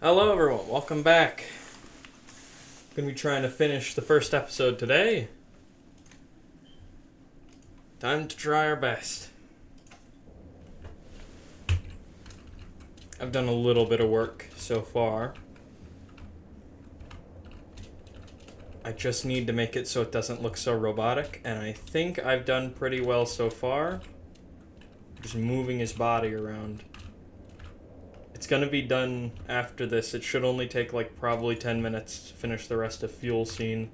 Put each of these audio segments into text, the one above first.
Hello, everyone. Welcome back. Gonna be trying to finish the first episode today. Time to try our best. I've done a little bit of work so far. I just need to make it so it doesn't look so robotic, and I think I've done pretty well so far. Just moving his body around. It's gonna be done after this. It should only take like probably 10 minutes to finish the rest of Fuel Scene,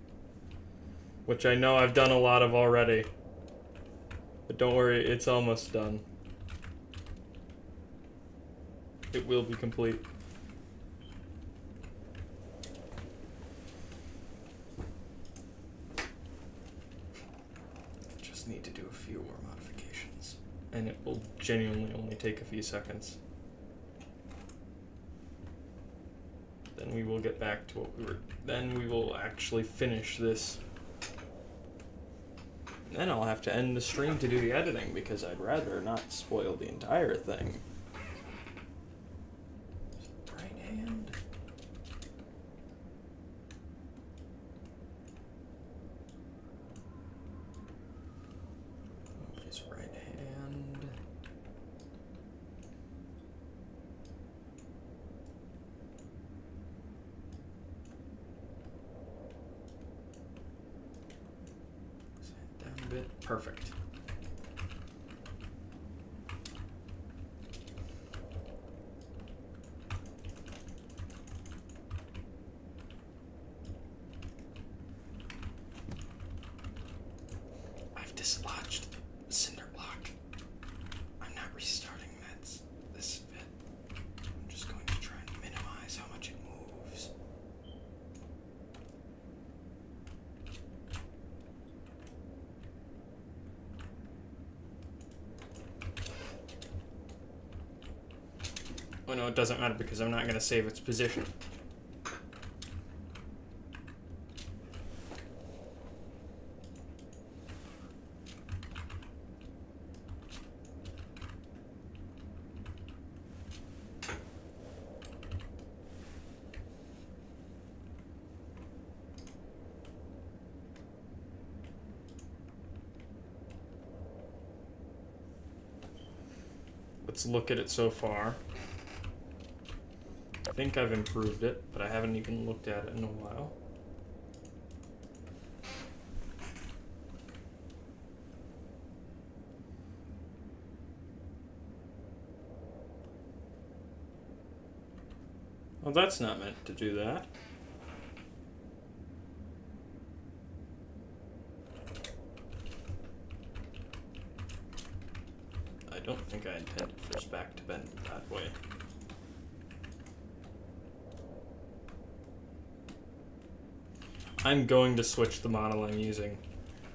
which I know I've done a lot of already. But don't worry, it's almost done. It will be complete. Just need to do a few more modifications. And it will genuinely only take a few seconds. Then we will get back to what we were... Then we will actually finish this. Then I'll have to end the stream to do the editing because I'd rather not spoil the entire thing. Right hand. Move his right hand. Down a bit. Perfect. I've dislodged the cinder block. I'm not restarting this bit. I'm just going to try and minimize how much it moves. Oh no, it doesn't matter because I'm not going to save its position. Let's look at it so far. I think I've improved it, but I haven't even looked at it in a while. Well, that's not meant to do that. I don't think I intended for his back to bend that way. I'm going to switch the model I'm using.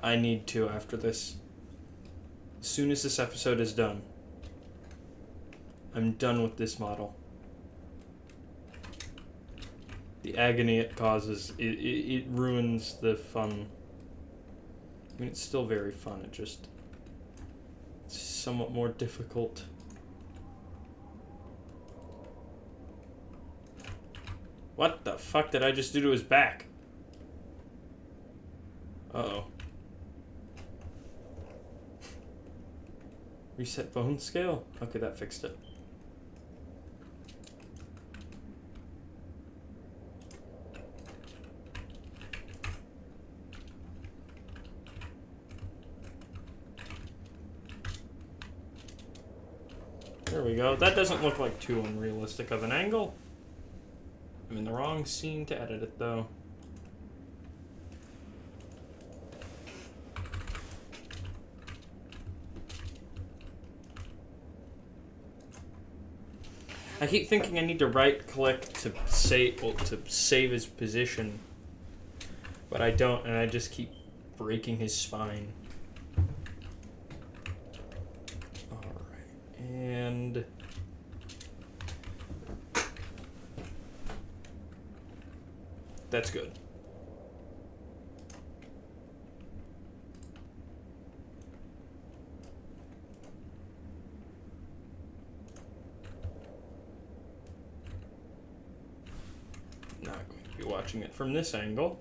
I need to after this. As soon as this episode is done, I'm done with this model. The agony it causes, it ruins the fun. I mean, it's still very fun, it's somewhat more difficult. What the fuck did I just do to his back? Uh-oh. Reset bone scale? Okay, that fixed it. There we go. That doesn't look like too unrealistic of an angle. I'm in the wrong scene to edit it, though. I keep thinking I need to right-click to save his position, but I don't, and I just keep breaking his spine. Alright, and... that's good. watching it from this angle.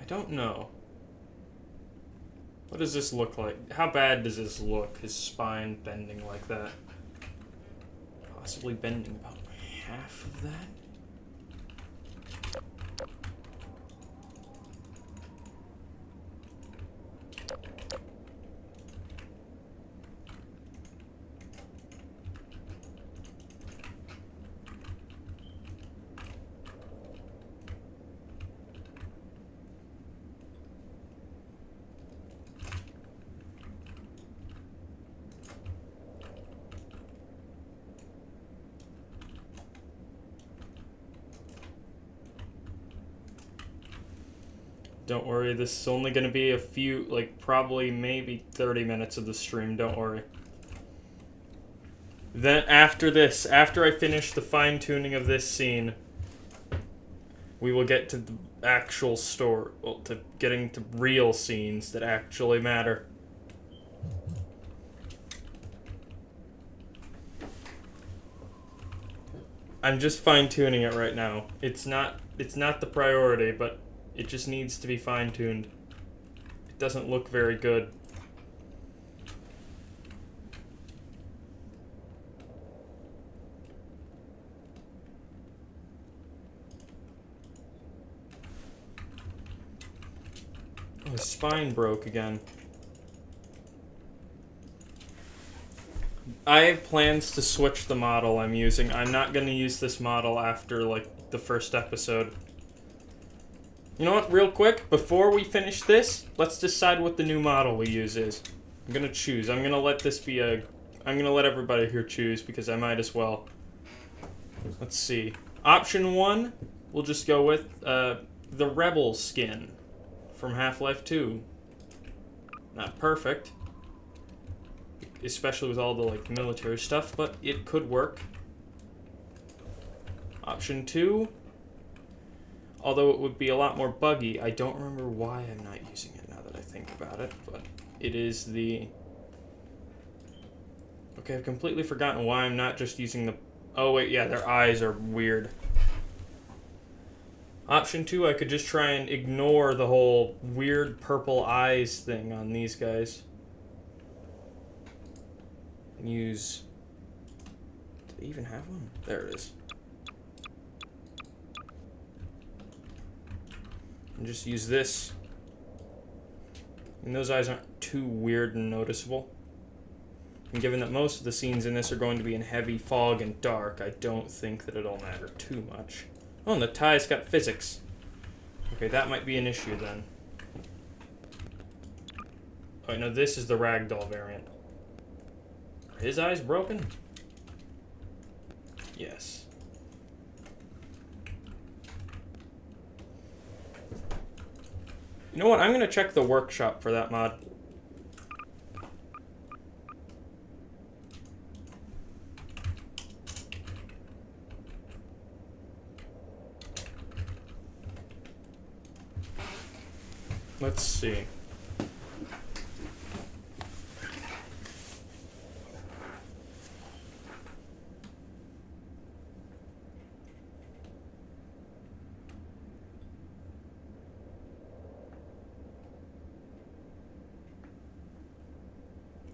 I don't know. What does this look like? How bad does this look? His spine bending like that. Possibly bending about half of that? Don't worry, this is only going to be a few, like, probably maybe 30 minutes of the stream, don't worry. Then after this, after I finish the fine-tuning of this scene, we will get to the actual story, well, to getting to real scenes that actually matter. I'm just fine-tuning it right now. It's not the priority, but it just needs to be fine-tuned. It doesn't look very good. Oh, his spine broke again. I have plans to switch the model I'm using. I'm not going to use this model after, like, the first episode. You know what, real quick, before we finish this, let's decide what the new model we use is. I'm gonna choose. I'm gonna let this be a... I'm gonna let everybody here choose, because I might as well. Let's see. Option 1, we'll just go with the Rebel skin from Half-Life 2. Not perfect. Especially with all the, like, military stuff, but it could work. Option 2... Although it would be a lot more buggy, I don't remember why I'm not using it now that I think about it, but it is the... Okay, I've completely forgotten why I'm not just using the... Oh wait, yeah, their eyes are weird. Option 2, I could just try and ignore the whole weird purple eyes thing on these guys. And use... Do they even have one? There it is. And just use this. And those eyes aren't too weird and noticeable. And given that most of the scenes in this are going to be in heavy fog and dark, I don't think that it'll matter too much. Oh, and the tie's got physics. Okay, that might be an issue then. Oh, no, this is the ragdoll variant. Are his eyes broken? Yes. You know what? I'm going to check the workshop for that mod. Let's see.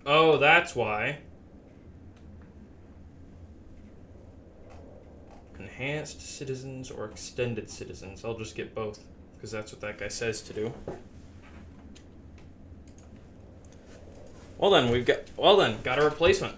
Oh, that's why. Enhanced citizens or extended citizens. I'll just get both, because that's what that guy says to do. Well then, got a replacement.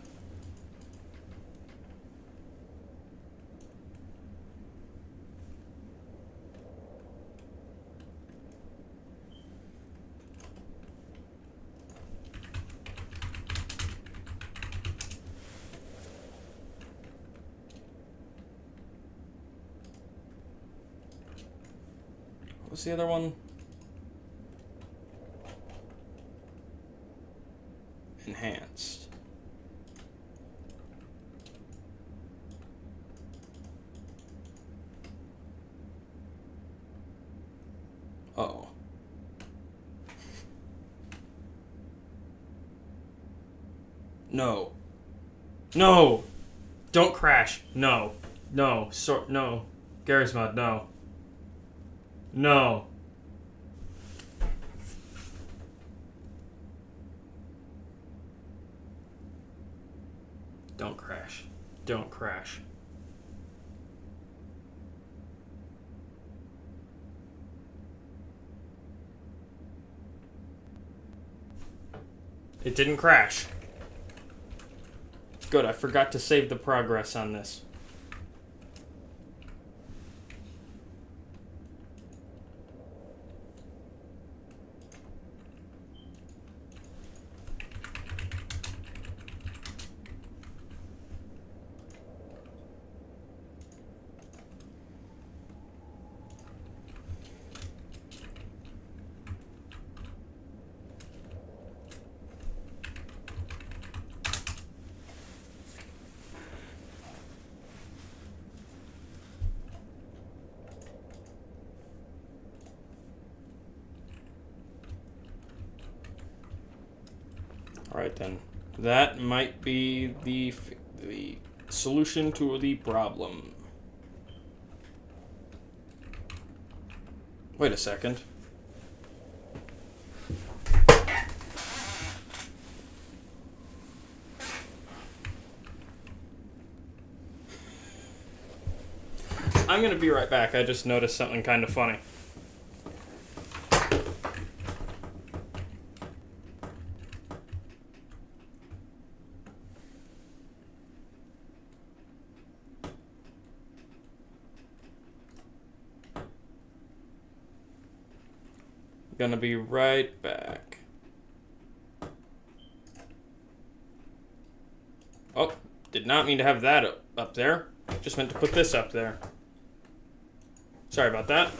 What's the other one? Enhanced. Uh-oh. No. No! Don't crash. No. No. No. Garry's Mod, no. No. Don't crash. Don't crash. It didn't crash. Good, I forgot to save the progress on this. Alright then. That might be the solution to the problem. Wait a second. I'm gonna be right back. I just noticed something kind of funny. Gonna be right back. Oh, did not mean to have that up there. Just meant to put this up there. Sorry about that.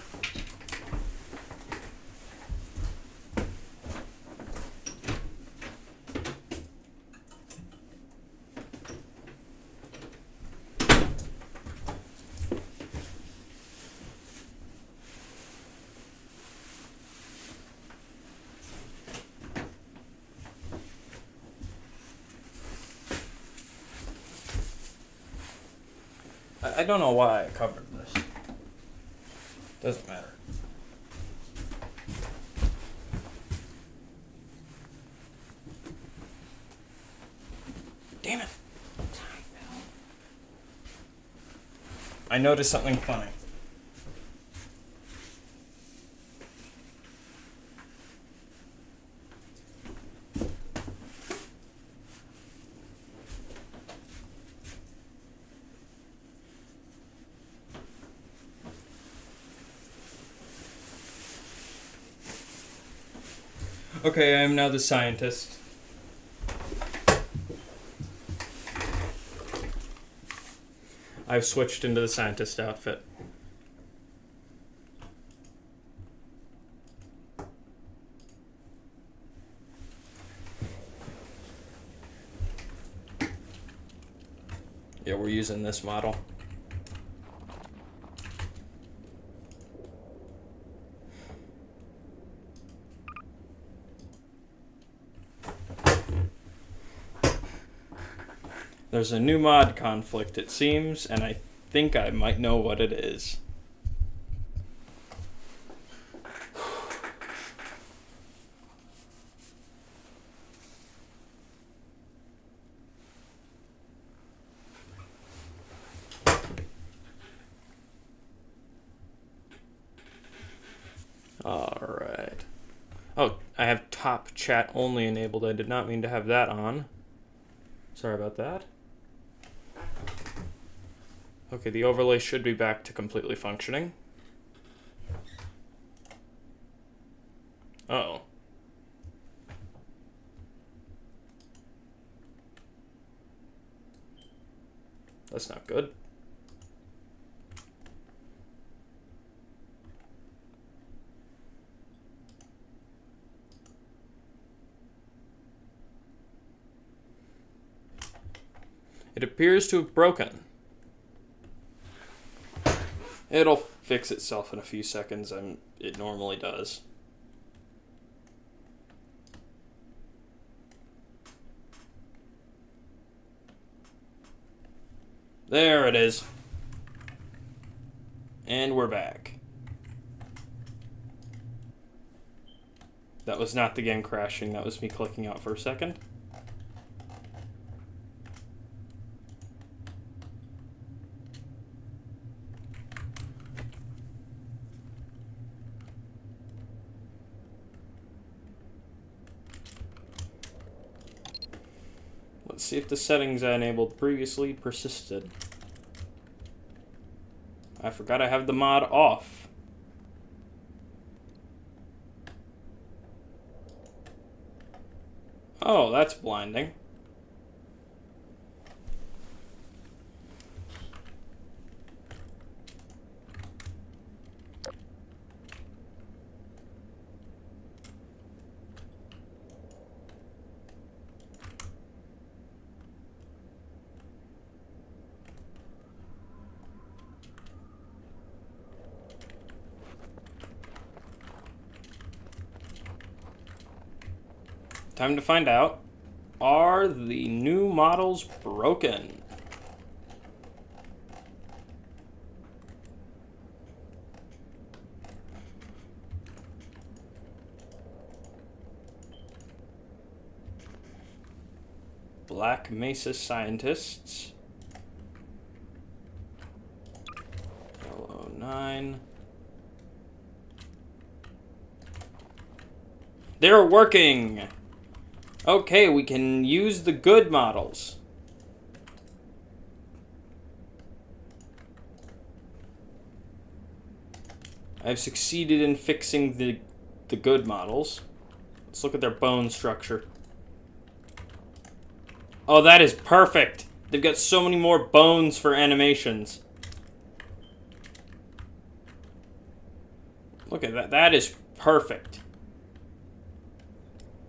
I don't know why I covered this. Doesn't matter. Damn it. I noticed something funny. Okay, I am now the scientist. I've switched into the scientist outfit. Yeah, we're using this model. There's a new mod conflict, it seems, and I think I might know what it is. Alright. Oh, I have top chat only enabled. I did not mean to have that on. Sorry about that. Okay, the overlay should be back to completely functioning. Uh-oh. That's not good. It appears to have broken. It'll fix itself in a few seconds. It normally does. There it is. And we're back. That was not the game crashing, that was me clicking out for a second. Let's see if the settings I enabled previously persisted. I forgot I have the mod off. Oh, that's blinding. Time to find out, are the new models broken? Black Mesa Scientists. 009. They're working! Okay, we can use the good models. I've succeeded in fixing the good models. Let's look at their bone structure. Oh, that is perfect! They've got so many more bones for animations. Look at that. That is perfect.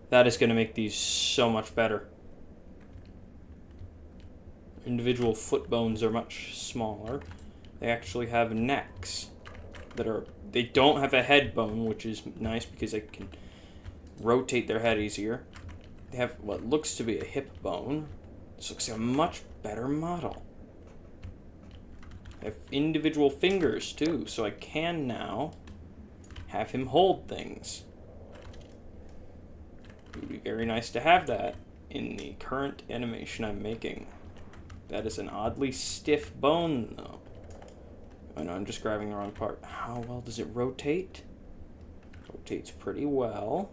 That is going to make these so much better. Individual foot bones are much smaller. They actually have necks that are... They don't have a head bone, which is nice because they can rotate their head easier. They have what looks to be a hip bone. This looks like a much better model. They have individual fingers, too, so I can now have him hold things. It would be very nice to have that in the current animation I'm making. That is an oddly stiff bone, though. I know, I'm just grabbing the wrong part. How well does it rotate? Rotates pretty well.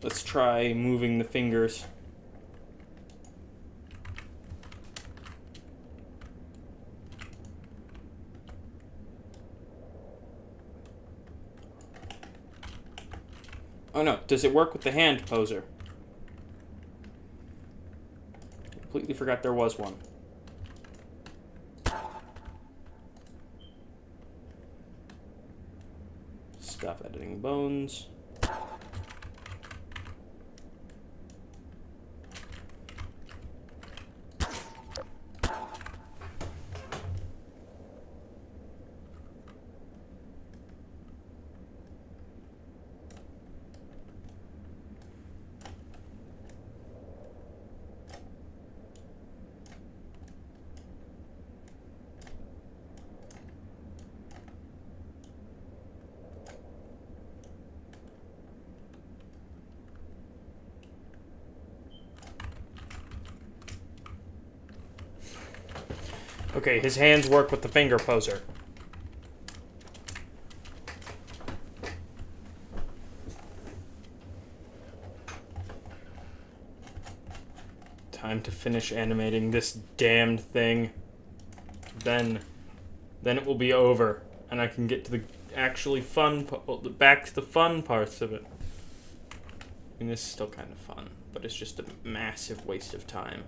Let's try moving the fingers. Oh no, does it work with the hand poser? Completely forgot there was one. Stop editing bones. Okay, his hands work with the finger poser. Time to finish animating this damned thing. Then it will be over, and I can get to the actually fun, back to the fun parts of it. I mean, this is still kind of fun, but it's just a massive waste of time.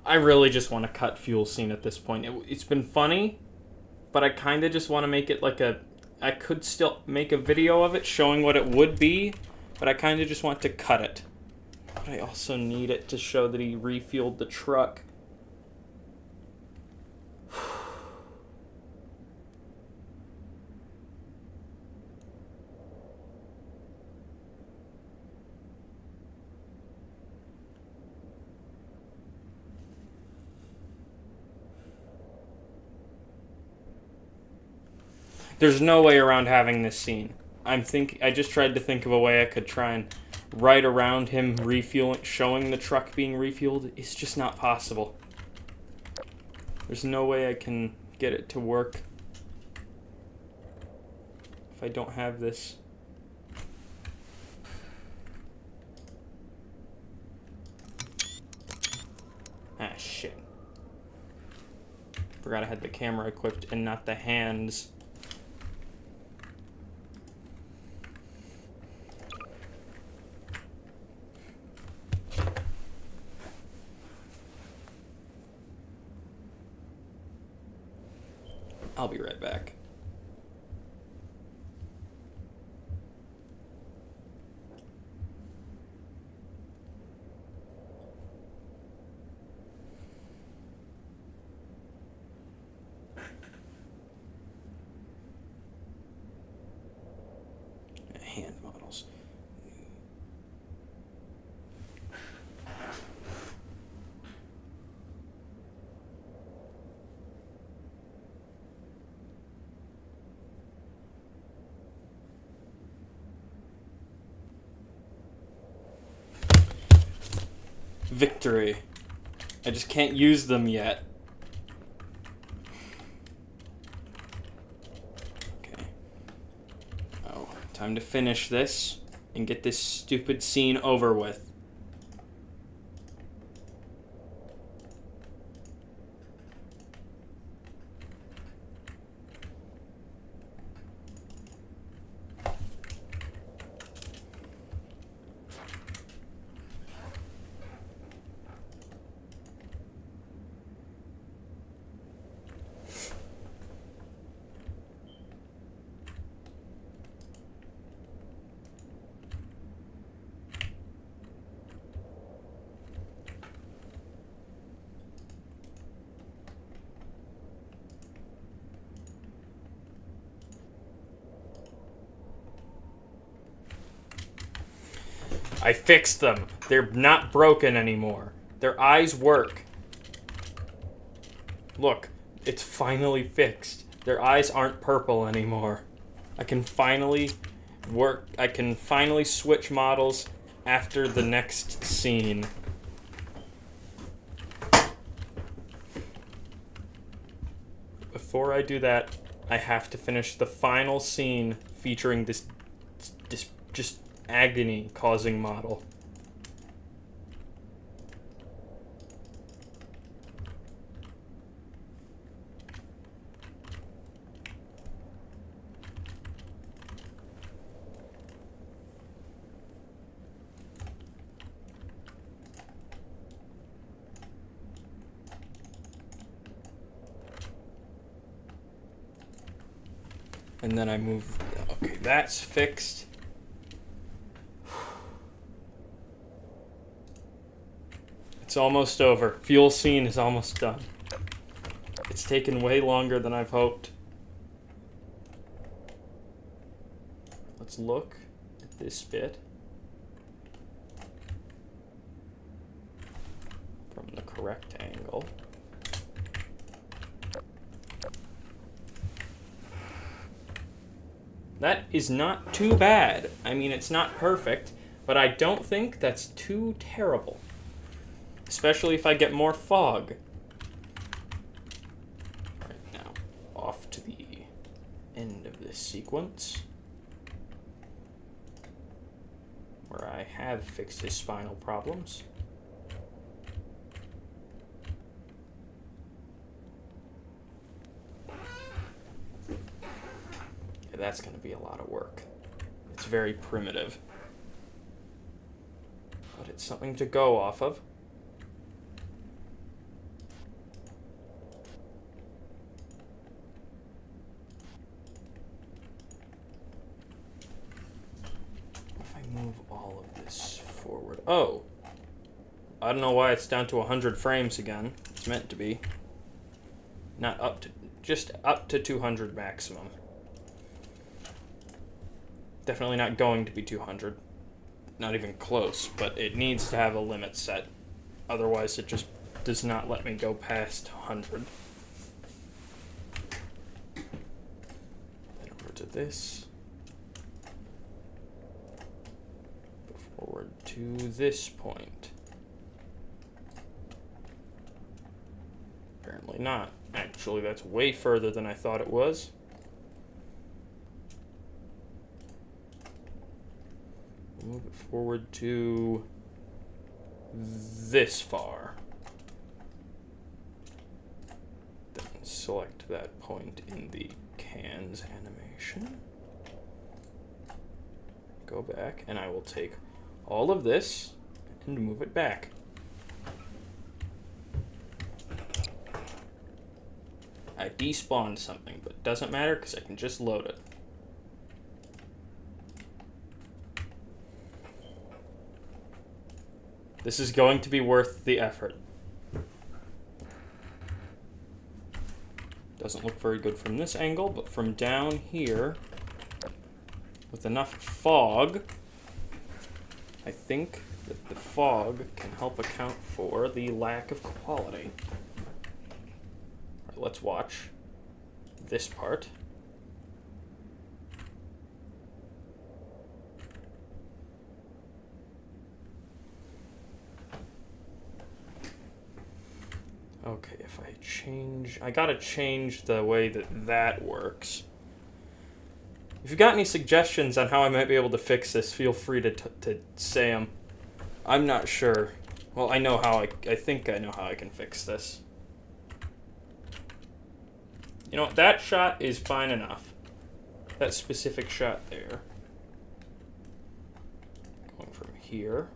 I really just want to cut Fuel Scene at this point. It's been funny, but I kind of just want to make it like a... I could still make a video of it showing what it would be, but I kind of just want to cut it. But I also need it to show that he refueled the truck. There's no way around having this scene. I just tried to think of a way I could try and write around him refueling, showing the truck being refueled. It's just not possible. There's no way I can get it to work if I don't have this. Ah, shit. Forgot I had the camera equipped and not the hands. I'll be right back. Hand models. Victory. I just can't use them yet. Okay. Oh, time to finish this and get this stupid scene over with. I fixed them. They're not broken anymore. Their eyes work. Look, it's finally fixed. Their eyes aren't purple anymore. I can finally switch models after the next scene. Before I do that, I have to finish the final scene featuring this just agony-causing model. And then I move... Okay, that's fixed. It's almost over. Fuel scene is almost done. It's taken way longer than I've hoped. Let's look at this bit from the correct angle. That is not too bad. I mean, it's not perfect, but I don't think that's too terrible. Especially if I get more fog. Alright, now, off to the end of this sequence, where I have fixed his spinal problems. Yeah, that's going to be a lot of work. It's very primitive. But it's something to go off of. Move all of this forward. Oh, I don't know why it's down to 100 frames again. It's meant to be. Not up to, just up to 200 maximum. Definitely not going to be 200. Not even close, but it needs to have a limit set. Otherwise, it just does not let me go past 100. Then over to this. Go forward to this point. Apparently not. Actually, that's way further than I thought it was. Move it forward to this far. Then select that point in the cans animation. Go back, and I will take all of this and move it back. I despawned something, but it doesn't matter because I can just load it. This is going to be worth the effort. Doesn't look very good from this angle, but from down here, with enough fog, I think that the fog can help account for the lack of quality. All right, let's watch this part. Okay, if I change... I gotta change the way that works. If you've got any suggestions on how I might be able to fix this, feel free to say them. I'm not sure. Well, I know how I think I know how I can fix this. You know what? That shot is fine enough. That specific shot there. Going from here.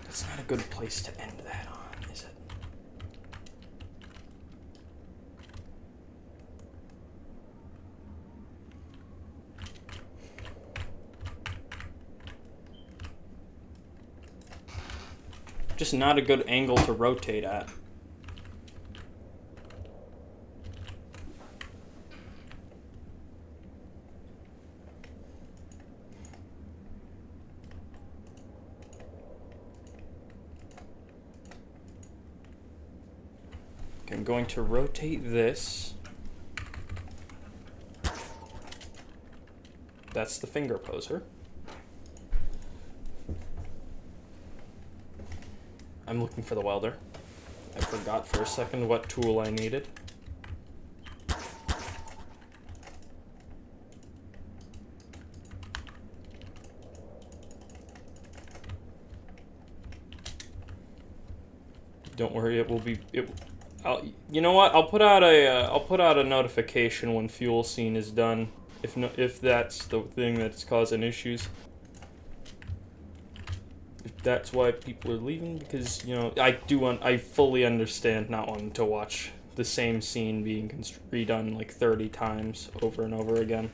It's not a good place to end that on, is it? Just not a good angle to rotate at. I'm going to rotate this. That's the finger poser. I'm looking for the welder. I forgot for a second what tool I needed. Don't worry, it will be... you know what? I'll put out a notification when fuel scene is done, if that's the thing that's causing issues. If that's why people are leaving, because you know I fully understand not wanting to watch the same scene being redone like 30 times over and over again.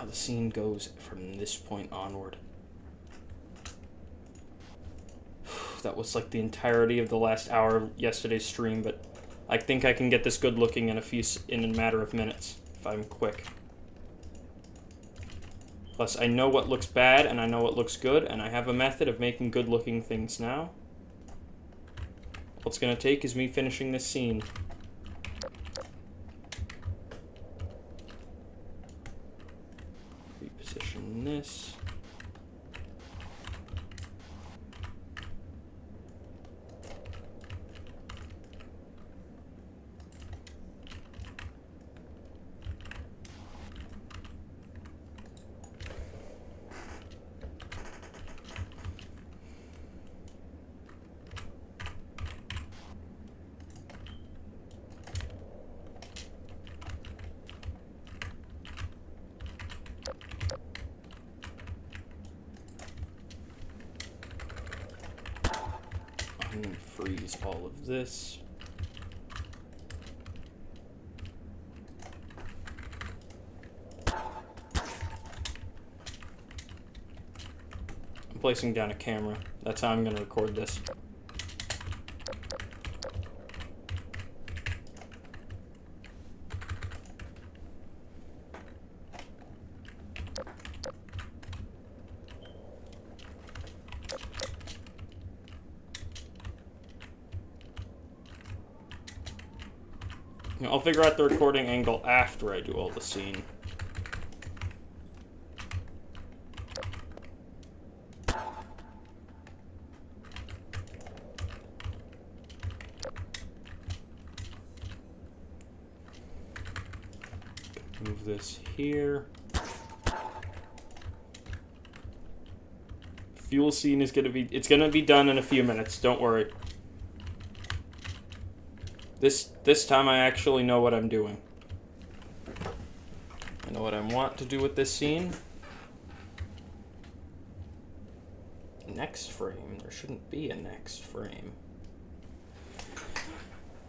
The scene goes from this point onward. That was like the entirety of the last hour of yesterday's stream, but I think I can get this good looking in a matter of minutes if I'm quick. Plus, I know what looks bad and I know what looks good, and I have a method of making good-looking things now. All it's gonna take is me finishing this scene. Reposition this. I'm gonna freeze all of this. I'm placing down a camera. That's how I'm gonna record this. I'll figure out the recording angle after I do all the scene. Move this here. Fuel scene is it's gonna be done in a few minutes, don't worry. This time I actually know what I'm doing. I know what I want to do with this scene. Next frame. There shouldn't be a next frame.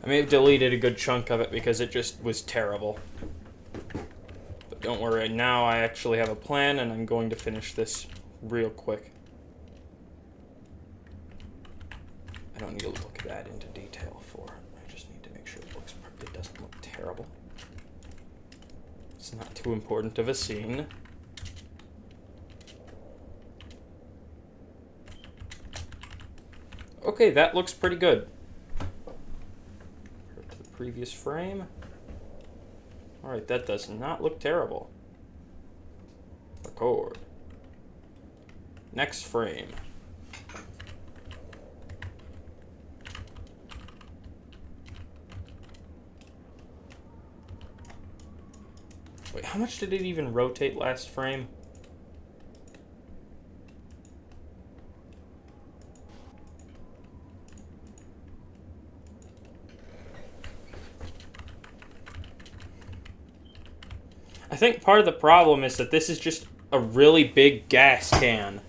I may have deleted a good chunk of it because it just was terrible. But don't worry, now I actually have a plan and I'm going to finish this real quick. I don't need to look at that into detail for it. I just need to make sure it doesn't look terrible. It's not too important of a scene. Okay, that looks pretty good. To the previous frame. Alright, that does not look terrible. Record. Next frame. Wait, how much did it even rotate last frame? I think part of the problem is that this is just a really big gas can.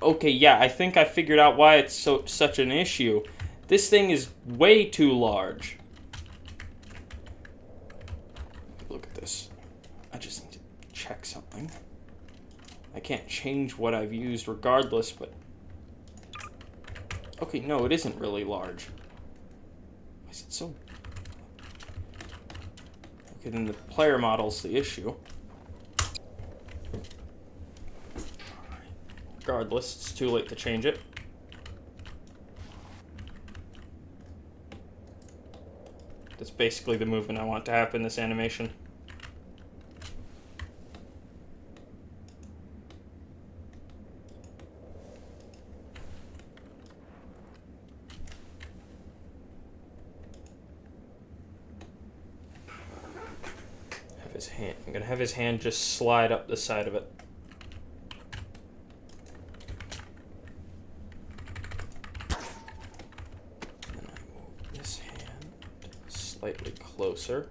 Okay, yeah, I think I figured out why it's such an issue. This thing is way too large. Look at this. I just need to check something. I can't change what I've used regardless, but... Okay, no, it isn't really large. Why is it so... Okay, then the player model's the issue. Regardless, it's too late to change it. That's basically the movement I want to happen in this animation. Have his hand. I'm gonna have his hand just slide up the side of it. Slightly closer.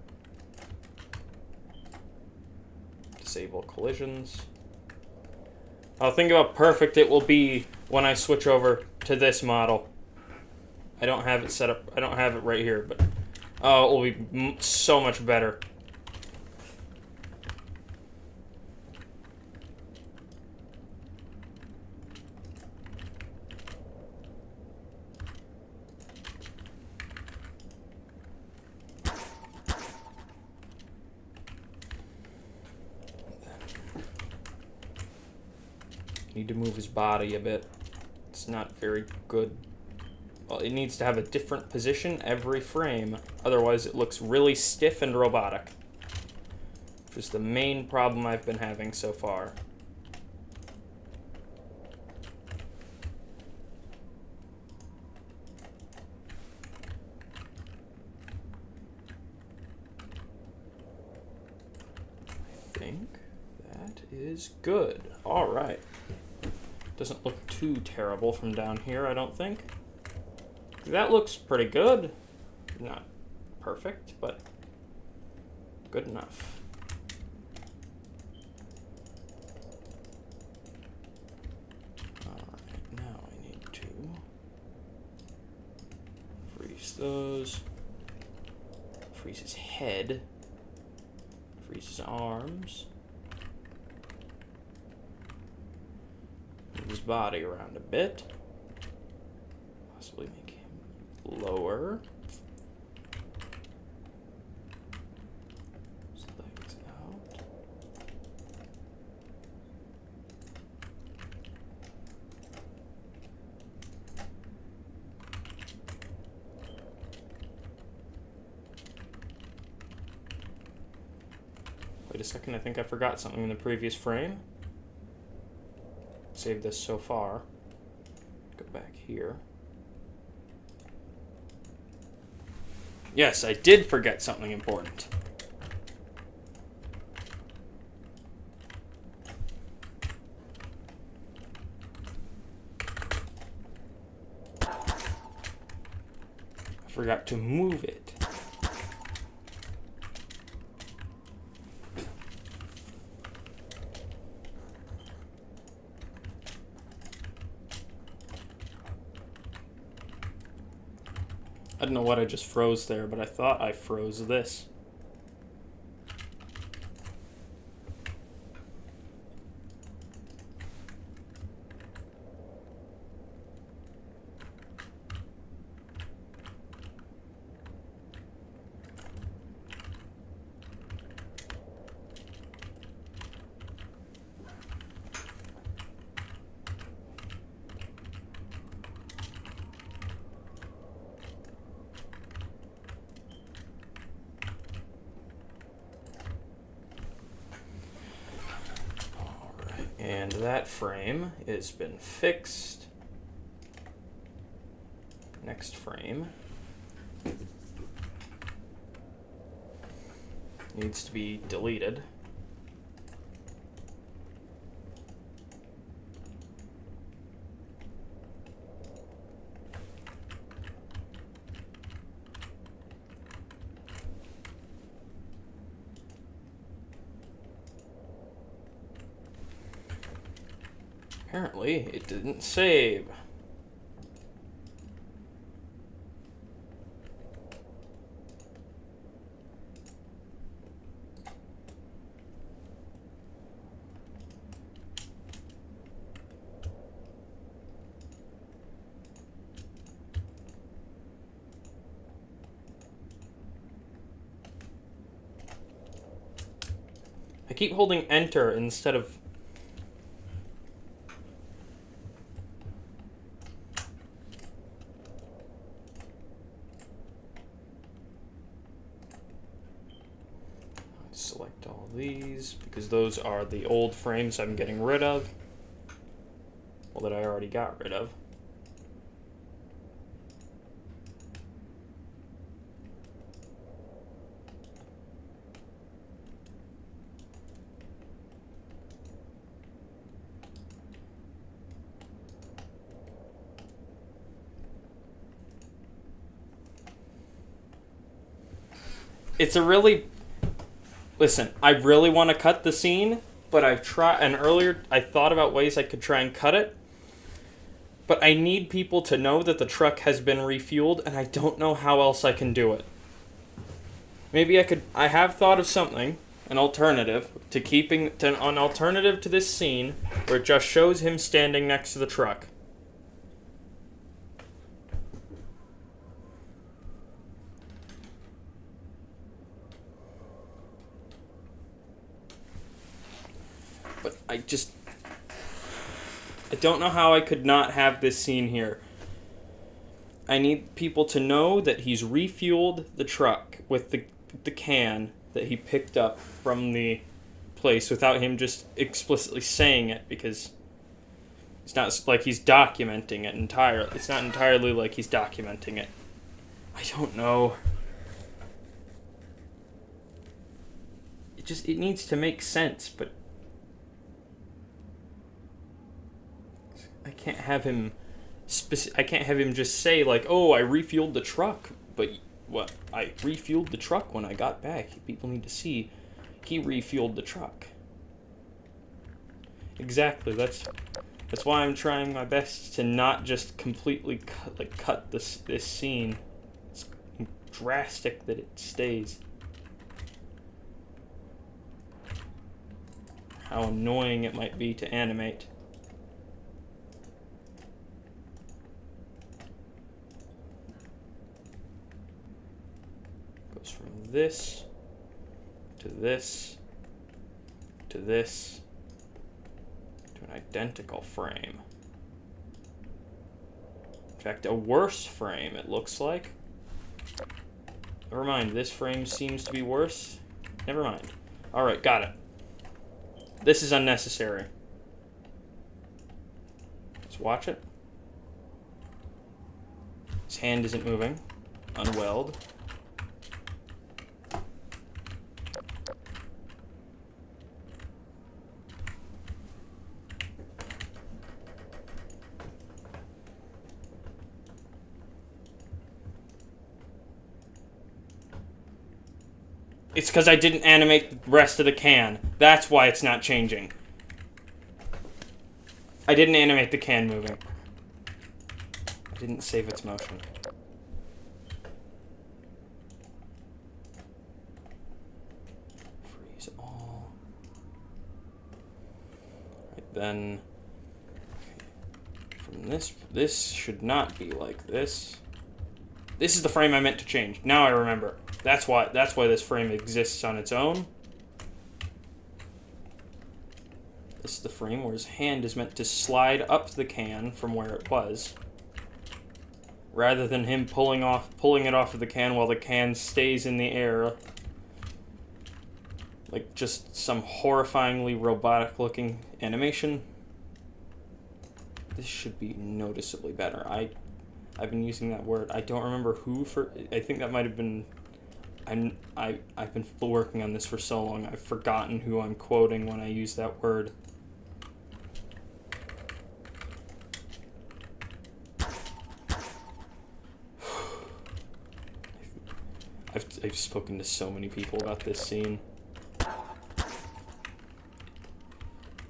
Disable collisions. I'll think about how perfect it will be when I switch over to this model. I don't have it set up. I don't have it right here, but oh, it will be so much better. Need to move his body a bit. It's not very good. Well, it needs to have a different position every frame. Otherwise, it looks really stiff and robotic. Which is the main problem I've been having so far. I think that is good. All right. Doesn't look too terrible from down here, I don't think. That looks pretty good. Not perfect, but good enough. Alright, now I need to freeze those. Freeze his head. Freeze his arms. Move his body around a bit. Possibly make him lower. His legs out. Wait a second, I think I forgot something in the previous frame. Save this so far. Go back here. Yes, I did forget something important. I forgot to move it. I don't know what I just froze there, but I thought I froze this. And that frame has been fixed. Next frame needs to be deleted. Apparently, it didn't save. I keep holding enter instead of... Select all these, because those are the old frames I'm getting rid of. Well, that I already got rid of. It's a really... Listen, I really want to cut the scene, but I've tried, and earlier I thought about ways I could try and cut it, but I need people to know that the truck has been refueled, and I don't know how else I can do it. Maybe I have thought of something, an alternative, an alternative to this scene, where it just shows him standing next to the truck. But I just... I don't know how I could not have this scene here. I need people to know that he's refueled the truck with the can that he picked up from the place without him just explicitly saying it, because it's not like he's documenting it entirely. It's not entirely like he's documenting it. I don't know. It needs to make sense, but I can't have him I can't have him just say like, "Oh, I refueled the truck," but what? I refueled the truck when I got back. People need to see he refueled the truck. Exactly. That's why I'm trying my best to not just completely cut this scene. It's drastic that it stays. How annoying it might be to animate. Goes from this to this to this to an identical frame. In fact, a worse frame, it looks like. Never mind, this frame seems to be worse. Never mind. Alright, got it. This is unnecessary. Let's watch it. His hand isn't moving. Unweld. It's because I didn't animate the rest of the can. That's why it's not changing. I didn't animate the can moving. I didn't save its motion. Freeze all. Right, then... From this should not be like this. This is the frame I meant to change. Now I remember. That's why this frame exists on its own. This is the frame where his hand is meant to slide up the can from where it was, rather than him pulling it off of the can while the can stays in the air. Like just some horrifyingly robotic looking animation. This should be noticeably better. I've been using that word. I don't remember who for. I think that might have been. I've been working on this for so long. I've forgotten who I'm quoting when I use that word. I've spoken to so many people about this scene.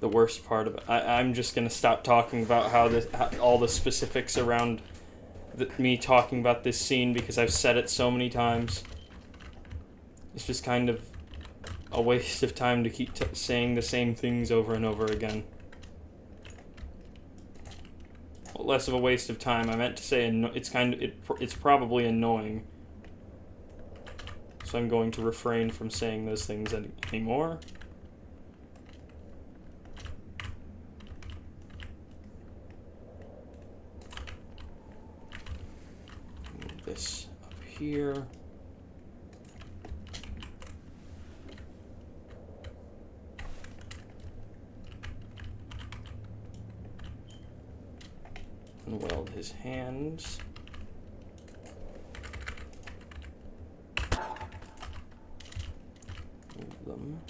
The worst part of it. I'm just gonna stop talking about how all the specifics around me talking about this scene, because I've said it so many times. It's just kind of a waste of time to keep saying the same things over and over again. Well, less of a waste of time. I meant to say it's probably annoying. So I'm going to refrain from saying those things anymore. Move this up here. And weld his hands. Move them.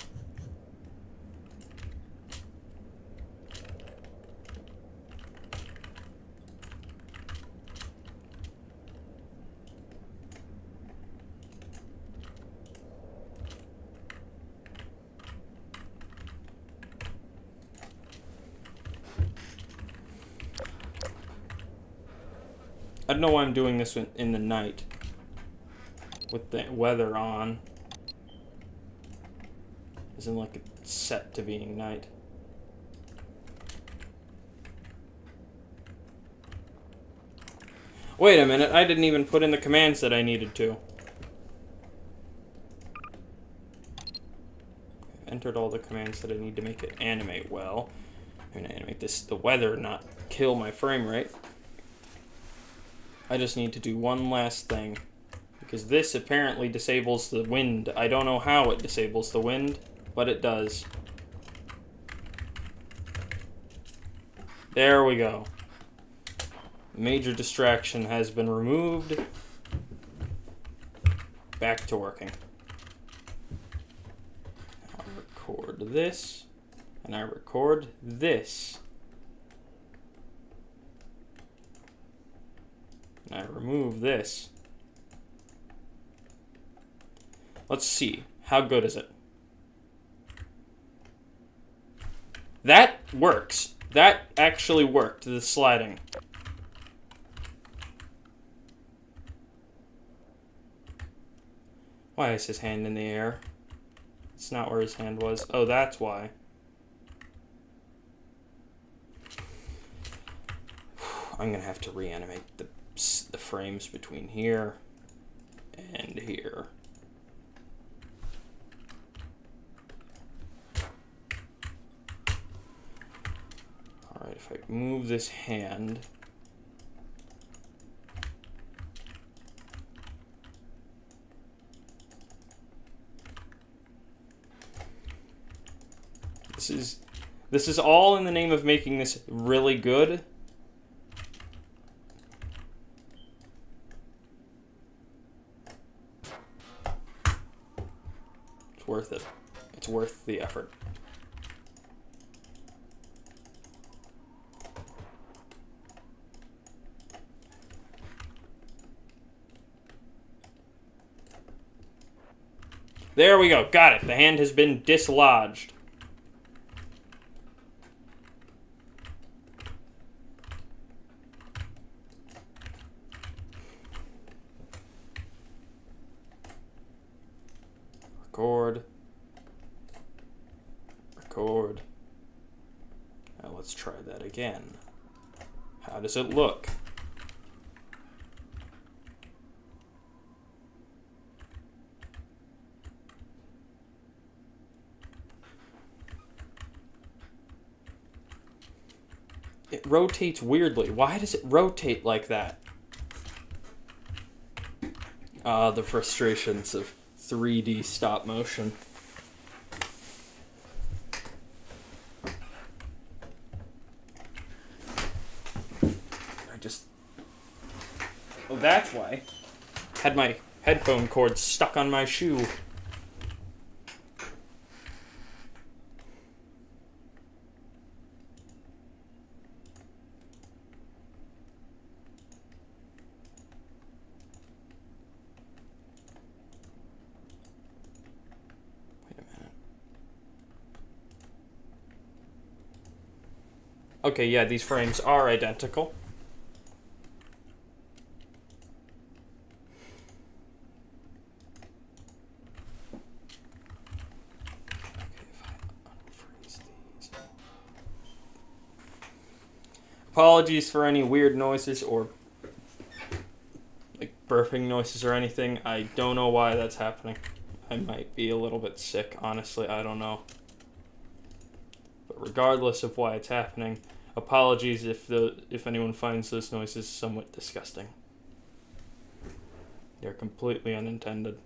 I don't know why I'm doing this in the night with the weather on. Isn't like it's set to being night. Wait a minute, I didn't even put in the commands that I needed to. I've entered all the commands that I need to make it animate well. I'm gonna animate this, the weather, not kill my frame rate. I just need to do one last thing, because this apparently disables the wind. I don't know how it disables the wind, but it does. There we go. Major distraction has been removed. Back to working. I'll record this, and I record this. And I remove this. Let's see. How good is it? That works. That actually worked, the sliding. Why is his hand in the air? It's not where his hand was. Oh, that's why. I'm gonna have to reanimate the frames between here and here. Alright, if I move this hand... This is all in the name of making this really good. It's worth it. It's worth the effort. There we go. Got it. The hand has been dislodged. Record. Record. Now let's try that again. How does it look? It rotates weirdly. Why does it rotate like that? The frustrations of 3D stop motion. Oh, that's why. Had my headphone cord stuck on my shoe. Okay, yeah, these frames are identical. Okay, if I unfreeze these. Apologies for any weird noises or like burping noises or anything. I don't know why that's happening. I might be a little bit sick, honestly, I don't know. But regardless of why it's happening, apologies if anyone finds those noises somewhat disgusting. They're completely unintended.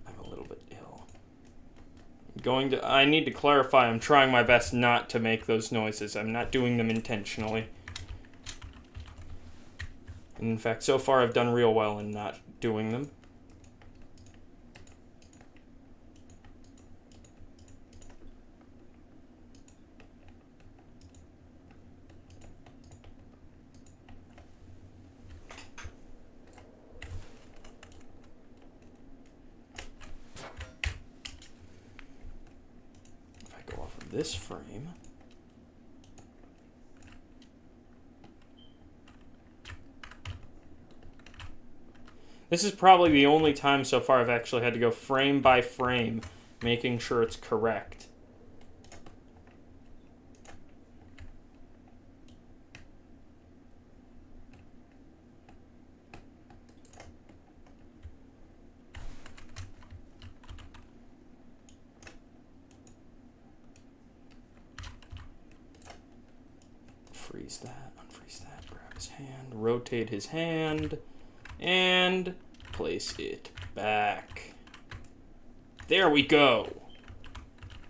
I'm a little bit ill. I need to clarify, I'm trying my best not to make those noises. I'm not doing them intentionally. And in fact, so far I've done real well in not doing them. If I go off of this frame... This is probably the only time so far I've actually had to go frame by frame, making sure it's correct. unfreeze that, grab his hand, rotate his hand, and place it back. There we go.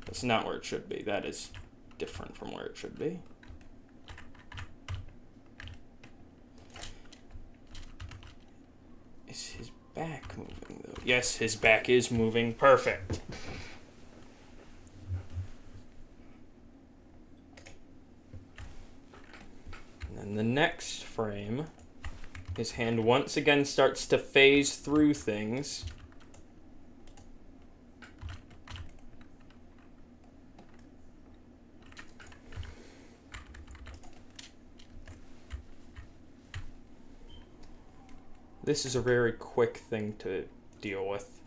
That's not where it should be. That is different from where it should be. Is his back moving, though? Yes, his back is moving. Perfect. And then the next frame, his hand once again starts to phase through things. This is a very quick thing to deal with.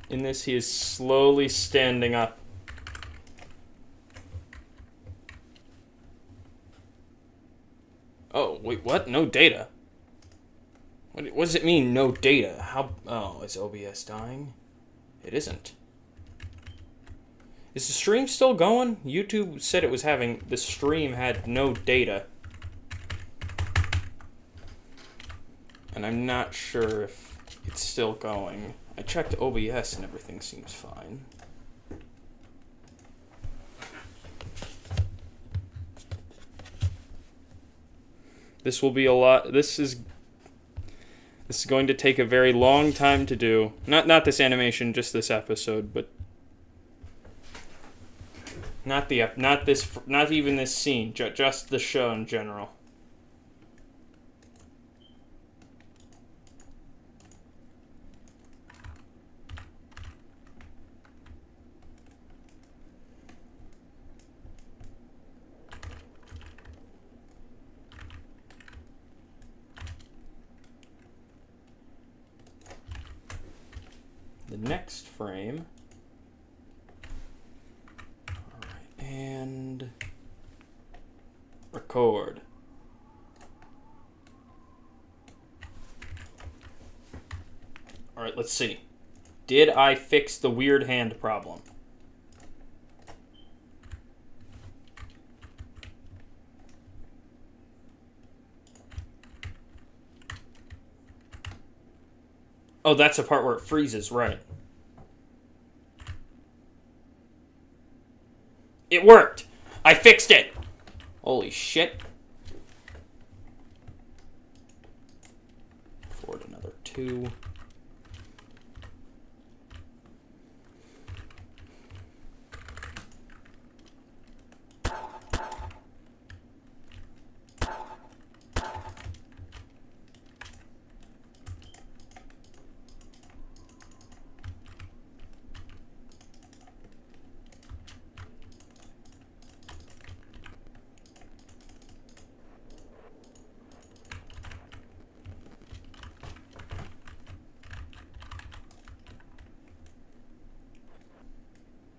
In this, he is slowly standing up. Oh, wait, what? No data? What does it mean, no data? How... Oh, is OBS dying? It isn't. Is the stream still going? YouTube said it was having... The stream had no data. And I'm not sure if it's still going. I checked OBS and everything seems fine. This will be a lot... This is going to take a very long time to do. Not this animation, just this episode, but not even this scene, just the show in general. The next frame. Alright, and record. Alright, let's see. Did I fix the weird hand problem? Oh, that's the part where it freezes, right. It worked! I fixed it! Holy shit. Forward another 2.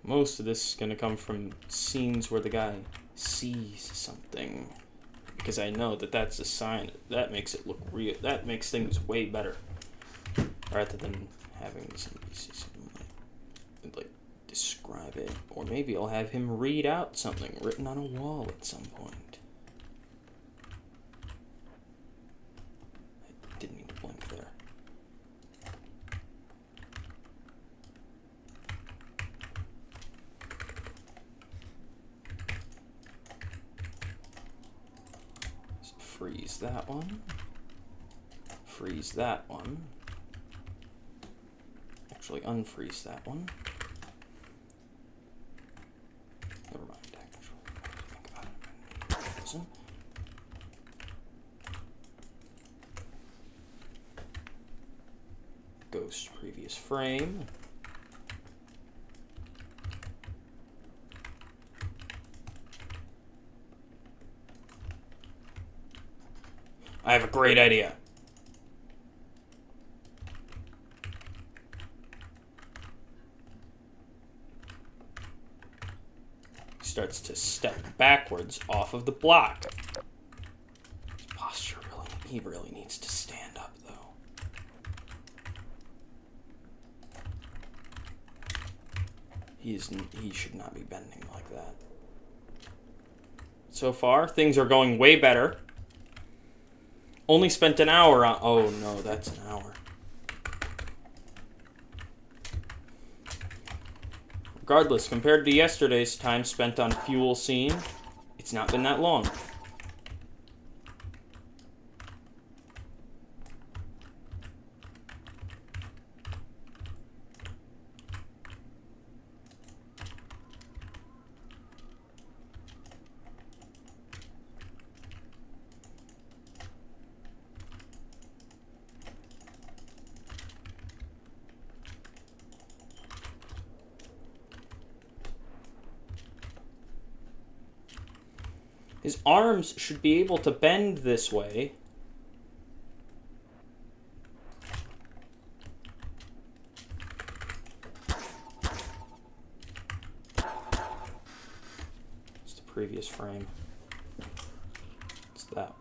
Most of this is going to come from scenes where the guy sees something. Because I know that that's a sign. That makes it look real. That makes things way better. Rather than having somebody see something like describe it. Or maybe I'll have him read out something written on a wall at some point. I didn't mean to blink there. Freeze that one. Freeze that one. Actually, unfreeze that one. Never mind, actually. Think about it. Listen. Ghost previous frame. I have a great idea. starts to step backwards off of the block. His posture he really needs to stand up, though. He should not be bending like that. So far, things are going way better. Only spent an hour on... Oh, no, that's an hour. Regardless, compared to yesterday's time spent on fuel scene, it's not been that long. His arms should be able to bend this way. It's the previous frame. It's that one.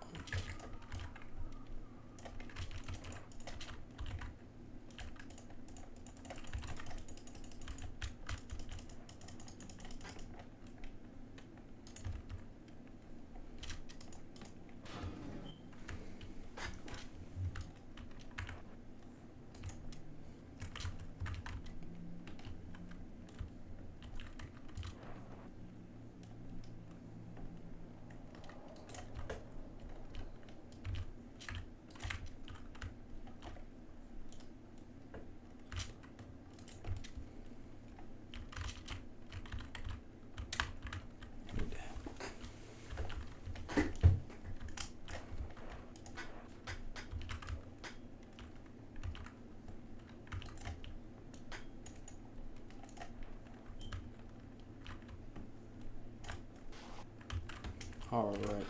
Alright.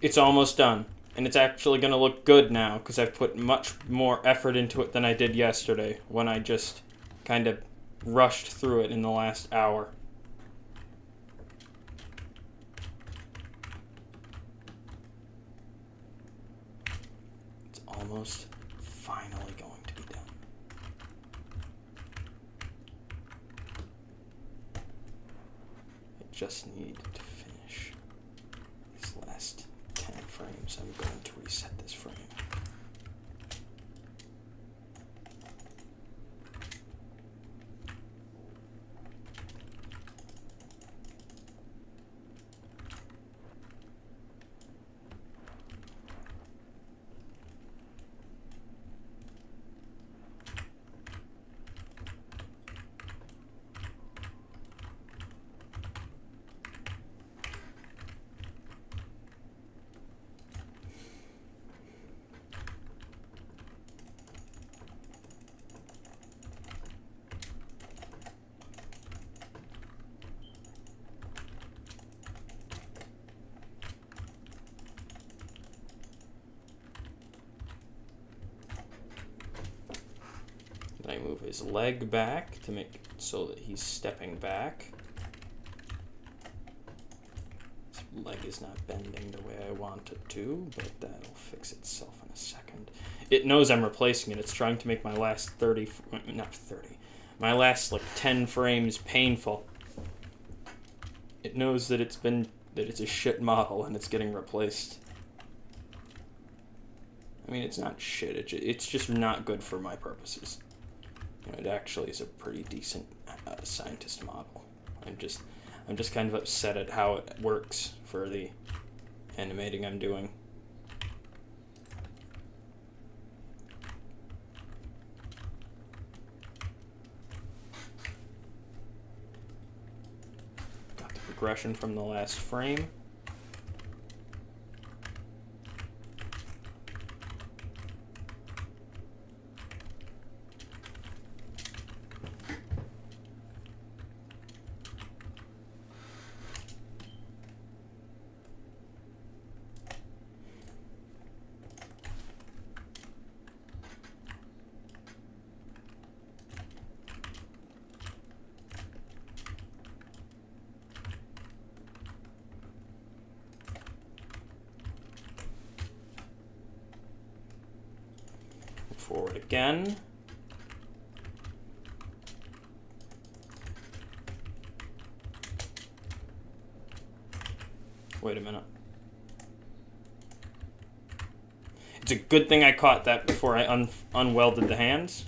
It's almost done. And it's actually going to look good now because I've put much more effort into it than I did yesterday when I just kind of rushed through it in the last hour. It's almost finally going to be done. I just need to finish these last 10 frames. I'm going to reset this frame. I move his leg back to make it so that he's stepping back. His leg is not bending the way I want it to, but that'll fix itself in a second. It knows I'm replacing it. It's trying to make my last my last like 10 frames painful. It knows that it's a shit model and it's getting replaced. I mean, it's not shit. It's just not good for my purposes. You know, it actually is a pretty decent scientist model. I'm just kind of upset at how it works for the animating I'm doing. Got the progression from the last frame. forward again. Wait a minute. It's a good thing I caught that before I unwelded the hands.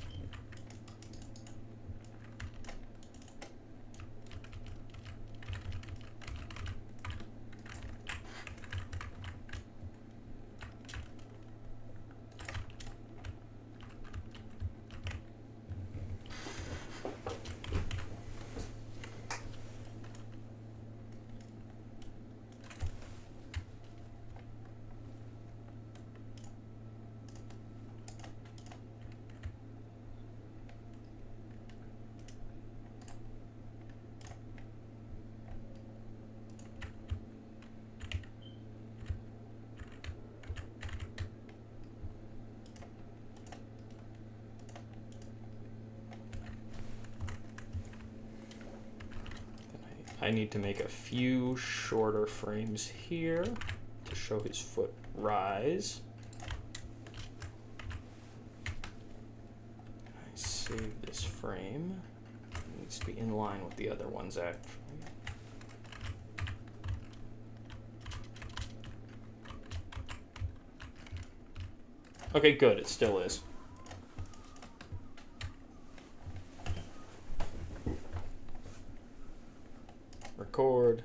I need to make a few shorter frames here to show his foot rise. I save this frame. It needs to be in line with the other ones, actually. Okay, good. It still is. Record.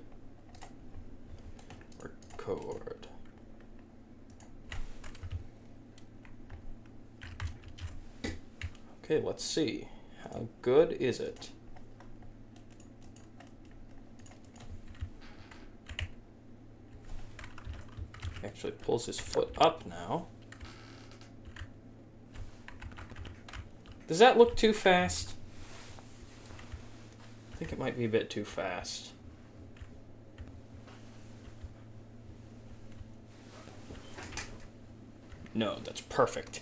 Record. Okay, let's see. How good is it? He actually pulls his foot up now. Does that look too fast? I think it might be a bit too fast. No, that's perfect.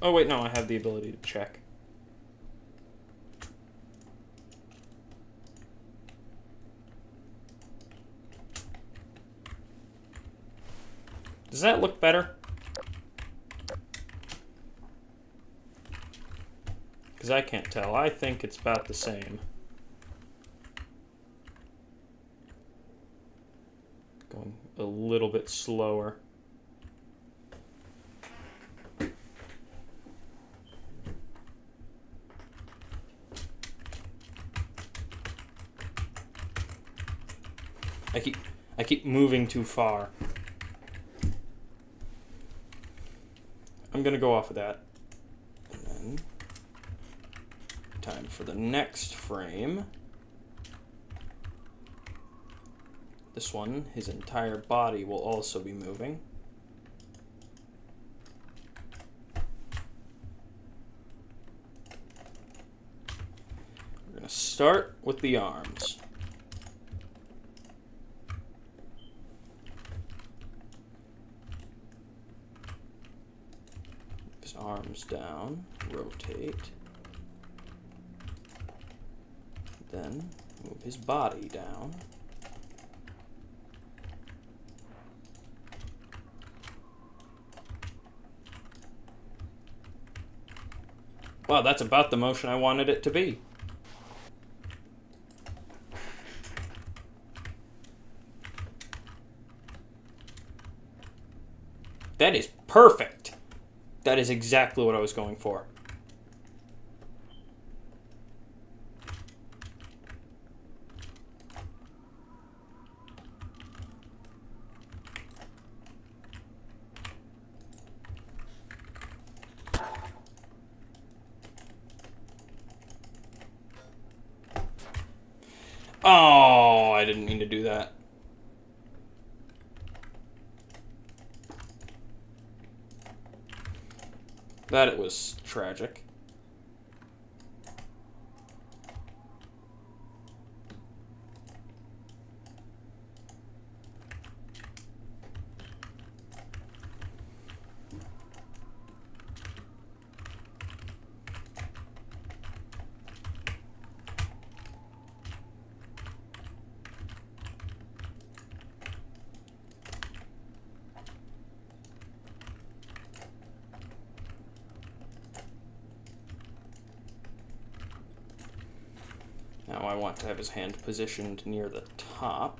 Oh wait, no, I have the ability to check. Does that look better? Because I can't tell. I think it's about the same. Going a little bit slower. I keep moving too far. I'm gonna go off of that. And then time for the next frame. This one, his entire body will also be moving. We're gonna start with the arms. His arms down, rotate. Then move his body down. Wow, that's about the motion I wanted it to be. That is perfect. That is exactly what I was going for. Oh, I didn't mean to do that. That was tragic. I want to have his hand positioned near the top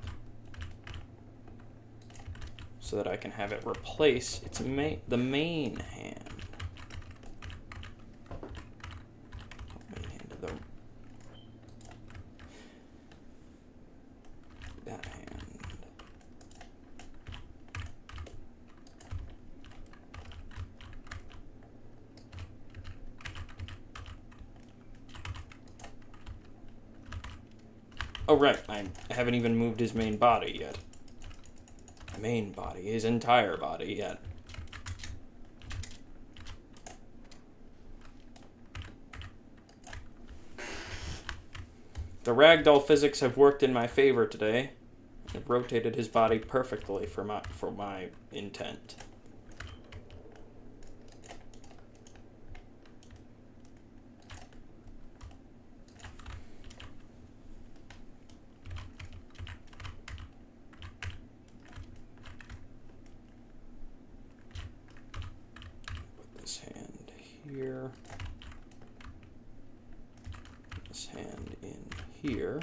so that I can have it replace its the main hand. That hand. Oh, right. I haven't even moved his main body yet. Main body, his entire body yet. The ragdoll physics have worked in my favor today. It rotated his body perfectly for my intent. Put this hand here. Put this hand in here.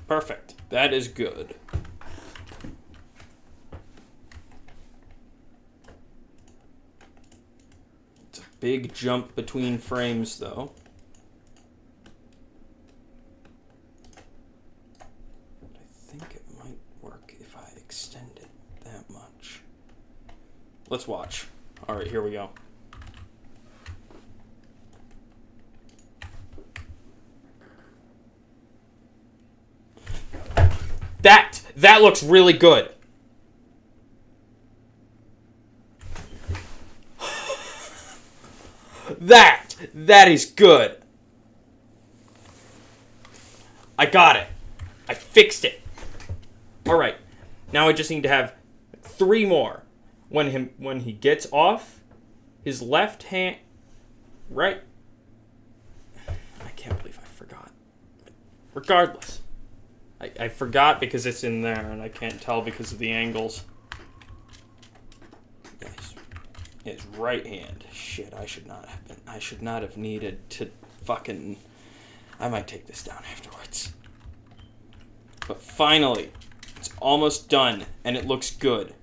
Perfect. That is good. It's a big jump between frames, though. But I think it might work if I extend it that much. Let's watch. All right, here we go. That looks really good. That is good. I got it. I fixed it. All right. Now I just need to have 3 more. When he gets off, his left hand, right. I can't believe I forgot. Regardless. I forgot because it's in there, and I can't tell because of the angles. Yes, his right hand. Shit, I should not have needed to fucking... I might take this down afterwards. But finally, it's almost done, and it looks good.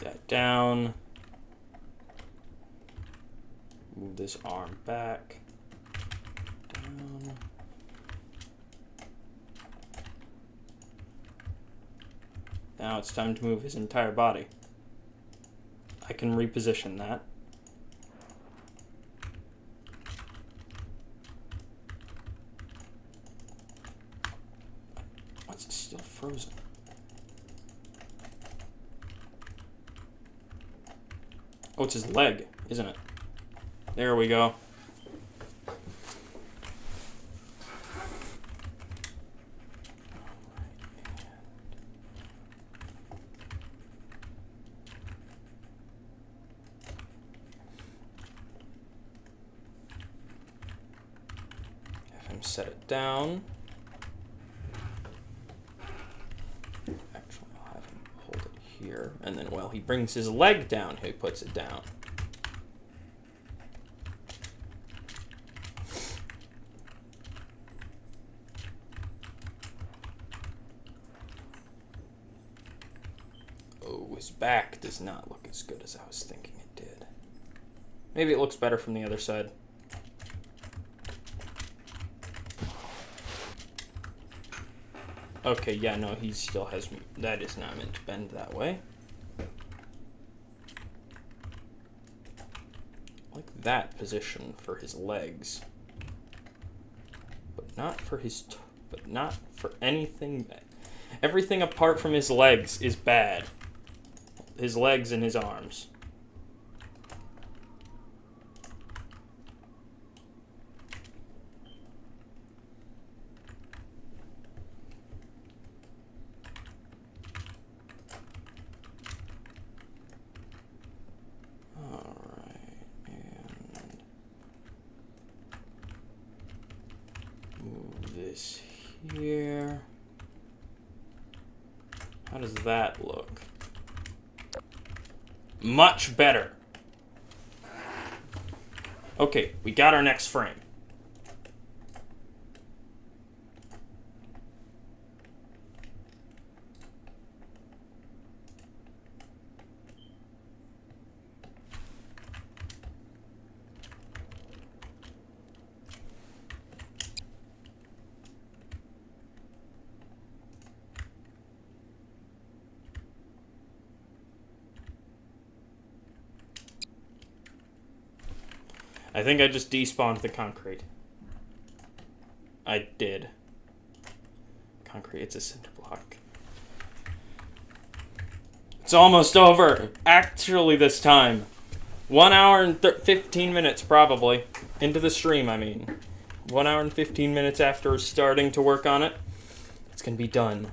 That down. Move this arm back. Down. Now it's time to move his entire body. I can reposition that. Why is it still frozen? Oh, it's his leg, isn't it? There we go. Have him set it down. Actually, I'll have him hold it here. And then while he brings his leg down, he puts it down. Oh, his back does not look as good as I was thinking it did. Maybe it looks better from the other side. Okay, yeah, no, he still has... That is not meant to bend that way. Like that position for his legs. But not for his... But not for anything... Everything apart from his legs is bad. His legs and his arms. This here. How does that look? Much better. Okay, we got our next frame. I think I just despawned the concrete. I did. Concrete, it's a cinder block. It's almost over. Actually, this time. 1 hour and 15 minutes, probably. Into the stream, I mean. 1 hour and 15 minutes after starting to work on it. It's gonna be done.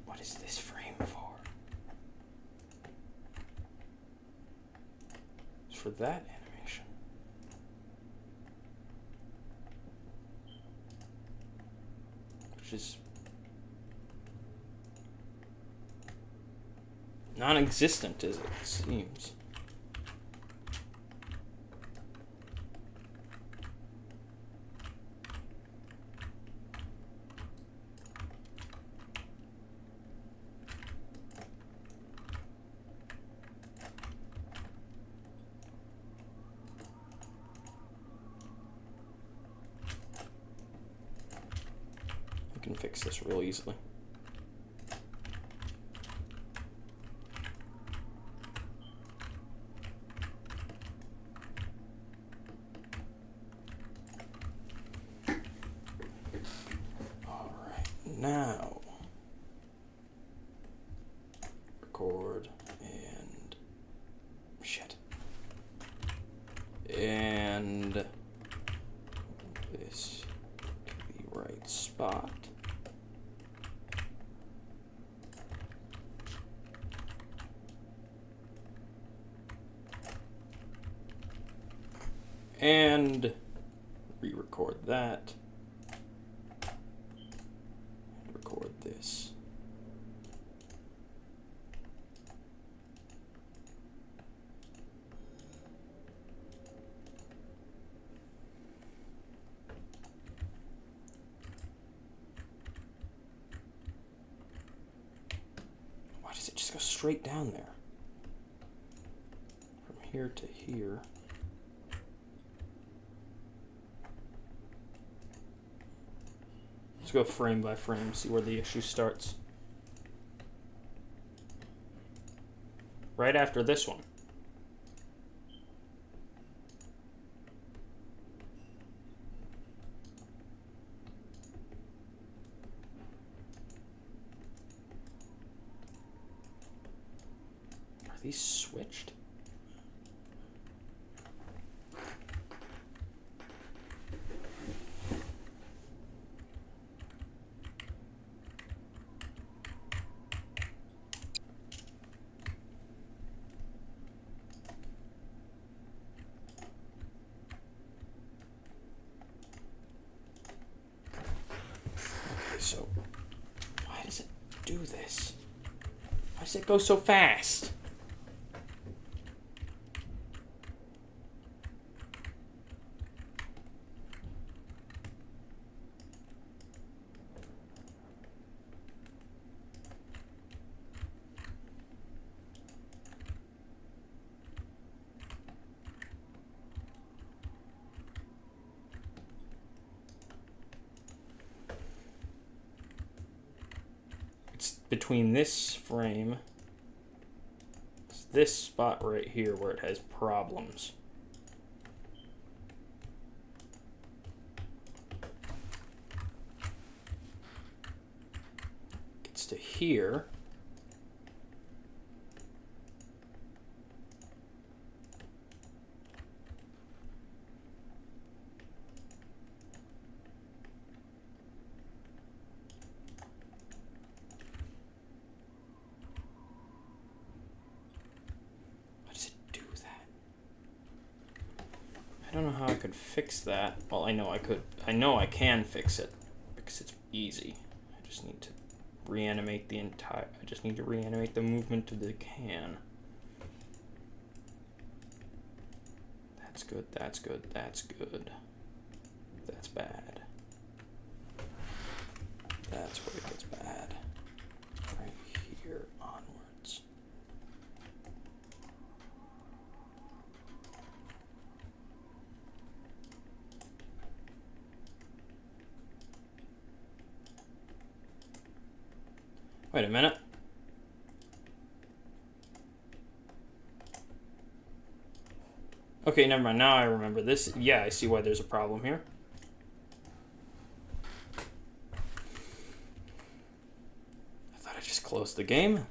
What is this frame for? It's for that animation. Which is non-existent as it seems. I can fix this real easily. All right, now record and shit. And this to the right spot. And re-record that. And record this. straight down there. From here to here. Let's go frame by frame, see where the issue starts. Right after this one. Are these switched? So, why does it do this? Why does it go so fast? Between this frame, it's this spot right here where it has problems. Gets to here. I don't know how I could fix that. Well, I know I could. I know I can fix it because it's easy. I just need to reanimate the entire. I just need to reanimate the movement of the can. That's good. That's good. That's good. That's bad. That's where it gets bad. Right here onwards. Wait a minute. Okay, never mind. Now I remember this. Yeah, I see why there's a problem here. I thought I just closed the game.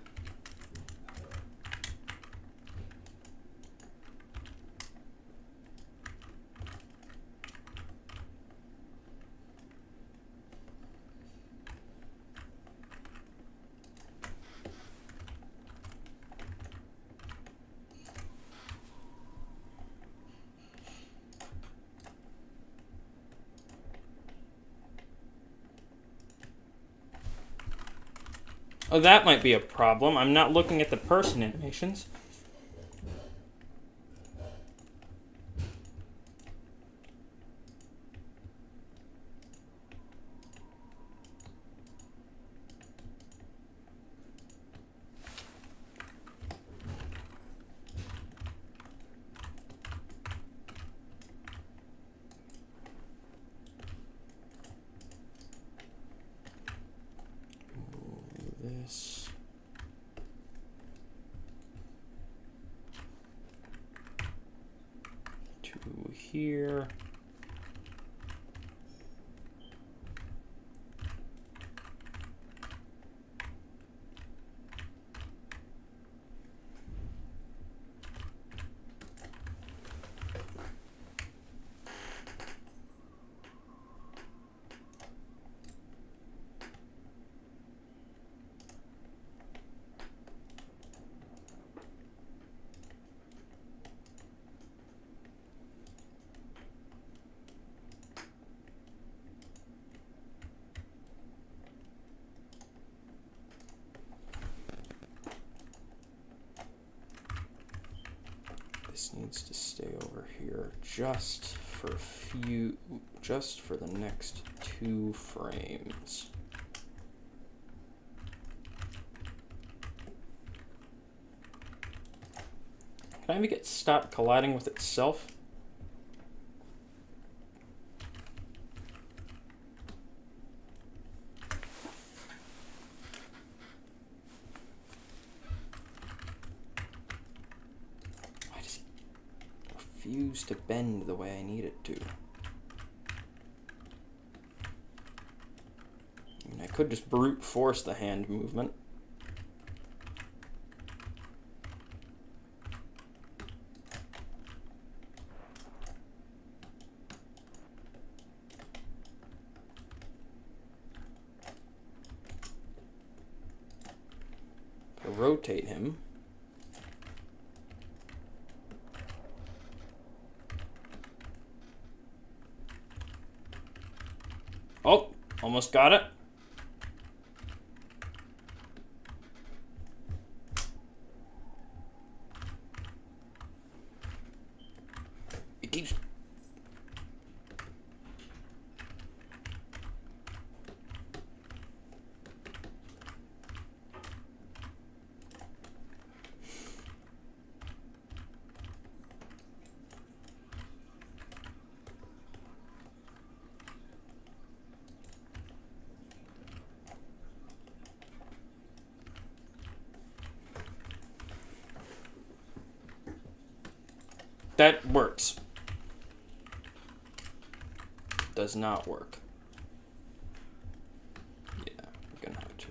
Oh, that might be a problem. I'm not looking at the person animations. This. To here. This needs to stay over here just for the next 2 frames. I make it stop colliding with itself? Why does it refuse to bend the way I need it to? I mean, I could just brute force the hand movement. Rotate him. Oh, almost got it. It keeps... That works. Does not work. Yeah, we're gonna have to.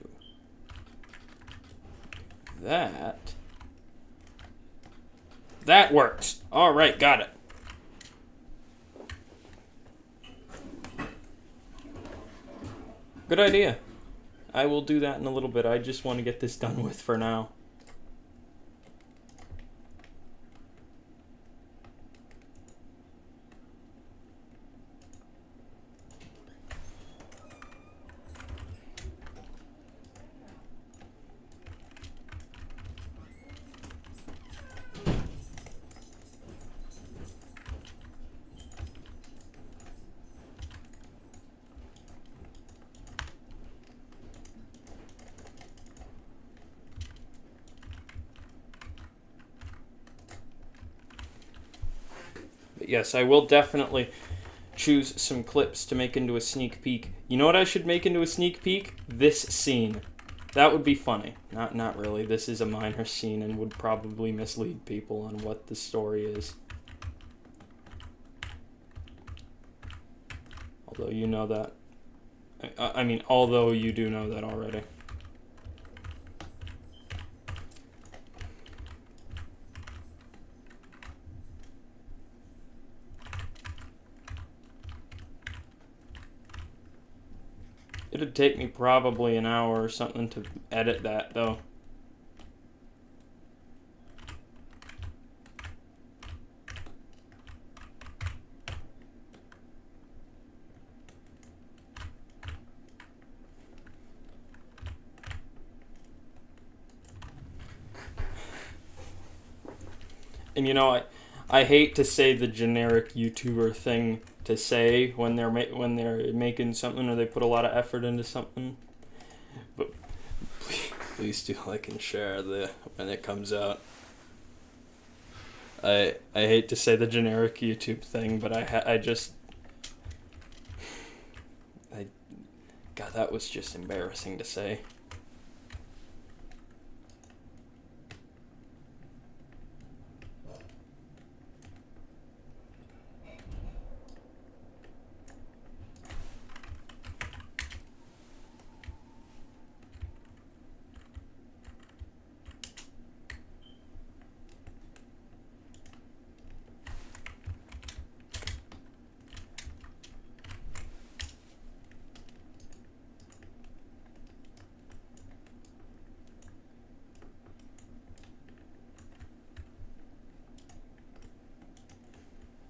That works. All right, got it. Good idea. I will do that in a little bit. I just want to get this done with for now. But yes, I will definitely choose some clips to make into a sneak peek. You know what I should make into a sneak peek? This scene. That would be funny. Not really. This is a minor scene and would probably mislead people on what the story is. Although you know that. I mean, although you do know that already. It'd take me probably an hour or something to edit that, though. And you know, I hate to say the generic YouTuber thing to say when they're making something or they put a lot of effort into something, but please do like and share when it comes out. I hate to say the generic YouTube thing, but God, that was just embarrassing to say.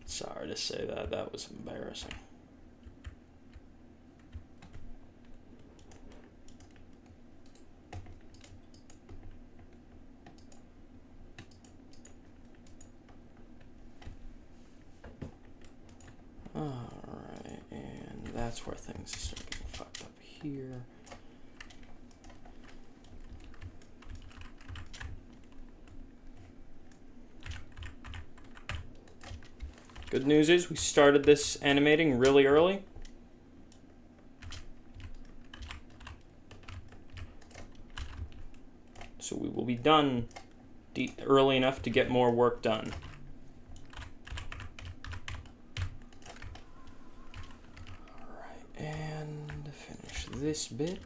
Sorry to say that was embarrassing. Alright, and that's where things start getting fucked up here. Good news is we started this animating really early. So we will be done early enough to get more work done. Alright, and finish this bit.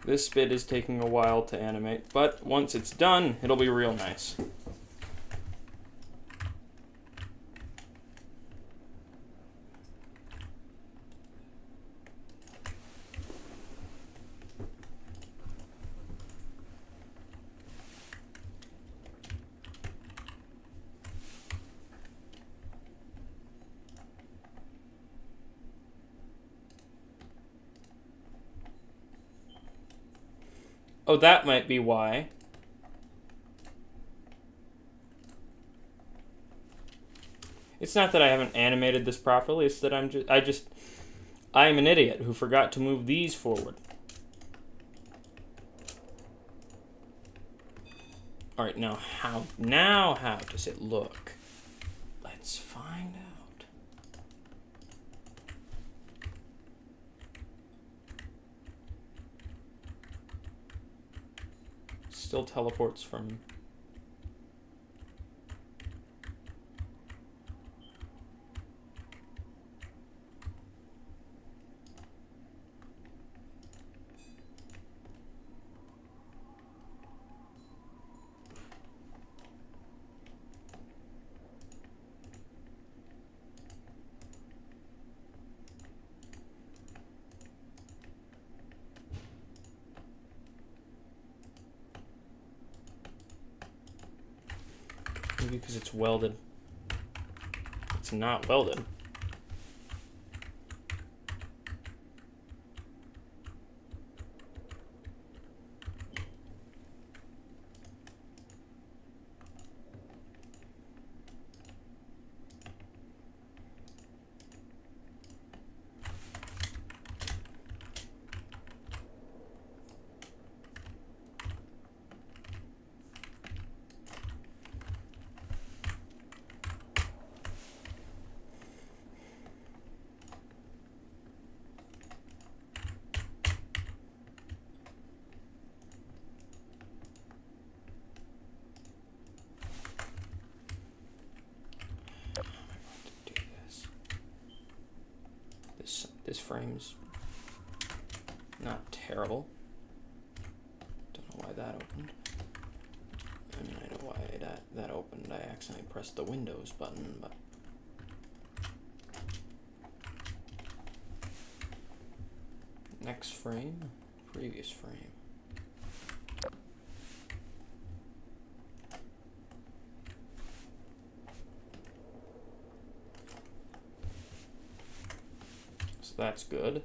This bit is taking a while to animate, but once it's done, it'll be real nice. Oh, that might be why. It's not that I haven't animated this properly, it's that I'm an idiot who forgot to move these forward. Alright, now how does it look? Let's find out. Still teleports from... Maybe because it's welded. It's not welded. This frame's not terrible. Don't know why that opened. I mean, I know why that opened. I accidentally pressed the Windows button, but... Next frame, previous frame. That's good.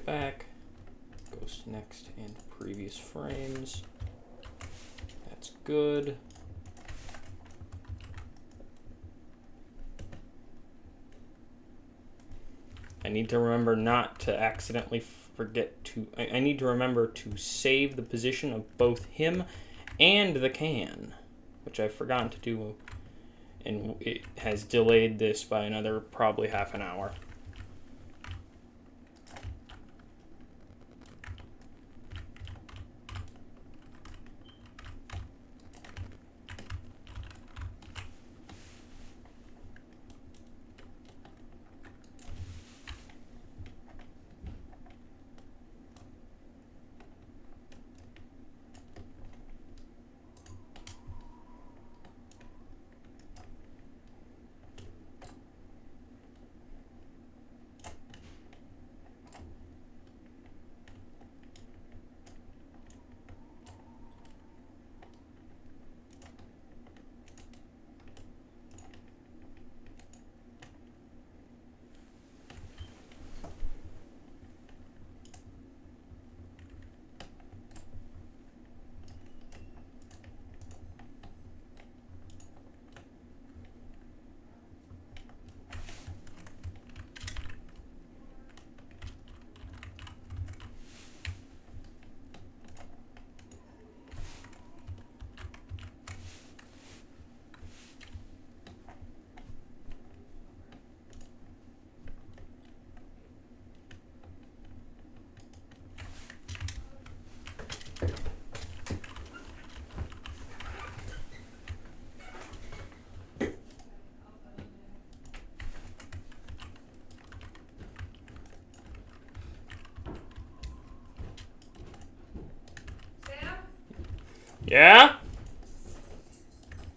back. Goes to next and previous frames. That's good. I need to remember not to accidentally forget to... I need to remember to save the position of both him and the can, which I've forgotten to do, and it has delayed this by another probably half an hour. Yeah?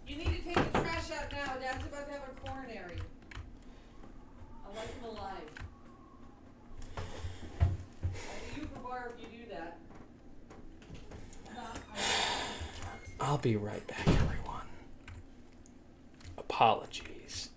You need to take the trash out now. Dad's about to have a coronary. I'll let him alive. I'll do you for bar if you do that. I'll be right back, everyone. Apologies.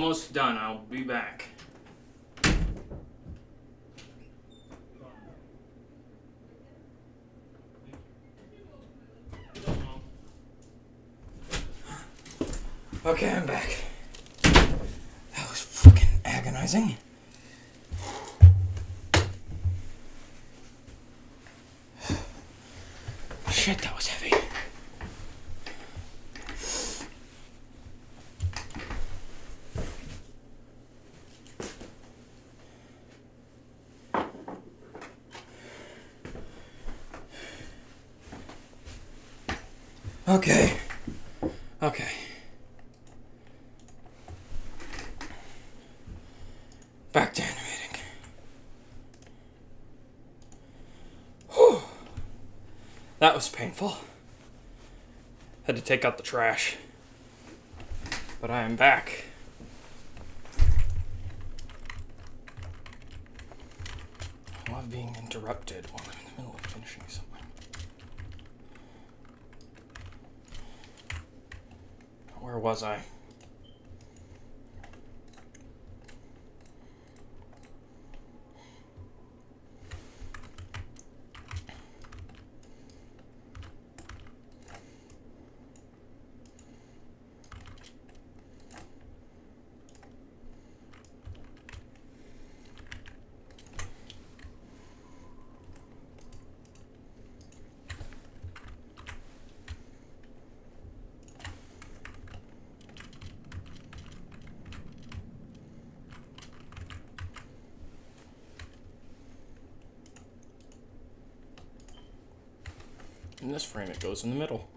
almost done. I'll be back. Okay, I'm back. That was fucking agonizing. Shit, that was heavy. Okay. Okay. Back to animating. Whew. That was painful. Had to take out the trash. But I am back. I love being interrupted while I'm in the middle of finishing something. Where was I? In this frame, it goes in the middle.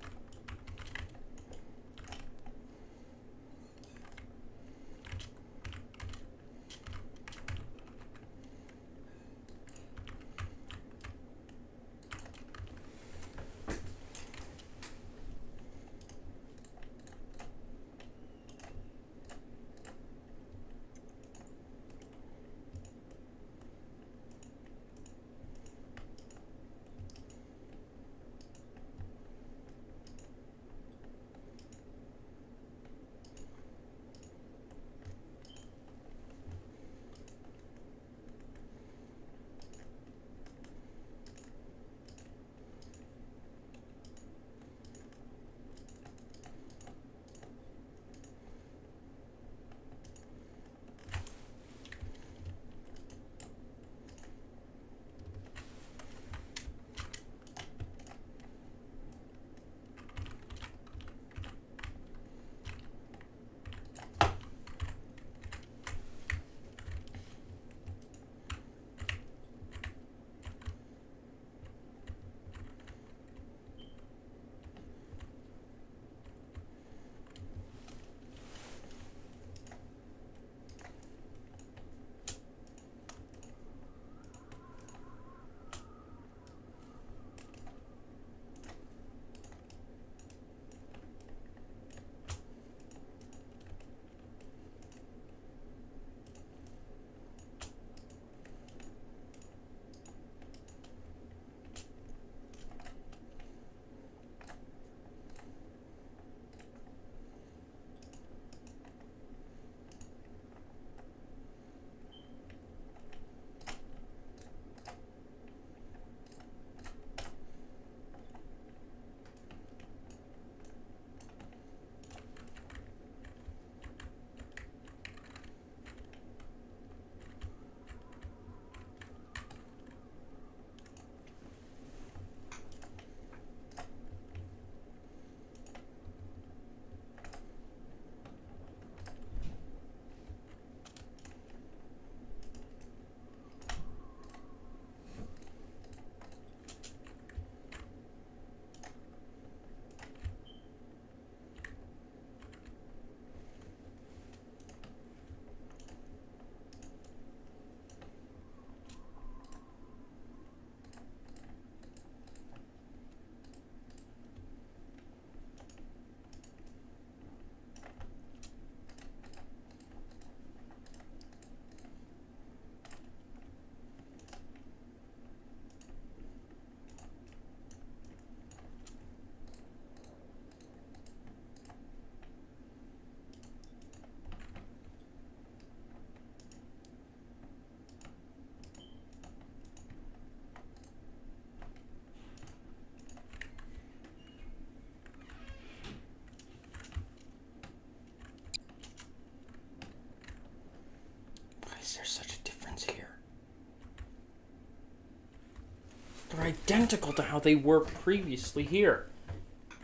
They're identical to how they were previously here.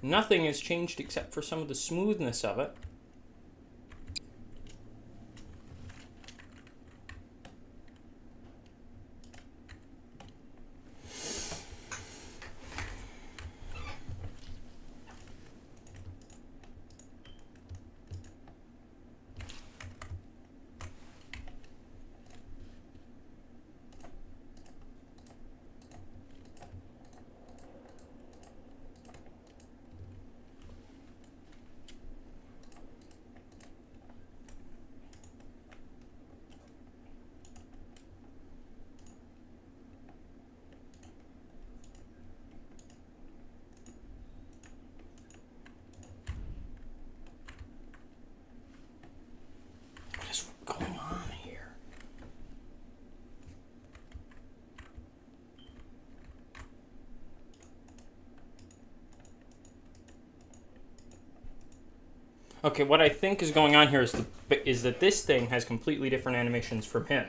Nothing has changed except for some of the smoothness of it. What is going on here? Okay, what I think is going on here is that this thing has completely different animations from him.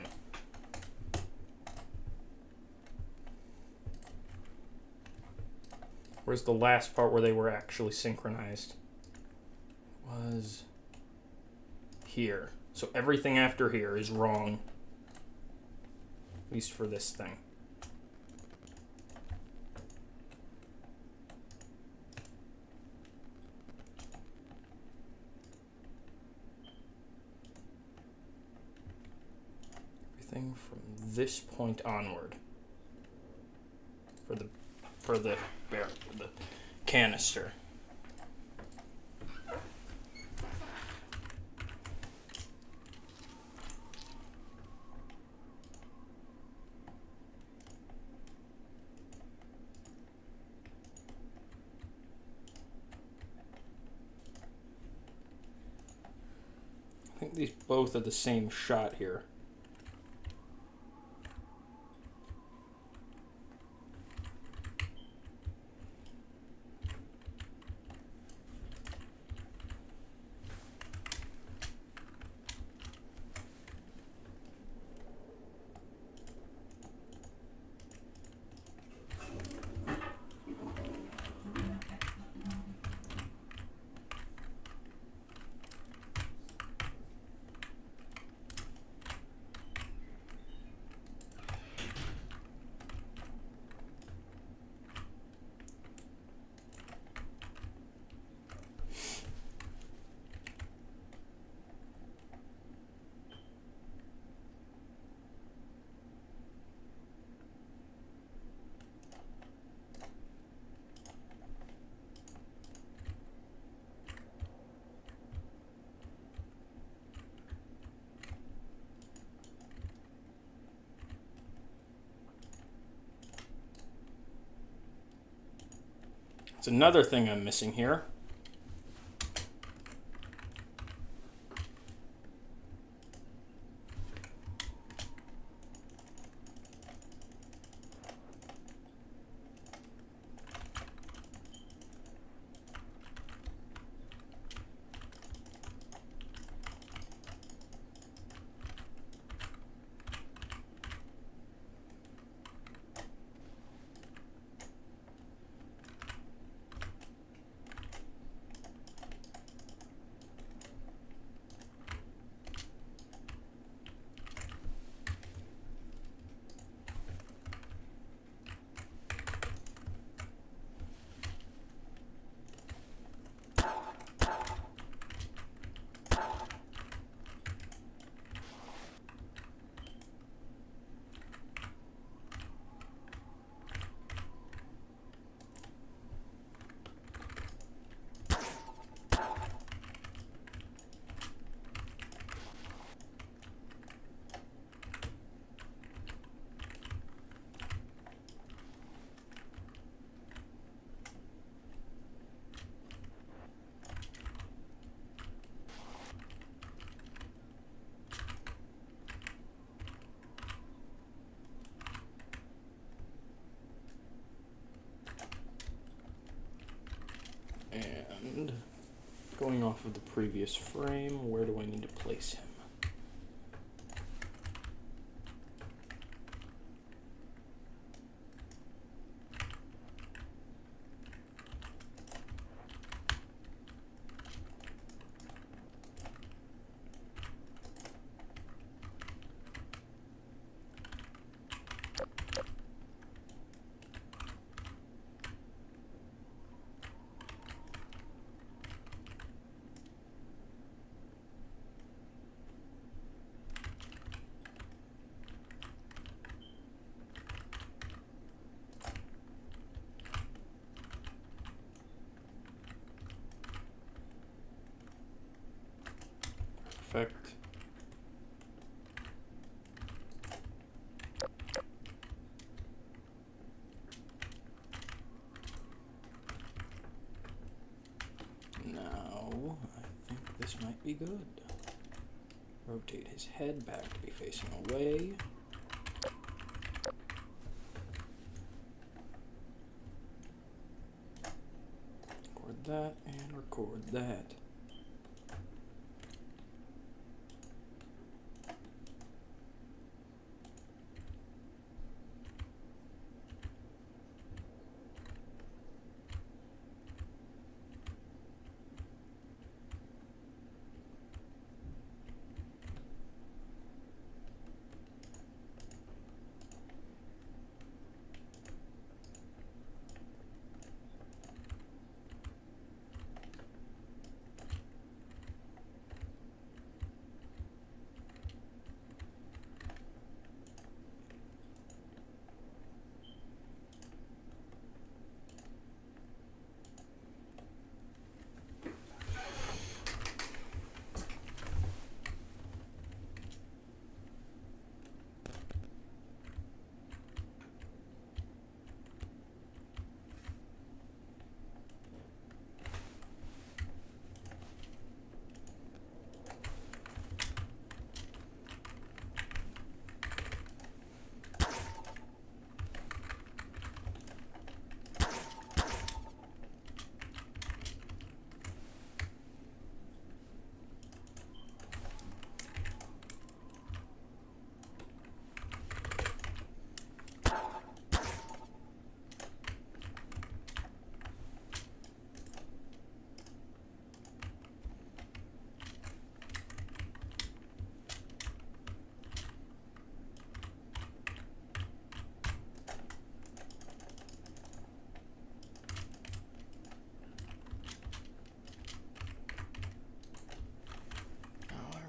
Whereas the last part where they were actually synchronized was here. So everything after here is wrong. At least for this thing. Everything from this point onward. For the canister. I think these both are the same shot here. It's another thing I'm missing here. And going off of the previous frame, where do I need to place him? Perfect. Now, I think this might be good. Rotate his head back to be facing away. Record that and record that.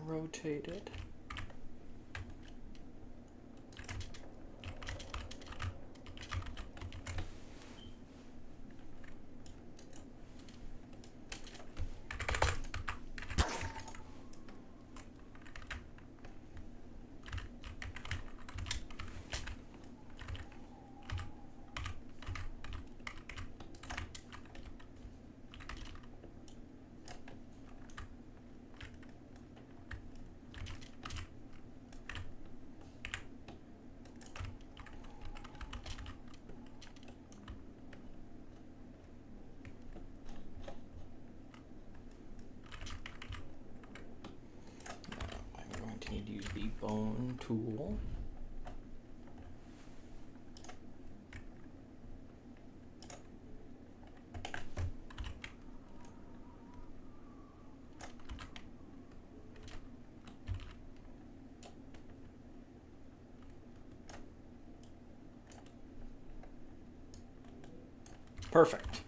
Rotate it. Need to use the bone tool. Perfect.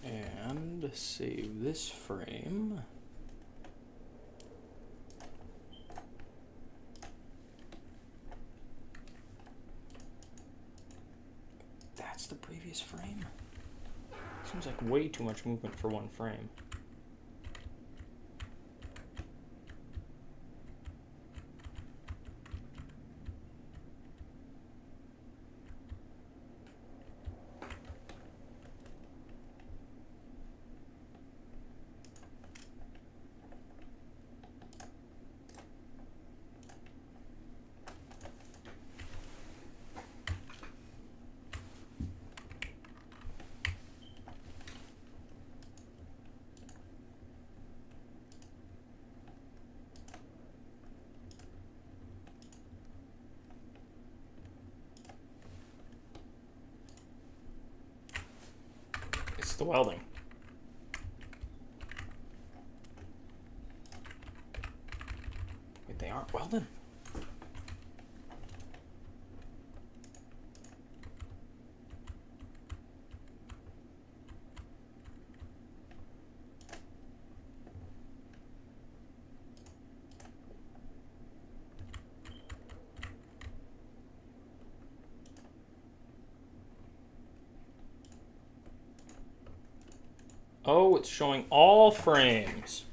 And save this frame. previous frame? Seems like way too much movement for one frame. It's the welding. Wait, they aren't welding? Oh, it's showing all frames.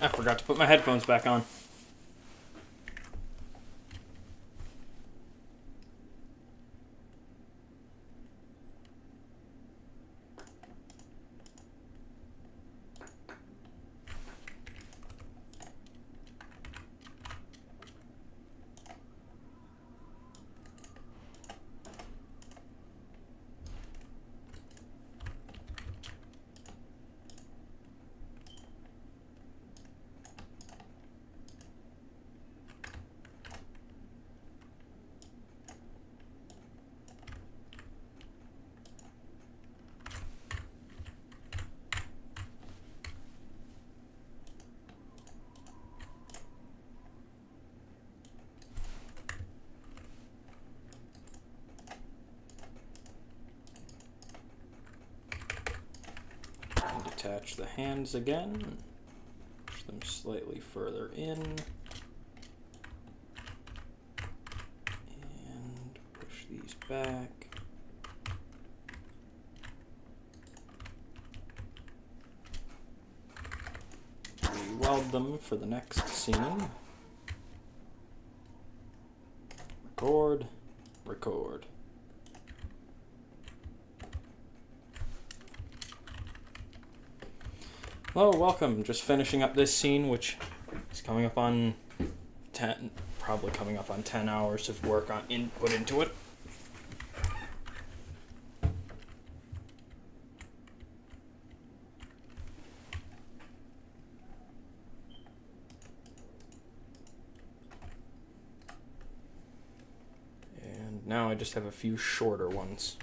I forgot to put my headphones back on. Detach the hands again, push them slightly further in, and push these back. Re-weld them for the next scene. Record, record. Hello, welcome. Just finishing up this scene, which is coming up on 10, probably coming up on 10 hours of work on input into it. And now I just have a few shorter ones.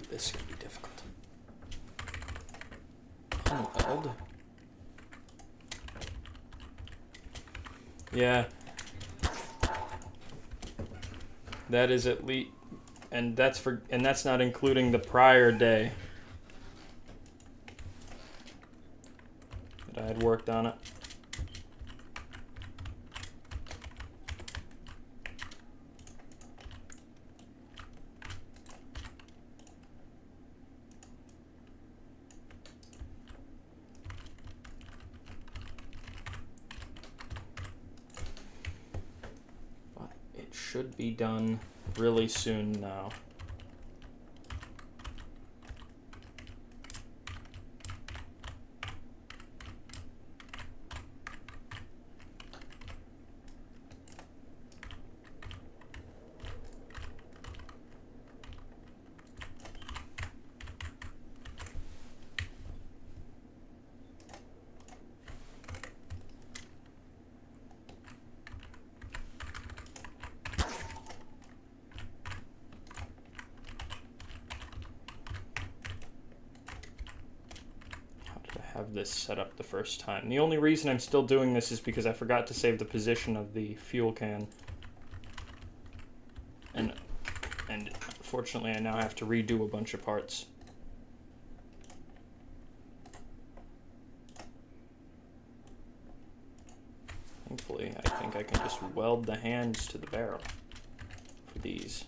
This is going to be difficult. Unweld. Yeah. That is at least, and that's not including the prior day that I had worked on it. Should be done really soon now. Have this set up the first time. The only reason I'm still doing this is because I forgot to save the position of the fuel can. And unfortunately I now have to redo a bunch of parts. Thankfully, I think I can just weld the hands to the barrel for these.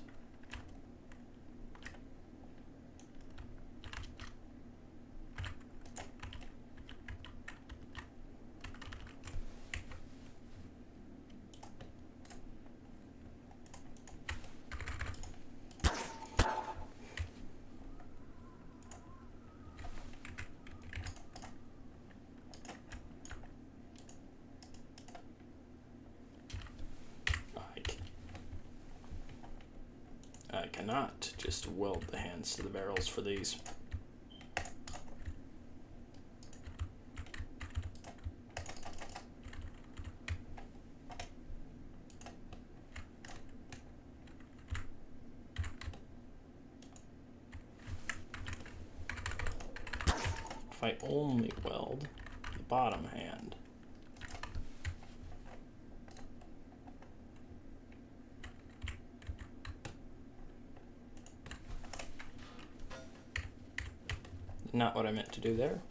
I cannot just weld the hands to the barrels for these. If I only weld the bottom hand, not what I meant to do there.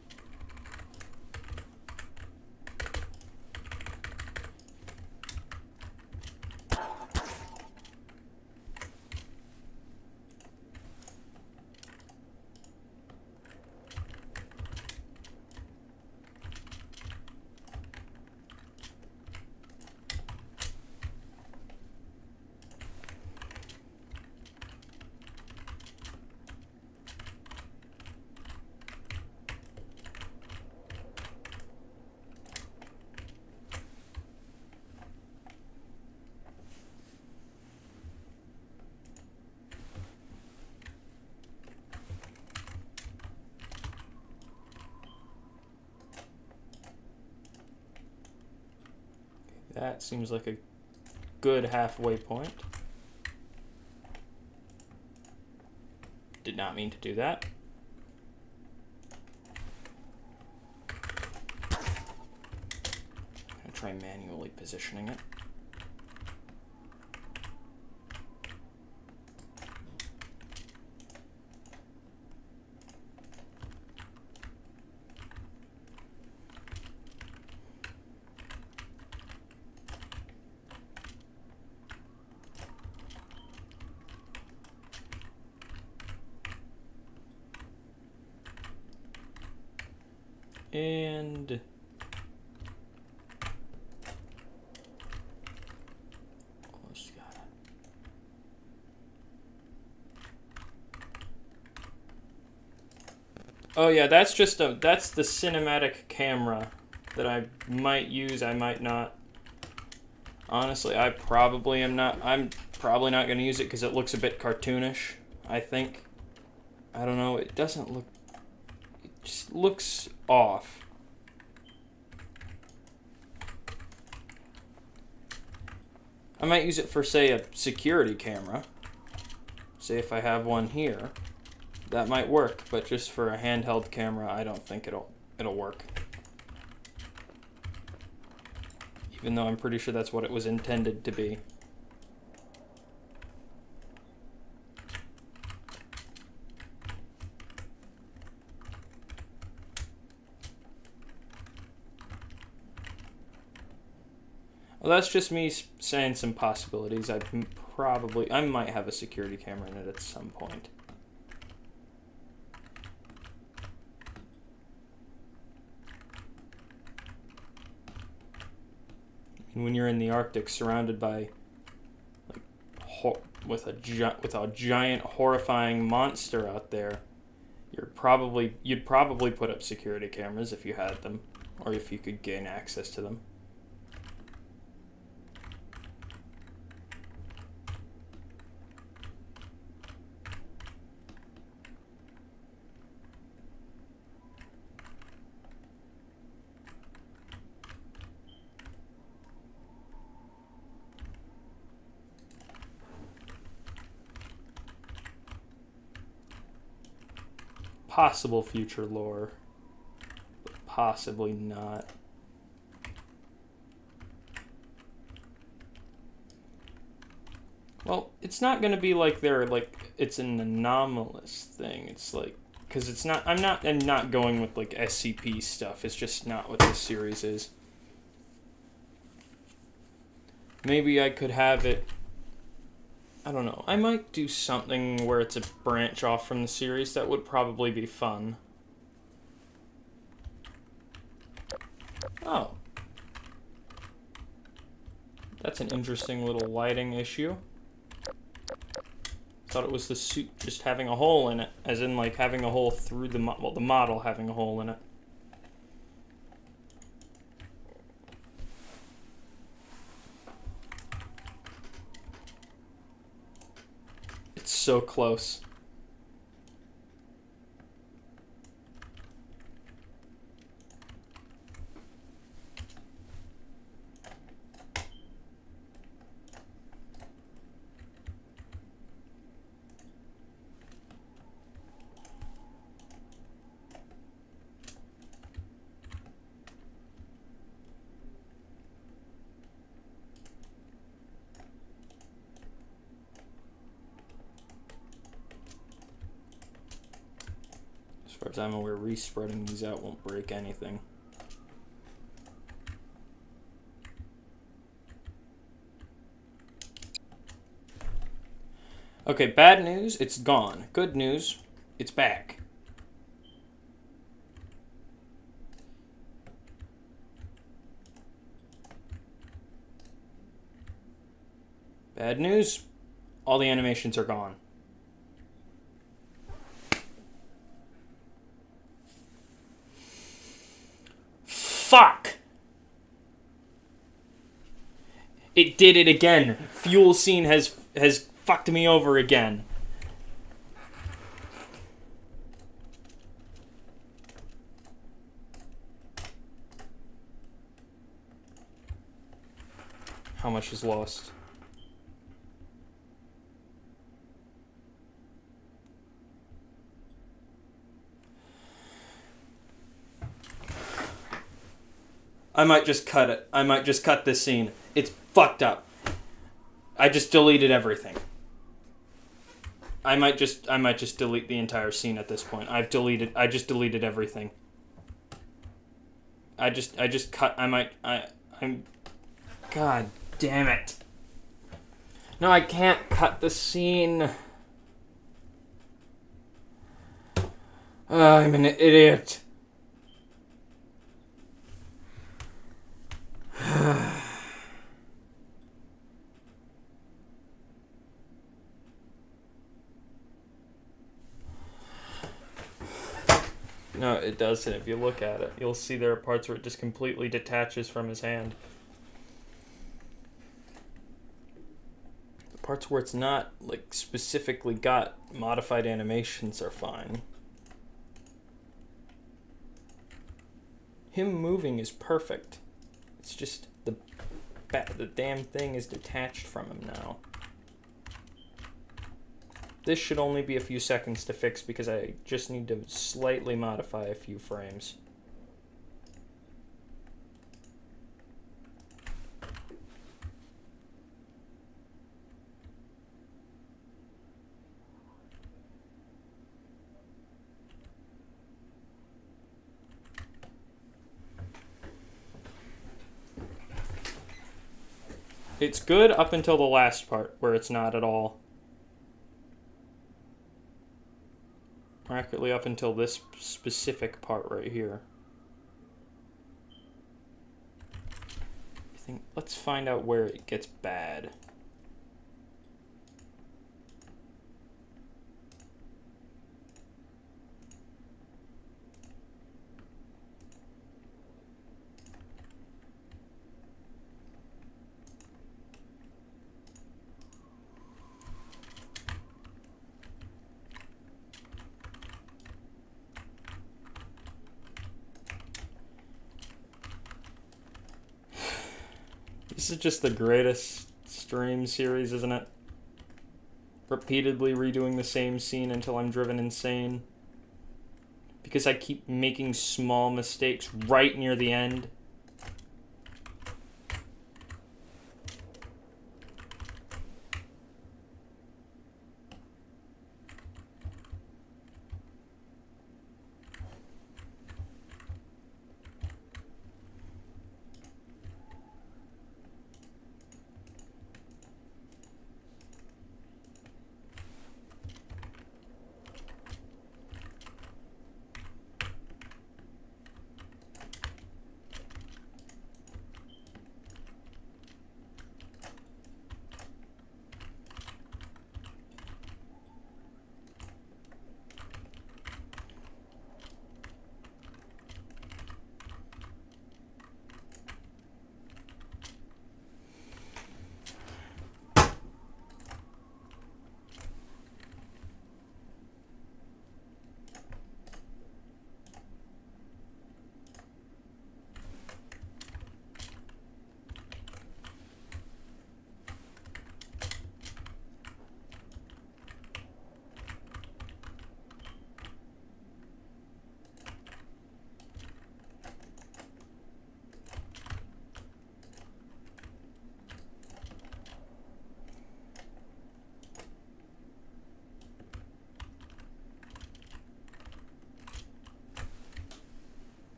That seems like a good halfway point. Did not mean to do that. I'm gonna try manually positioning it. And almost got it. Oh yeah, that's the cinematic camera that I might use, I might not. Honestly, I probably am not. I'm probably not going to use it because it looks a bit cartoonish, I think. I don't know, it doesn't look... It just looks off. I might use it for, say, a security camera. Say if I have one here. That might work, but just for a handheld camera, I don't think it'll work. Even though I'm pretty sure that's what it was intended to be. Well, that's just me saying some possibilities. I might have a security camera in it at some point. When you're in the Arctic, surrounded by, like, with a giant, horrifying monster out there, you'd probably put up security cameras if you had them, or if you could gain access to them. Possible future lore, but possibly not. Well, it's not going to be like it's an anomalous thing. It's like, because it's not, I'm not going with like SCP stuff. It's just not what this series is. Maybe I could have it, I don't know. I might do something where it's a branch off from the series. That would probably be fun. Oh. That's an interesting little lighting issue. Thought it was the suit just having a hole in it. As in, like, having a hole through the model having a hole in it. So close. As far as I'm aware, respreading these out won't break anything. Okay, bad news, it's gone. Good news, it's back. Bad news, all the animations are gone. Fuck! It did it again. Fuel Scene has fucked me over again. how much is lost. I might just cut it. I might just cut this scene. It's fucked up. I just deleted everything. I might just delete the entire scene at this point. I just deleted everything. I'm God damn it. No, I can't cut the scene. I'm an idiot. No, it doesn't. If you look at it, you'll see there are parts where it just completely detaches from his hand. The parts where it's not, like, specifically got modified animations are fine. Him moving is perfect. It's just the damn thing is detached from him now. This should only be a few seconds to fix because I just need to slightly modify a few frames. It's good up until the last part where it's not at all. Accurately up until this specific part right here. Let's find out where it gets bad. This is just the greatest stream series, isn't it? Repeatedly redoing the same scene until I'm driven insane. Because I keep making small mistakes right near the end.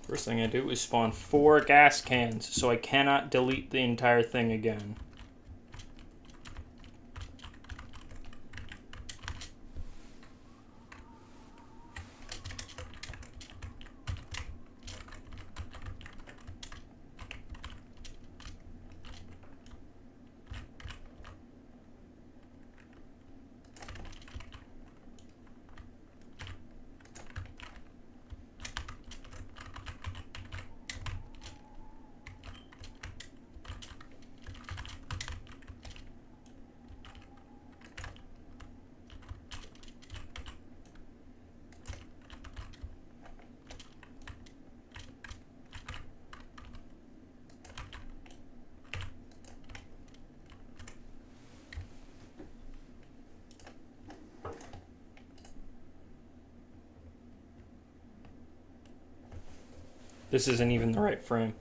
First thing I do is spawn 4 gas cans, so I cannot delete the entire thing again. This isn't even the right frame.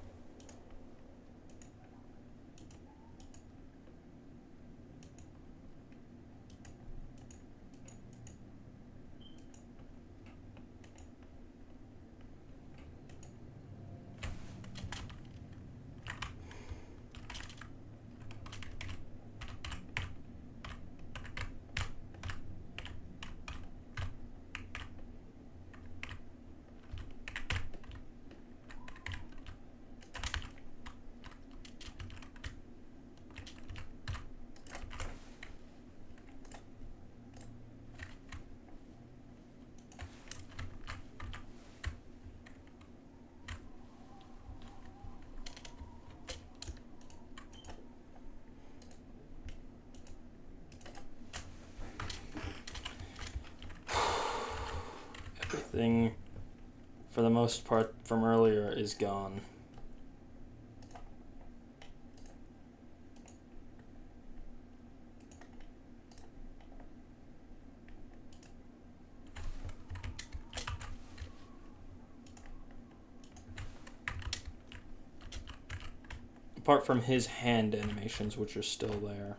Everything, for the most part, from earlier is gone. Apart from his hand animations, which are still there.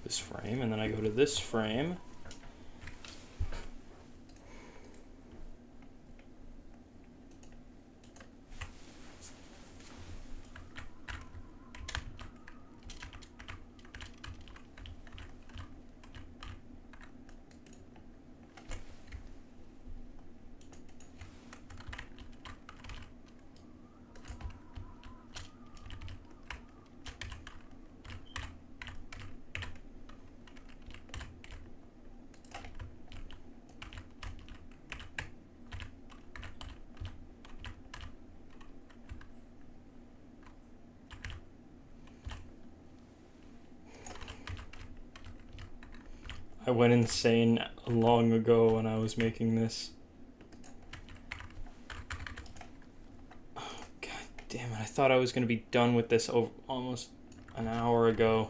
This frame, and then I go to this frame. I went insane long ago when I was making this. Oh, God damn it. I thought I was going to be done with this almost an hour ago.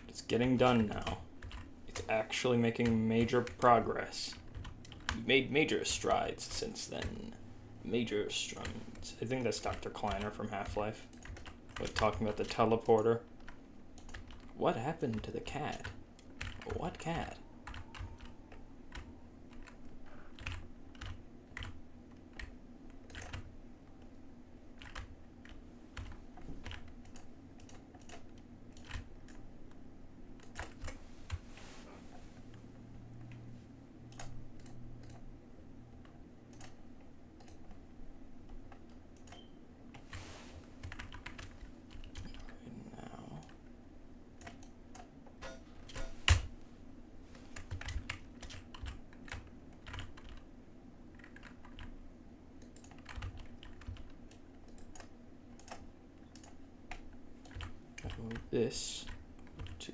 It's getting done now. It's actually making major progress. You've made major strides since then. Major strides. I think that's Dr. Kleiner from Half-Life. Like talking about the teleporter. What happened to the cat? What cat? Move this to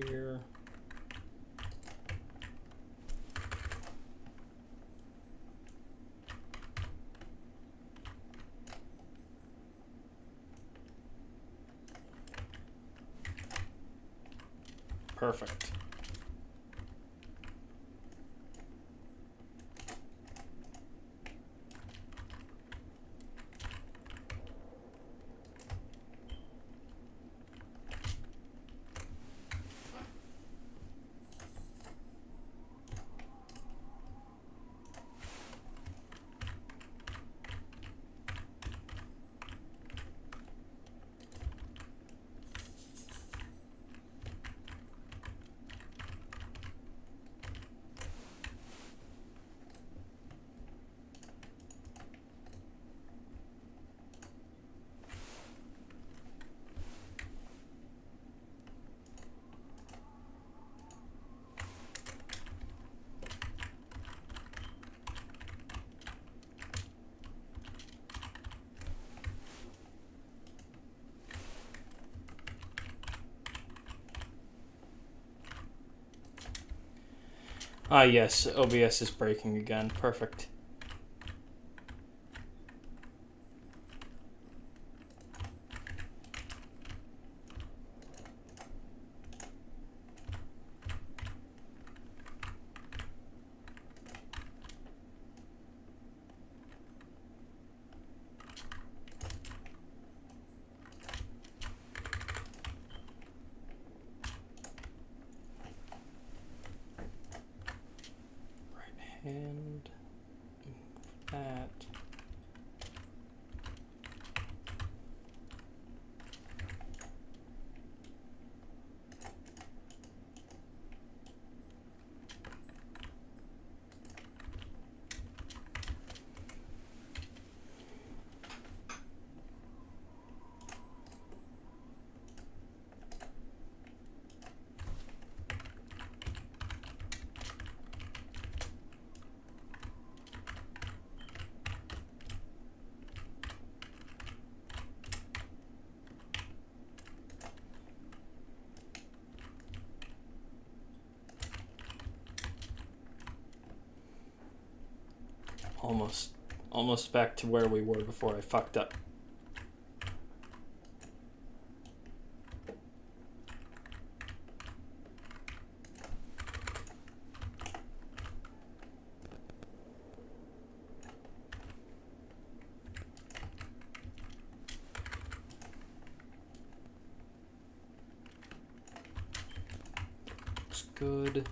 here. Perfect. Ah, yes, OBS is breaking again. Perfect. Right hand. That. Almost back to where we were before I fucked up. Looks good.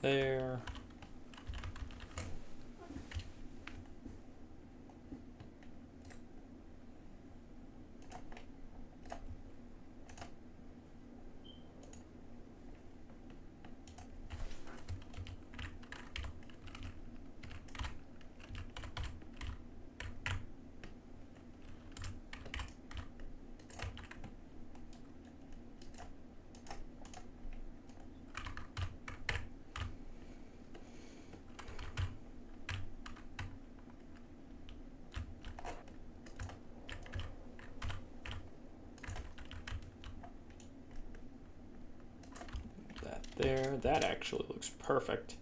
There. There, that actually looks perfect.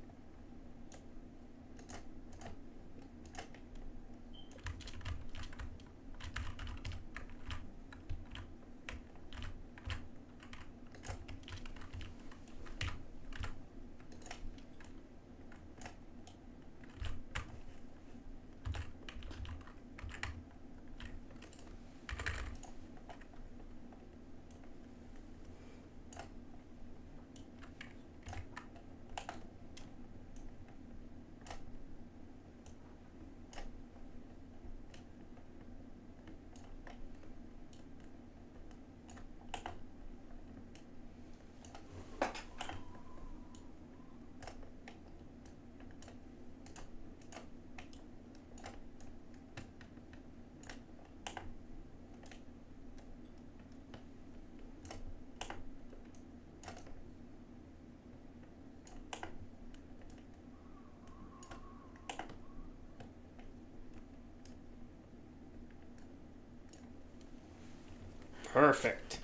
Perfect.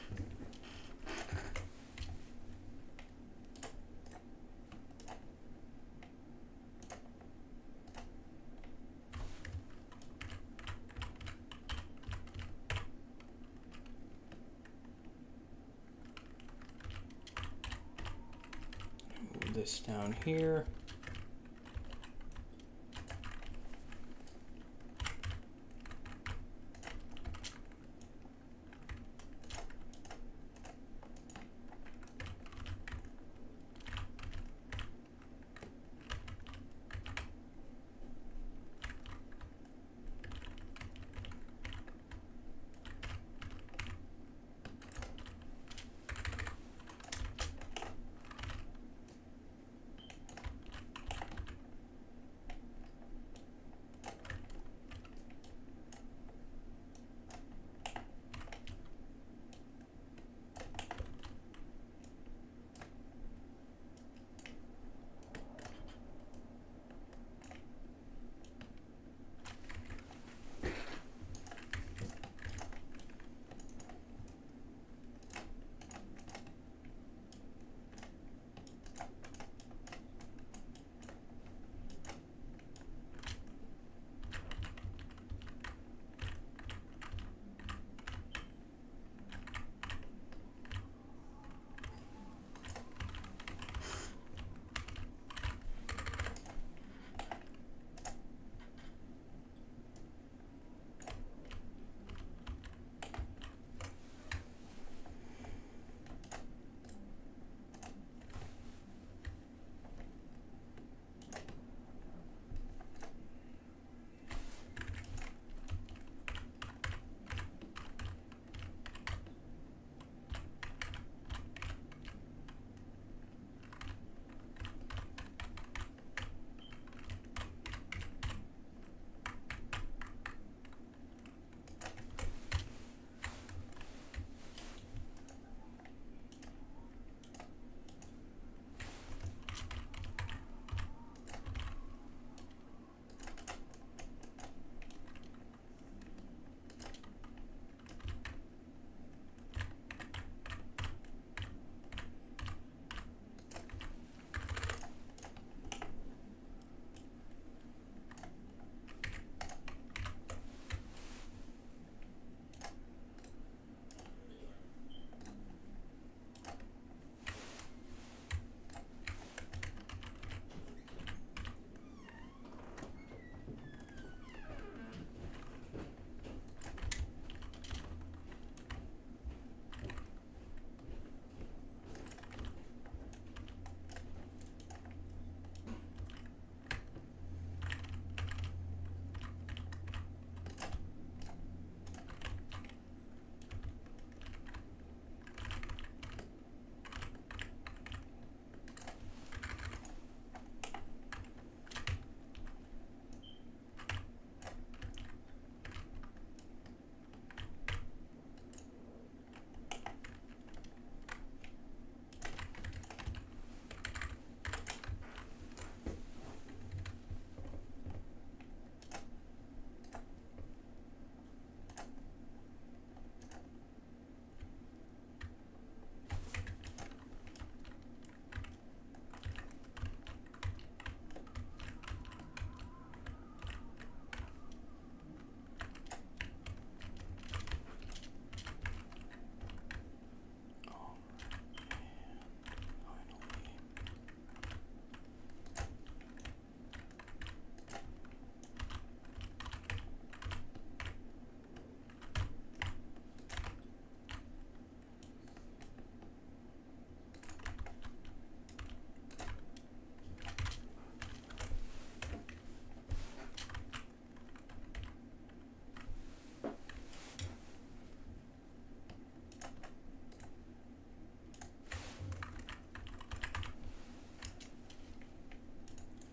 Move this down here.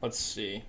Let's see.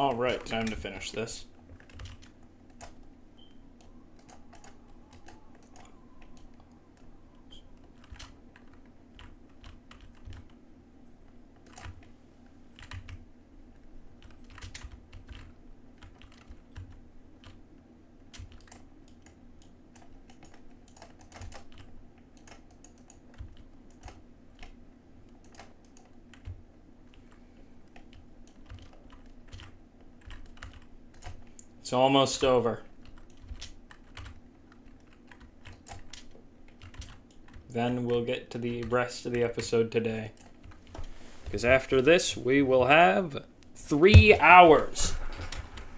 Alright, time to finish this. It's almost over. Then we'll get to the rest of the episode today. Because after this, we will have 3 hours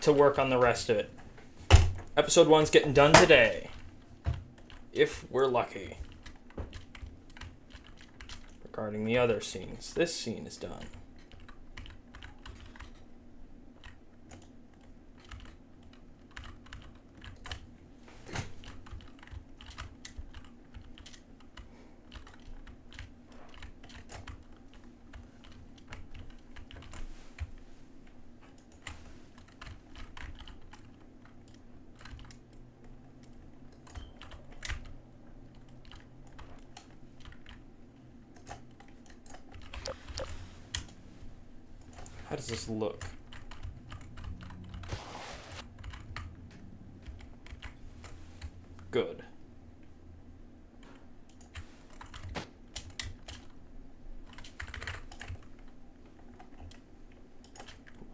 to work on the rest of it. Episode 1's getting done today. If we're lucky. Regarding the other scenes, this scene is done. How does this look? Good.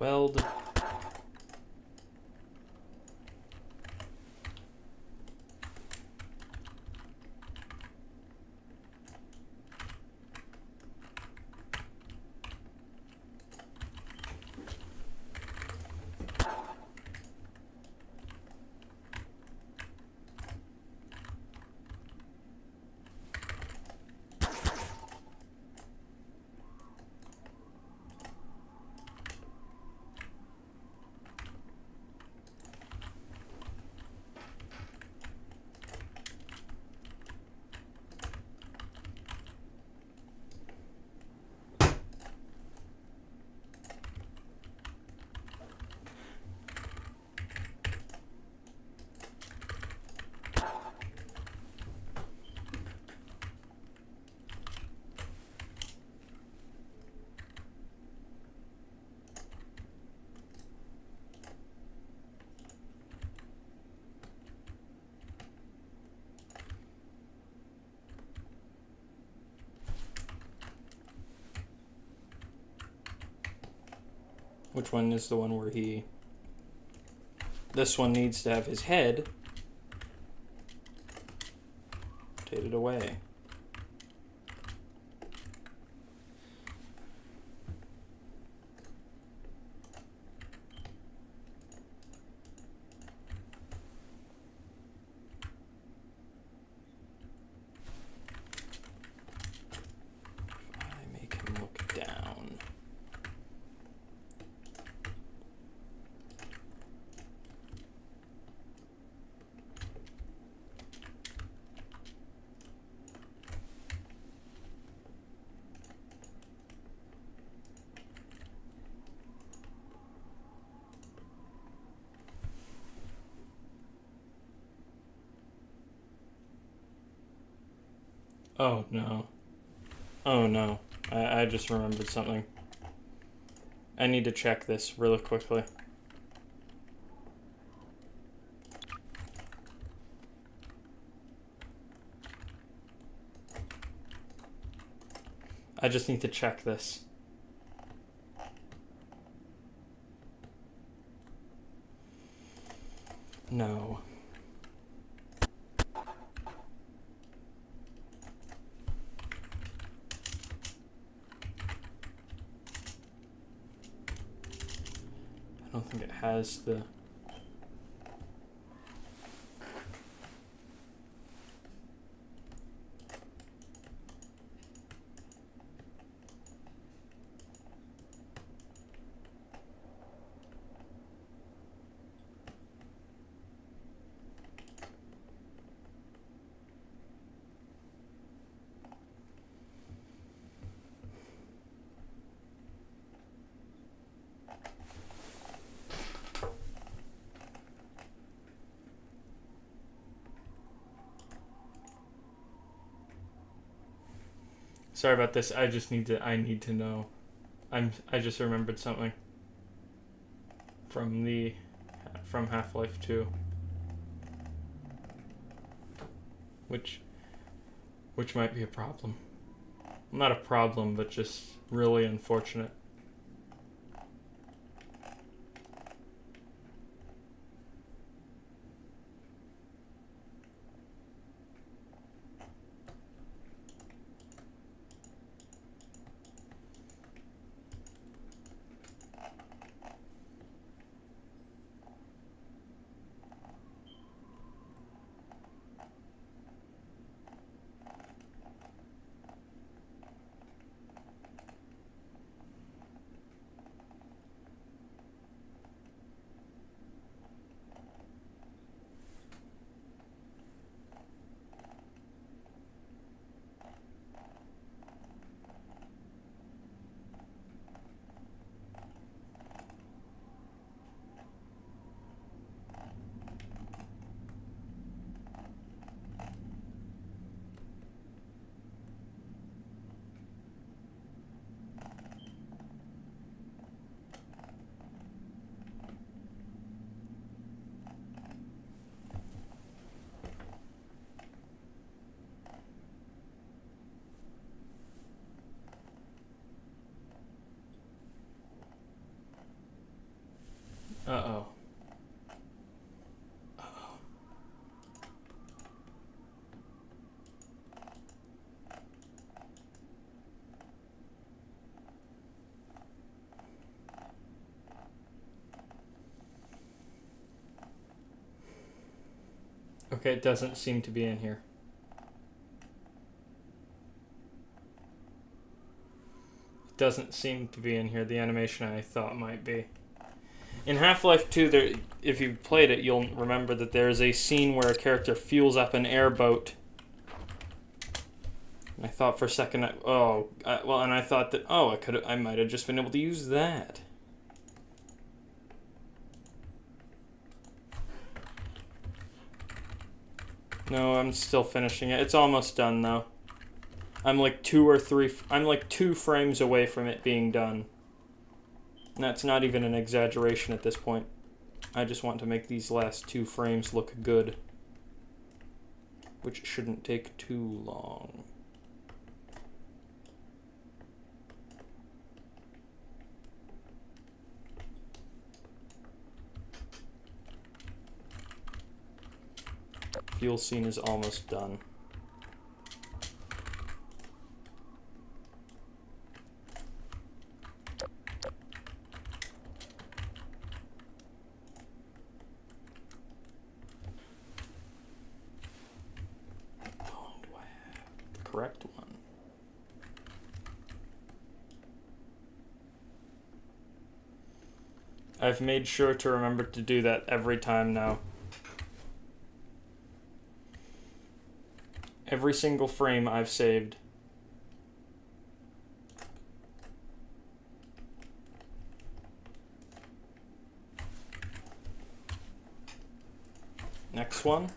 Weld. Which one is the one where he... This one needs to have his head rotated away. If I make him look down... Oh no. Oh no. I just remembered something. I need to check this really quickly. I just need to check this. No. I don't think it has the... Sorry about this. I need to know. I just remembered something from Half-Life 2. Which might be a problem. Not a problem, but just really unfortunate. Uh-oh. Okay, it doesn't seem to be in here. It doesn't seem to be in here, the animation I thought might be. In Half-Life 2, if you've played it, you'll remember that there is a scene where a character fuels up an airboat. And I thought for a second, and I thought that, I might have just been able to use that. No, I'm still finishing it. It's almost done, though. I'm like 2 frames away from it being done. And that's not even an exaggeration at this point. I just want to make these last 2 frames look good. Which shouldn't take too long. Fuel scene is almost done. Correct one. I've made sure to remember to do that every time now. Every single frame I've saved. Next one.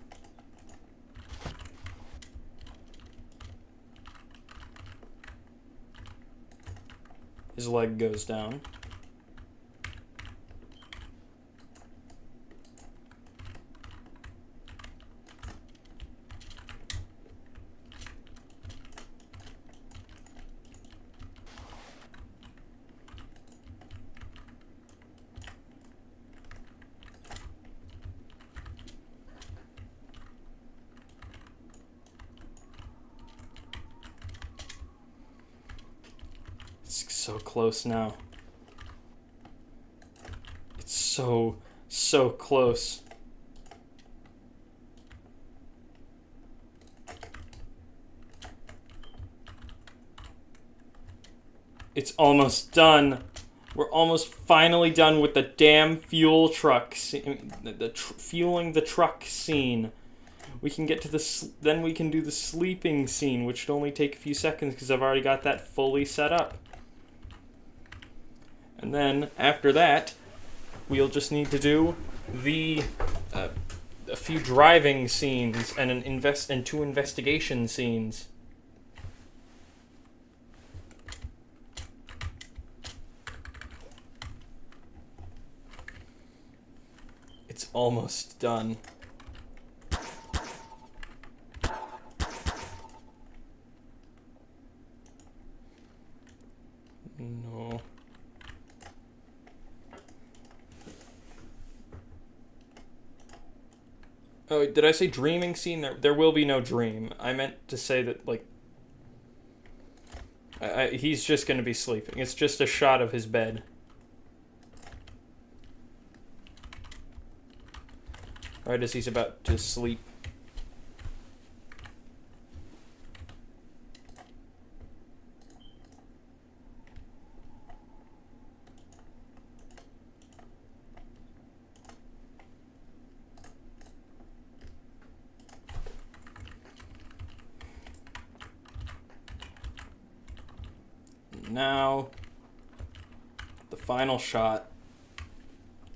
His leg goes down. So close now. It's so close. It's almost done. We're almost finally done with the damn fuel truck scene, fueling the truck scene. We can get to then we can do the sleeping scene, which should only take a few seconds because I've already got that fully set up. And then, after that, we'll just need to do a few driving scenes and 2 investigation scenes. almost done. No. Oh, did I say dreaming scene? There will be no dream. I meant to say that, like, he's just going to be sleeping. It's just a shot of his bed. Right as he's about to sleep. Now, the final shot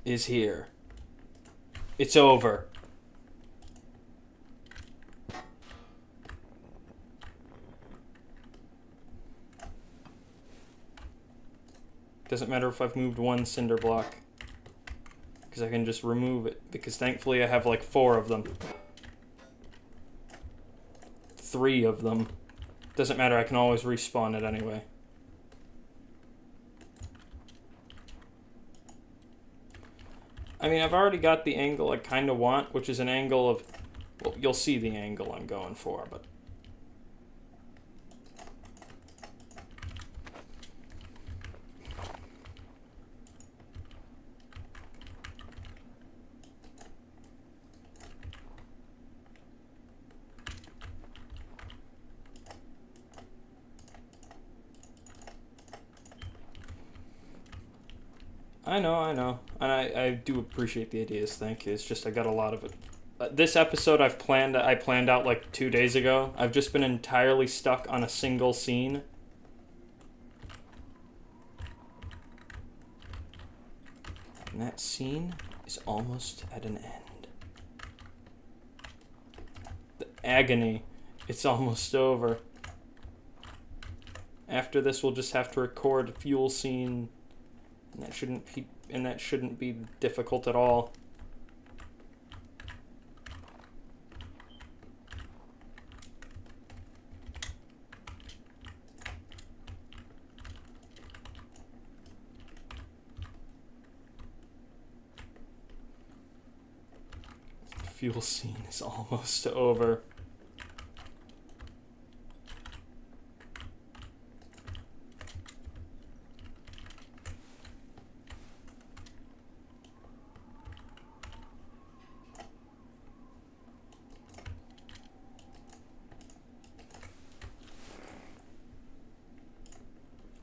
is here. It's over. Doesn't matter if I've moved one cinder block, because I can just remove it, because thankfully I have like 4 of them. 3 of them. Doesn't matter, I can always respawn it anyway. I mean, I've already got the angle I kind of want, which is an angle of... Well, you'll see the angle I'm going for, but... I know. And I do appreciate the ideas, thank you. It's just I got a lot of it. This episode I planned out like 2 days ago. I've just been entirely stuck on a single scene. And that scene is almost at an end. The agony, it's almost over. After this we'll just have to record a fuel scene. And that shouldn't be difficult at all. The fuel scene is almost over.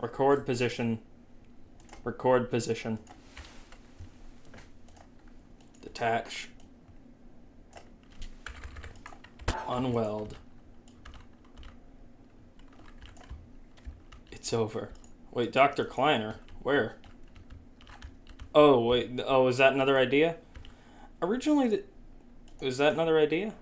Record position. Record position. Detach. Unweld. It's over. Wait, Dr. Kleiner? Where? Oh, wait. Oh, is that another idea? Originally, was that another idea?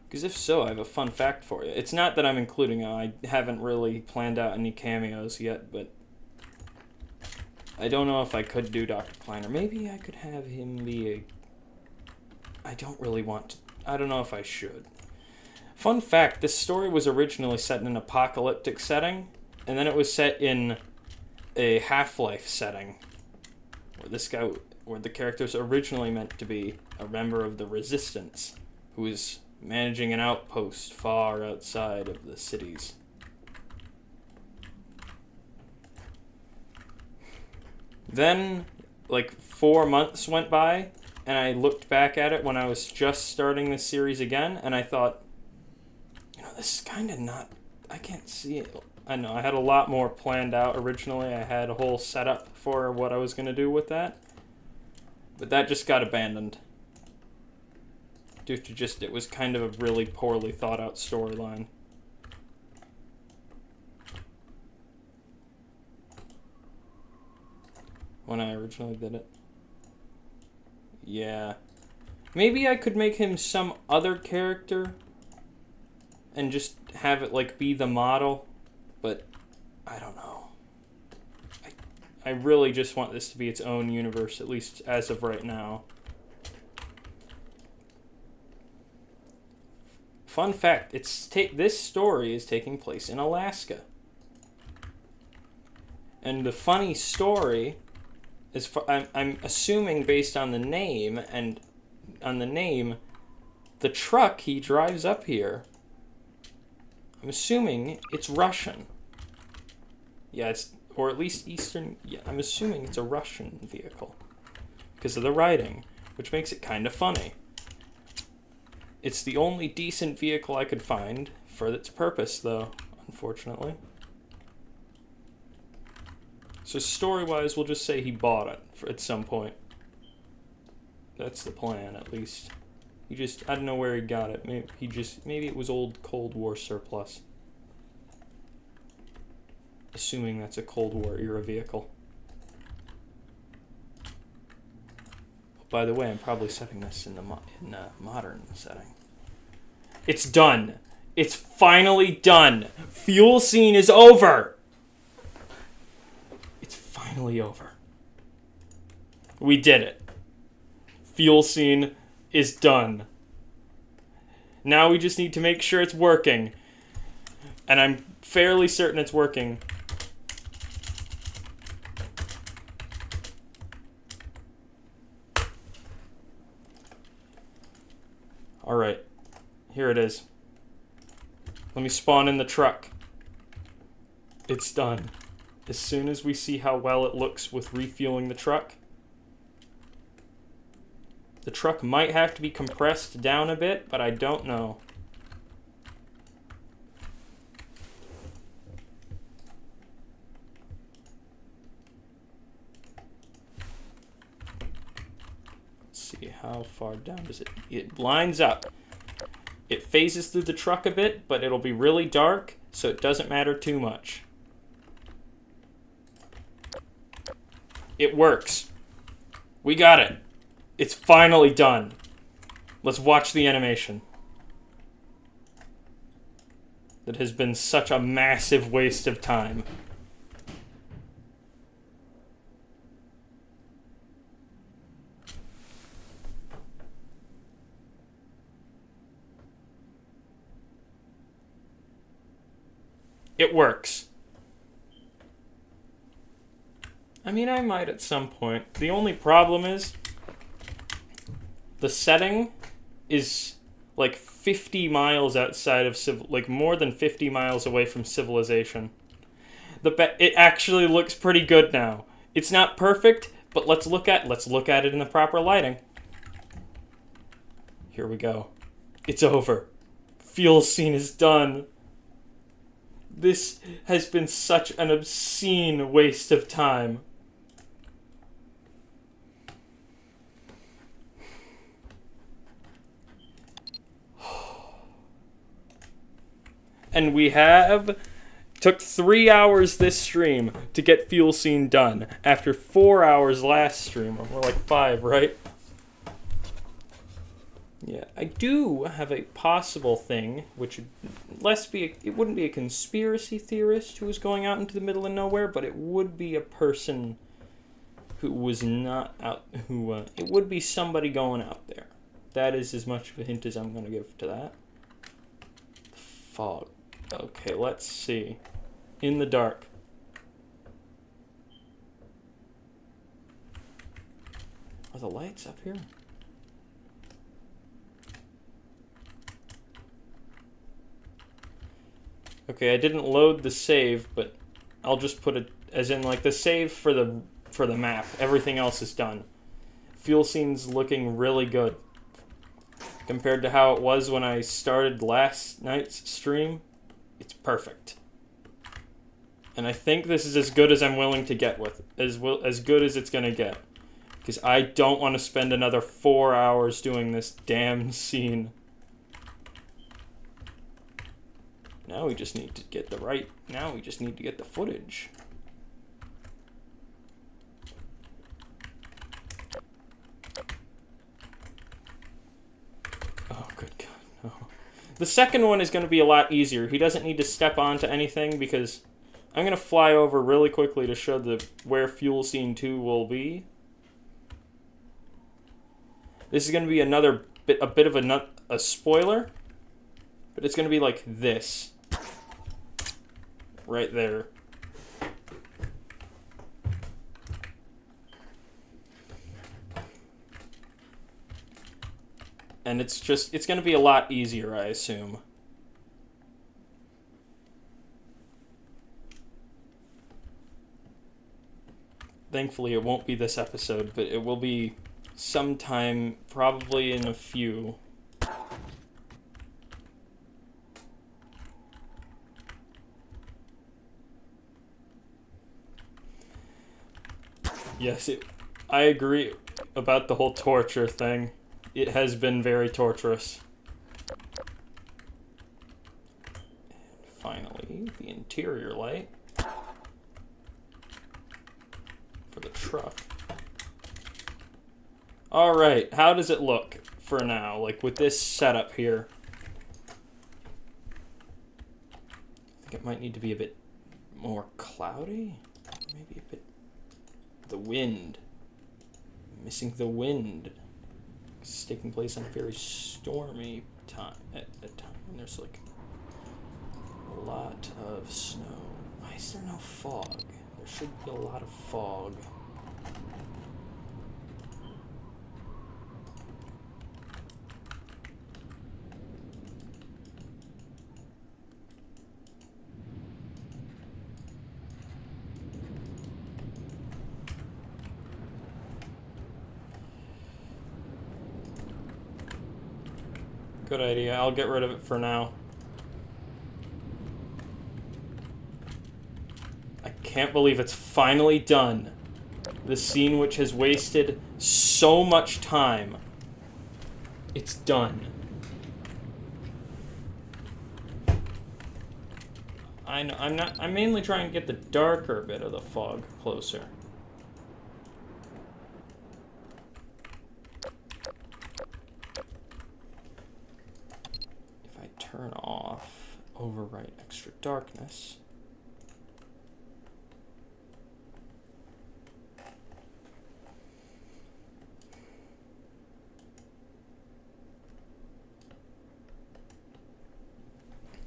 Because if so, I have a fun fact for you. It's not that I'm including it. I haven't really planned out any cameos yet, but I don't know if I could do Dr. Kleiner. Maybe I could have him be a... I don't really want to... I don't know if I should. Fun fact, this story was originally set in an apocalyptic setting, and then it was set in a Half-Life setting, where the character's originally meant to be a member of the Resistance, who is managing an outpost far outside of the cities. Then, like, 4 months went by, and I looked back at it when I was just starting this series again, and I thought, you know, this is kind of not... I can't see it. I know, I had a lot more planned out originally. I had a whole setup for what I was going to do with that. But that just got abandoned. Due to just, it was kind of a really poorly thought out storyline. When I originally did it. Yeah. Maybe I could make him some other character and just have it like be the model, but I don't know. I really just want this to be its own universe, at least as of right now. Fun fact, this story is taking place in Alaska. And the funny story is, I'm assuming based on the name, and on the name, the truck he drives up here, I'm assuming it's Russian. Yeah, or at least Eastern, yeah, I'm assuming it's a Russian vehicle because of the writing, which makes it kind of funny. It's the only decent vehicle I could find for its purpose, though, unfortunately. So story-wise, we'll just say he bought it at some point. That's the plan, at least. I don't know where he got it. Maybe it was old Cold War surplus. Assuming that's a Cold War era vehicle. By the way, I'm probably setting this in the modern setting. It's done. It's finally done. Fuel scene is over. It's finally over. We did it. Fuel scene is done. Now we just need to make sure it's working. And I'm fairly certain it's working. Alright, here it is. Let me spawn in the truck. It's done. As soon as we see how well it looks with refueling the truck might have to be compressed down a bit, but I don't know. See how far down does it lines up. It phases through the truck a bit, but it'll be really dark, so it doesn't matter too much. It works. We got it. It's finally done. Let's watch the animation. That has been such a massive waste of time. It works. I mean, I might at some point. The only problem is the setting is like 50 miles outside of like more than 50 miles away from civilization. It actually looks pretty good now. It's not perfect, but let's look at it in the proper lighting. Here we go. It's over. Fuel scene is done. This has been such an obscene waste of time. And we took 3 hours this stream to get fuel scene done after 4 hours last stream. Or more like 5, right? Yeah, I do have a possible thing, which it wouldn't be a conspiracy theorist who was going out into the middle of nowhere, but it would be a person who was not out, it would be somebody going out there. That is as much of a hint as I'm going to give to that. Fog. Okay, let's see. In the dark. Are the lights up here? Okay, I didn't load the save, but I'll just put it as in like the save for the map. Everything else is done. Fuel scene's looking really good. Compared to how it was when I started last night's stream, it's perfect. And I think this is as good as I'm willing to get with. As good as it's going to get. Because I don't want to spend another 4 hours doing this damn scene. Now we just need to get now we just need to get the footage. Oh, good God, no. The second one is going to be a lot easier. He doesn't need to step onto anything because I'm gonna fly over really quickly to show where Fuel Scene 2 will be. This is gonna be a bit of a spoiler, but it's gonna be like this, right there. And it's going to be a lot easier, I assume. Thankfully, it won't be this episode, but it will be sometime, probably in a few. Yes, I agree about the whole torture thing. It has been very torturous. And finally, the interior light for the truck. Alright, how does it look for now? Like with this setup here. I think it might need to be a bit more cloudy. Maybe a bit... The wind. Missing the wind. It's taking place on a very stormy time. At a time when there's like a lot of snow. Why is there no fog? There should be a lot of fog. Good idea. I'll get rid of it for now. I can't believe it's finally done. The scene which has wasted so much time. It's done. I know, I'm mainly trying to get the darker bit of the fog closer. Turn off overwrite extra darkness.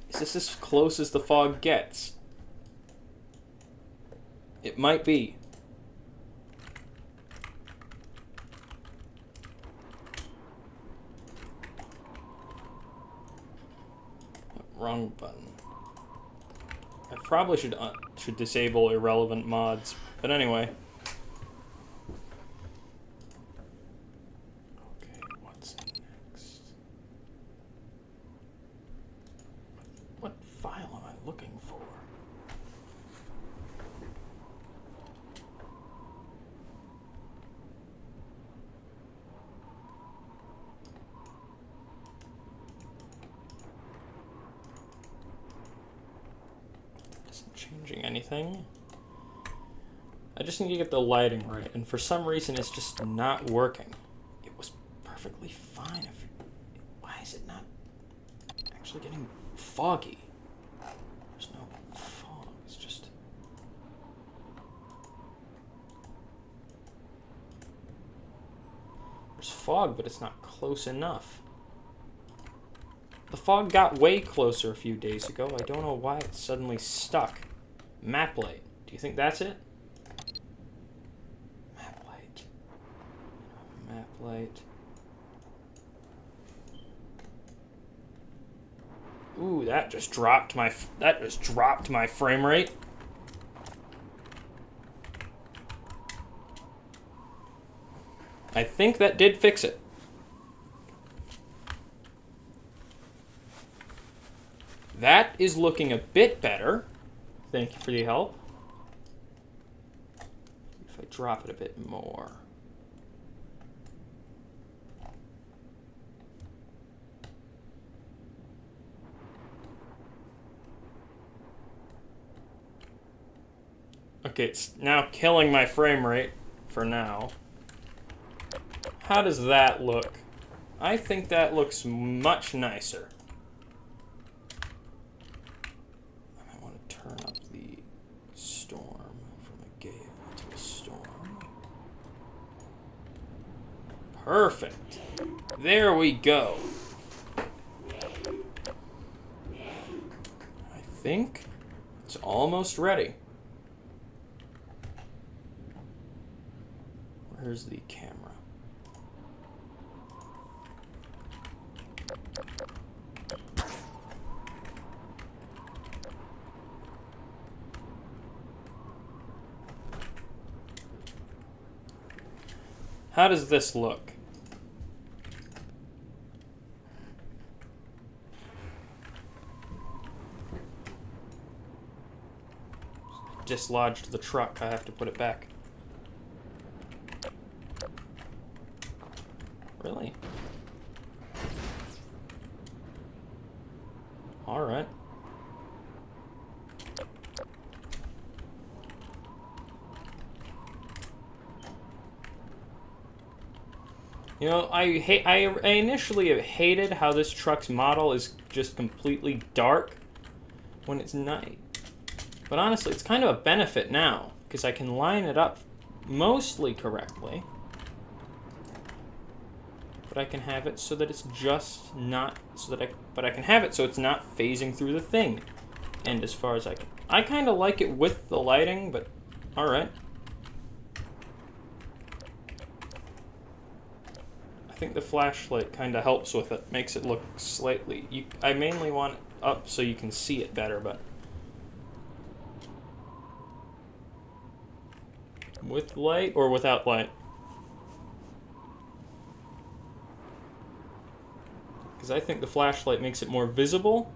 Is this as close as the fog gets? It might be. Wrong button. I probably should disable irrelevant mods, but anyway. Okay, what's next? What file am I looking for? Changing anything. I just need to get the lighting right, and for some reason it's just not working. It was perfectly fine. Why is it not actually getting foggy? There's no fog. It's just... There's fog, but it's not close enough. The fog got way closer a few days ago. I don't know why it's suddenly stuck. Map light. Do you think that's it? Map light. Map light. Ooh, that just dropped my frame rate. I think that did fix it. That is looking a bit better. Thank you for the help. If I drop it a bit more. Okay, it's now killing my frame rate for now. How does that look? I think that looks much nicer. I might want to turn up the Perfect. There we go. I think it's almost ready. Where's the camera? How does this look? Dislodged the truck. I have to put it back. Really? All right. You know, I initially hated how this truck's model is just completely dark when it's night. But honestly, it's kind of a benefit now, because I can line it up mostly correctly. But I can have it so that it's just not, but I can have it so it's not phasing through the thing. And as far as I kind of like it with the lighting, but alright. I think the flashlight kind of helps with it, makes it look slightly... I mainly want it up so you can see it better, but... With light or without light? Because I think the flashlight makes it more visible.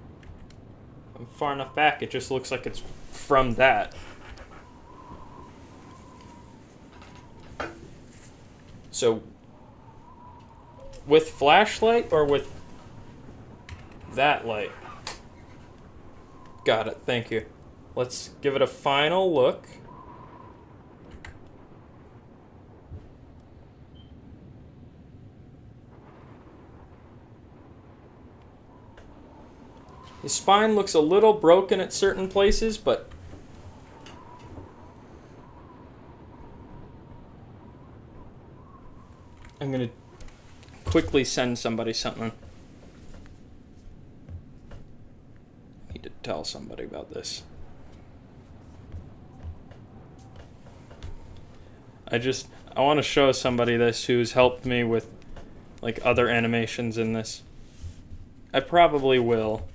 If I'm far enough back, it just looks like it's from that. So... With flashlight or with that light? Got it, thank you. Let's give it a final look. His spine looks a little broken at certain places, but I'm gonna quickly send somebody something. I need to tell somebody about this. I want to show somebody this who's helped me with like other animations in this. I probably will.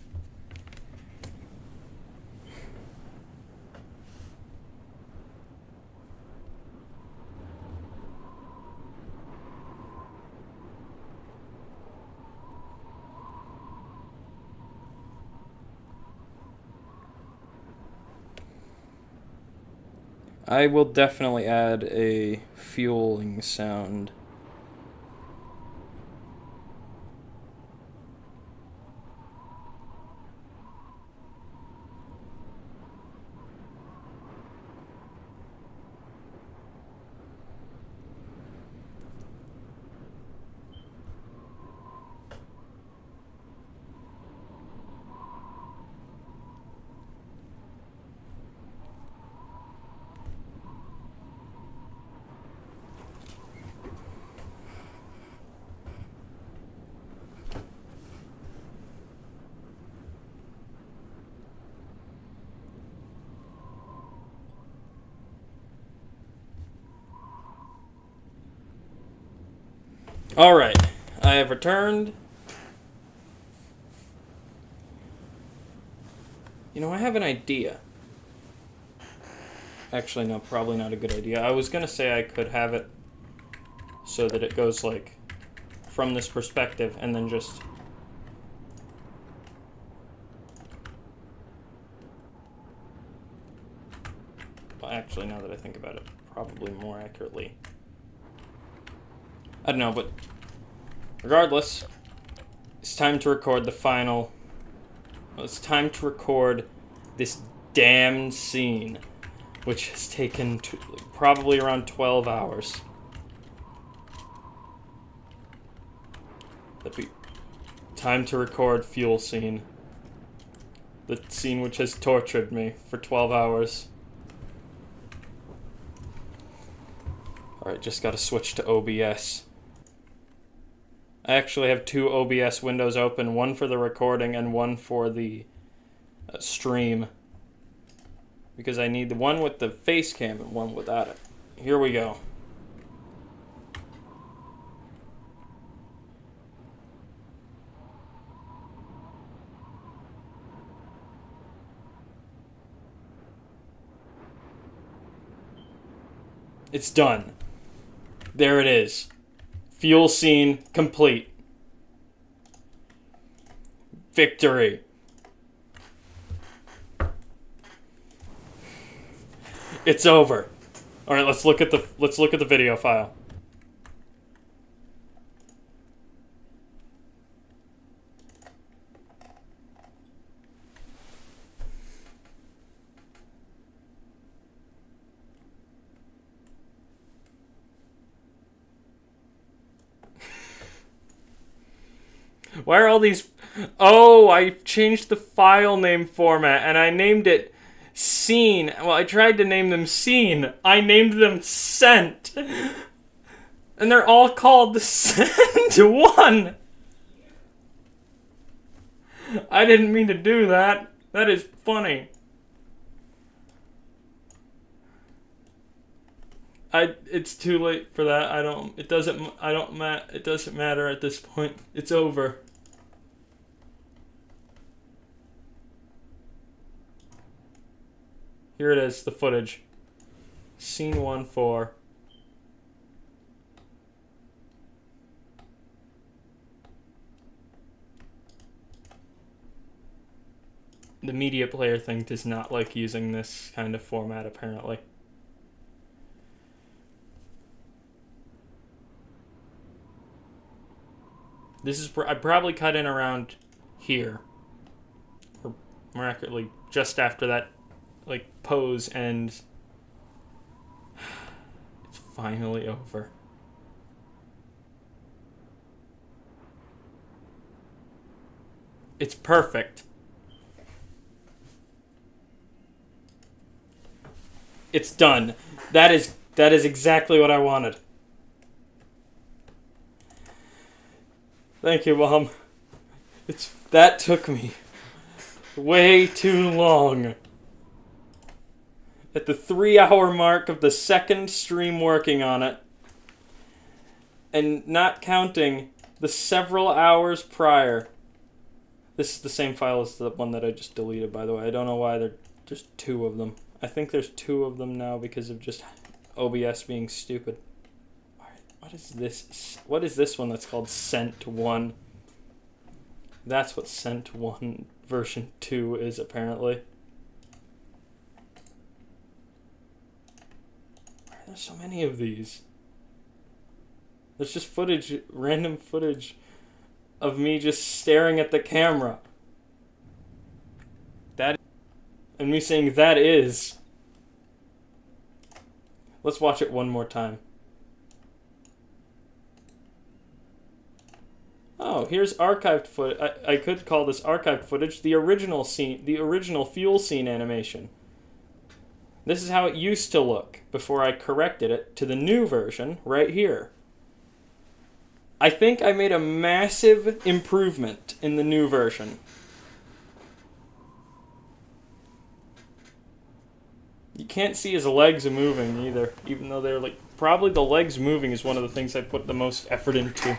I will definitely add a fueling sound. Alright, I have returned. You know, I have an idea. Actually, no, probably not a good idea. I was gonna say I could have it so that it goes, like, from this perspective and then just... Well, actually, now that I think about it, probably more accurately. I don't know, but regardless, it's time to record the final... Well, it's time to record this damned scene, which has taken probably around 12 hours. That'd be time to record fuel scene. The scene which has tortured me for 12 hours. Alright, just gotta switch to OBS. I actually have two OBS windows open, one for the recording and one for the stream. Because I need the one with the face cam and one without it. Here we go. It's done. There it is. Fuel scene complete. Victory. It's over. All right, let's look at the video file. Why are all these... Oh, I changed the file name format, and I named it Scene. Well, I tried to name them Scene. I named them Scent. And they're all called the Scent 1. I didn't mean to do that. That is funny. It's too late for that. It doesn't matter at this point. It's over. Here it is, the footage. Scene 1-4. The media player thing does not like using this kind of format, apparently. This is... I probably cut in around here. Or more accurately, just after that, like, pose, and... It's finally over. It's perfect. It's done. That is exactly what I wanted. Thank you, Mom. That took me way too long. At the 3-hour mark of the second stream working on it, and not counting the several hours prior. This is the same file as the one that I just deleted, by the way. I don't know why there's two of them. I think there's two of them now because of just OBS being stupid. Alright, what is this? What is this one that's called Scent 1? That's what Scent 1 version 2 is, apparently. Why are there so many of these? There's just footage, random footage of me just staring at the camera. And me saying, that is. Let's watch it one more time. Oh, here's archived footage. I could call this archived footage the original scene, the original fuel scene animation. This is how it used to look before I corrected it to the new version right here. I think I made a massive improvement in the new version. You can't see his legs moving either, even though they're like... Probably the legs moving is one of the things I put the most effort into.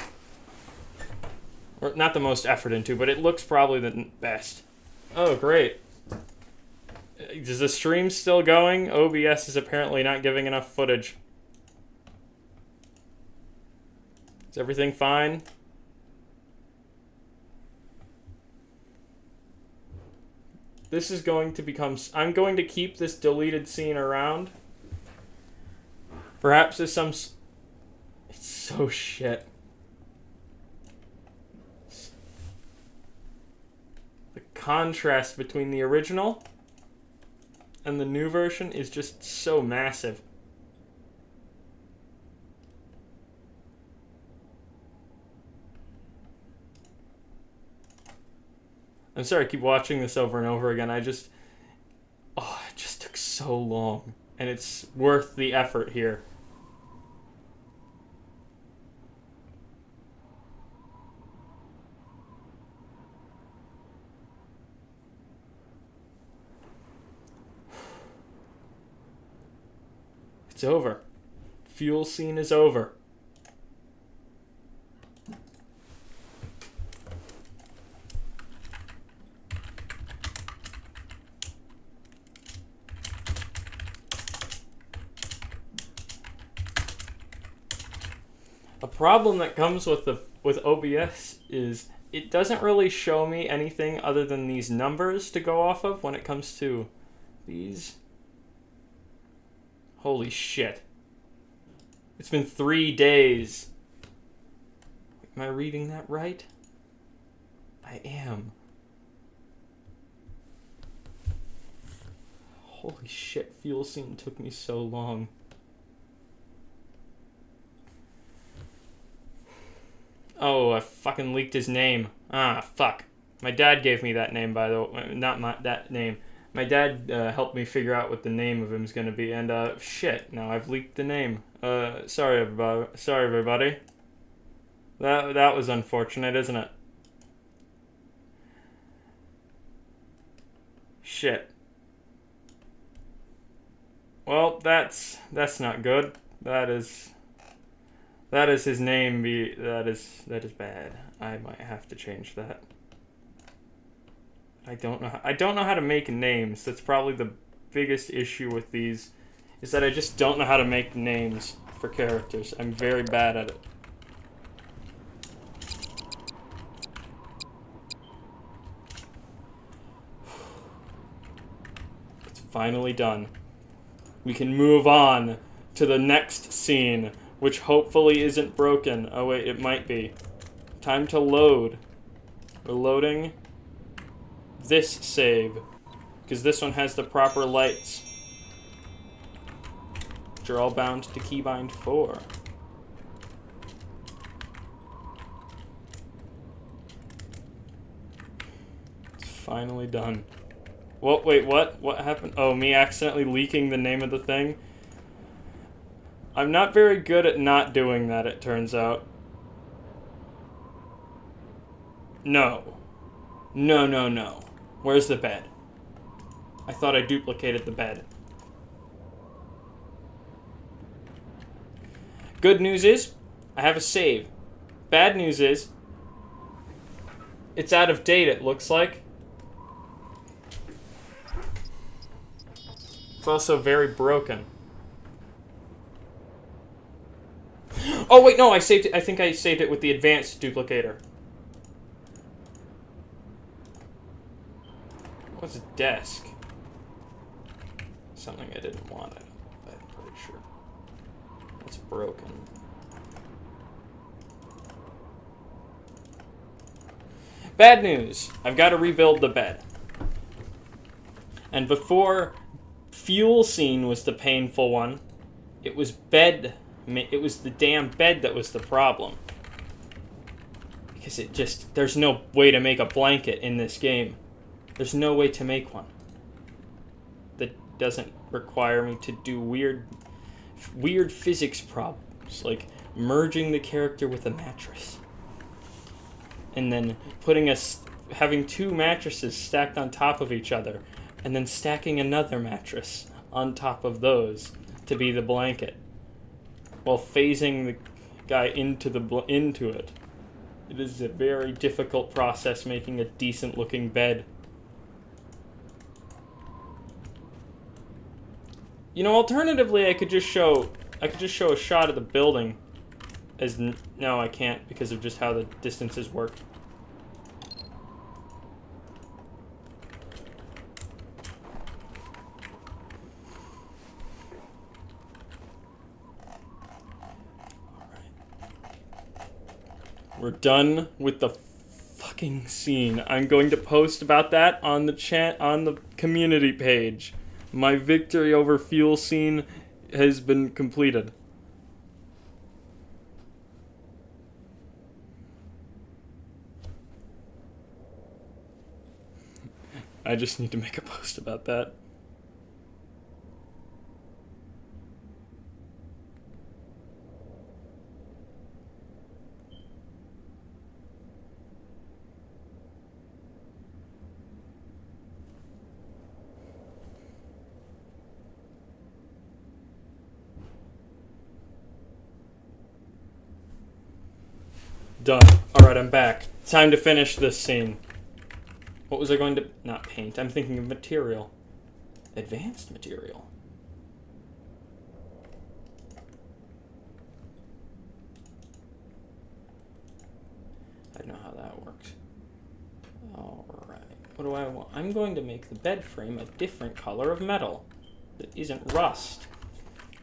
Or not the most effort into, but it looks probably the best. Oh, great. Is the stream still going? OBS is apparently not giving enough footage. Is everything fine? This is going to become... I'm going to keep this deleted scene around. Perhaps there's some... It's so shit. The contrast between the original and the new version is just so massive. I'm sorry I keep watching this over and over again. It just took so long. And it's worth the effort here. It's over. Fuel scene is over. A problem that comes with OBS is it doesn't really show me anything other than these numbers to go off of when it comes to these. Holy shit. It's been 3 days. Am I reading that right? I am. Holy shit, fuel scene took me so long. Oh, I fucking leaked his name. Ah, fuck. My dad gave me that name, by the way. Not that name. My dad helped me figure out what the name of him is going to be, and shit, now I've leaked the name. Sorry everybody. That was unfortunate, isn't it? Shit. Well, that's not good. That is his name. That is bad. I might have to change that. I don't know how to make names. That's probably the biggest issue with these, is that I just don't know how to make names for characters. I'm very bad at it. It's finally done. We can move on to the next scene, which hopefully isn't broken. Oh wait, it might be. Time to load. We're loading this save, because this one has the proper lights, which are all bound to keybind 4. It's finally done. Whoa, wait, what? What happened? Oh, me accidentally leaking the name of the thing? I'm not very good at not doing that, it turns out. No. No, no, no. Where's the bed? I thought I duplicated the bed. Good news is, I have a save. Bad news is, it's out of date, it looks like. It's also very broken. Oh wait, no, I saved it. I think I saved it with the advanced duplicator. What's a desk? Something I didn't want, I'm pretty sure. It's broken. Bad news. I've got to rebuild the bed. And before fuel scene was the painful one, it was bed. It was the damn bed that was the problem. Because there's no way to make a blanket in this game. There's no way to make one that doesn't require me to do weird physics problems, like merging the character with a mattress. And then having 2 mattresses stacked on top of each other, and then stacking another mattress on top of those to be the blanket, while phasing the guy into it. It is a very difficult process making a decent looking bed. You know, alternatively, I could just show a shot of the building. No, I can't because of just how the distances work. We're done with the fucking scene. I'm going to post about that on the community page. My victory over fuel scene has been completed. I just need to make a post about that. Done. Alright, I'm back. Time to finish this scene. What was I going to... Not paint. I'm thinking of material. Advanced material. I don't know how that works. Alright. What do I want? I'm going to make the bed frame a different color of metal. That isn't rust.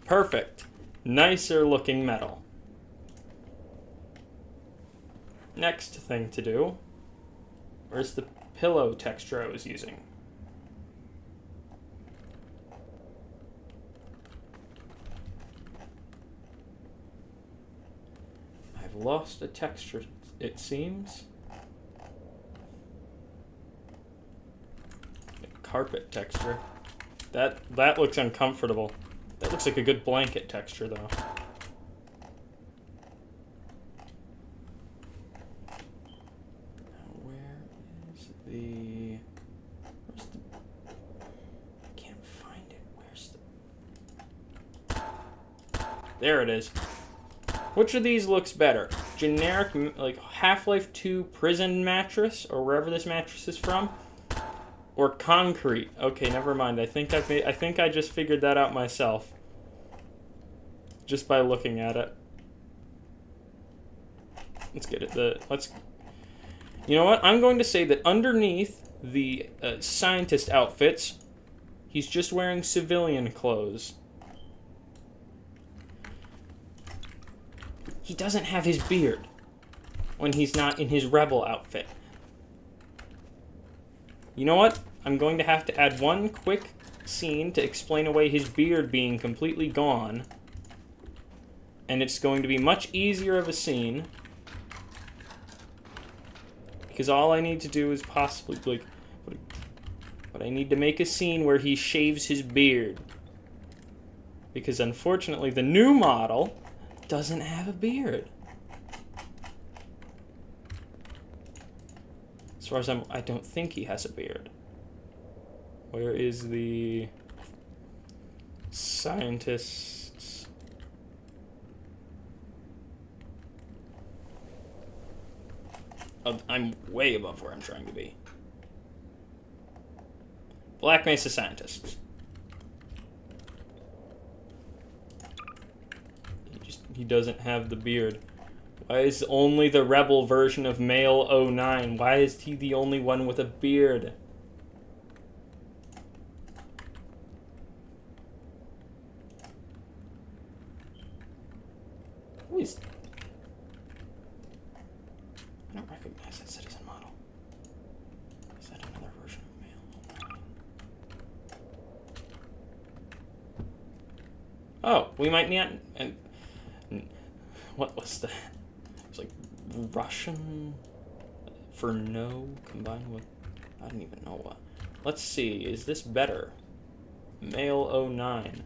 Perfect. Nicer looking metal. Next thing to do. Where's the pillow texture I was using? I've lost a texture, it seems. Carpet texture. That looks uncomfortable. That looks like a good blanket texture, though. Now, where's the... I can't find it. Where's the... There it is. Which of these looks better? Generic, like, Half-Life 2 prison mattress, or wherever this mattress is from? Or concrete? Okay, never mind. I think I just figured that out myself. Just by looking at it. Let's get it. You know what? I'm going to say that underneath the scientist outfits, he's just wearing civilian clothes. He doesn't have his beard when he's not in his rebel outfit. You know what? I'm going to have to add one quick scene to explain away his beard being completely gone. And it's going to be much easier of a scene. Because all I need to do is possibly, like... But I need to make a scene where he shaves his beard. Because unfortunately, the new model doesn't have a beard. As far as I don't think he has a beard. Where is the scientists? Oh, I'm way above where I'm trying to be. Black Mesa scientists. He doesn't have the beard. Why is only the rebel version of Male 09? Why is he the only one with a beard? Who is... I don't recognize that citizen model. Is that another version of Male 09? Oh, we might need... What was that? It's like Russian for no combined with... I don't even know what. Let's see. Is this better? Male 09.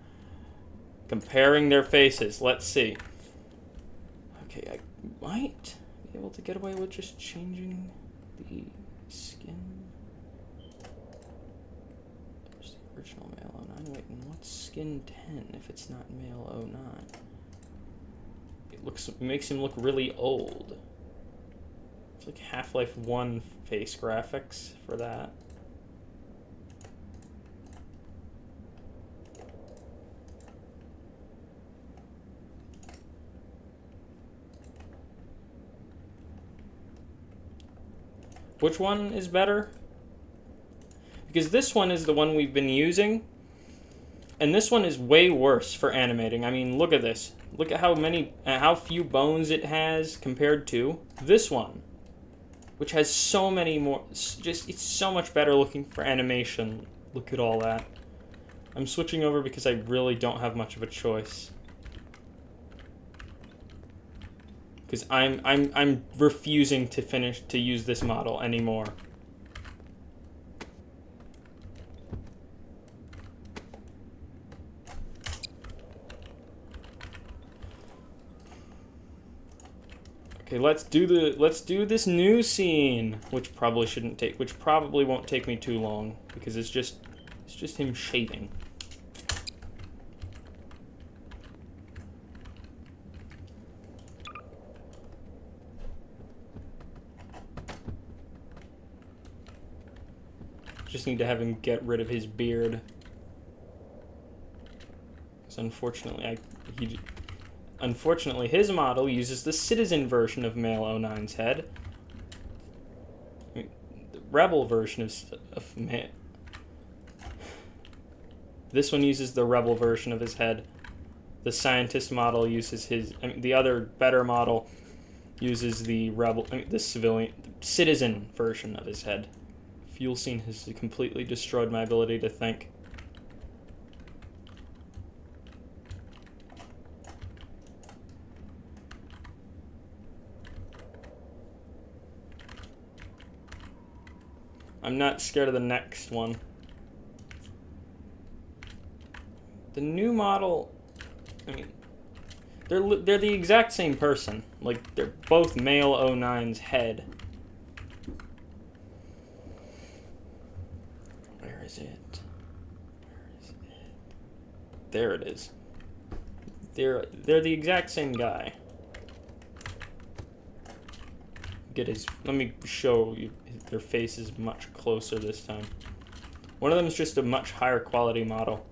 Comparing their faces. Let's see. Okay, I might be able to get away with just changing the skin. There's the original Male 09. Wait, and what's skin 10 if it's not Male 09? It makes him look really old. It's like Half-Life 1 face graphics for that. Which one is better? Because this one is the one we've been using, and this one is way worse for animating. I mean, look at this. Look at how few bones it has compared to this one, which has so many more. It's so much better looking for animation. Look at all that. I'm switching over because I really don't have much of a choice. Because I'm refusing to use this model anymore. Okay, let's do this new scene, which probably won't take me too long because it's just him shaving. Just need to have him get rid of his beard. Because unfortunately, his model uses the Citizen version of male 09's head. I mean, the Rebel version of man. This one uses the Rebel version of his head. The Scientist model uses his. I mean, the other better model uses the Citizen version of his head. Fuel Scene has completely destroyed my ability to think. I'm not scared of the next one. The new model, I mean, they're the exact same person. Like, they're both male 09's head. Where is it? There it is. They're the exact same guy. Let me show you. Their face is much closer this time. One of them is just a much higher quality model.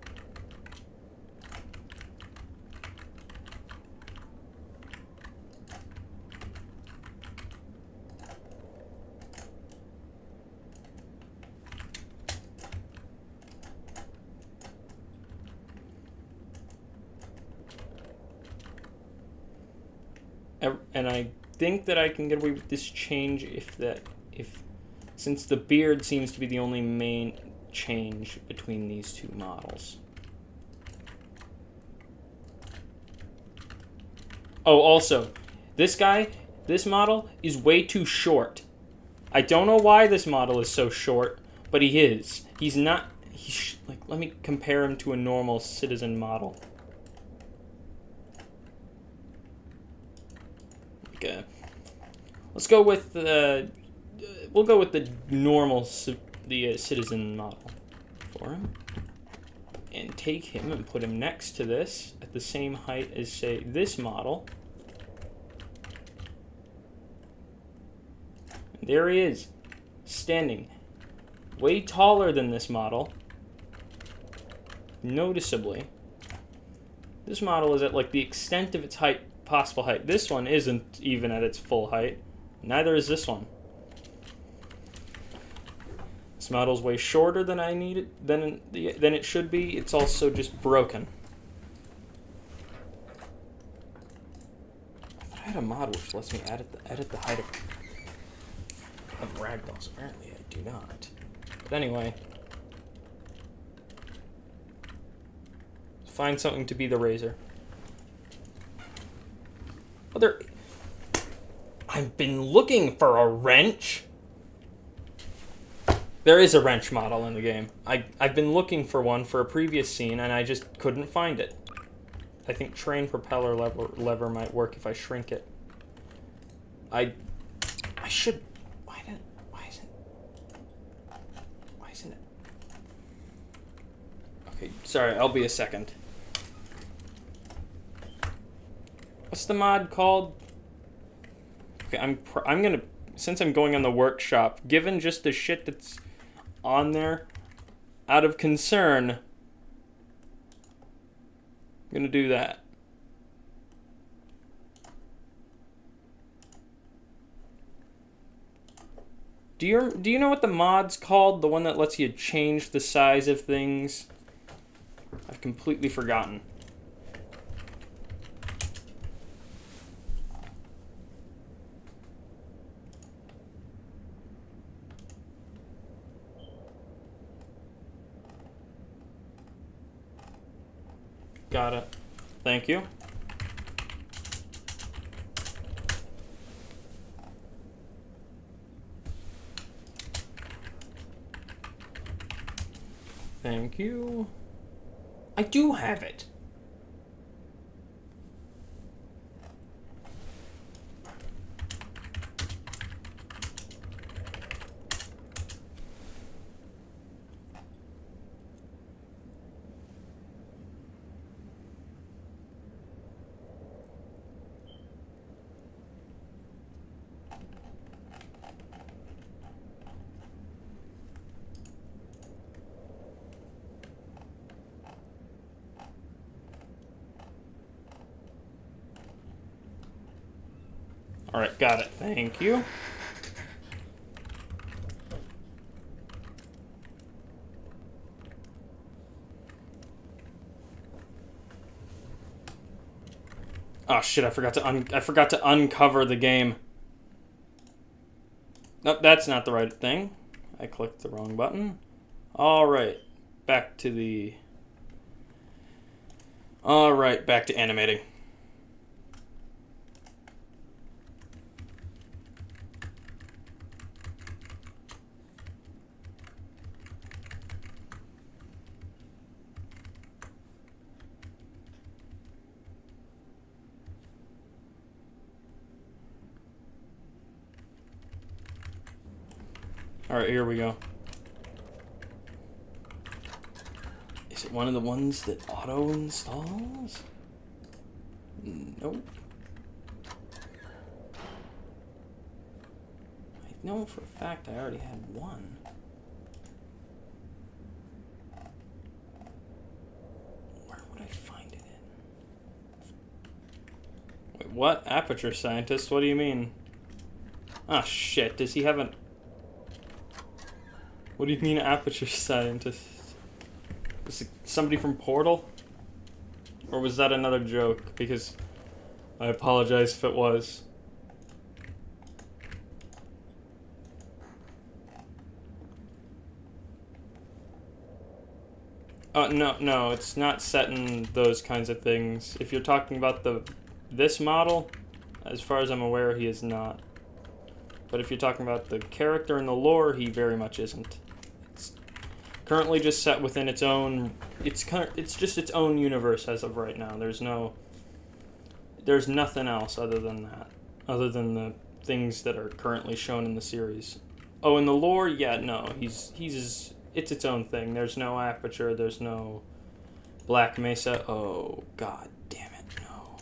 And I think that I can get away with this change since the beard seems to be the only main change between these two models. Oh, also, this model is way too short. I don't know why this model is so short, but he is. Let me compare him to a normal Citizen model. Okay. Let's go with we'll go with the normal Citizen model for him, and take him and put him next to this at the same height as, say, this model. And there he is, standing way taller than this model, noticeably. This model is at like the extent of its possible height. This one isn't even at its full height. Neither is this one. This model's way shorter than I need it than it should be. It's also just broken. If I had a mod which lets me edit the height of ragdolls, apparently I do not. But anyway, find something to be the razor. Oh, I've been looking for a wrench. There is a wrench model in the game. I've been looking for one for a previous scene, and I just couldn't find it. I think train propeller lever might work if I shrink it. I should. Why isn't it? Okay, sorry. I'll be a second. What's the mod called? Okay, I'm gonna, since I'm going on the workshop, given just the shit that's on there, out of concern, I'm gonna do that. Do you know what the mod's called? The one that lets you change the size of things? I've completely forgotten. Got it. Thank you. Thank you. I do have it. Alright, got it. Thank you. Oh shit, I forgot to uncover the game. Nope, that's not the right thing. I clicked the wrong button. Alright, back to the... Alright, back to animating. Alright, here we go. Is it one of the ones that auto installs? Nope. I know for a fact I already had one. Where would I find it in? Wait, what? Aperture Scientist? What do you mean? Ah, shit. Does he have an... What do you mean, Aperture Scientist? Was it somebody from Portal? Or was that another joke? Because I apologize if it was. No, it's not set in those kinds of things. If you're talking about this model, as far as I'm aware, he is not. But if you're talking about the character and the lore, he very much isn't. It's currently just set within its own... It's just its own universe as of right now. There's nothing else other than that. Other than the things that are currently shown in the series. Oh, in the lore, yeah, no. It's its own thing. There's no Aperture, there's no Black Mesa. Oh, god damn it, no.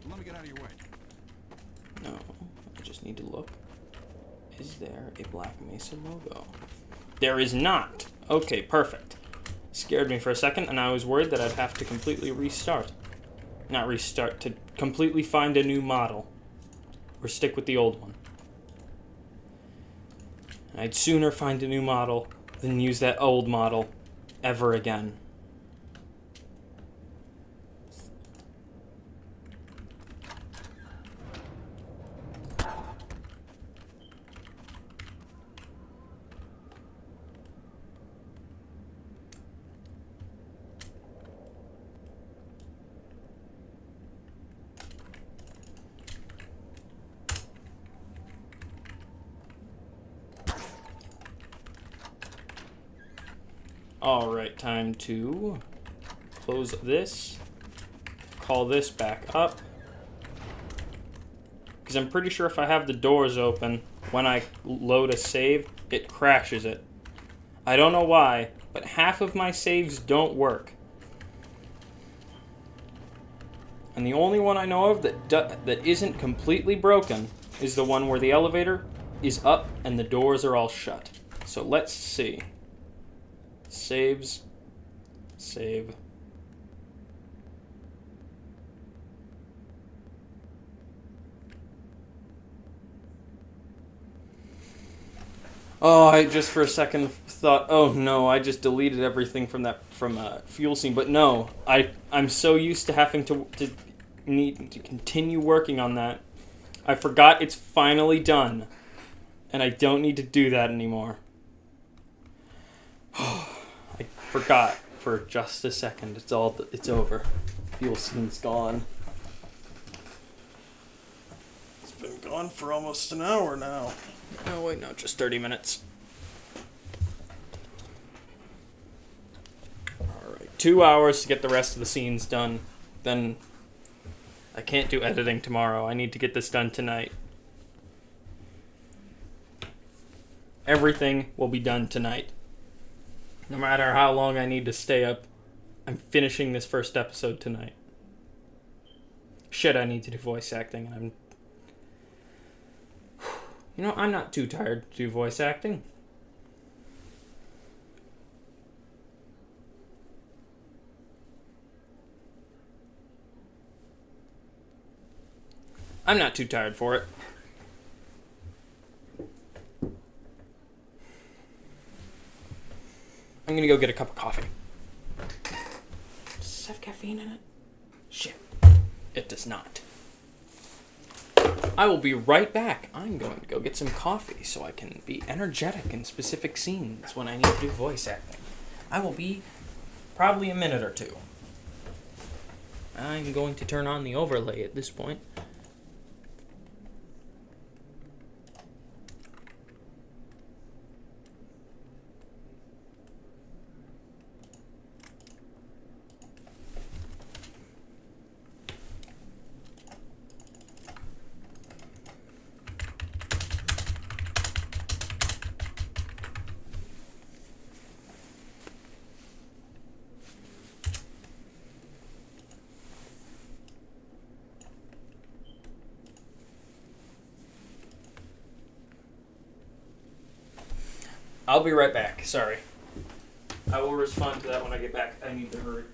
Let me get out of your way. No, I just need to look. Is there a Black Mesa logo? There is not. Okay, perfect. Scared me for a second, and I was worried that I'd have to completely restart. Not restart, to completely find a new model. Or stick with the old one. I'd sooner find a new model than use that old model ever again. Alright, time to close this, call this back up, because I'm pretty sure if I have the doors open, when I load a save, it crashes it. I don't know why, but half of my saves don't work. And the only one I know of that isn't completely broken is the one where the elevator is up and the doors are all shut. So let's see. Saves. Save. Oh, I just for a second thought, oh no, I just deleted everything from fuel scene. But no, I'm so used to having to need to continue working on that. I forgot it's finally done, and I don't need to do that anymore. I forgot for just a second. It's over. Fuel scene's gone. It's been gone for almost an hour now. Oh wait, no, just 30 minutes. Alright, 2 hours to get the rest of the scenes done. Then I can't do editing tomorrow. I need to get this done tonight. Everything will be done tonight. No matter how long I need to stay up, I'm finishing this first episode tonight. Shit, I need to do voice acting, and I'm not too tired to do voice acting. I'm not too tired for it. I'm gonna go get a cup of coffee. Does this have caffeine in it? Shit. It does not. I will be right back. I'm going to go get some coffee so I can be energetic in specific scenes when I need to do voice acting. I will be probably a minute or two. I'm going to turn on the overlay at this point. I'll be right back. Sorry. I will respond to that when I get back. I need to hurry.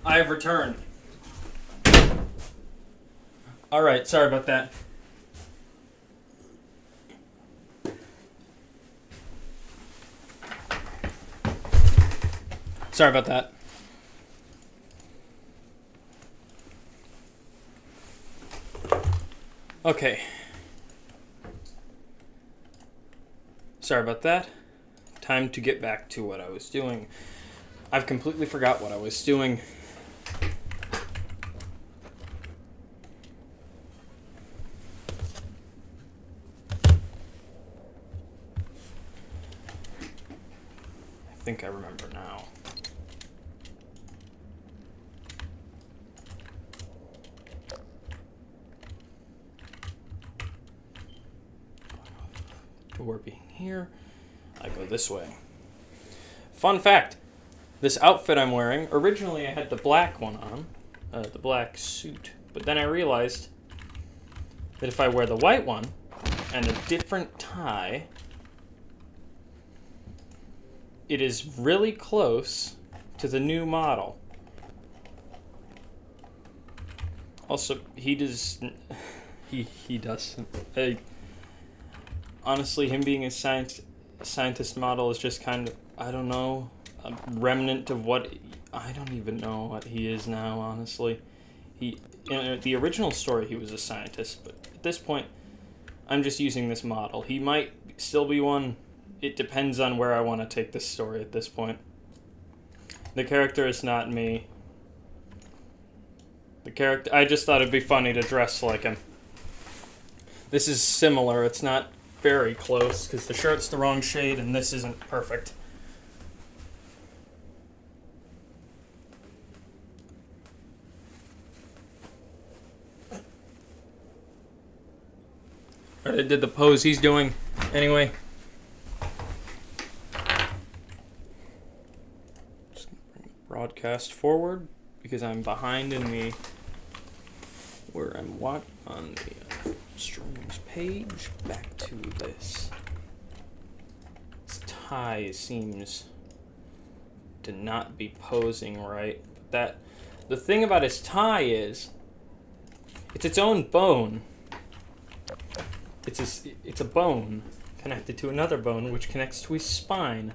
I have returned. Alright, sorry about that. Sorry about that. Okay. Sorry about that. Time to get back to what I was doing. I've completely forgot what I was doing. I think I remember now. Door being here, I go this way. Fun fact, this outfit I'm wearing, originally I had the black one on, the black suit, but then I realized that if I wear the white one and a different tie, it is really close to the new model. Also, he doesn't. Honestly, him being a scientist model is just kind of, I don't know, a remnant of what, I don't even know what he is now, honestly. In the original story, he was a scientist, but at this point, I'm just using this model. He might still be one. It depends on where I want to take this story at this point. The character is not me. I just thought it'd be funny to dress like him. This is similar, it's not very close, because the shirt's the wrong shade and this isn't perfect. I did the pose he's doing. Anyway. Just gonna bring the broadcast forward, because I'm behind in the... where I'm on the streams page. Back to this. This tie seems to not be posing right. The thing about his tie is it's its own bone. It's a bone connected to another bone, which connects to his spine.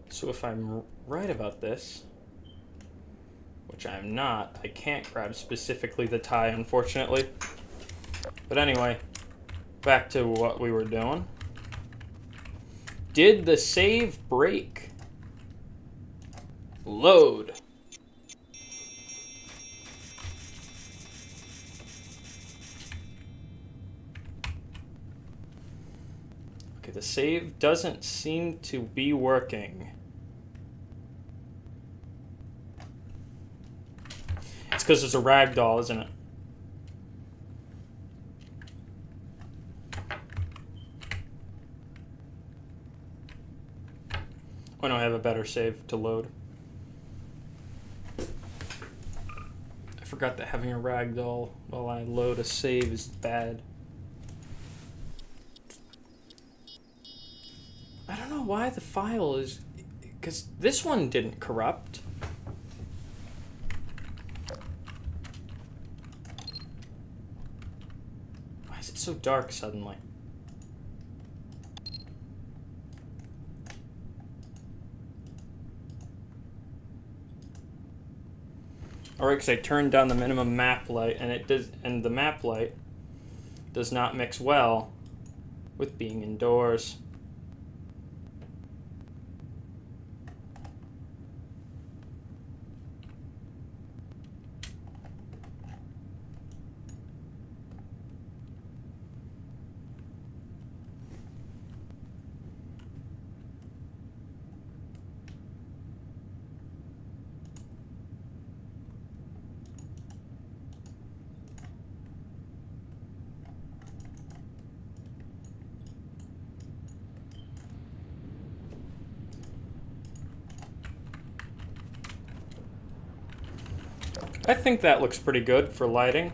So if I'm right about this, which I'm not, I can't grab specifically the tie, unfortunately. But anyway, back to what we were doing. Did the save break? Load. Okay, the save doesn't seem to be working. It's because there's a ragdoll, isn't it? Oh no, I have a better save to load. I forgot that having a ragdoll while I load a save is bad. I don't know why the file is... because this one didn't corrupt. Why is it so dark suddenly? Alright, because I turned down the minimum map light, and the map light does not mix well with being indoors. I think that looks pretty good for lighting.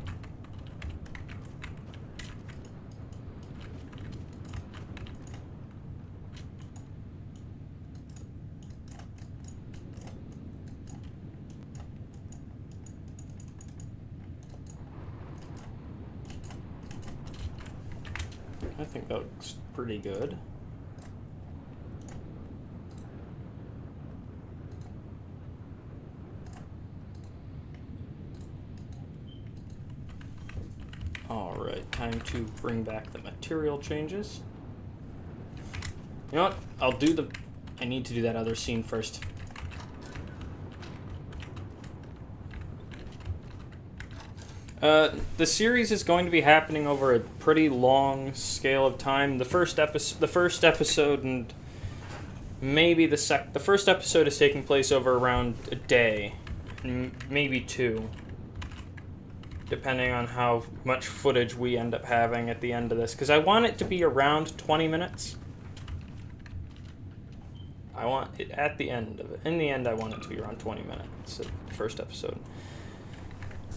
I think that looks pretty good. Alright, time to bring back the material changes. You know what? I need to do that other scene first. The series is going to be happening over a pretty long scale of time. The first episode and maybe the first episode is taking place over around a day, maybe 2, depending on how much footage we end up having at the end of this. Because I want it to be around 20 minutes. I want it at the end of it. In the end, I want it to be around 20 minutes. The first episode.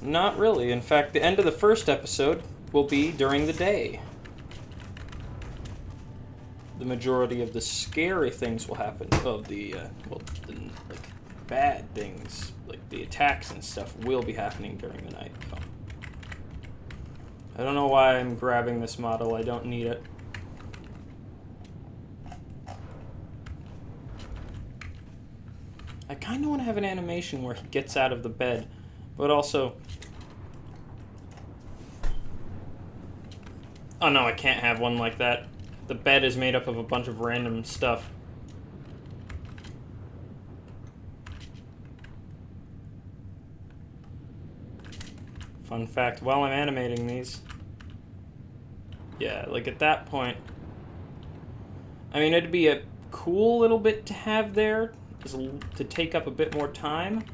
Not really. In fact, the end of the first episode will be during the day. The majority of the scary things will happen. Of the bad things, like the attacks and stuff, will be happening during the night. So. I don't know why I'm grabbing this model. I don't need it. I kind of want to have an animation where he gets out of the bed, but also... Oh no, I can't have one like that. The bed is made up of a bunch of random stuff. Fun fact, while I'm animating these... Yeah, like at that point... I mean, it'd be a cool little bit to have there, to take up a bit more time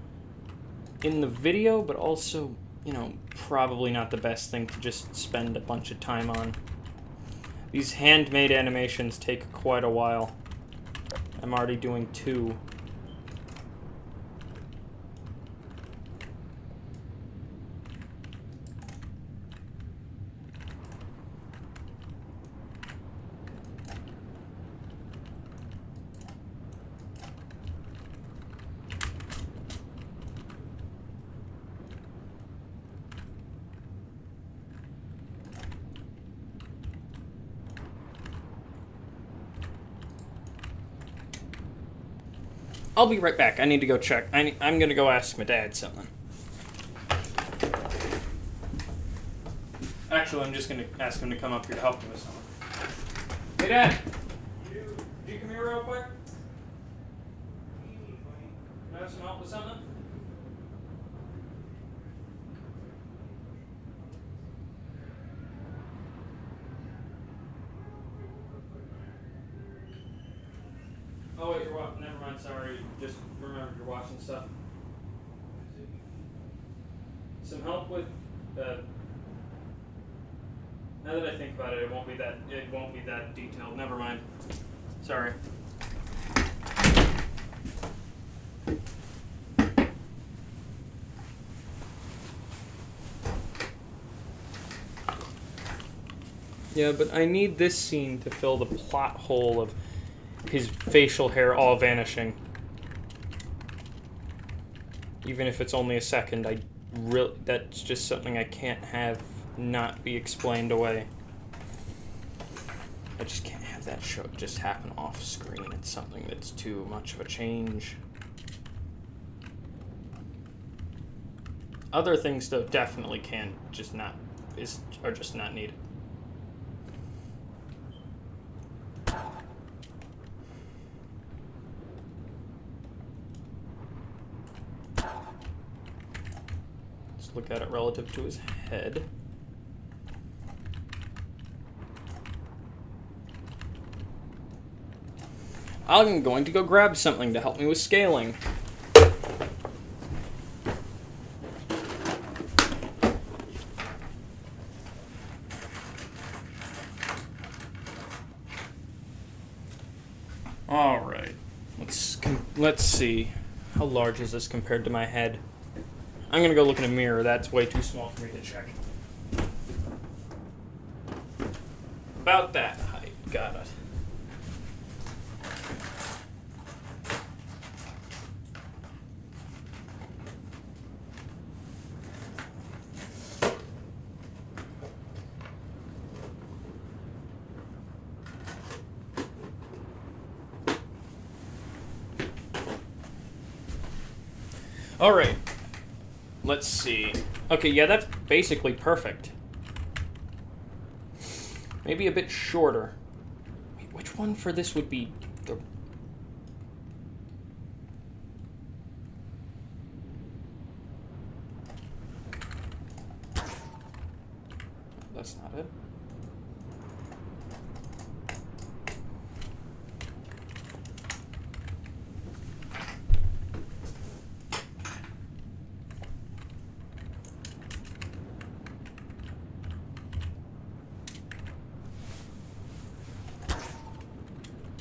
in the video, but also, you know, probably not the best thing to just spend a bunch of time on. These handmade animations take quite a while. I'm already doing 2. I'll be right back. I need to go check. I'm going to go ask my dad something. Actually, I'm just going to ask him to come up here to help me with something. Hey, Dad! Did you come here real quick? Can I have some help with something? Oh wait, you're watching. Never mind. Sorry. Just remember you're watching stuff. Some help with. Now that I think about it, it won't be that detailed. Never mind. Sorry. Yeah, but I need this scene to fill the plot hole of his facial hair all vanishing. Even if it's only a second, that's just something I can't have not be explained away. I just can't have that show just happen off screen. It's something that's too much of a change. Other things though definitely are just not needed. Look at it relative to his head. I'm going to go grab something to help me with scaling. All right. Let's see. How large is this compared to my head? I'm gonna go look in a mirror. That's way too small for me to check. About that height. Got it. All right. Let's see. Okay, yeah, that's basically perfect. Maybe a bit shorter. Wait, which one for this would be the... That's not it.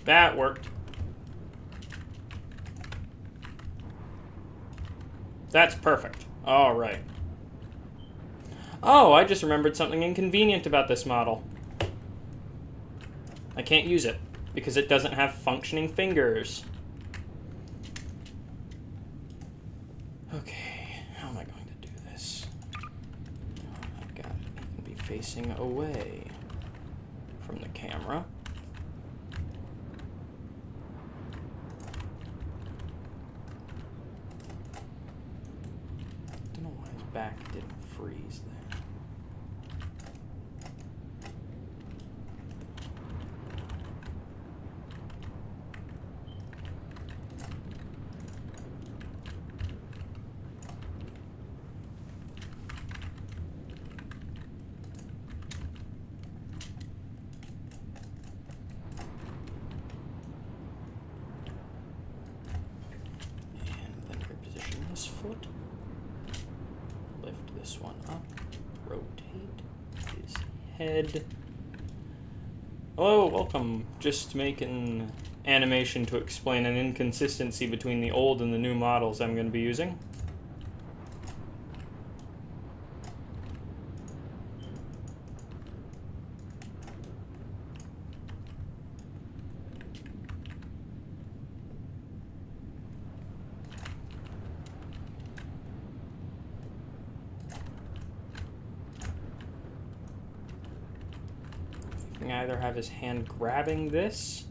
That worked. That's perfect. All right. Oh, I just remembered something inconvenient about this model. I can't use it because it doesn't have functioning fingers. Okay, how am I going to do this? I've got it. It can be facing away from the camera. Don't know why his back didn't freeze there. This foot, lift this one up, rotate his head. Hello, welcome. Just making animation to explain an inconsistency between the old and the new models I'm going to be using. I can either have his hand grabbing this,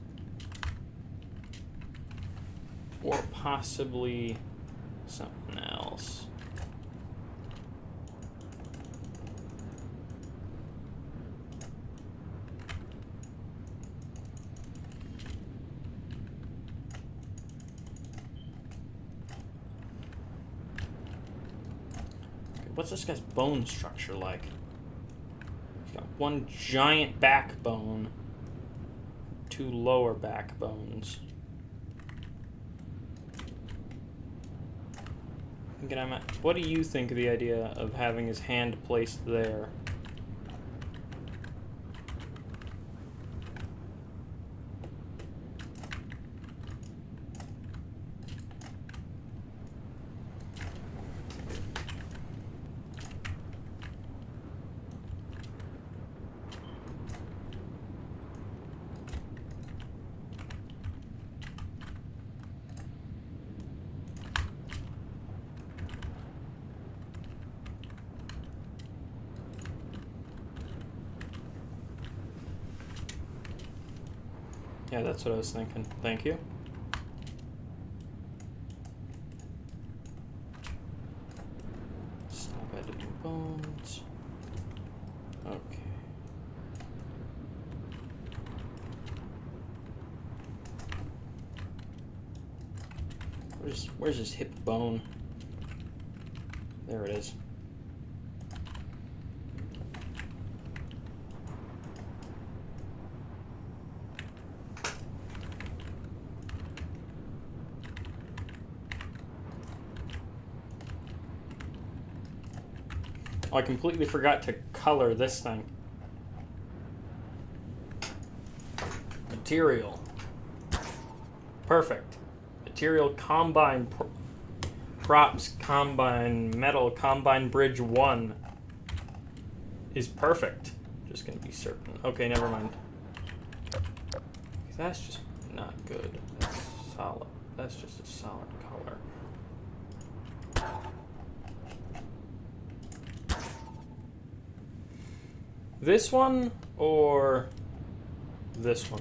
or possibly something else. Okay, what's this guy's bone structure like? Got one giant backbone, two lower backbones. What do you think of the idea of having his hand placed there? Yeah, that's what I was thinking. Thank you. Stop editing bones. Okay. Where's his hip bone? There it is. Oh, I completely forgot to color this thing. Material. Perfect. Material Combine Props Combine Metal Combine Bridge 1 is perfect. Just gonna be certain. Okay, never mind. That's just not good. That's solid. That's just a solid color. This one or this one?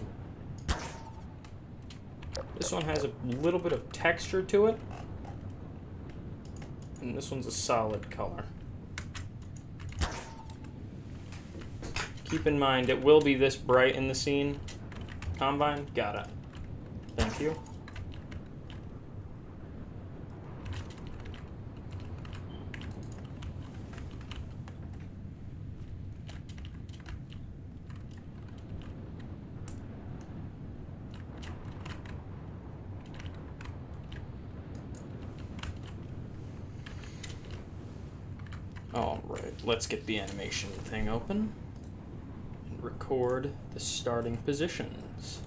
This one has a little bit of texture to it, and this one's a solid color. Keep in mind, it will be this bright in the scene. Combine? Got it. Thank you. Alright, let's get the animation thing open and record the starting positions.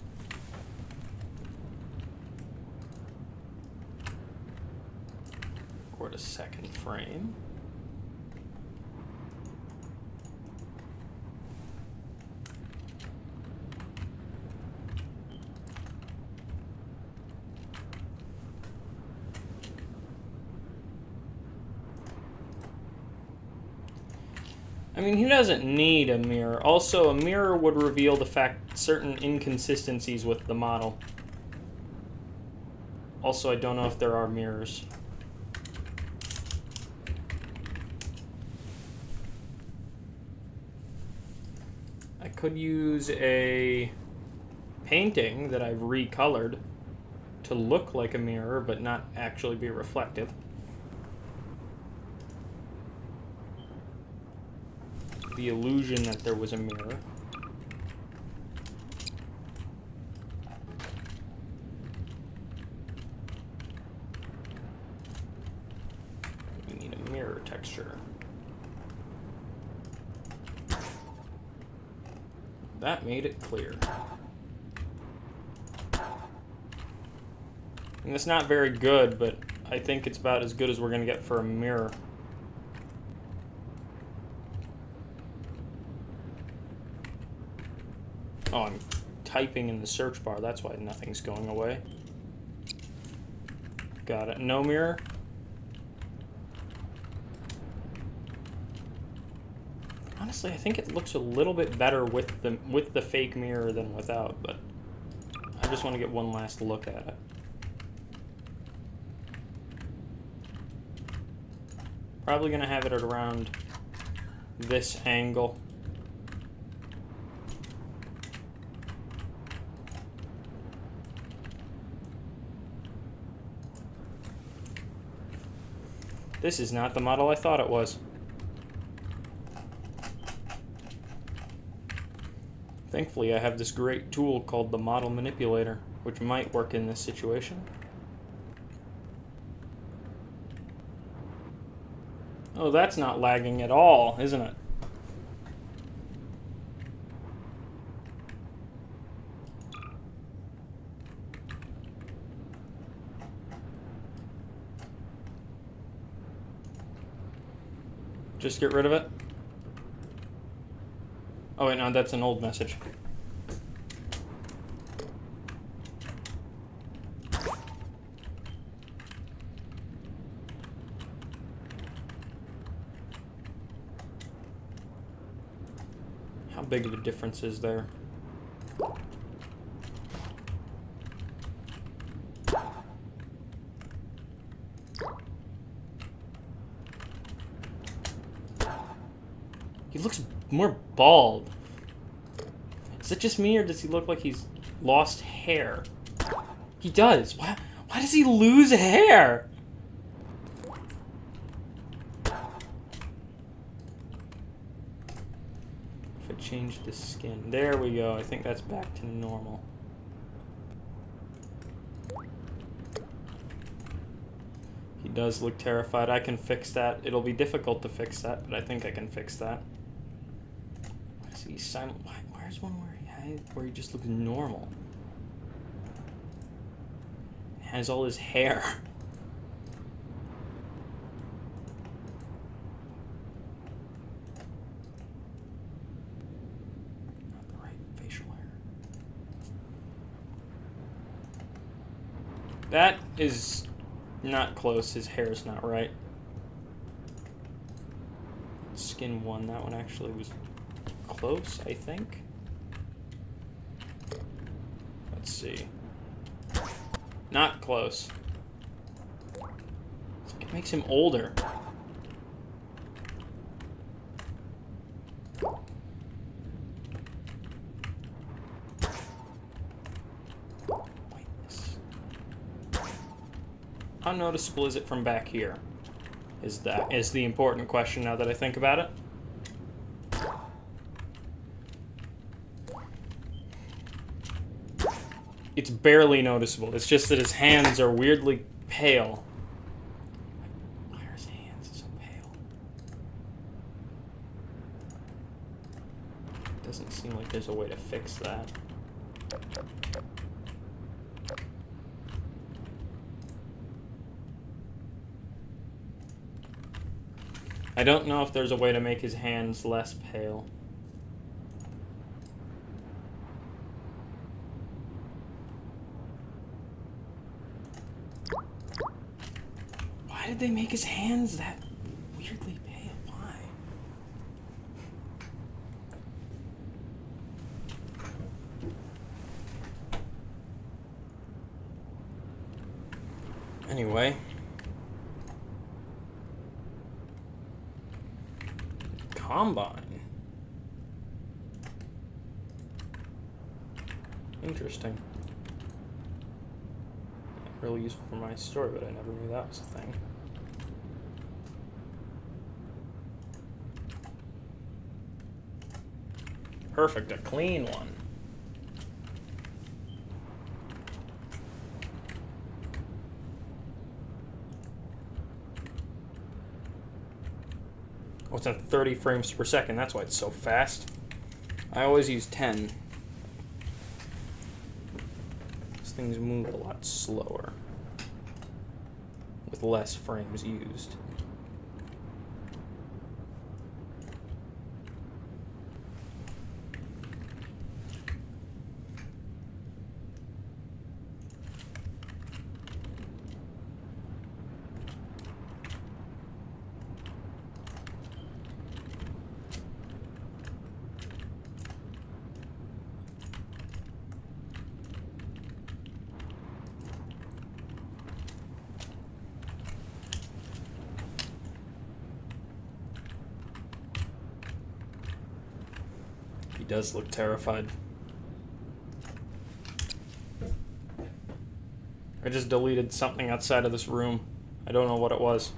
Record a second frame. I mean, he doesn't need a mirror. Also, a mirror would reveal the fact certain inconsistencies with the model. Also, I don't know if there are mirrors. I could use a painting that I've recolored to look like a mirror, but not actually be reflective. The illusion that there was a mirror. We need a mirror texture. That made it clear. And it's not very good, but I think it's about as good as we're going to get for a mirror. Oh, I'm typing in the search bar. That's why nothing's going away. Got it. No mirror. Honestly, I think it looks a little bit better with the fake mirror than without, but I just want to get one last look at it. Probably going to have it at around this angle. This is not the model I thought it was. Thankfully, I have this great tool called the Model Manipulator, which might work in this situation. Oh, that's not lagging at all, isn't it? Just get rid of it. Oh wait, no, that's an old message. How big of a difference is there? He looks more bald. Is it just me, or does he look like he's lost hair? He does. Why does he lose hair? If I change the skin. There we go. I think that's back to normal. He does look terrified. I can fix that. It'll be difficult to fix that, but I think I can fix that. Where's one where he just looks normal? He has all his hair. Not the right facial hair. That is not close. His hair is not right. Skin one. That one actually was close, I think. Let's see. Not close. It makes him older. how noticeable is it from back here? Is the important question now that I think about it. It's barely noticeable. It's just that his hands are weirdly pale. Why are his hands so pale? Doesn't seem like there's a way to fix that. I don't know if there's a way to make his hands less pale. Why did they make his hands that weirdly pale? Why? Anyway. Combine. Interesting. Really useful for my story, but I never knew that was a thing. Perfect, a clean one. Oh, it's at 30 frames per second. That's why it's so fast. I always use 10. These things move a lot slower with less frames used. He does look terrified. I just deleted something outside of this room. I don't know what it was.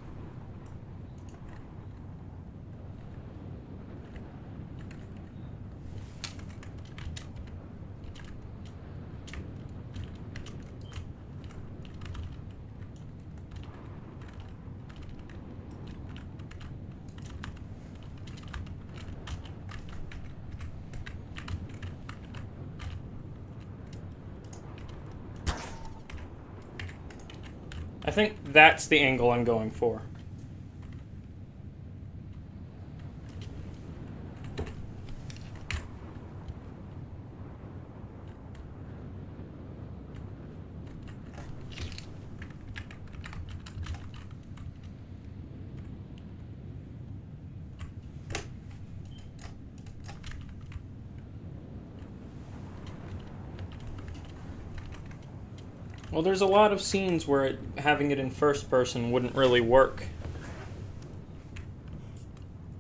I think that's the angle I'm going for. Well, there's a lot of scenes where having it in first person wouldn't really work.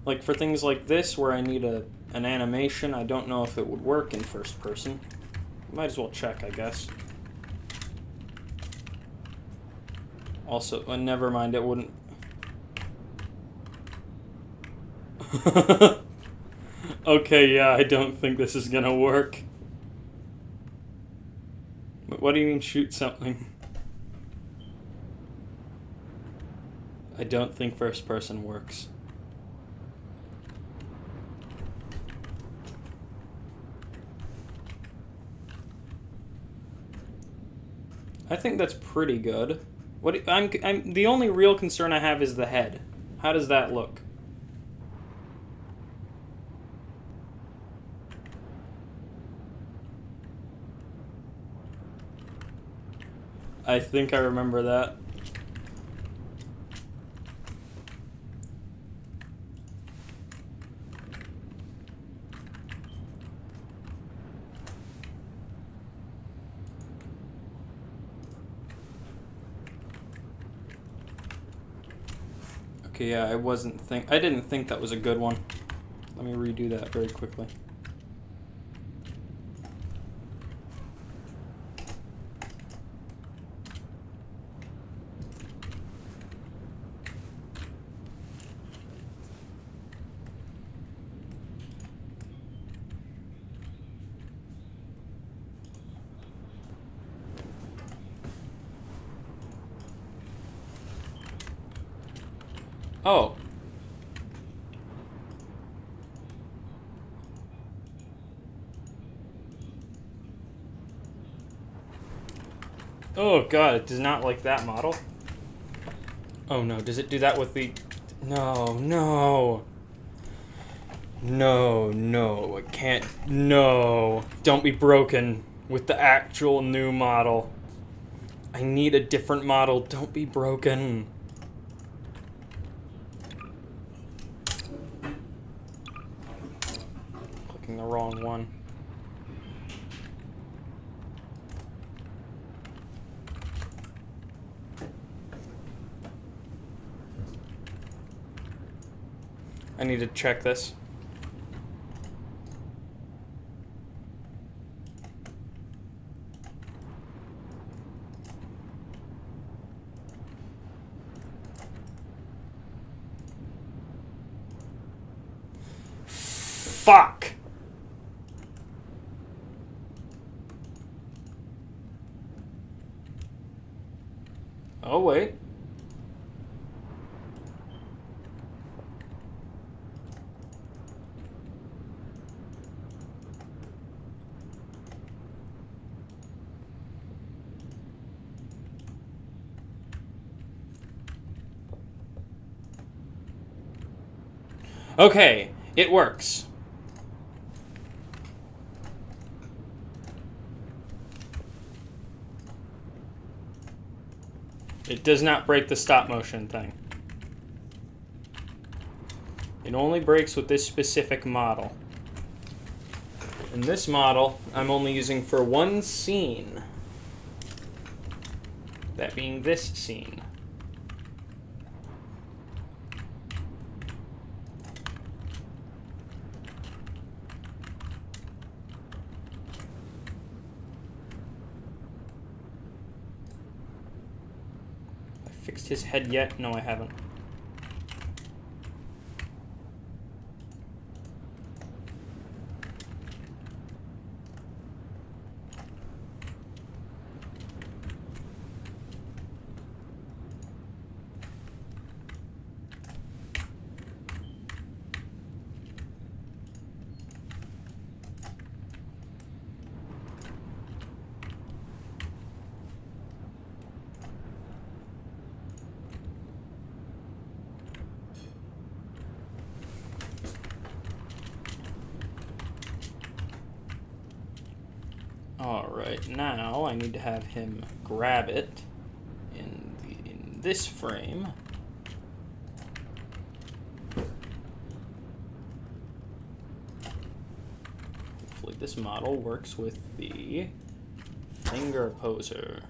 Like for things like this where I need an animation, I don't know if it would work in first person. Might as well check, I guess. Also, never mind, it wouldn't. Okay, yeah, I don't think this is gonna work. But what do you mean shoot something? I don't think first person works. I think that's pretty good. I'm the only real concern I have is the head. How does that look? I think I remember that. Okay, yeah, I didn't think that was a good one. Let me redo that very quickly. Oh. Oh god, it does not like that model. Oh no, does it do that with the... No, no. No, no, it can't... No. Don't be broken with the actual new model. I need a different model. Don't be broken. Clicking the wrong one. I need to check this. Fuck! Oh, wait. Okay, it works. It does not break the stop motion thing. It only breaks with this specific model. And this model, I'm only using for one scene. That being this scene. Fixed his head yet? No, I haven't. Alright, now I need to have him grab it in this frame. Hopefully this model works with the finger poser.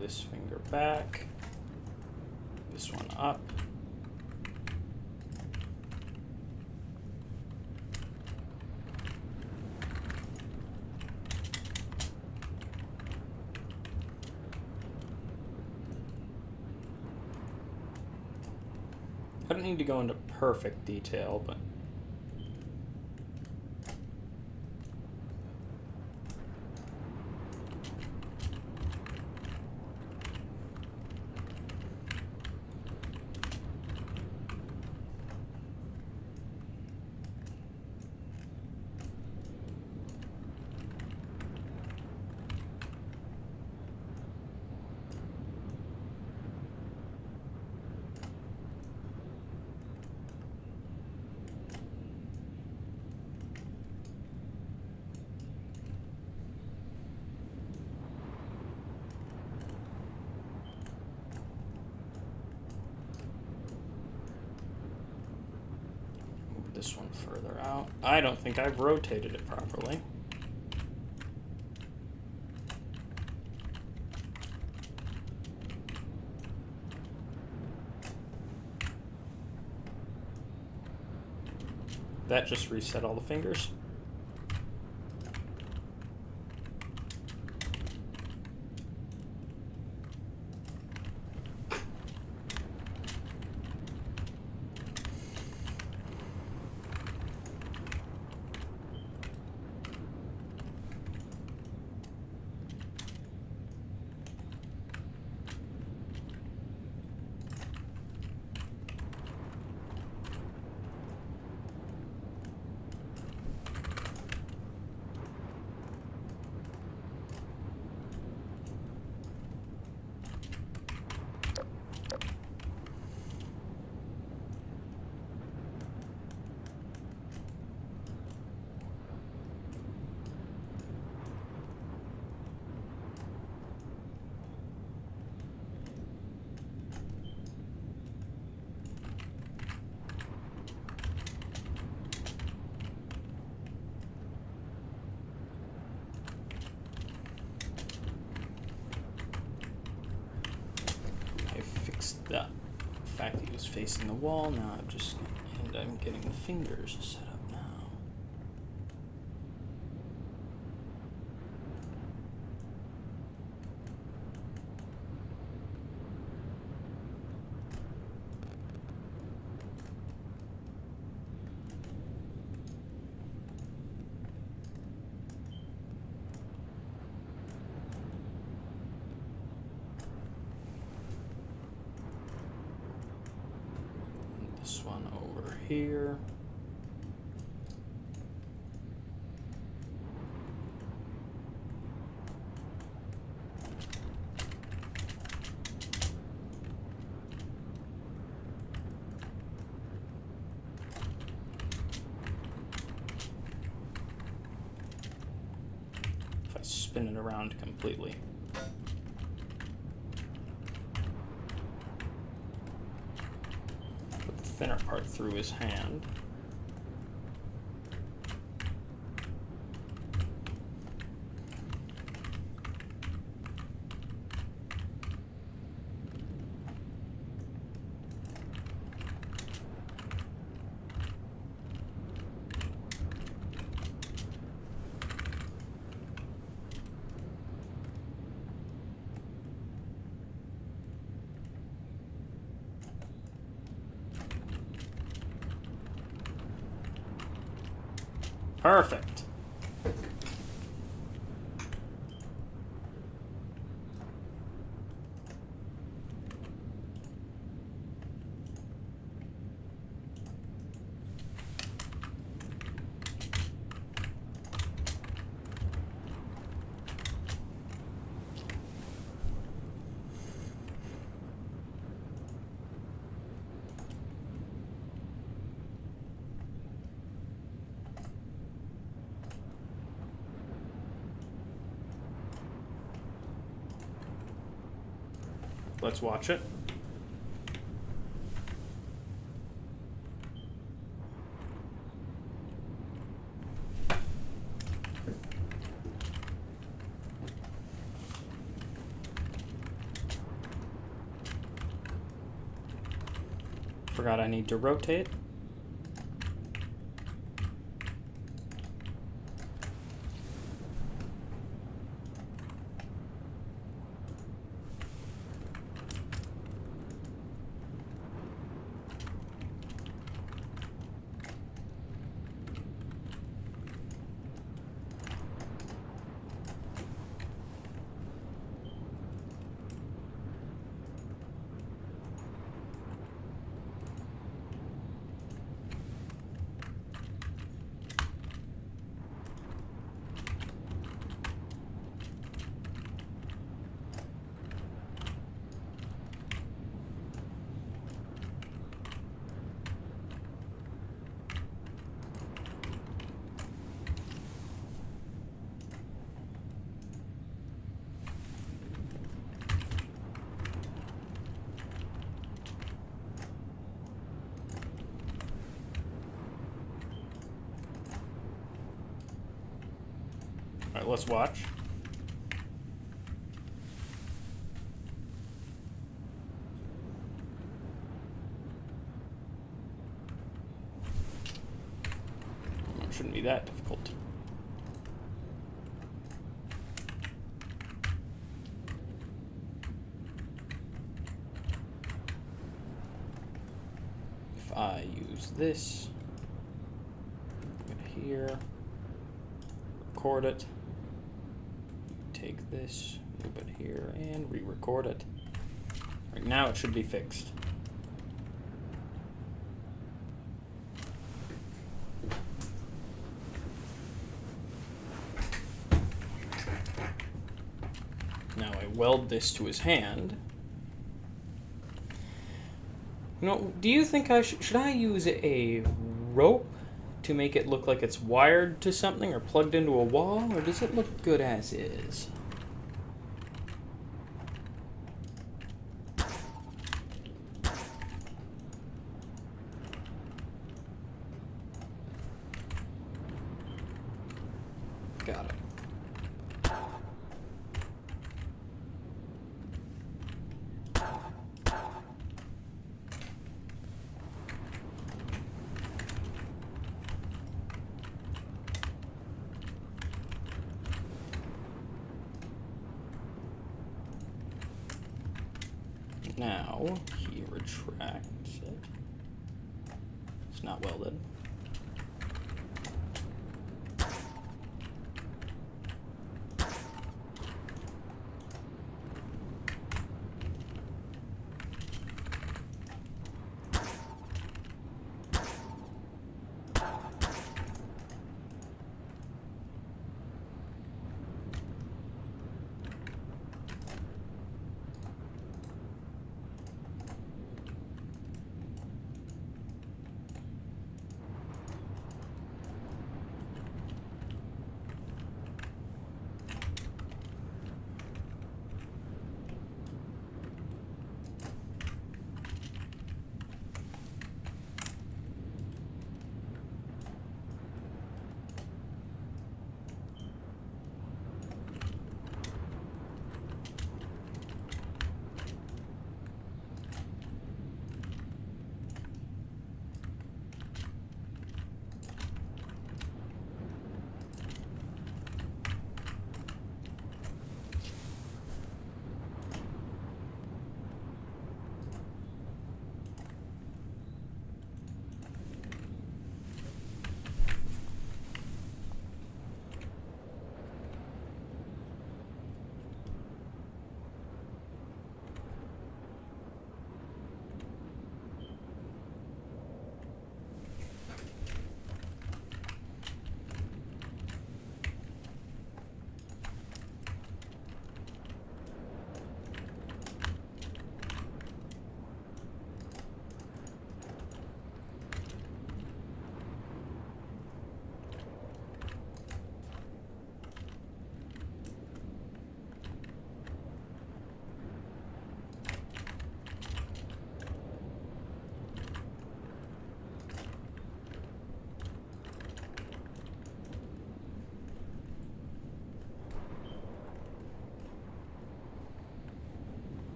This finger back, this one up. I don't need to go into perfect detail, but this one further out. I don't think I've rotated it properly. That just reset all the fingers. The fact that he was facing the wall. Now I'm getting the fingers set up now. This one over here. If I spin it around completely. Thinner part through his hand. Perfect. Let's watch it. Forgot I need to rotate. Alright, let's watch. It shouldn't be that difficult. If I use this, put it here, record it, take this, move it here, and re-record it. Right now it should be fixed. Now I weld this to his hand. You know, do you think I should I use a rope to make it look like it's wired to something or plugged into a wall, or does it look good as is? Got it. Now he retracts it. It's not welded.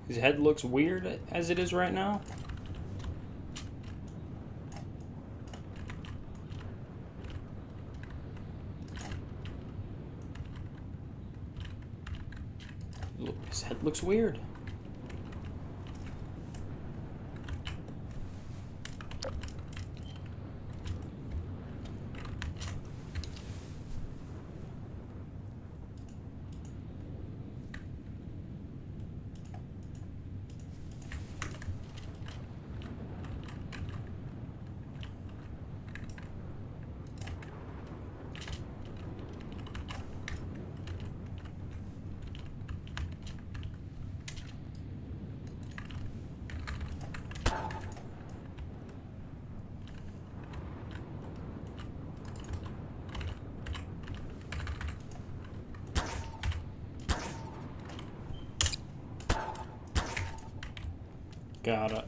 His head looks weird as it is right now. Look, his head looks weird. Got it.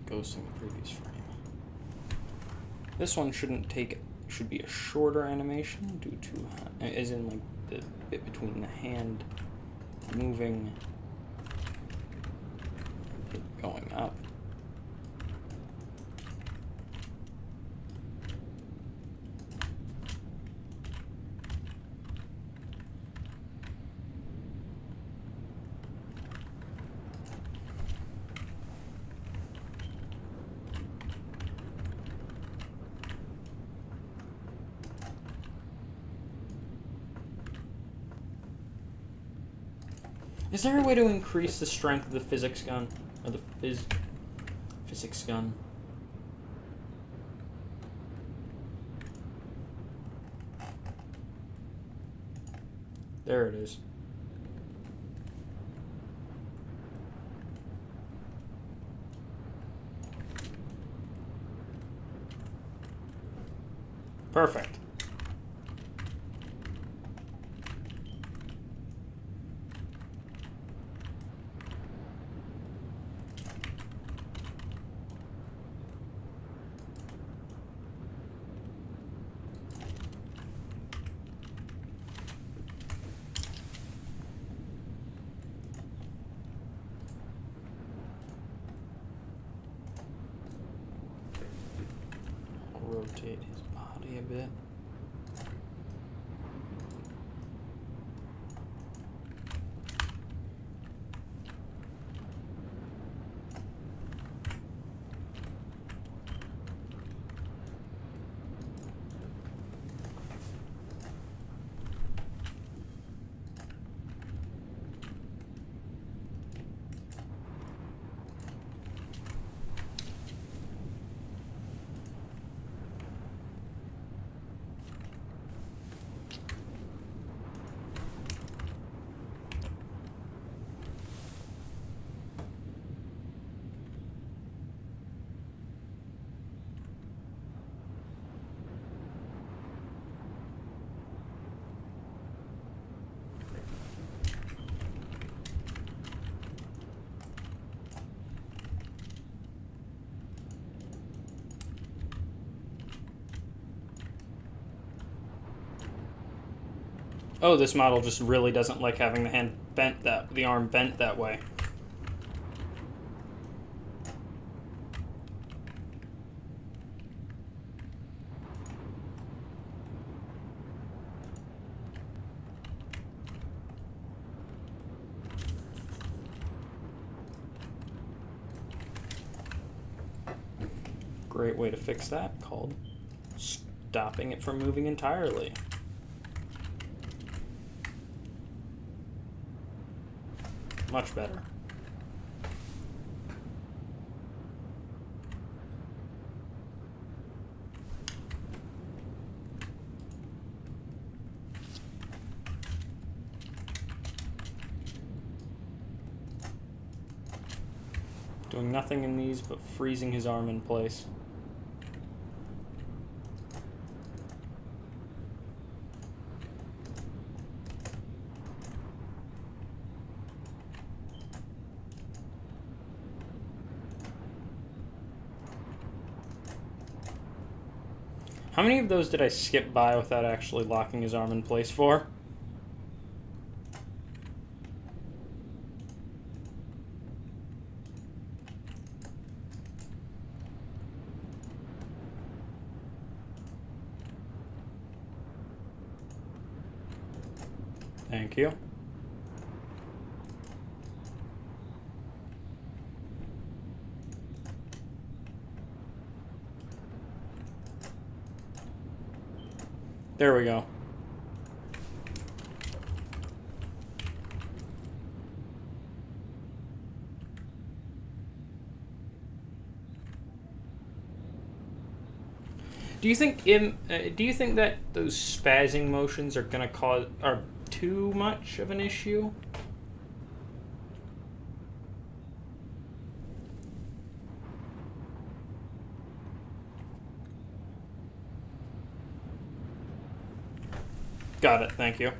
Ghost in the previous frame. This one should be a shorter animation due to, as in like the bit between the hand moving, it going up. Is there a way to increase the strength of the physics gun? Or the physics gun? There it is. Perfect. Rotate his body a bit. Oh, this model just really doesn't like having the arm bent that way. Great way to fix that, called stopping it from moving entirely. Much better. Doing nothing in these but freezing his arm in place. How many of those did I skip by without actually locking his arm in place for? Thank you. There we go. Do you think that those spazzing motions are too much of an issue? Got it, thank you.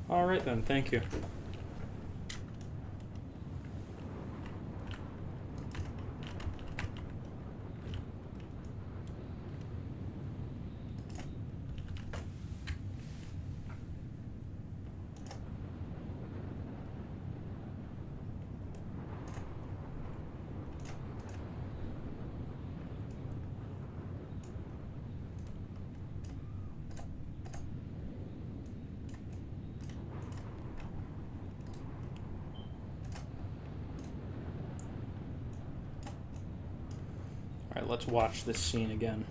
Alright then, thank you. Alright, let's watch this scene again.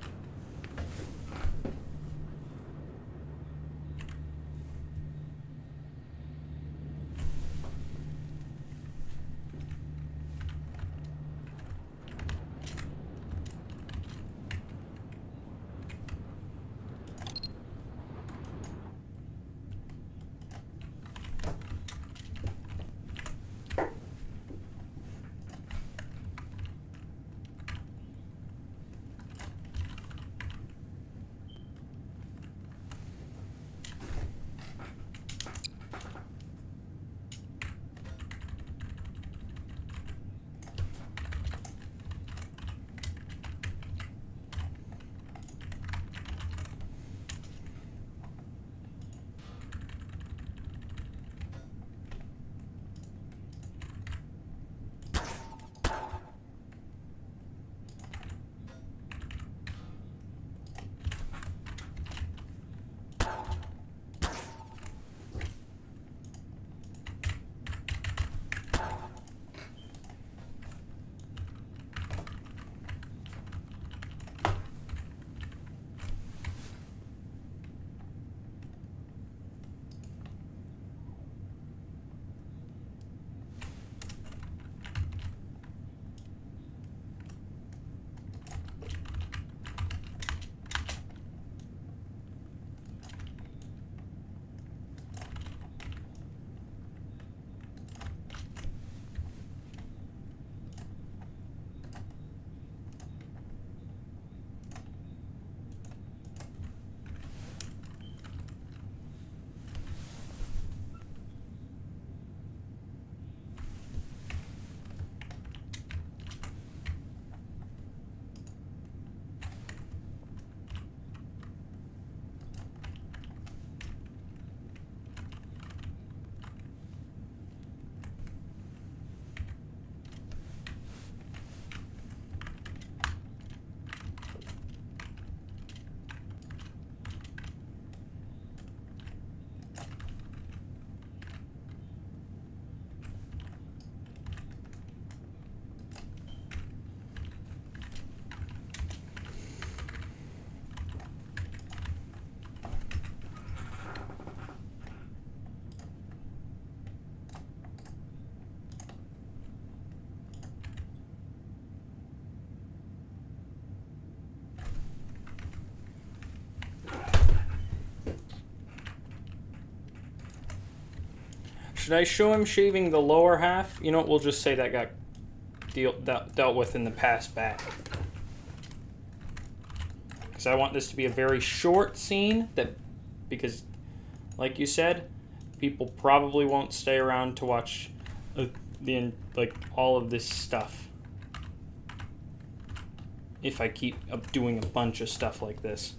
Should I show him shaving the lower half? You know what, we'll just say that got dealt with in the past back. Because I want this to be a very short scene, because, like you said, people probably won't stay around to watch all of this stuff. If I keep doing a bunch of stuff like this.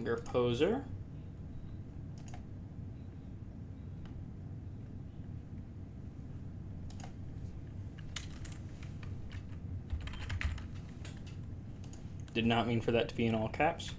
Finger poser. Did not mean for that to be in all caps.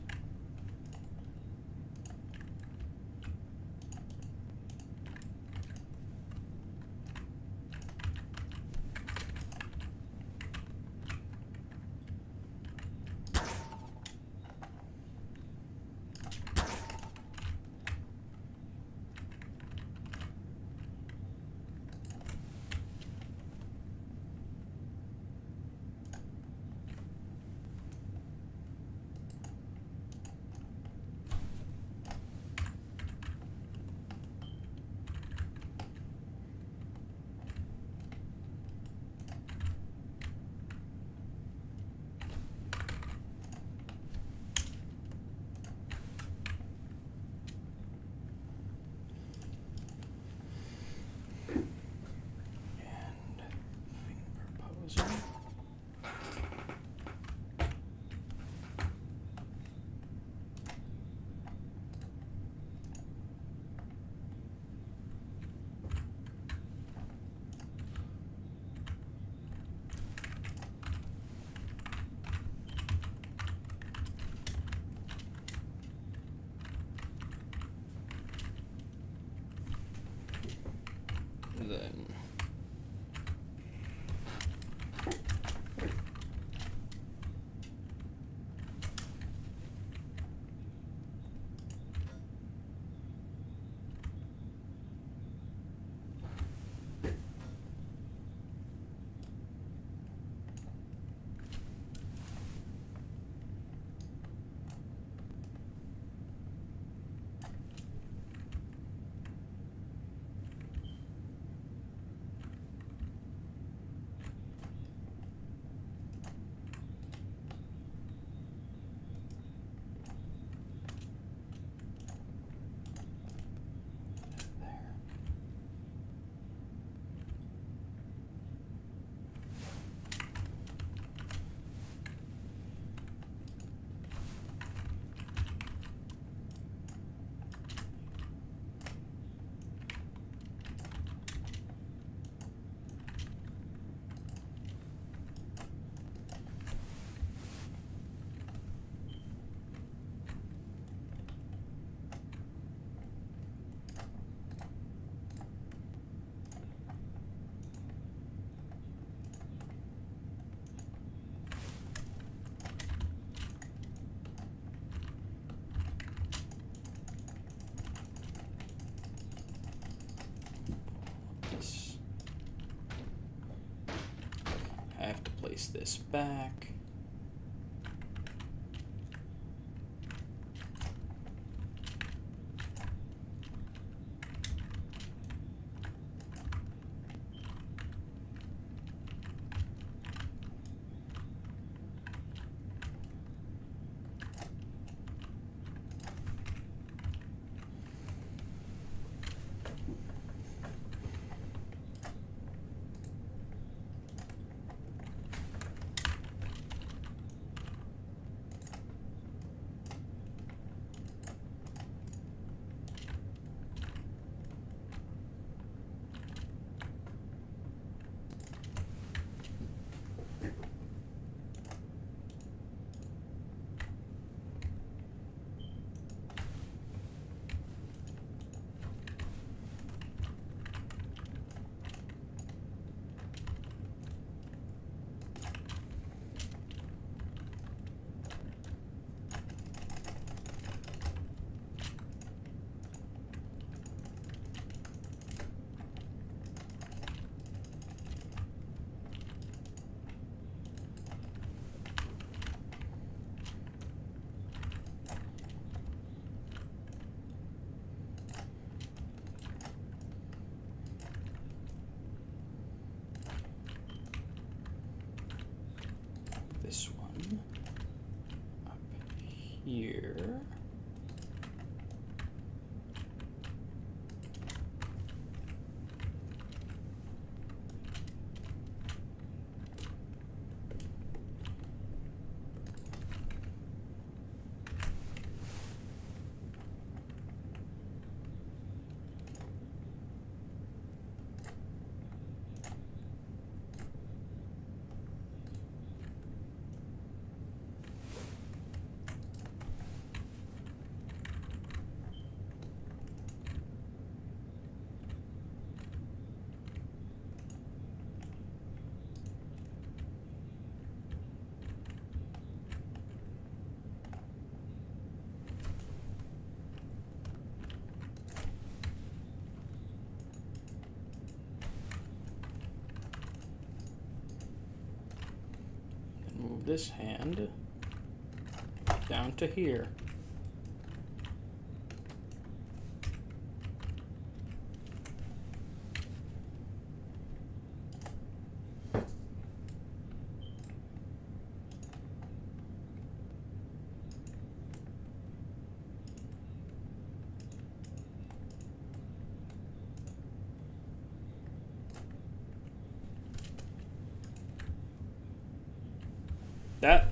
Then this. I have to place this back. This one up here. this hand down to here. That.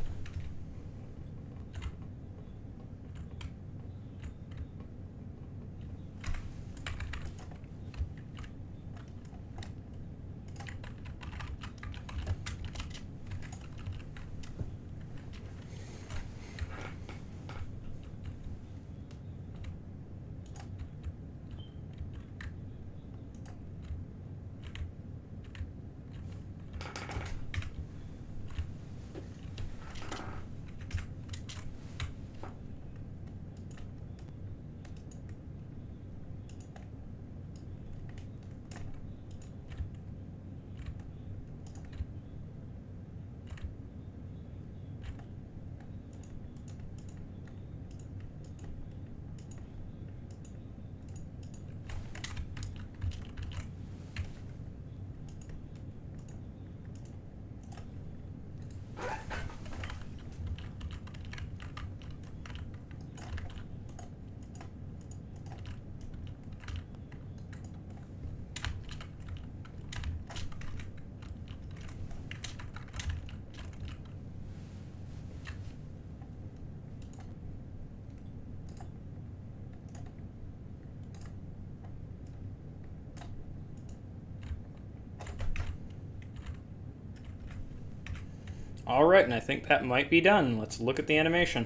Alright, and I think that might be done. Let's look at the animation.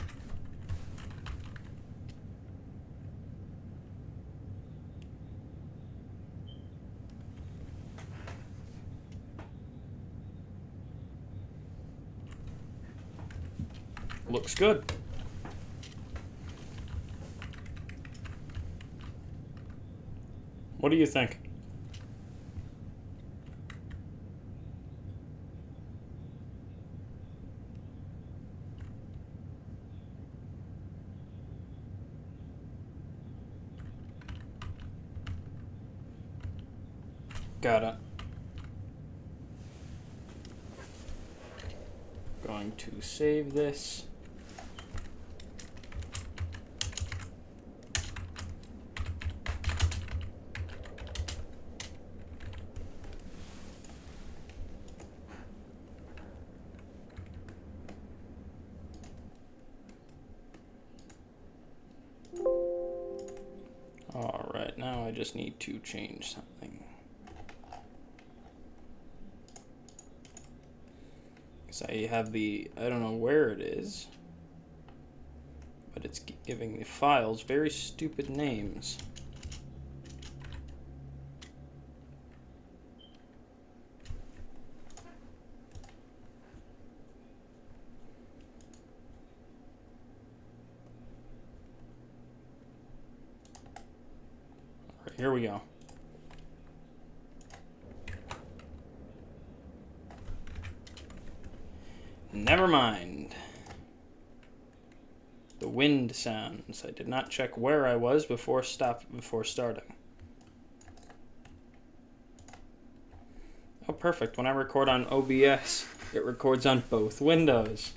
Looks good. What do you think? Got it. Going to save this. All right, now I just need to change something. So I have the, I don't know where it is, but it's giving the files very stupid names. All right, here we go. Never mind. The wind sounds. I did not check where I was before starting. Oh, perfect. When I record on OBS, it records on both windows.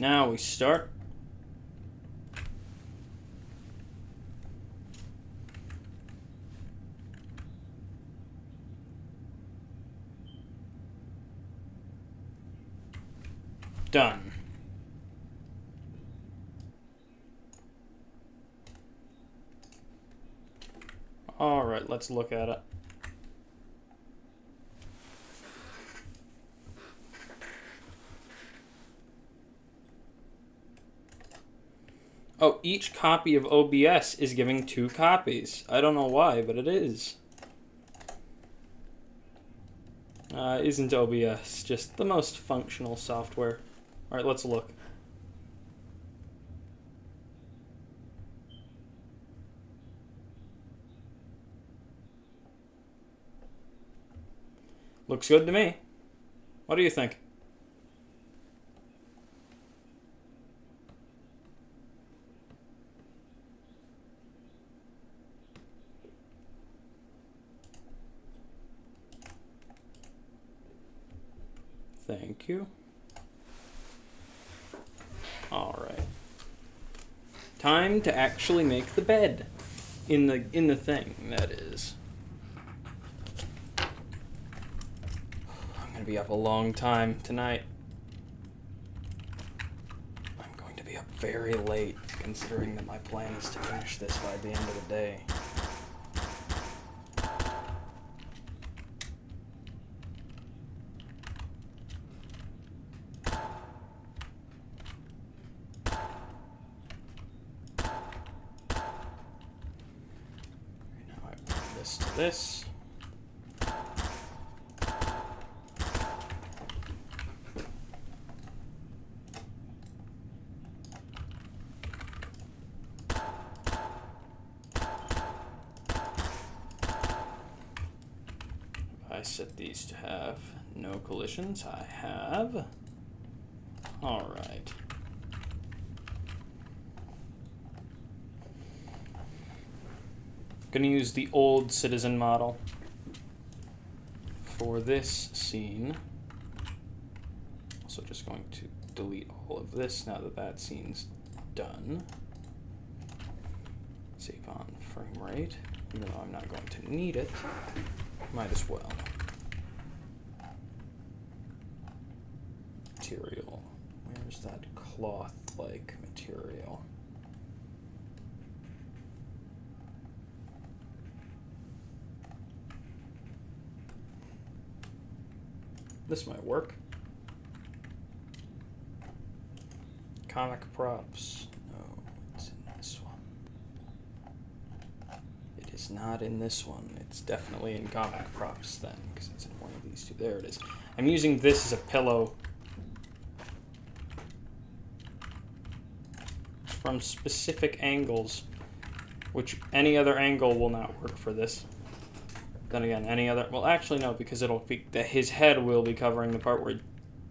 Now we start. Done. All right, let's look at it. Oh, each copy of OBS is giving 2 copies. I don't know why, but it is. Isn't OBS just the most functional software? Alright, let's look. Looks good to me. What do you think? Thank you. Alright. Time to actually make the bed. In the thing, that is. I'm gonna be up a long time tonight. I'm going to be up very late, considering that my plan is to finish this by the end of the day. Now I bring this to this. I set these to have no collisions. I have. Alright. Gonna use the old Citizen model for this scene. Also just going to delete all of this now that that scene's done. Save on frame rate, even though I'm not going to need it. Might as well. Material. Where's that cloth-like material? This might work. Comic props. No, it's in this one. It is not in this one. It's definitely in comic props then, because it's in one of these two. There it is. I'm using this as a pillow from specific angles, which any other angle will not work for this. Then again, any other, well actually no, because it'll be, his head will be covering the part where it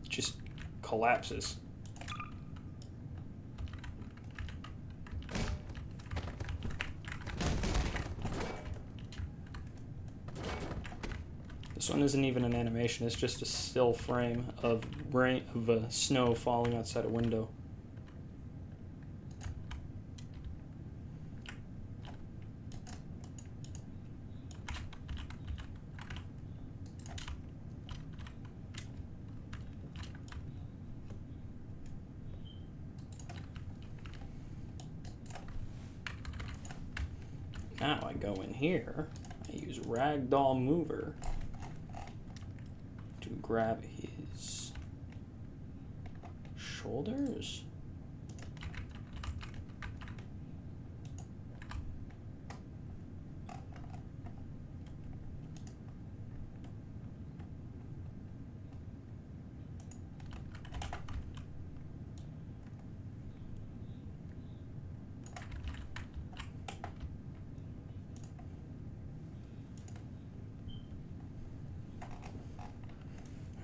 just collapses. This one isn't even an animation, it's just a still frame of rain, of snow falling outside a window. Now I go in here, I use Ragdoll Mover to grab his shoulders.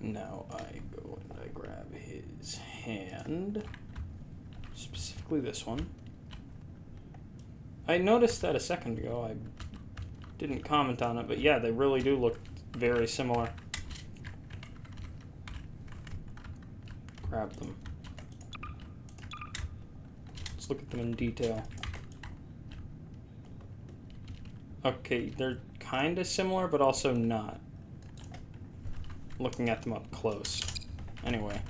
Now I go and I grab his hand, specifically this one. I noticed that a second ago, I didn't comment on it, but yeah, they really do look very similar. Grab them. Let's look at them in detail. Okay, they're kind of similar, but also not. Looking at them up close. Anyway.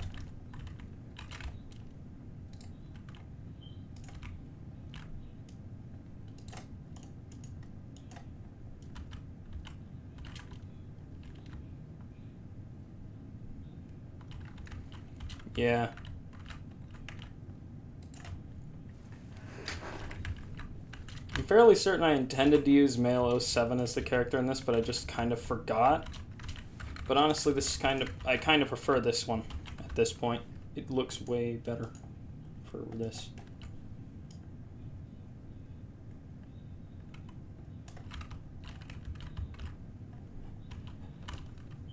Yeah. fairly certain I intended to use Male07 as the character in this, but I just kind of forgot. But honestly, this is I kind of prefer this one at this point. It looks way better for this.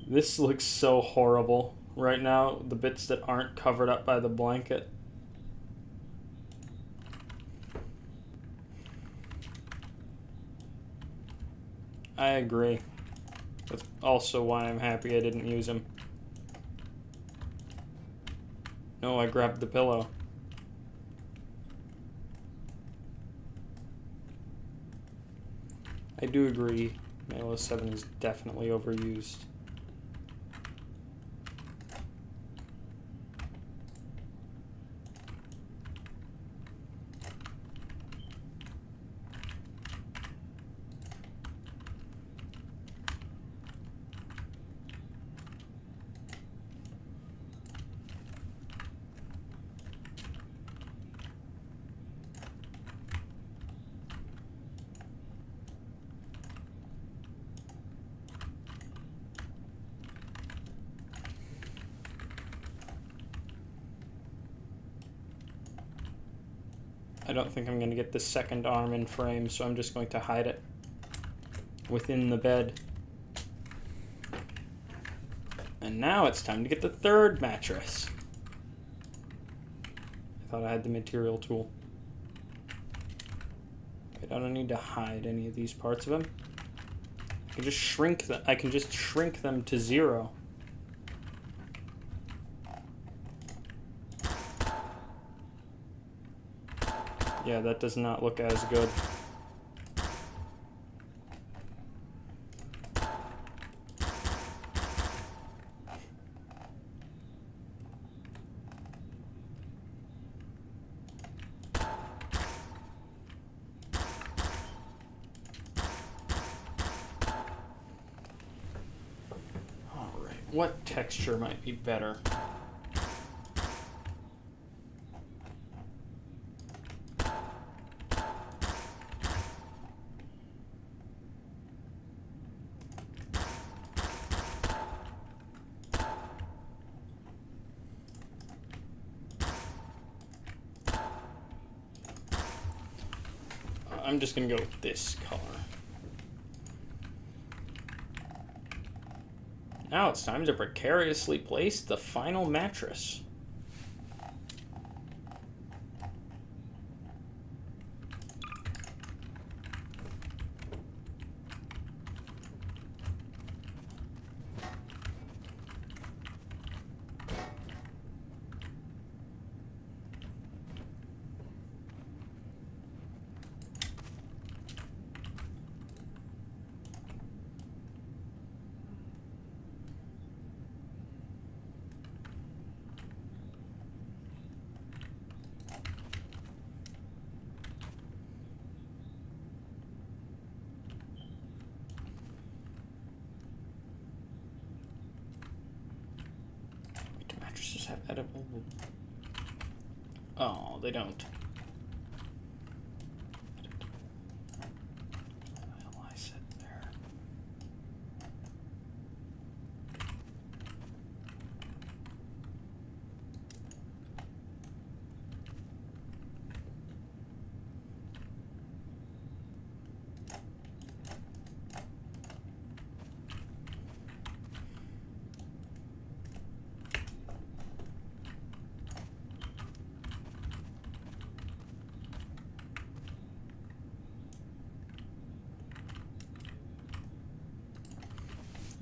This looks so horrible right now, the bits that aren't covered up by the blanket. I agree. That's also why I'm happy I didn't use him. No, I grabbed the pillow. I do agree, Male07 is definitely overused. I don't think I'm going to get the second arm in frame, so I'm just going to hide it within the bed. And now it's time to get the third mattress. I thought I had the material tool. Wait, I don't need to hide any of these parts of him. I can just shrink them. I can just shrink them to 0. Yeah, that does not look as good. All right, what texture might be better? I'm just gonna go with this color. Now it's time to precariously place the final mattress. Mattresses have edible. Oh, they don't. Well, I said there.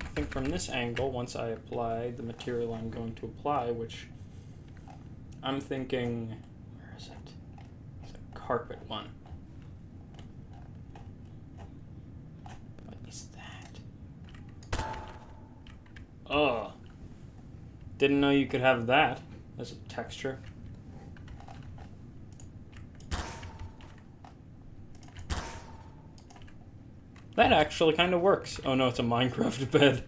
I think from this angle, once I apply the material I'm going to apply, which I'm thinking, where is it? It's a carpet one. What is that? Oh, didn't know you could have that as a texture. That actually kind of works. Oh no, it's a Minecraft bed.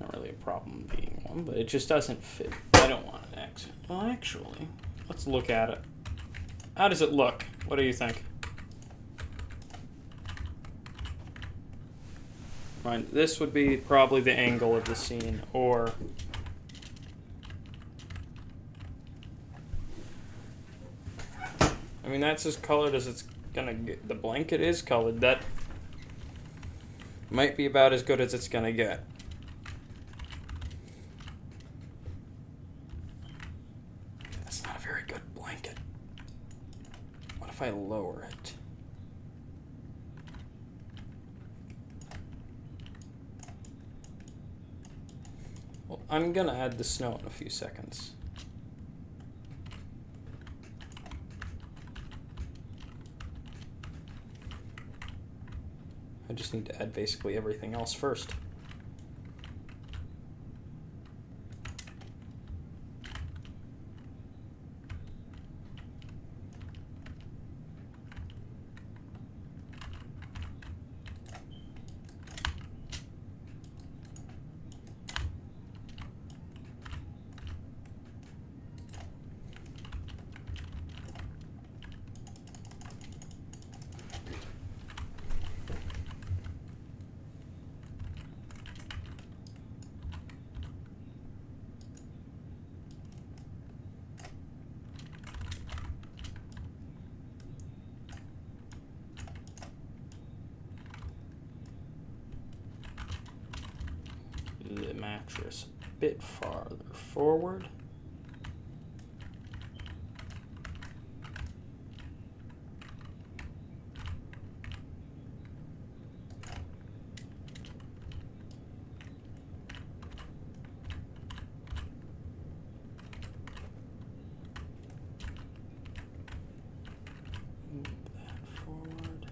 Not really a problem being one, but it just doesn't fit. I don't want an accent. Well, actually, let's look at it. How does it look? What do you think? Right, this would be probably the angle of the scene, or... I mean, that's as colored as it's gonna get. The blanket is colored. That might be about as good as it's gonna get. That's not a very good blanket. What if I lower it? Well, I'm gonna add the snow in a few seconds. I just need to add basically everything else first. The mattress a bit farther forward. Move that forward.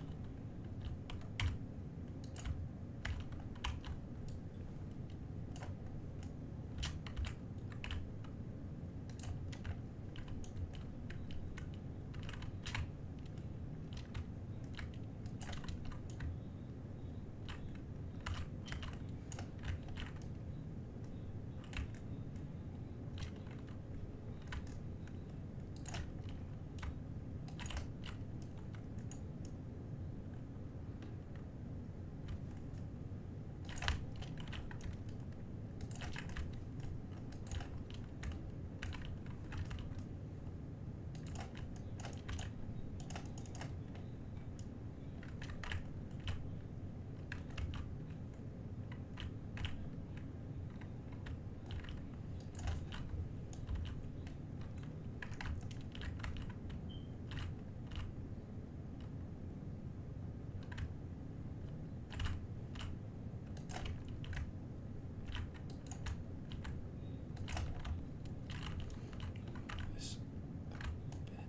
This a bit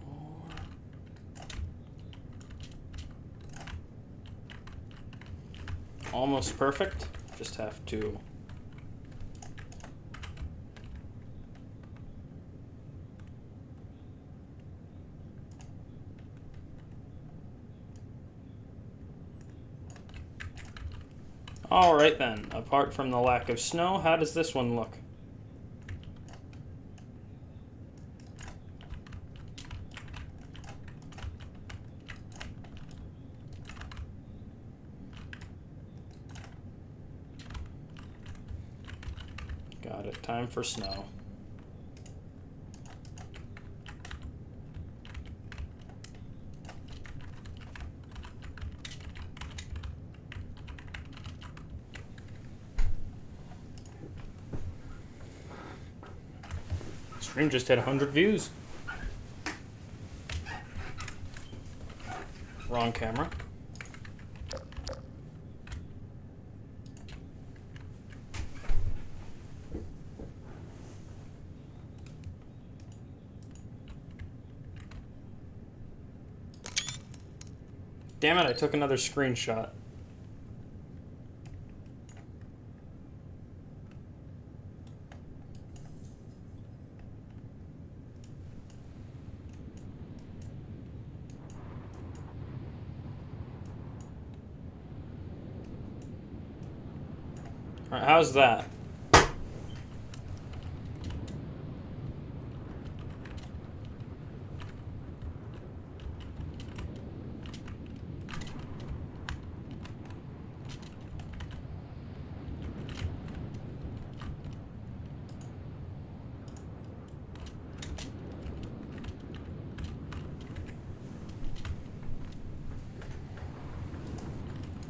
more. Almost perfect. Just have to Alright then, apart from the lack of snow, how does this one look? Got it, time for snow. Stream just hit 100 views. Wrong camera. Damn it, I took another screenshot. Alright, how's that?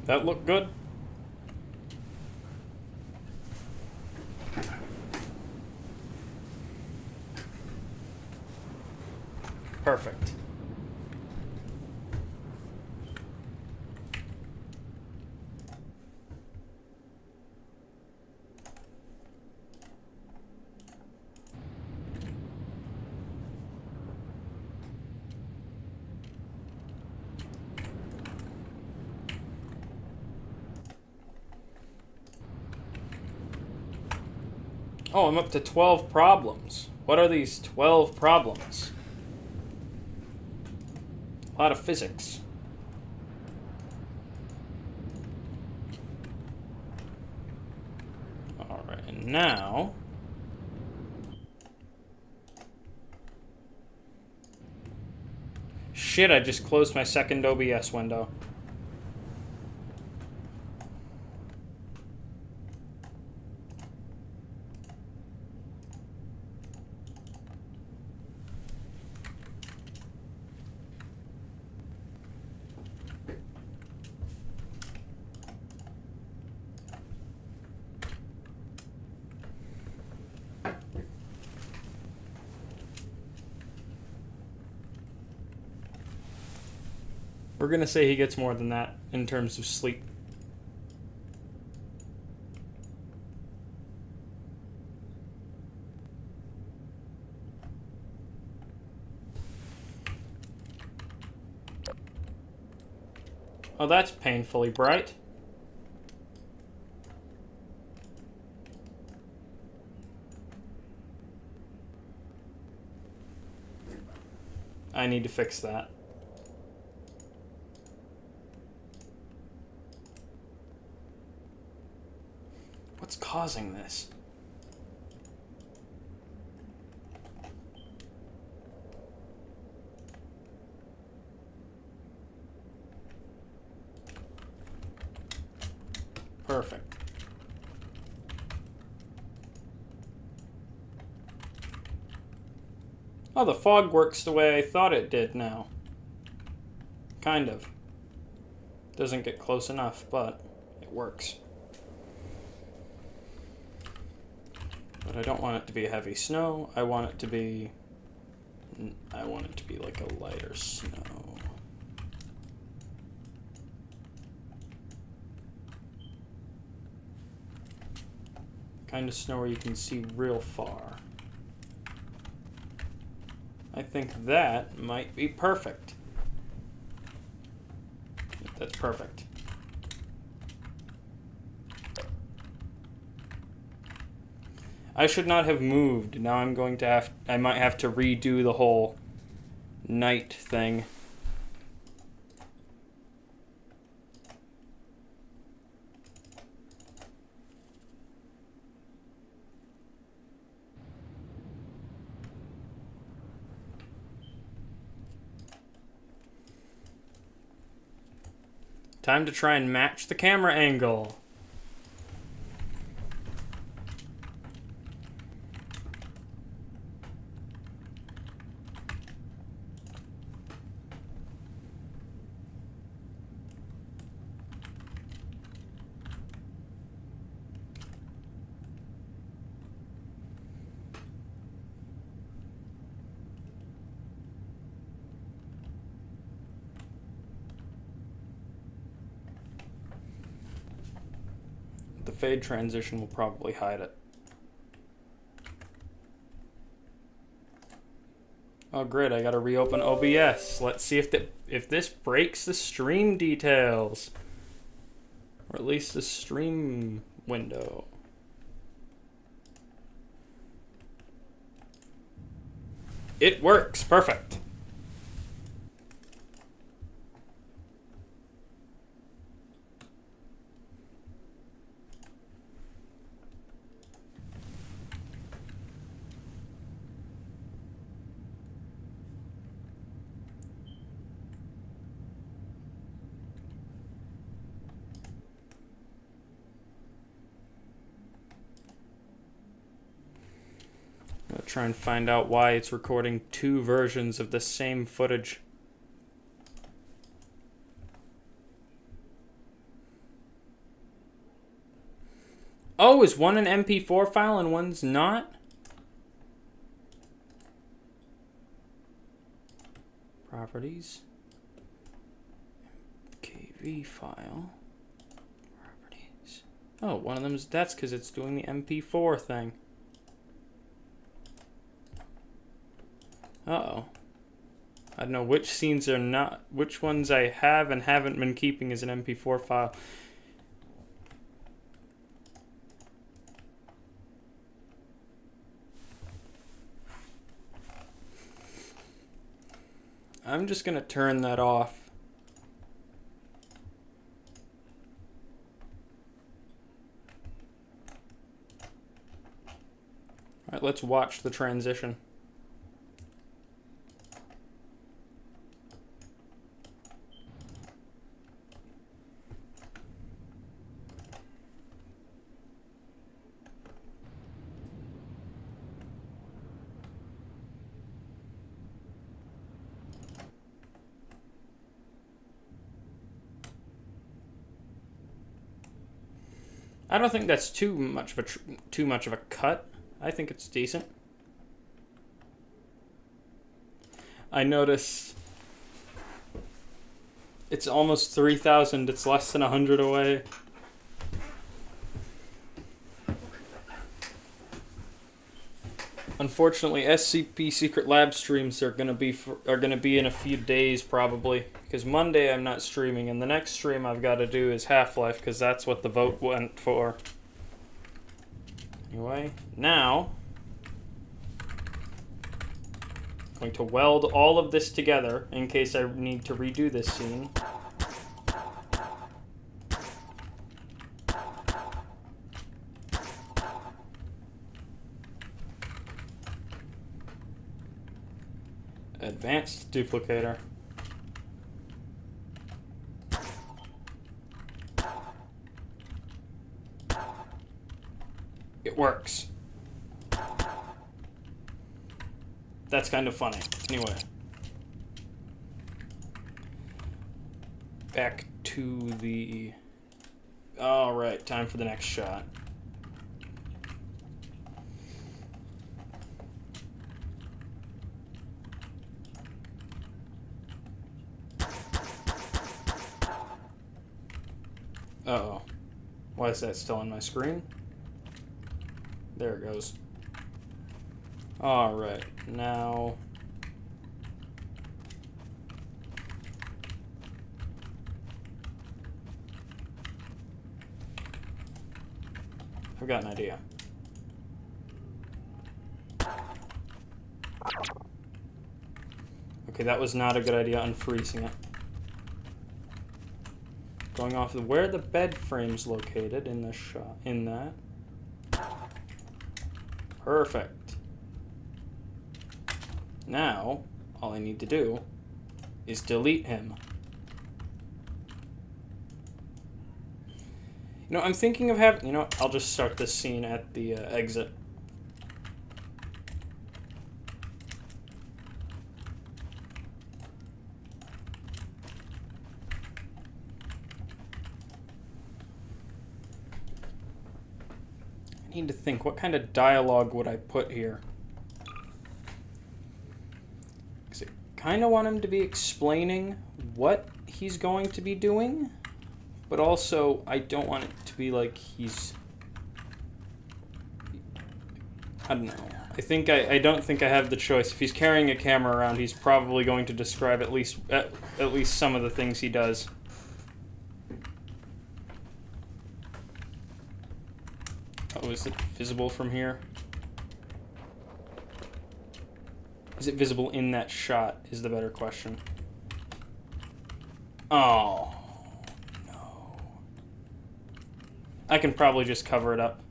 That look good? Perfect. Oh, I'm up to 12 problems. What are these 12 problems? A lot of physics. Alright, and now... Shit, I just closed my second OBS window. We're gonna say he gets more than that in terms of sleep. Oh, that's painfully bright. I need to fix that. What's causing this? Perfect. Oh, the fog works the way I thought it did now. Kind of. Doesn't get close enough, but it works. But I don't want it to be a heavy snow. I want it to be like a lighter snow. Kind of snow where you can see real far. I think that might be perfect. That's perfect. I should not have moved. Now I'm going to I might have to redo the whole night thing. Time to try and match the camera angle. The fade transition will probably hide it. Oh great, I gotta reopen OBS. Let's see if this breaks the stream details. Or at least the stream window. It works, perfect. I'll try and find out why it's recording two versions of the same footage. Oh, is one an MP4 file and one's not? Properties. KV file. Properties. Oh, one of them is, that's because it's doing the MP4 thing. Uh-oh. I don't know which scenes are not, which ones I have and haven't been keeping as an MP4 file. I'm just gonna turn that off. All right, let's watch the transition. I don't think that's too much of a cut. I think it's decent. I notice it's almost 3,000. It's less than 100 away. Unfortunately, SCP Secret Lab streams are gonna be in a few days probably, because Monday I'm not streaming, and the next stream I've got to do is Half-Life because that's what the vote went for. Anyway, now I'm going to weld all of this together in case I need to redo this scene. Advanced duplicator. It works. That's kind of funny. Anyway. Back to the... Alright, time for the next shot. Uh-oh. Why is that still on my screen? There it goes. Alright, now... I've got an idea. Okay, that was not a good idea, unfreezing it. Going off of where the bed frame's located in the shot, in that. Perfect. Now, all I need to do is delete him. You know, I'm thinking of having, you know, I'll just start this scene at the exit. I need to think, what kind of dialogue would I put here? Because I kind of want him to be explaining what he's going to be doing, but also I don't want it to be like he's... I don't know. I don't think I have the choice. If he's carrying a camera around, he's probably going to describe at least some of the things he does. Oh, is it visible from here? Is it visible in that shot is the better question. Oh, no. I can probably just cover it up.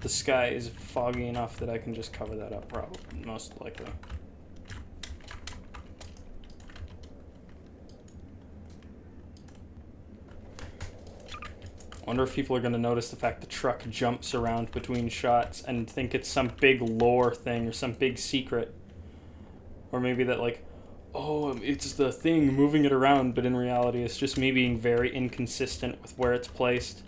The sky is foggy enough that I can just cover that up, probably, most likely. I wonder if people are going to notice the fact the truck jumps around between shots and think it's some big lore thing or some big secret. Or maybe that, like, oh, it's the thing moving it around, but in reality it's just me being very inconsistent with where it's placed.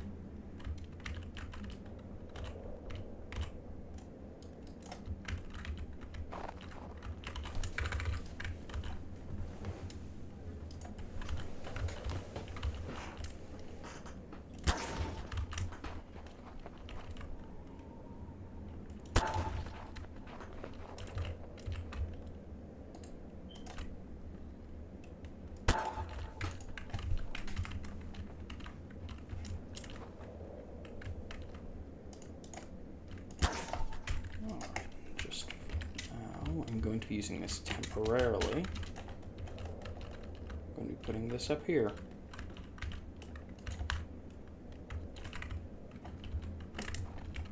to be using this temporarily. I'm going to be putting this up here.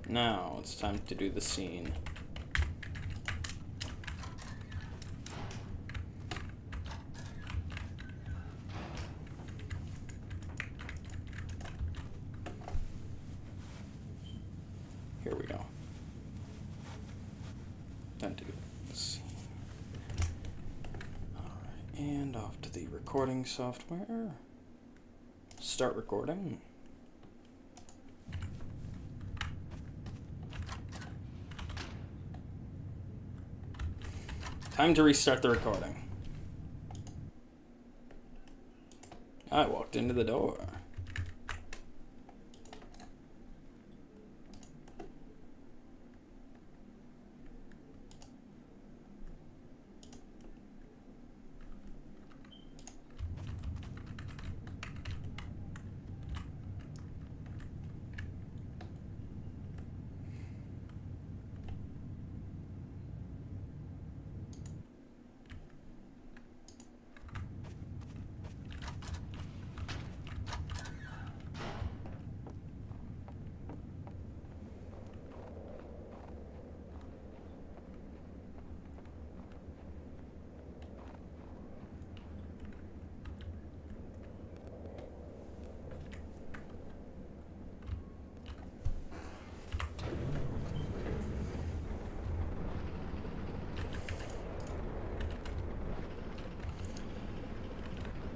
Now it's time to do the scene. Here we go. Then do the scene. Alright, and off to the recording software. Start recording. Time to restart the recording. I walked into the door.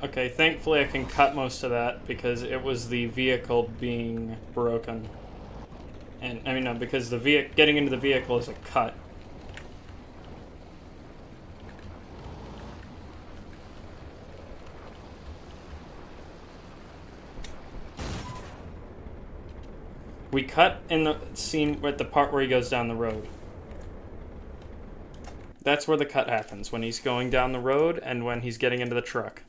Okay, thankfully I can cut most of that because it was the vehicle being broken. And, I mean, no, because the getting into the vehicle is a cut. We cut in the scene at the part where he goes down the road. That's where the cut happens, when he's going down the road and when he's getting into the truck.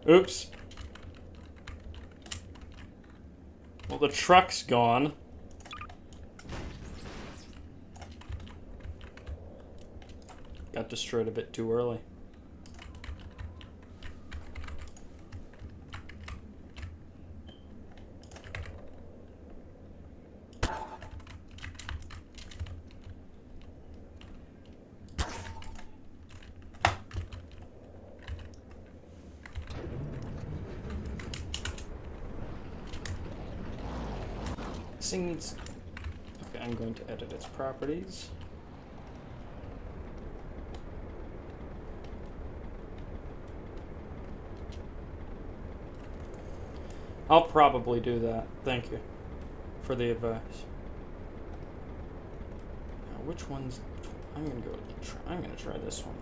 Oops. Well, the truck's gone. Got destroyed a bit too early. Needs... Okay, I'm going to edit its properties. I'll probably do that. Thank you for the advice. Now, which one's... I'm gonna go. I'm gonna try this one.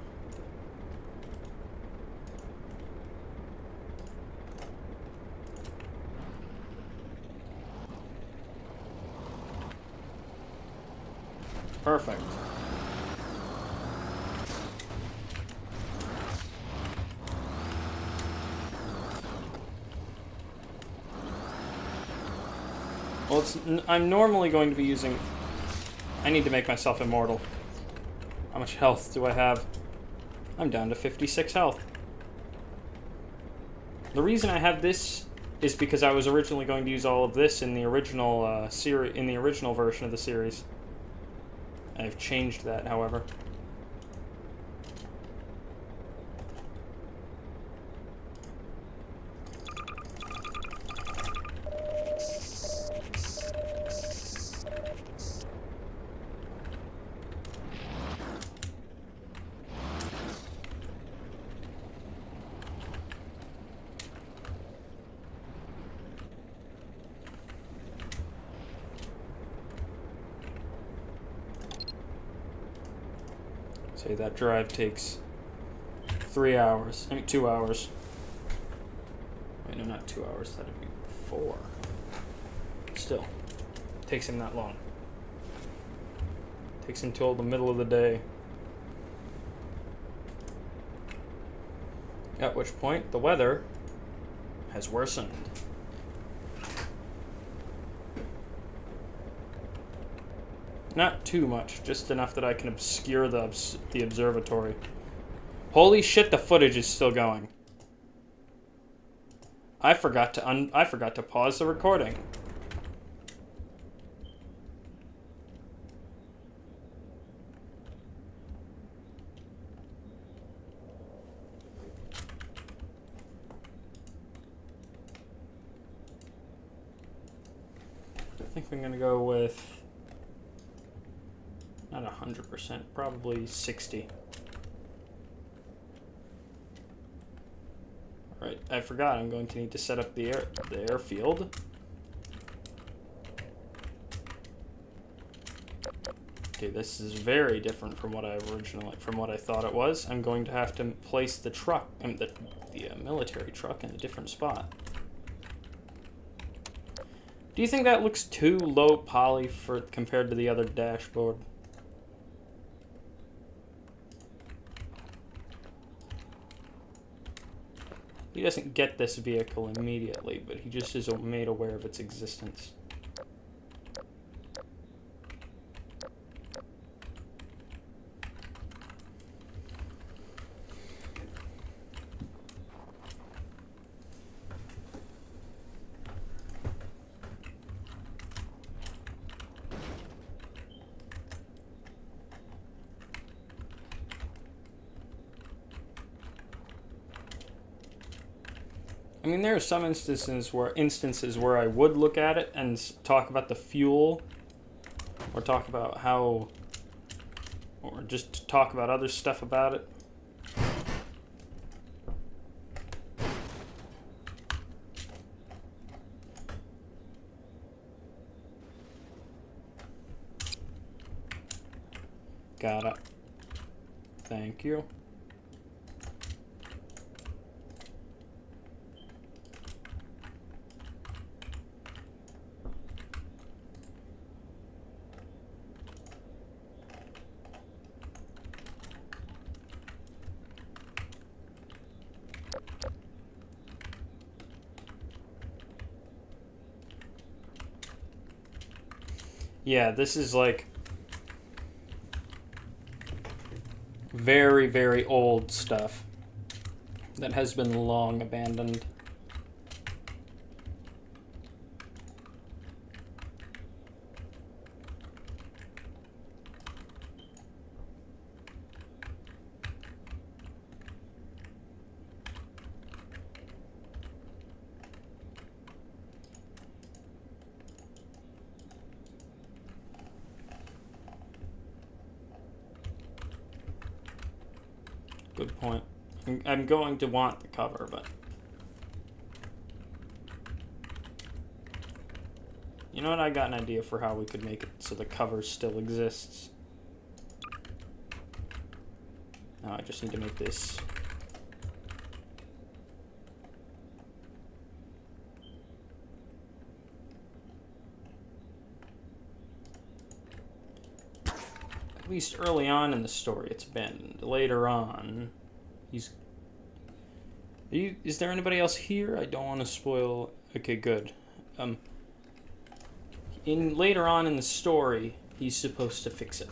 Perfect. Well, I'm normally going to be using... I need to make myself immortal. How much health do I have? I'm down to 56 health. The reason I have this is because I was originally going to use all of this in the original in the original version of the series. I've changed that, however. Say that drive takes 3 hours. I mean, 2 hours. Wait, no, not 2 hours. That'd be 4. Still, takes him that long. Takes him till the middle of the day. At which point, the weather has worsened. Not too much, just enough that I can obscure the observatory. Holy shit, the footage is still going. I forgot to pause the recording. I think I'm gonna go with not 100%, probably 60. Alright, I forgot I'm going to need to set up the airfield. Okay, this is very different from what I thought it was. I'm going to have to place the truck, the military truck in a different spot. Do you think that looks too low poly compared to the other dashboard? He doesn't get this vehicle immediately, but he just is made aware of its existence. I mean, there are some instances where I would look at it and talk about the fuel, or talk about how, or just talk about other stuff about it. Got it. Thank you. Yeah, this is like very, very old stuff that has been long abandoned. Good point. I'm going to want the cover, but you know what? I got an idea for how we could make it so the cover still exists. Now I just need to make this. At least early on in the story, it's been. Later on, he's. Is there anybody else here? I don't want to spoil. Okay, good. Later on in the story, he's supposed to fix it.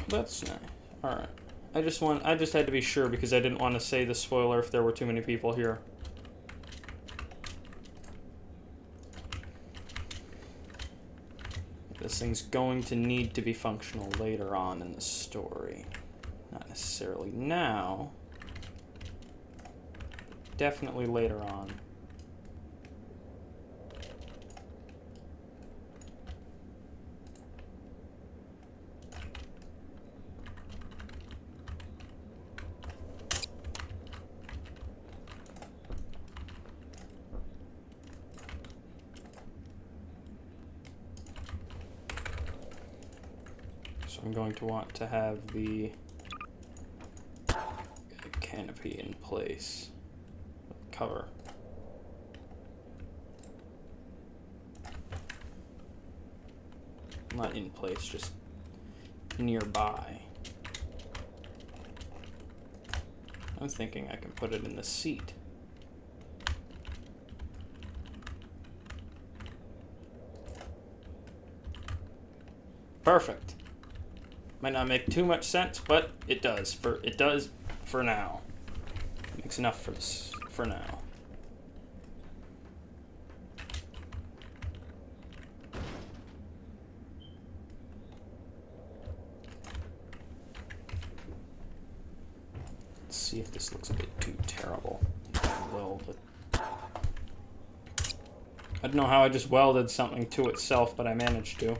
That's nice. All right. I just had to be sure because I didn't want to say the spoiler if there were too many people here. This thing's going to need to be functional later on in the story. Not necessarily now. Definitely later on. So I'm going to want to have the canopy in place. cover. Not in place, just nearby. I'm thinking I can put it in the seat. Perfect. Might not make too much sense, but it does. It does for now. It makes enough for this for now. Let's see if this looks a bit too terrible. I don't know how I just welded something to itself, but I managed to.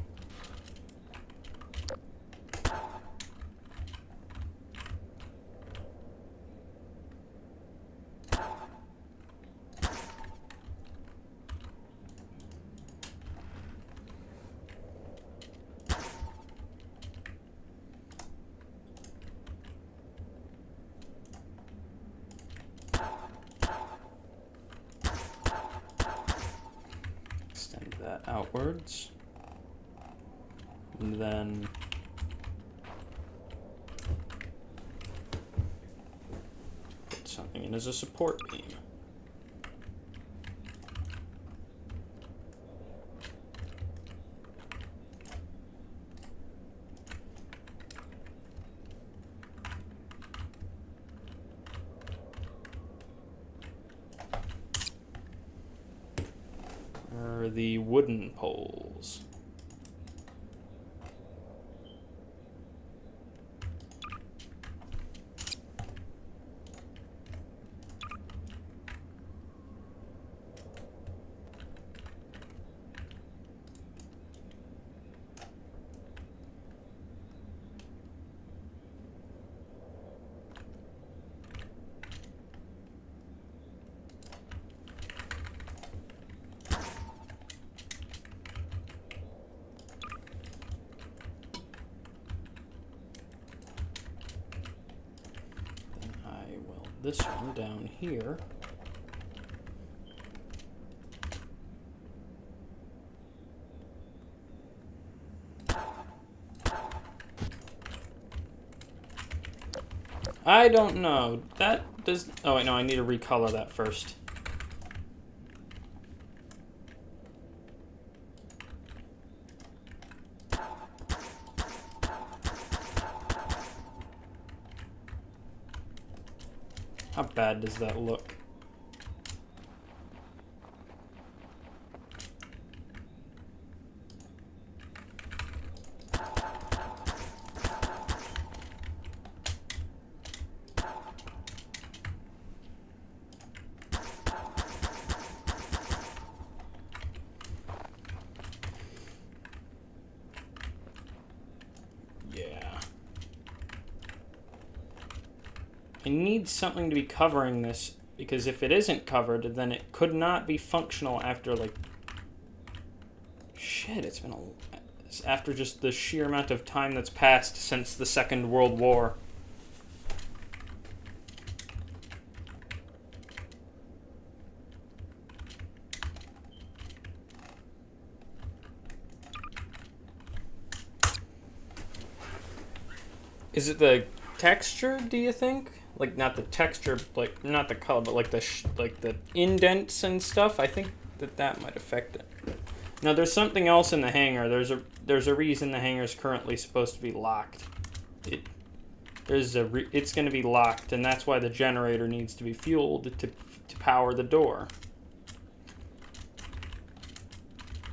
Extend that outwards. And then put something in as a support beam. The wooden poles. This one down here. I don't know. That does... Oh, wait, no, I need to recolor that first. How bad does that look? I need something to be covering this, because if it isn't covered, then it could not be functional after, like... Shit, it's been after just the sheer amount of time that's passed since the Second World War. Is it the texture, do you think? Like, not the texture, like, not the color, but like the indents and stuff. I think that might affect it. Now, there's something else in the hangar. There's a reason the hangar is currently supposed to be locked. It's going to be locked, and that's why the generator needs to be fueled to power the door.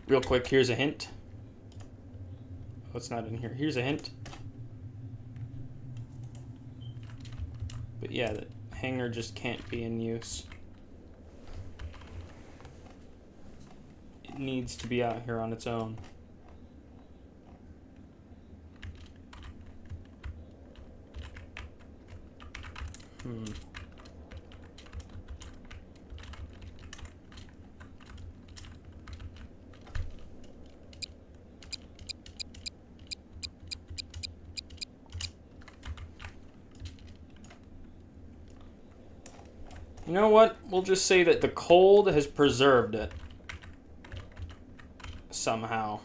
Real quick, here's a hint. Oh, it's not in here. Here's a hint. But yeah, the hangar just can't be in use. It needs to be out here on its own. You know what? We'll just say that the cold has preserved it. Somehow.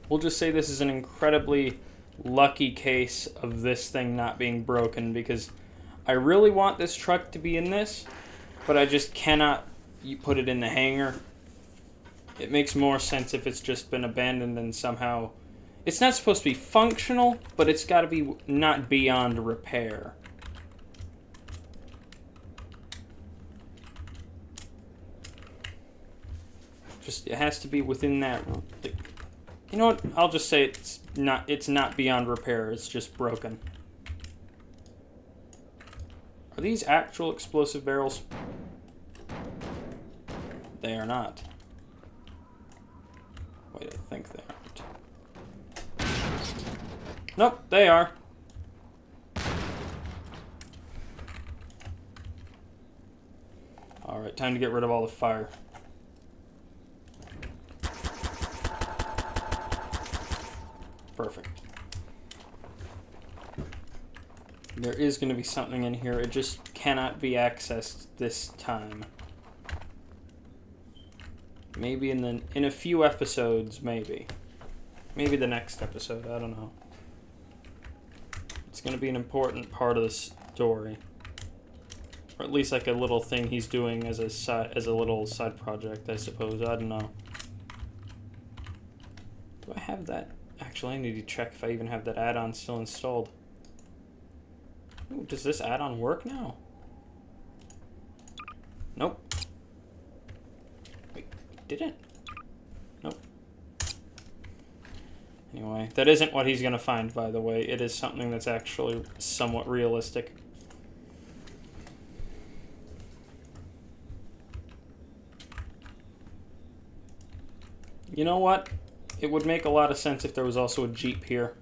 We'll just say this is an incredibly lucky case of this thing not being broken, because I really want this truck to be in this, but I just cannot put it in the hangar. It makes more sense if it's just been abandoned and somehow... It's not supposed to be functional, but it's got to be not beyond repair. Just, it has to be within that... You know what? I'll just say it's not beyond repair. It's just broken. Are these actual explosive barrels? They are not. Wait, I think they aren't. Nope, they are. Alright, time to get rid of all the fire. Perfect. There is going to be something in here. It just cannot be accessed this time. Maybe in a few episodes, maybe. Maybe the next episode, I don't know. It's going to be an important part of the story. Or at least like a little thing he's doing as a little side project, I suppose. I don't know. Do I have that? Actually, I need to check if I even have that add-on still installed. Ooh, does this add-on work now? Nope. Wait, did it? Nope. Anyway, that isn't what he's gonna find, by the way. It is something that's actually somewhat realistic. You know what? It would make a lot of sense if there was also a Jeep here.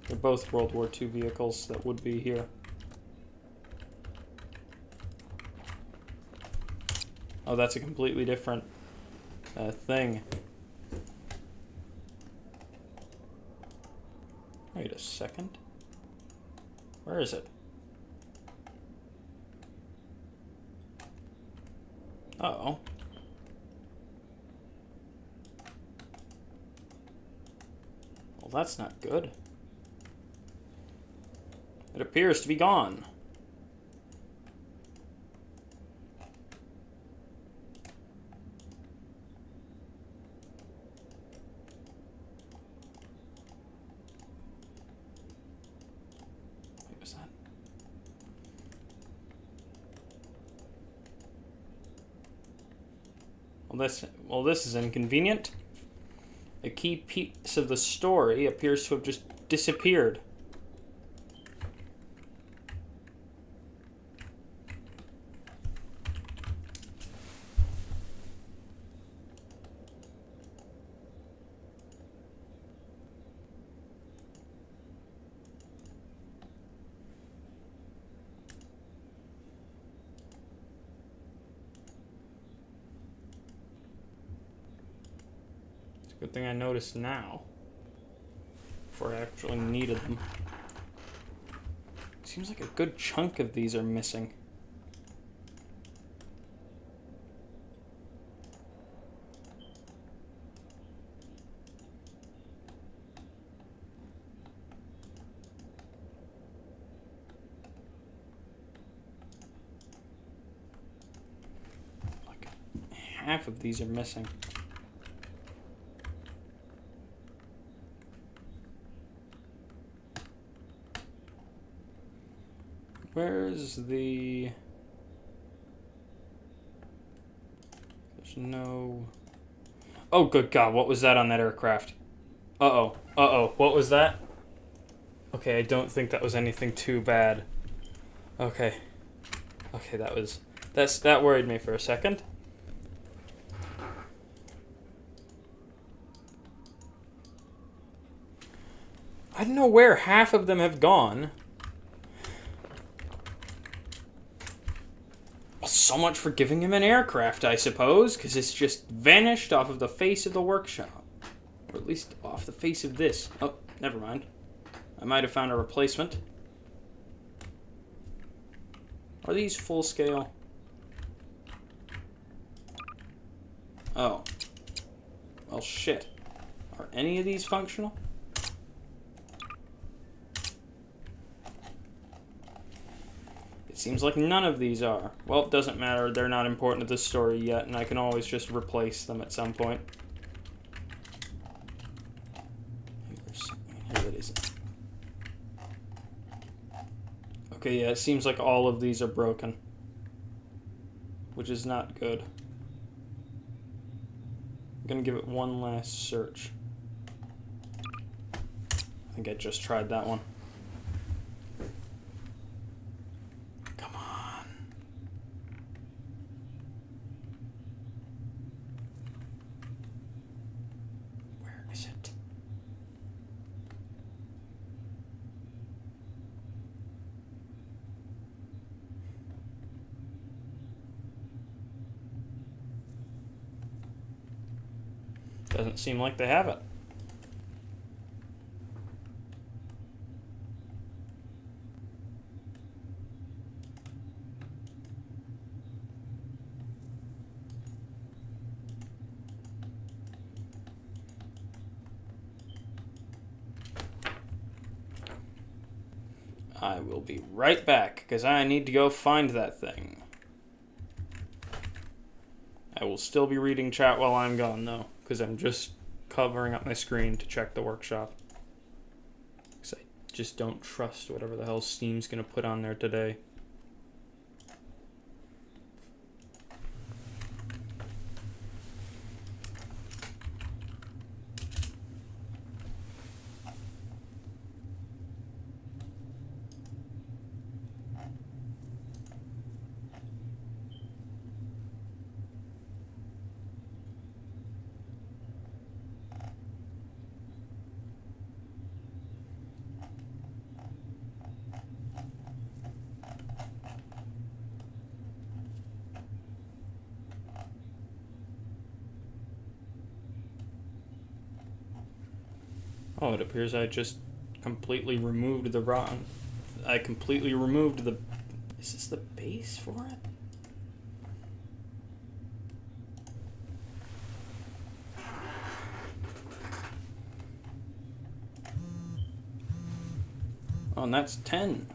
They're both World War II vehicles that would be here. Oh, that's a completely different thing. Wait a second. Where is it? Uh-oh. Well, that's not good. It appears to be gone. What was that? Well, this is inconvenient. A key piece of the story appears to have just disappeared. Good thing I noticed now, before I actually needed them. Seems like a good chunk of these are missing. Like half of these are missing. Where's the... There's no... Oh, good God, what was that on that aircraft? Uh-oh, uh-oh, what was that? Okay, I don't think that was anything too bad. Okay. Okay, that worried me for a second. I don't know where half of them have gone. So much for giving him an aircraft, I suppose, because it's just vanished off of the face of the workshop. Or at least off the face of this. Oh, never mind. I might have found a replacement. Are these full scale? Oh. Well, shit. Are any of these functional? It seems like none of these are. Well, it doesn't matter. They're not important to the story yet, and I can always just replace them at some point. There's something in here that isn't. Okay, yeah, it seems like all of these are broken. Which is not good. I'm gonna give it one last search. I think I just tried that one. Come on. Where is it? Doesn't seem like they have it. I will be right back, because I need to go find that thing. I will still be reading chat while I'm gone, though, because I'm just covering up my screen to check the workshop. Because I just don't trust whatever the hell Steam's going to put on there today. Oh, it appears I just completely removed the wrong... I completely removed the... Is this the base for it? Oh, and that's 10.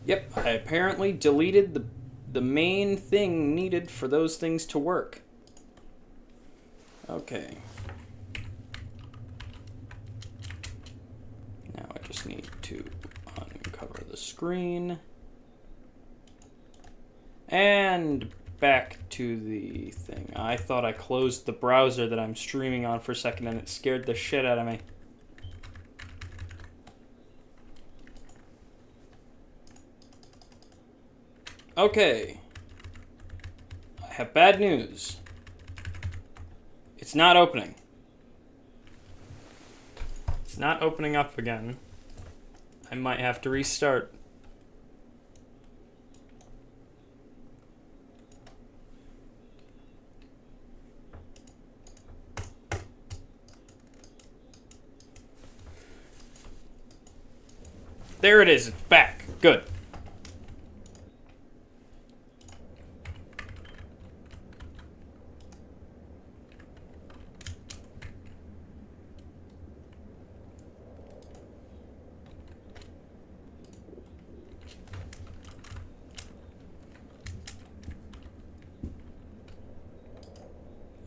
Yep, I apparently deleted the main thing needed for those things to work. Okay. Now I just need to uncover the screen. And back to the thing. I thought I closed the browser that I'm streaming on for a second and it scared the shit out of me. Okay. I have bad news. It's not opening. It's not opening up again. I might have to restart. There it is. It's back. Good.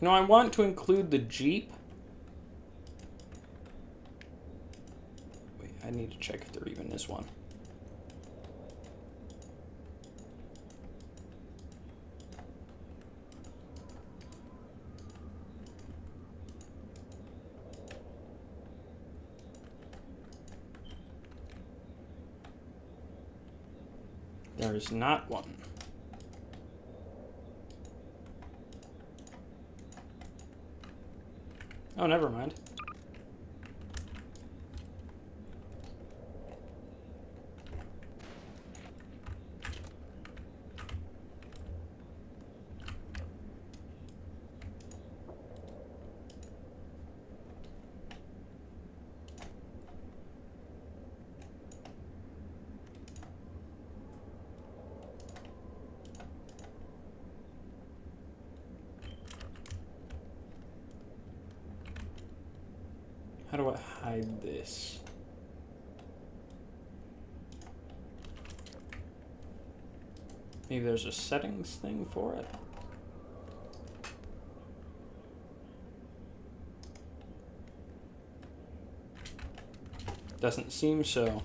You know, I want to include the Jeep. Wait, I need to check if there even is one. There's not one. Oh, never mind. How do I hide this? Maybe there's a settings thing for it? Doesn't seem so.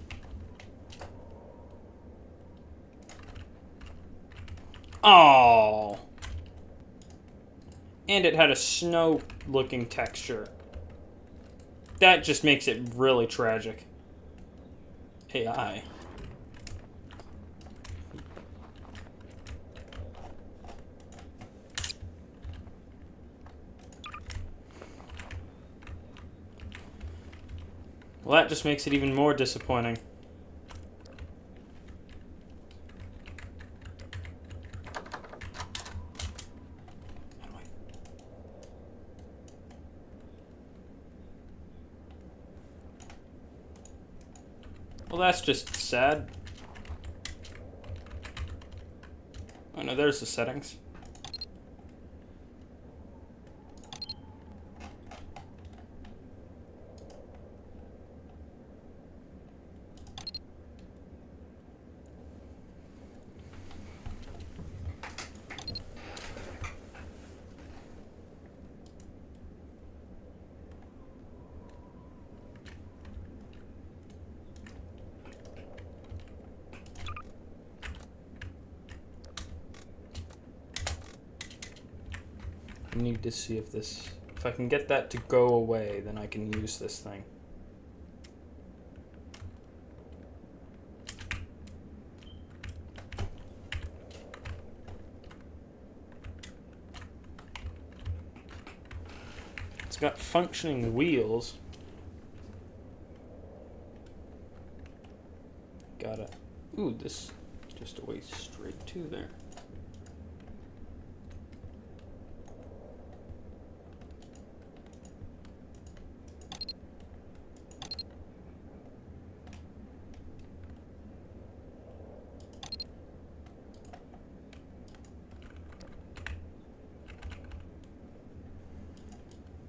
Oh! And it had a snow-looking texture. That just makes it really tragic. AI. Well, that just makes it even more disappointing. Well, that's just sad. Oh no, there's the settings. I need to see if I can get that to go away, then I can use this thing. It's got functioning wheels. Got it. Ooh, this is just a way straight to there.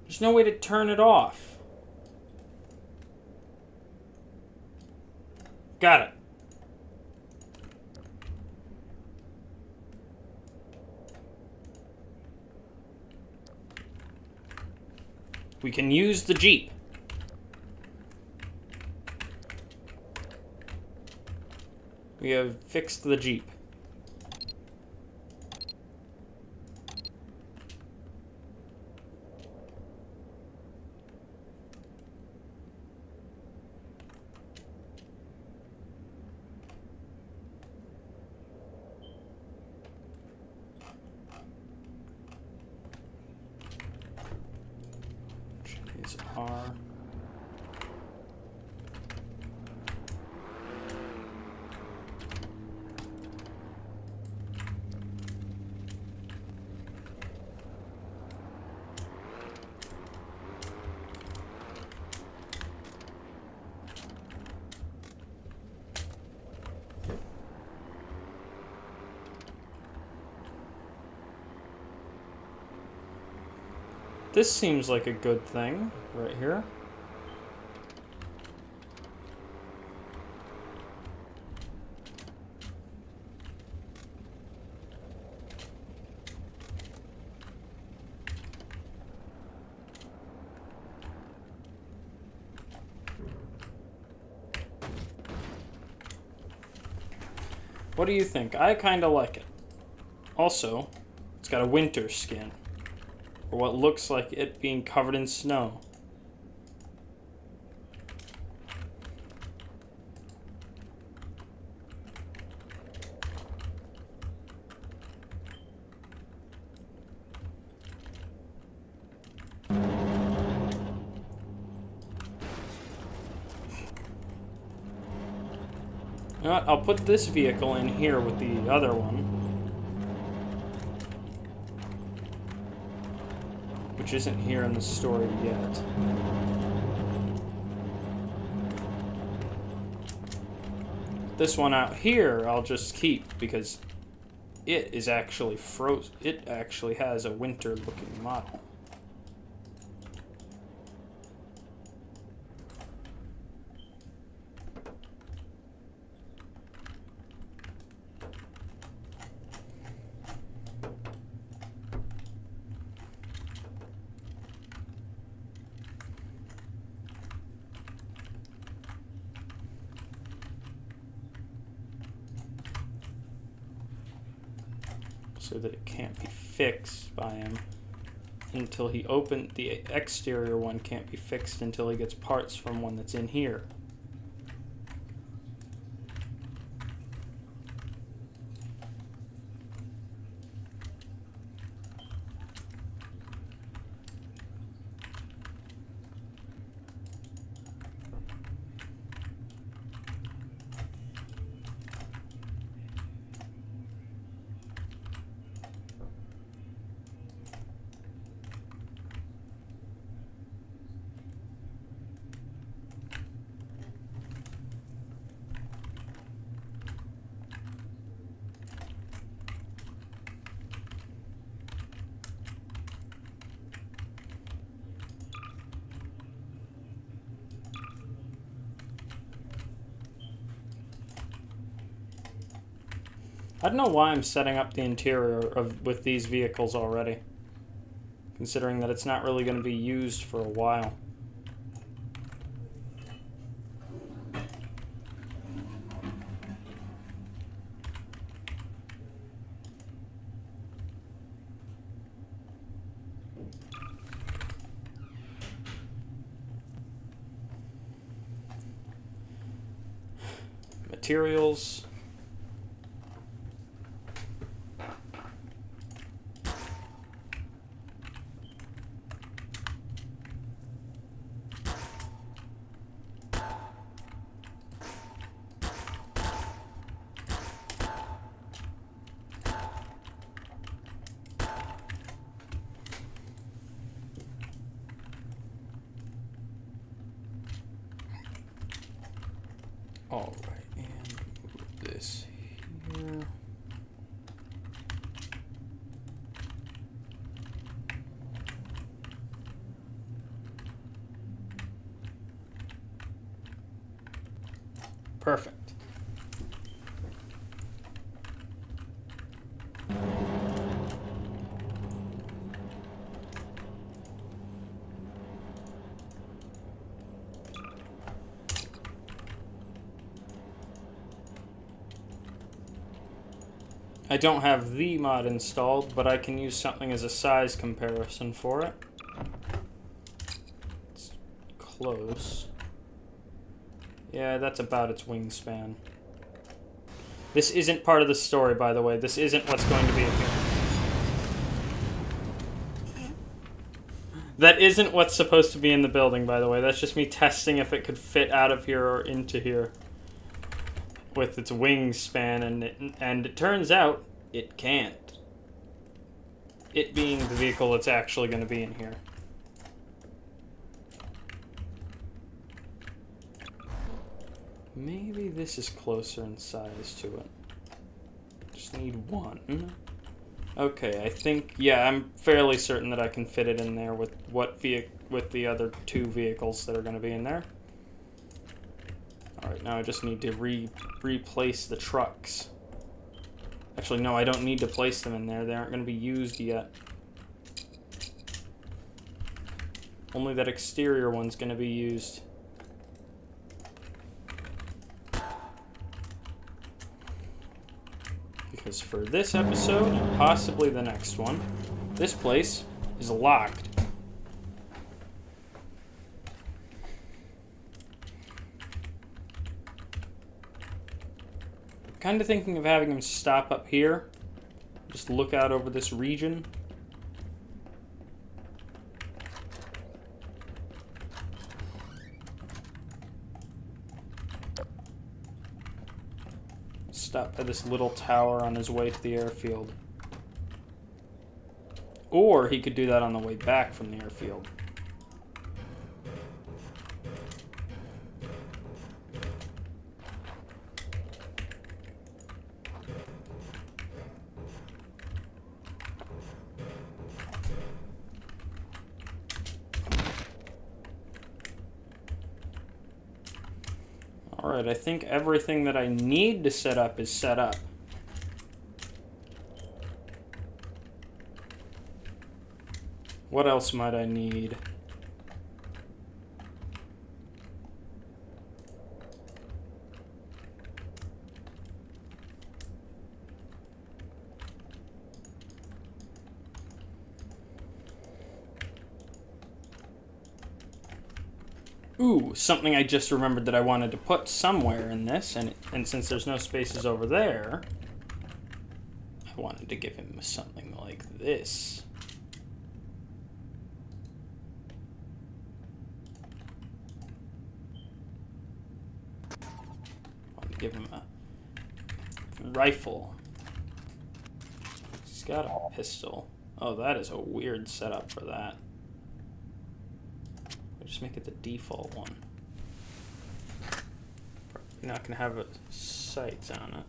There's no way to turn it off. Got it. We can use the Jeep. We have fixed the Jeep. Is R. This seems like a good thing right here. What do you think? I kind of like it. Also, it's got a winter skin. Or what looks like it being covered in snow. You know what? I'll put this vehicle in here with the other one. Which isn't here in the story yet. This one out here I'll just keep because it is actually frozen. It actually has a winter-looking model. so that it can't be fixed by him until he opened the exterior one. Can't be fixed until he gets parts from one that's in here. I don't know why I'm setting up the interior with these vehicles already, considering that it's not really going to be used for a while. Materials. All right, and move this here. Perfect. I don't have the mod installed, but I can use something as a size comparison for it. It's close. Yeah, that's about its wingspan. This isn't part of the story, by the way. This isn't what's going to be in here. That isn't what's supposed to be in the building, by the way. That's just me testing if it could fit out of here or into here with its wingspan, and it turns out it can't. It being the vehicle that's actually going to be in here. Maybe this is closer in size to it. Just need one. Okay, I think, yeah, I'm fairly certain that I can fit it in there with with the other two vehicles that are going to be in there. Alright, now I just need to replace the trucks. Actually, no, I don't need to place them in there. They aren't going to be used yet. Only that exterior one's going to be used. Because for this episode, and possibly the next one, this place is locked. Kind of thinking of having him stop up here, just look out over this region. Stop by this little tower on his way to the airfield. Or he could do that on the way back from the airfield. Alright, I think everything that I need to set up is set up. What else might I need? Ooh, something I just remembered that I wanted to put somewhere in this, and since there's no spaces over there, I wanted to give him something like this. I wanted to give him a rifle. He's got a pistol. Oh, that is a weird setup for that. Just make it the default one. You're not gonna have sights on it.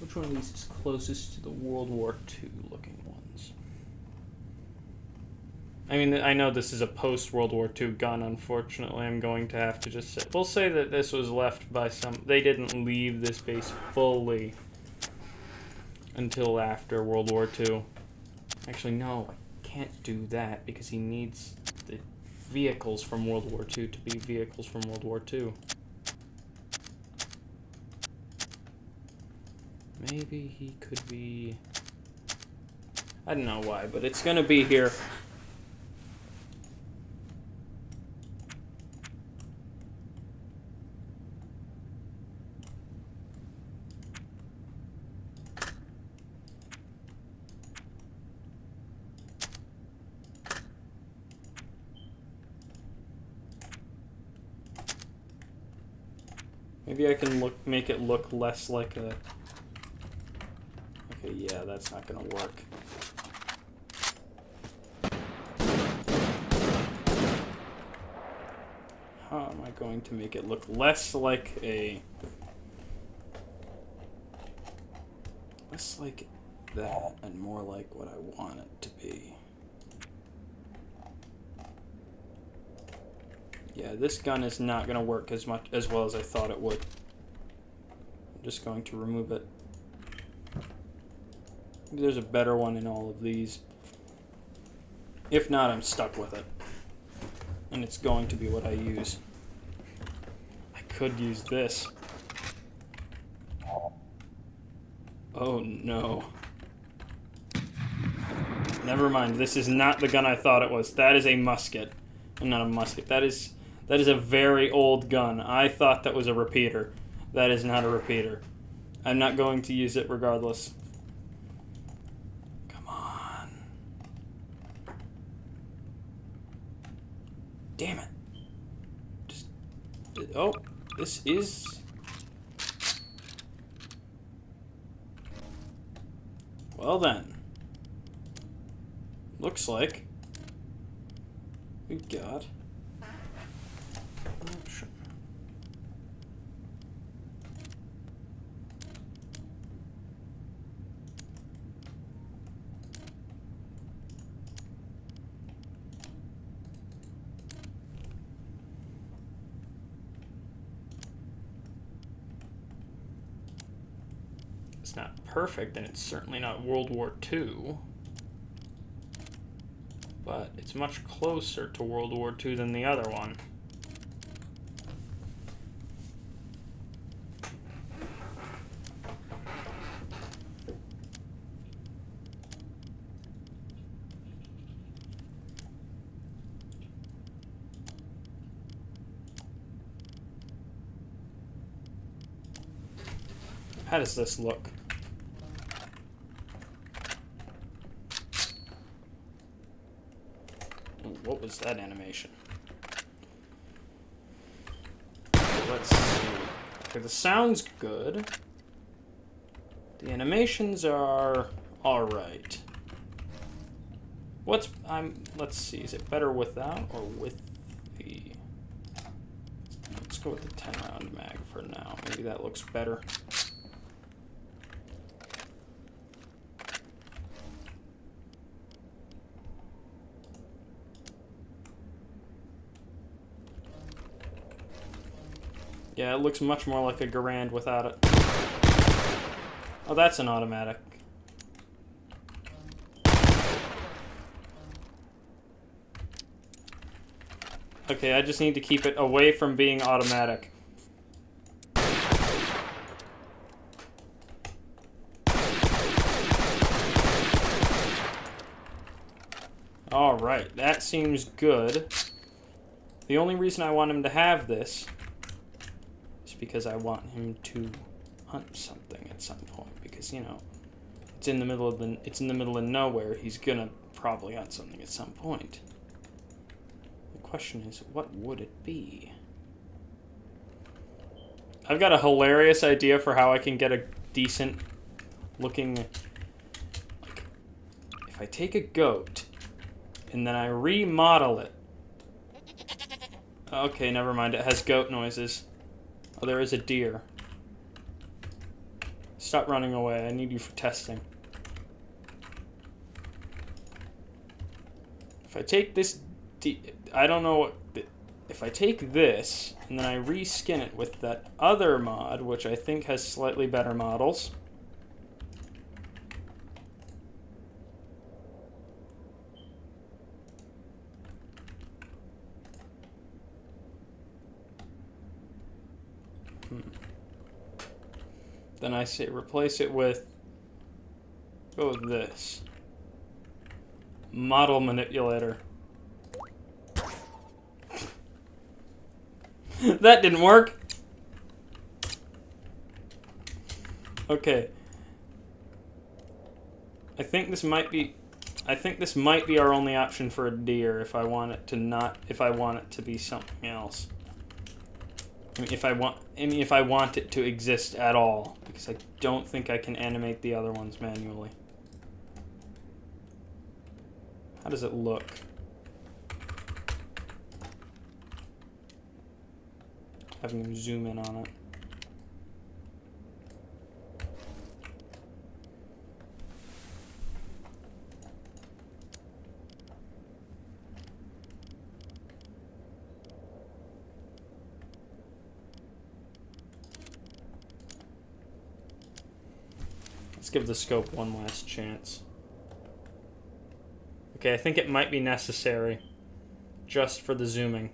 Which one of these is closest to the World War II looking ones? I mean, I know this is a post-World War II gun, unfortunately. I'm going to have to just say... We'll say that this was left by some... They didn't leave this base fully until after World War II. Actually, no, I can't do that because he needs the vehicles from World War II to be vehicles from World War II. Maybe he could be... I don't know why, but it's gonna be here. Maybe I can make it look less like a... Okay, yeah, that's not gonna work. How am I going to make it look less like a... Less like that and more like what I want it to be? Yeah, this gun is not going to work as well as I thought it would. I'm just going to remove it. Maybe there's a better one in all of these. If not, I'm stuck with it. And it's going to be what I use. I could use this. Oh no. Never mind, this is not the gun I thought it was. That is a musket. Not a musket, that is a very old gun. I thought that was a repeater. That is not a repeater. I'm not going to use it regardless. Come on. Damn it. Just... Oh, this is... Well then. Looks like we've got... It's not perfect, and it's certainly not World War II. But it's much closer to World War II than the other one. How does this look? What was that animation? Let's see. Okay, the sound's good. The animations are alright. Let's see, is it better without or with the... Let's go with the 10 round mag for now. Maybe that looks better. Yeah, it looks much more like a Garand without it. Oh, that's an automatic. Okay, I just need to keep it away from being automatic. that seems good. The only reason I want him to have this is because I want him to hunt something at some point. Because, you know, it's in the middle of nowhere. He's gonna probably hunt something at some point. The question is, what would it be? I've got a hilarious idea for how I can get a decent looking... Like, if I take a goat and then I remodel it. Okay, never mind. It has goat noises. Oh, there is a deer. Stop running away. I need you for testing. If I take this... I don't know what... If I take this, and then I reskin it with that other mod, which I think has slightly better models... Then I say replace it with... Go with this. Model manipulator. That didn't work. Okay. I think this might be our only option for a deer if I want it to be something else. I mean, if I want it to exist at all, because I don't think I can animate the other ones manually. How does it look? Having him zoom in on it. Let's give the scope one last chance. Okay, I think it might be necessary just for the zooming.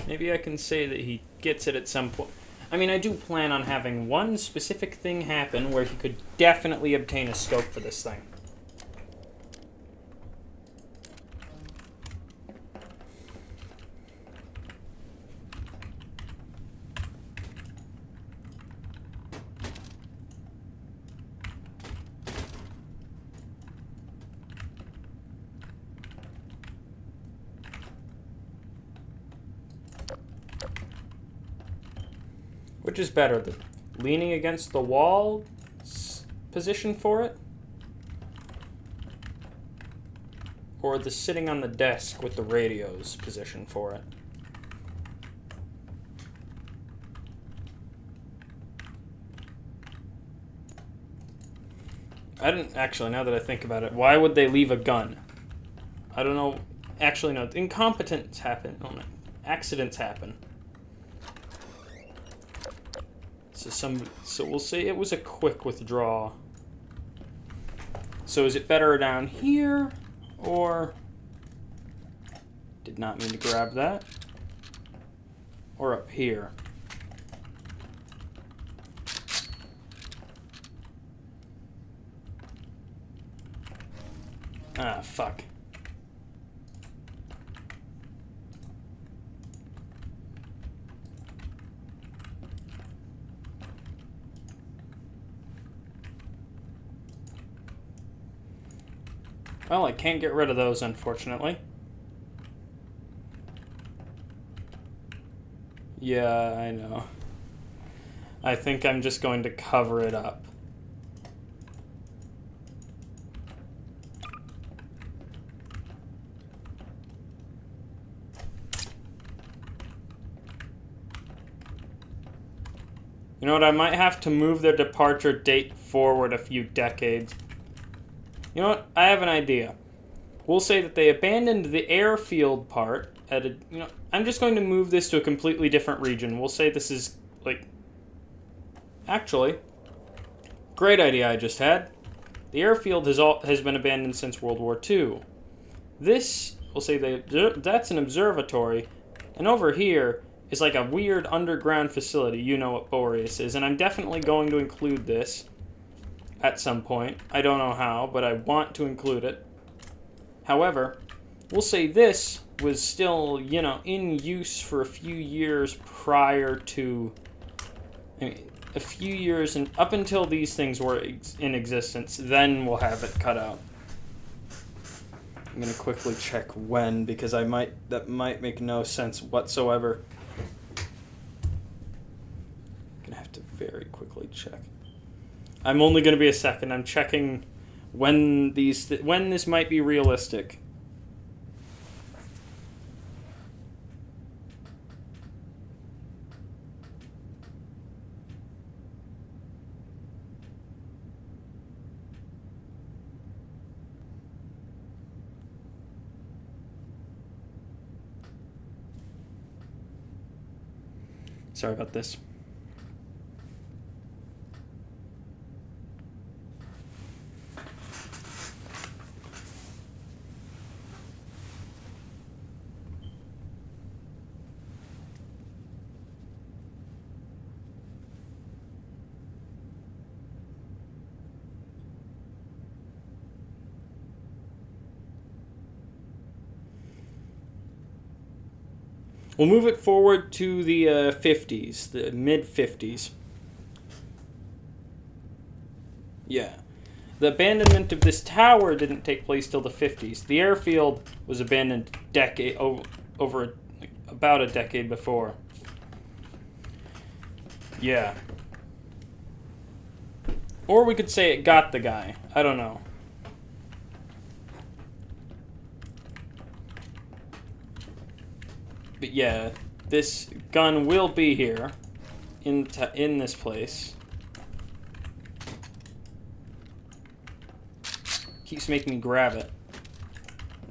Maybe I can say that he gets it at some point. I mean, I do plan on having one specific thing happen where he could definitely obtain a scope for this thing. Which is better, the leaning against the wall position for it? Or the sitting on the desk with the radios position for it? I didn't actually, now that I think about it, why would they leave a gun? I don't know. Actually, no. Incompetence happen. Oh, no. Accidents happen. So we'll say it was a quick withdraw. So is it better down here, or did not mean to grab that, or up here? Ah, fuck. Well, I can't get rid of those, unfortunately. Yeah, I know. I think I'm just going to cover it up. You know what, I might have to move their departure date forward a few decades. You know what? I have an idea. We'll say that they abandoned the airfield part at a... You know, I'm just going to move this to a completely different region. We'll say this is, like... Actually, great idea I just had. The airfield has been abandoned since World War II. This, we'll say that's an observatory. And over here is like a weird underground facility. You know what Boreas is. And I'm definitely going to include this at some point. I don't know how, but I want to include it. However, we'll say this was still, you know, in use for a few years prior to, I mean, a few years and up until these things were in existence. Then we'll have it cut out. I'm gonna quickly check when, because that might make no sense whatsoever. Gonna have to very quickly check. I'm only gonna be a second. I'm checking when when this might be realistic. Sorry about this. We'll move it forward to the 50s, the mid-50s. Yeah. The abandonment of this tower didn't take place till the 50s. The airfield was abandoned over about a decade before. Yeah. Or we could say it got the guy. I don't know. But yeah, this gun will be here in this place. Keeps making me grab it.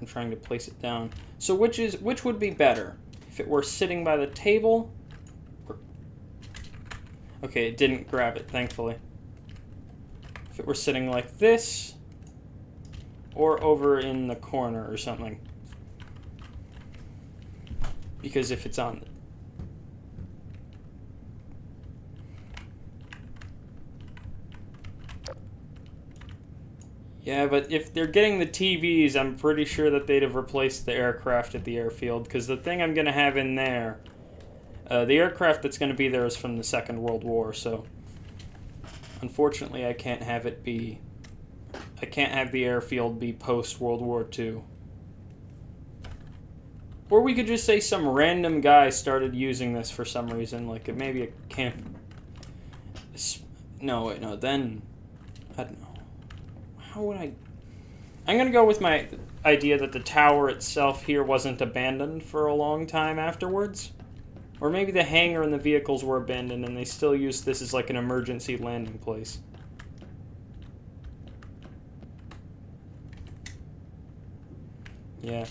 I'm trying to place it down. So which would be better? If it were sitting by the table? Okay, it didn't grab it, thankfully. If it were sitting like this, or over in the corner or something. Because if it's on... Yeah, but if they're getting the TVs, I'm pretty sure that they'd have replaced the aircraft at the airfield, because the thing I'm going to have in there... the aircraft that's going to be there is from the Second World War, so... Unfortunately, I can't have it be... I can't have the airfield be post-World War II. Or we could just say some random guy started using this for some reason, like maybe a camp... No, wait, no, then... I don't know. How would I... I'm going to go with my idea that the tower itself here wasn't abandoned for a long time afterwards. Or maybe the hangar and the vehicles were abandoned and they still use this as like an emergency landing place. Yeah.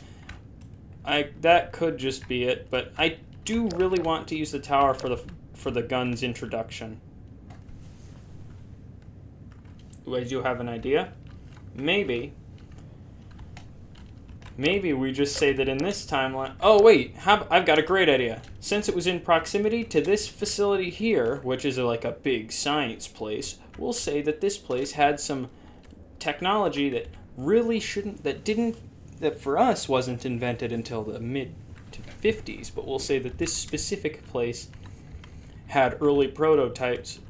That could just be it, but I do really want to use the tower for the gun's introduction. Do I do have an idea? Maybe we just say that in this timeline... Oh, wait, I've got a great idea. Since it was in proximity to this facility here, which is like a big science place, we'll say that this place had some technology that really that for us wasn't invented until the mid-50s, but we'll say that this specific place had early prototypes,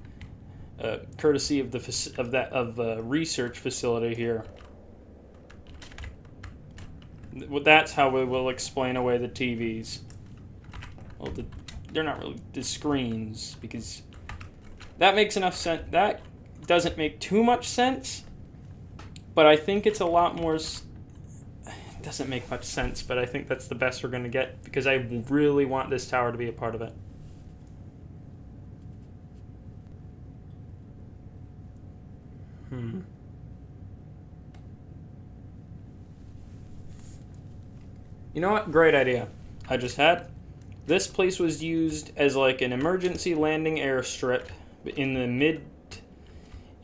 courtesy of the research facility here. That's how we will explain away the TVs. Well, they're not really the screens, because that makes enough sense. That doesn't make too much sense, but I think it's a lot more... It doesn't make much sense, but I think that's the best we're going to get, because I really want this tower to be a part of it. You know what? Great idea. I just had. This place was used as like an emergency landing airstrip in the mid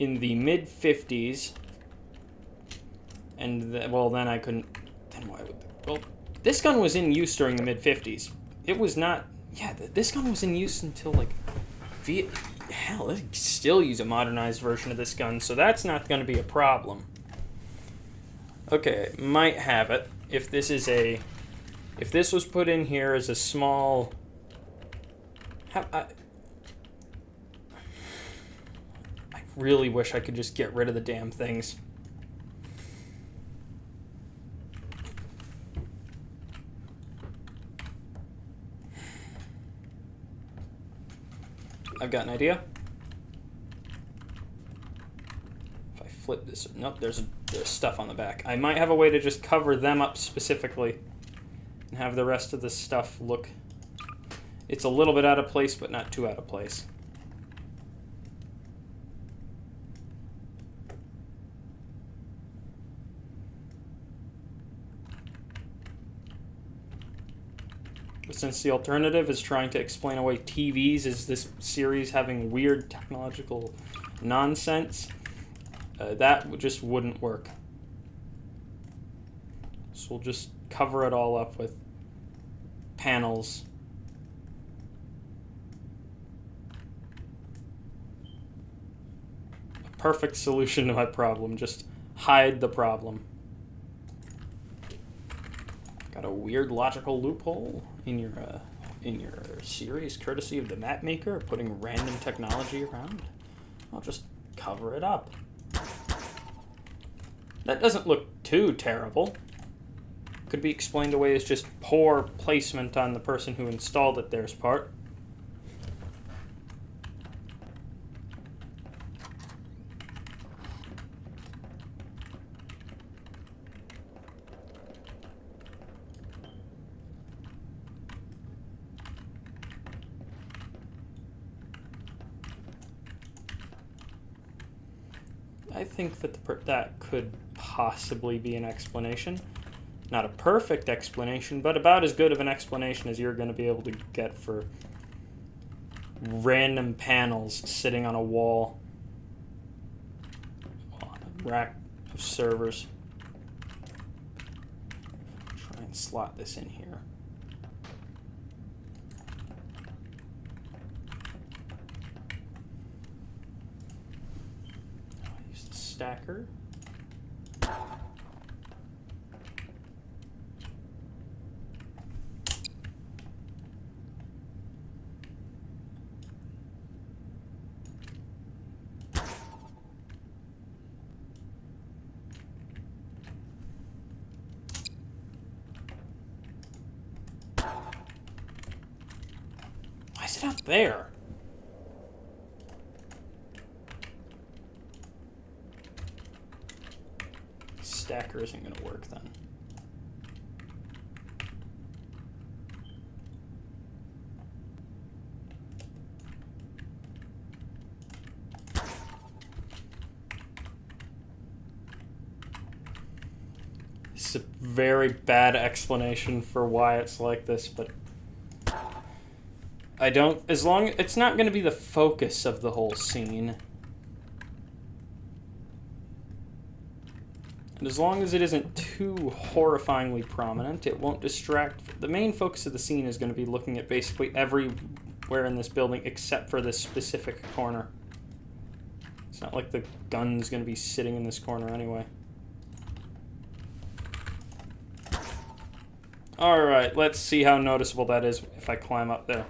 50s. And then I couldn't. Then why would? Well, this gun was in use during the mid 50s. It was not. Yeah, this gun was in use until like Hell, they still use a modernized version of this gun, so that's not going to be a problem. Okay, might have it. If this was put in here as a small... I really wish I could just get rid of the damn things. I've got an idea. If I flip this... Nope, there's stuff on the back. I might have a way to just cover them up specifically and have the rest of the stuff look... It's a little bit out of place, but not too out of place. But since the alternative is trying to explain away TVs as this series having weird technological nonsense, that just wouldn't work. So we'll just cover it all up with panels. A perfect solution to my problem. Just hide the problem. Got a weird logical loophole in your series, courtesy of the map maker, putting random technology around. I'll just cover it up. That doesn't look too terrible. Could be explained away as just poor placement on the person who installed it there's part. I think that that could possibly be an explanation. Not a perfect explanation, but about as good of an explanation as you're going to be able to get for random panels sitting on a wall on a rack of servers. Try and slot this in here. Stacker. Why is it up there? Stacker isn't going to work then. It's a very bad explanation for why it's like this, but I don't, as long, it's not going to be the focus of the whole scene. And as long as it isn't too horrifyingly prominent, it won't distract. The main focus of the scene is going to be looking at basically everywhere in this building except for this specific corner. It's not like the gun's going to be sitting in this corner anyway. Alright, let's see how noticeable that is if I climb up there.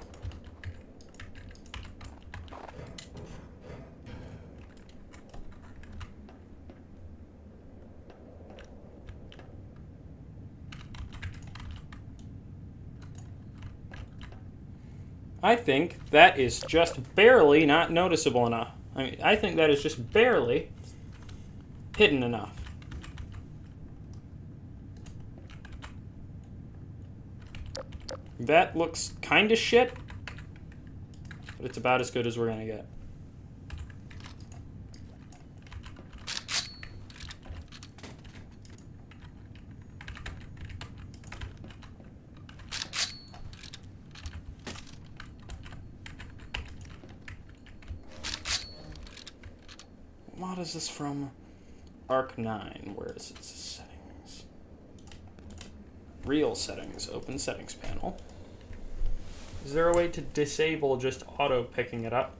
I think that is just barely not noticeable enough. I mean, I think that is just barely hidden enough. That looks kind of shit, but it's about as good as we're gonna get. What is this from? Arc 9. Where is its settings? Real settings. Open settings panel. Is there a way to disable just auto picking it up?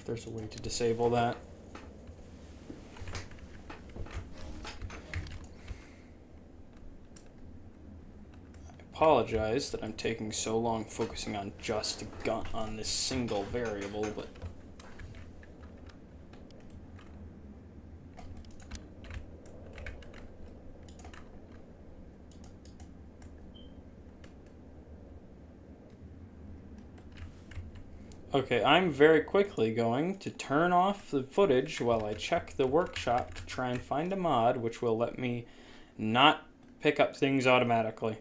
if there's a way to disable that. I apologize that I'm taking so long focusing on just gun on this single variable, but okay, I'm very quickly going to turn off the footage while I check the workshop to try and find a mod which will let me not pick up things automatically.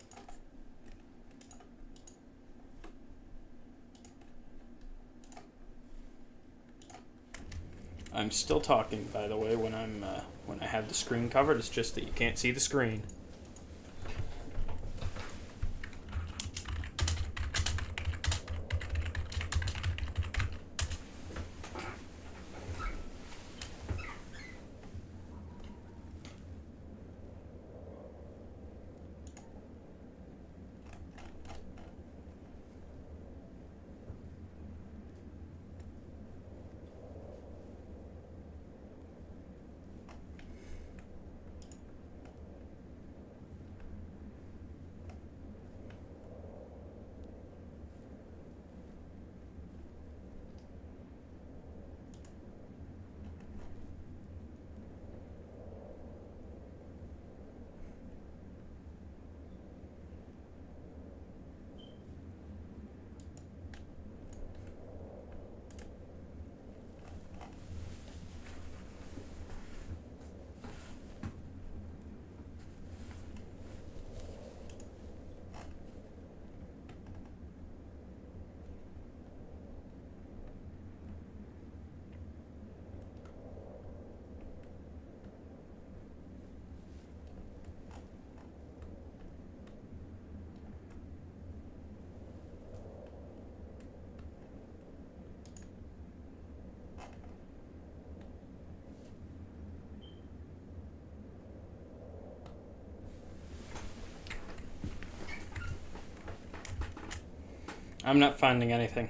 I'm still talking, by the way, when I have the screen covered. It's just that you can't see the screen. I'm not finding anything.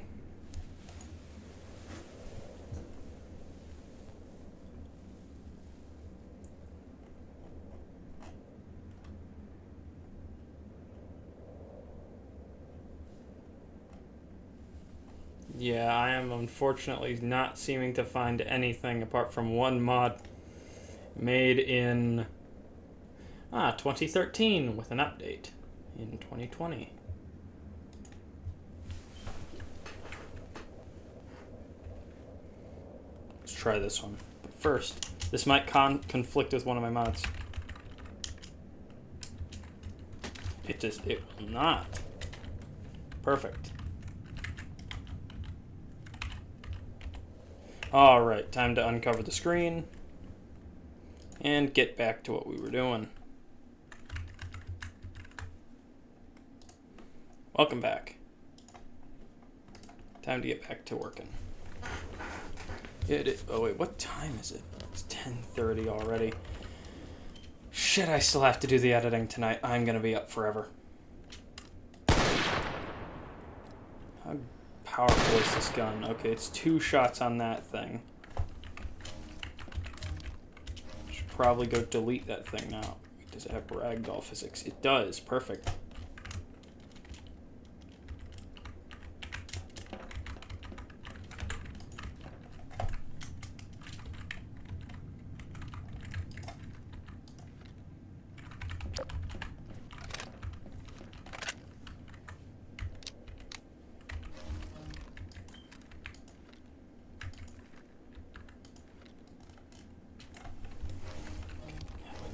Yeah, I am unfortunately not seeming to find anything apart from one mod made in 2013 with an update in 2020. Let's try this one. But first, this might conflict with one of my mods. It will not. Perfect. Alright, time to uncover the screen and get back to what we were doing. Welcome back. Time to get back to working. Oh wait, what time is it? It's 10:30 already. Shit, I still have to do the editing tonight. I'm gonna be up forever. How powerful is this gun? Okay, it's 2 shots on that thing. Should probably go delete that thing now. Does it have ragdoll physics? It does. Perfect.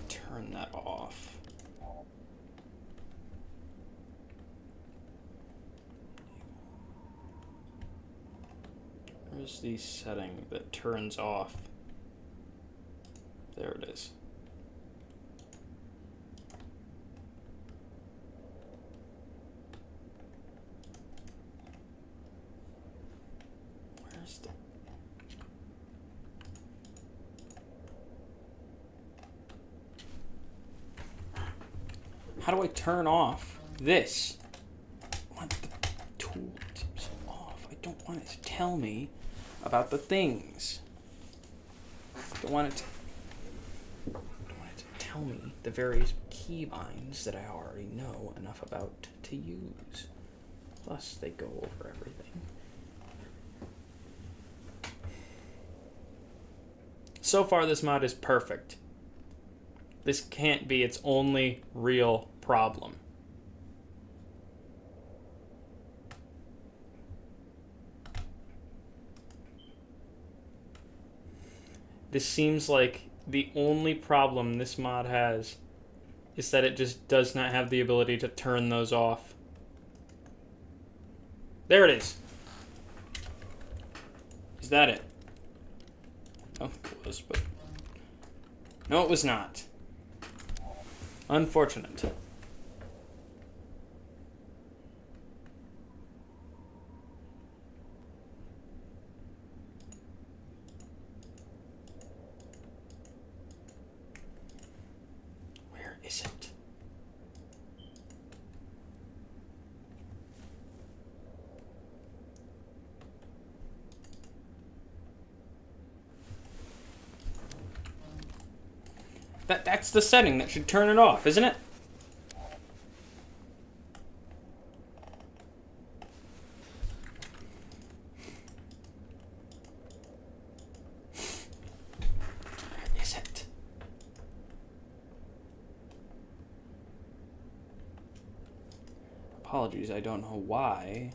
Turn that off. Where's the setting that turns off? There it is. Where's the... How do I turn off this? I want the tool tips off. I don't want it to tell me. about the things. Don't want it to tell me the various keybinds that I already know enough about to use. Plus, they go over everything. So far, this mod is perfect. This can't be its only real problem. This seems like the only problem this mod has is that it just does not have the ability to turn those off. There it is. Is that it? Oh, it was, but... No, it was not. Unfortunate. Where is it? That's the setting that should turn it off, isn't it? Where is it? Apologies, I don't know why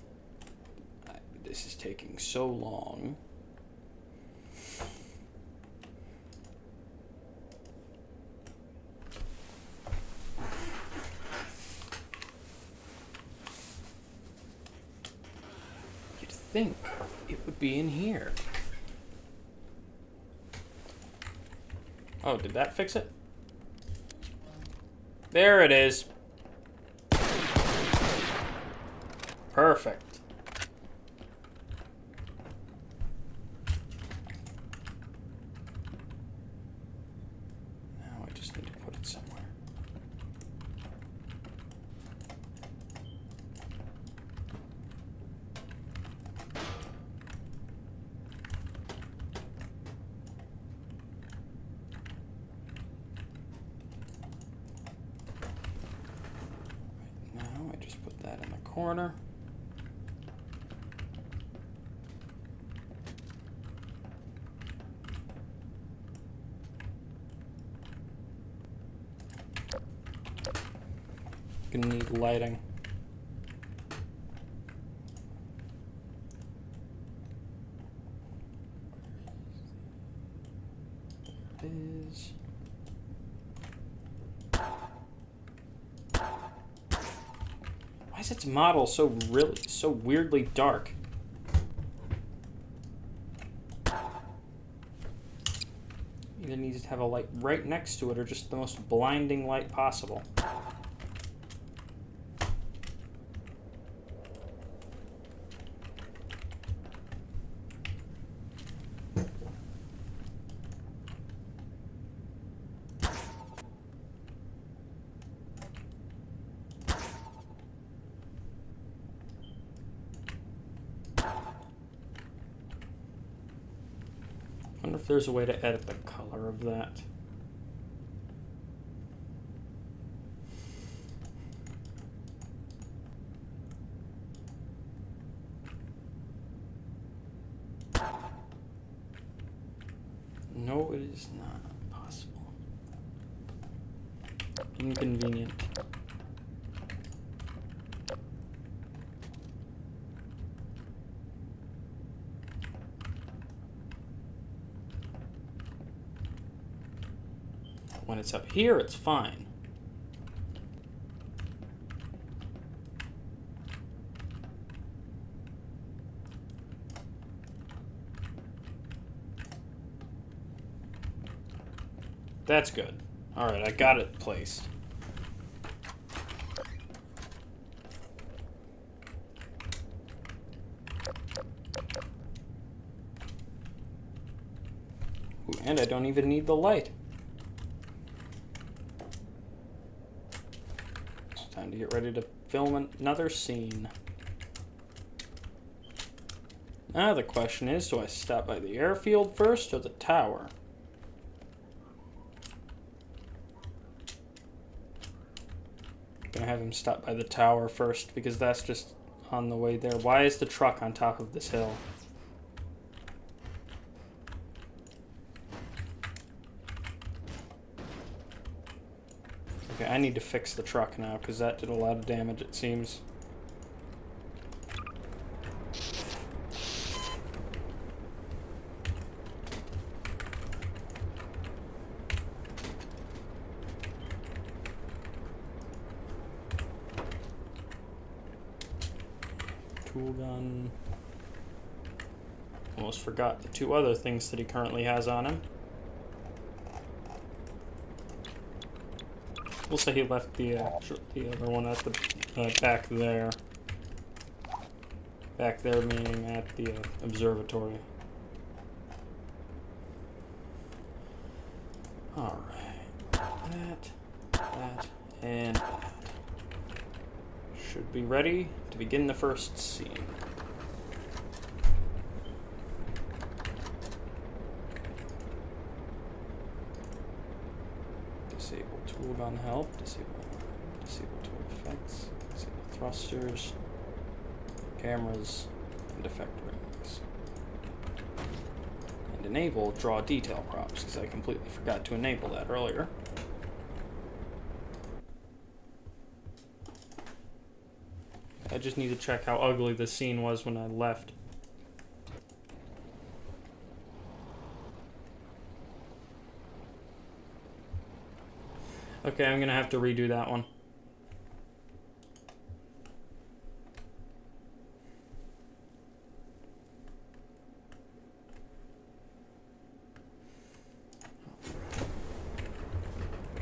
this is taking so long. Think it would be in here. Oh, did that fix it? There it is. Perfect. Now I just need to put it somewhere. Corner. Gonna need lighting. There it is. Why is its model so weirdly dark? Either needs to have a light right next to it or just the most blinding light possible. I wonder if there's a way to edit the color of that. No, it is not possible. Inconvenient. When it's up here, it's fine. That's good. Alright, I got it placed. Ooh, and I don't even need the light. Time to get ready to film another scene. Now the question is, do I stop by the airfield first or the tower? I'm gonna have him stop by the tower first because that's just on the way there. Why is the truck on top of this hill? Okay, I need to fix the truck now because that did a lot of damage, it seems. Tool gun. Almost forgot the two other things that he currently has on him. We'll say he left the other one at the back there. Back there meaning at the observatory. Alright. That, and that. Should be ready to begin the first scene. Disable tool gun help, disable tool effects, disable thrusters, cameras, and effect rings. And enable draw detail props, because I completely forgot to enable that earlier. I just need to check how ugly the scene was when I left. Okay, I'm gonna have to redo that one.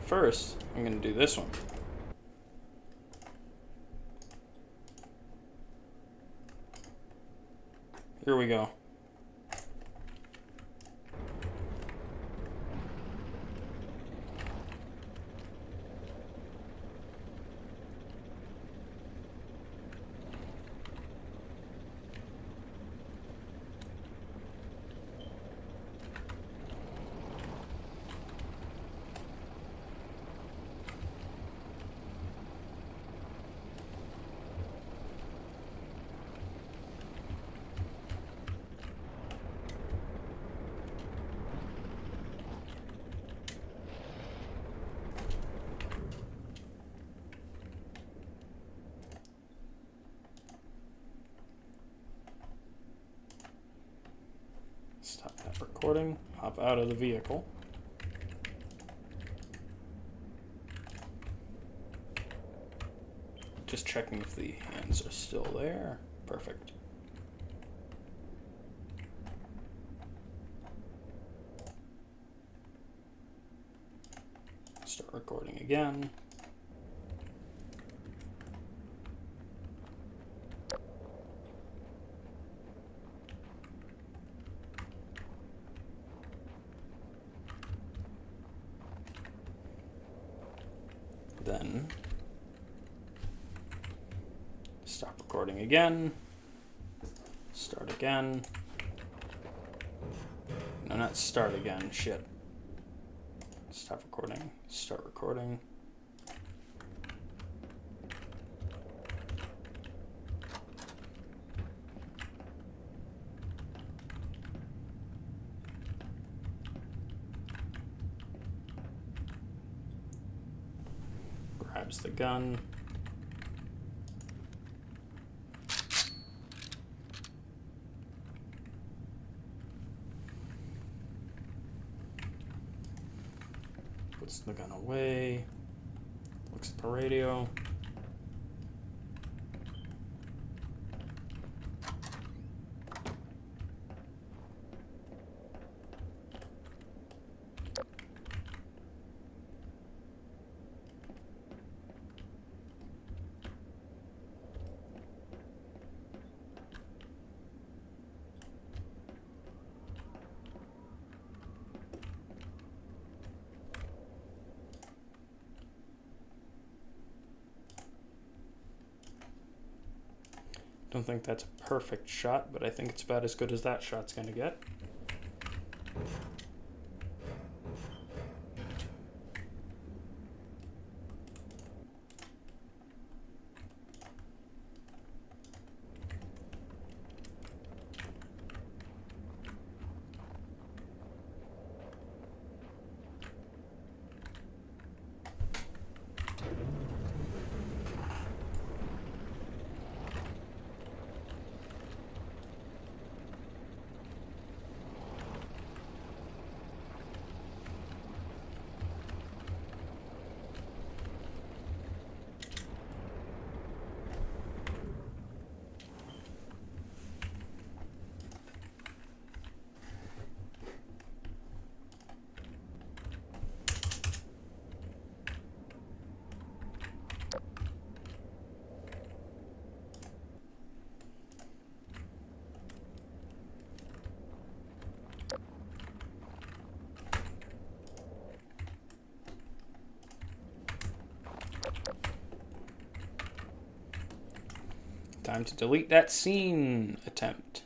First, I'm gonna do this one. Here we go. Stop that recording, hop out of the vehicle. Just checking if the hands are still there. Perfect. Start recording again. Then stop recording again. Start again. No, not start again. Shit. Stop recording. Start recording. Grabs the gun. Puts the gun away. Looks at the radio. Don't think that's a perfect shot, but I think it's about as good as that shot's gonna get. Time to delete that scene attempt.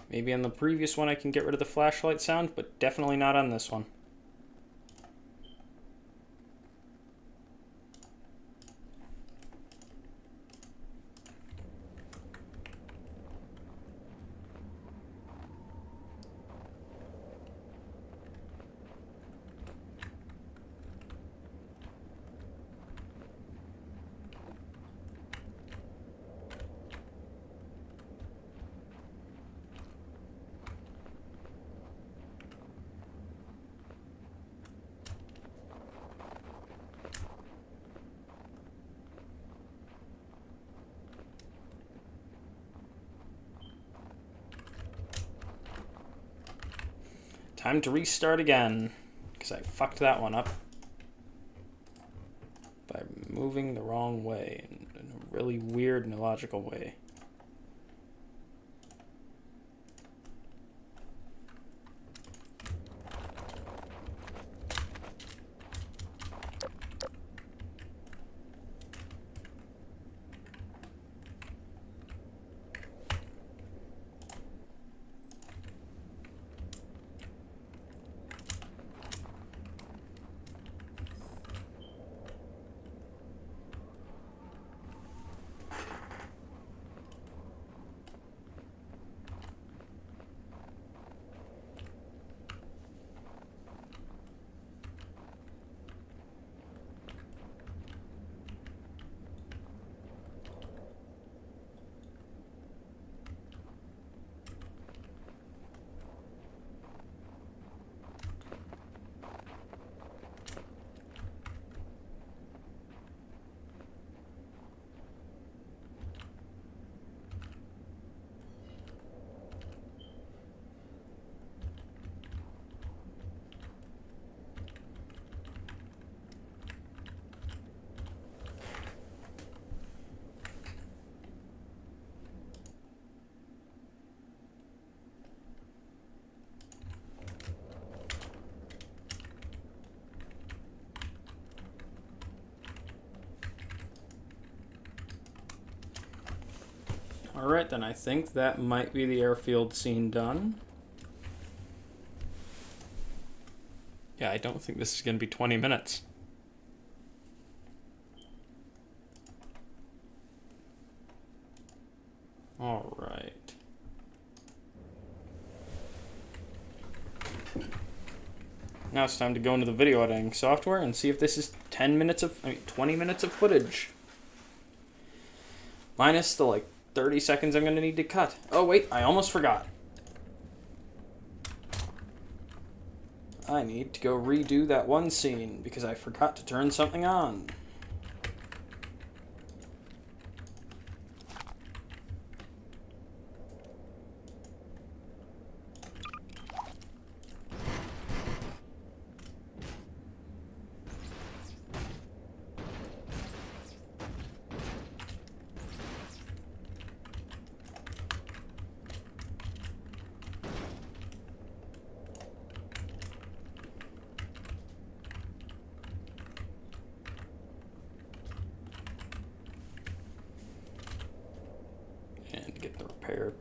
Maybe on the previous one I can get rid of the flashlight sound, but definitely not on this one. Time to restart again, because I fucked that one up by moving the wrong way, in a really weird and illogical way. Alright, then I think that might be the airfield scene done. Yeah, I don't think this is going to be 20 minutes. Alright. Now it's time to go into the video editing software and see if this is 20 minutes of footage. Minus the 30 seconds I'm going to need to cut. Oh wait, I almost forgot. I need to go redo that one scene because I forgot to turn something on.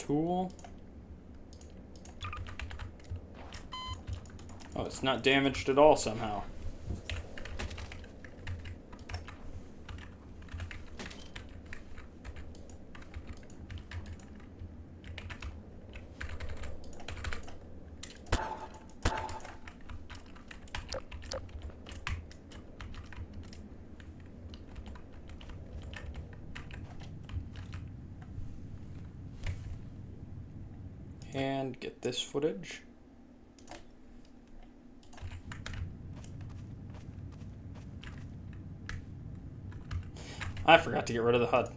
tool. Oh, it's not damaged at all somehow. And get this footage. I forgot to get rid of the HUD.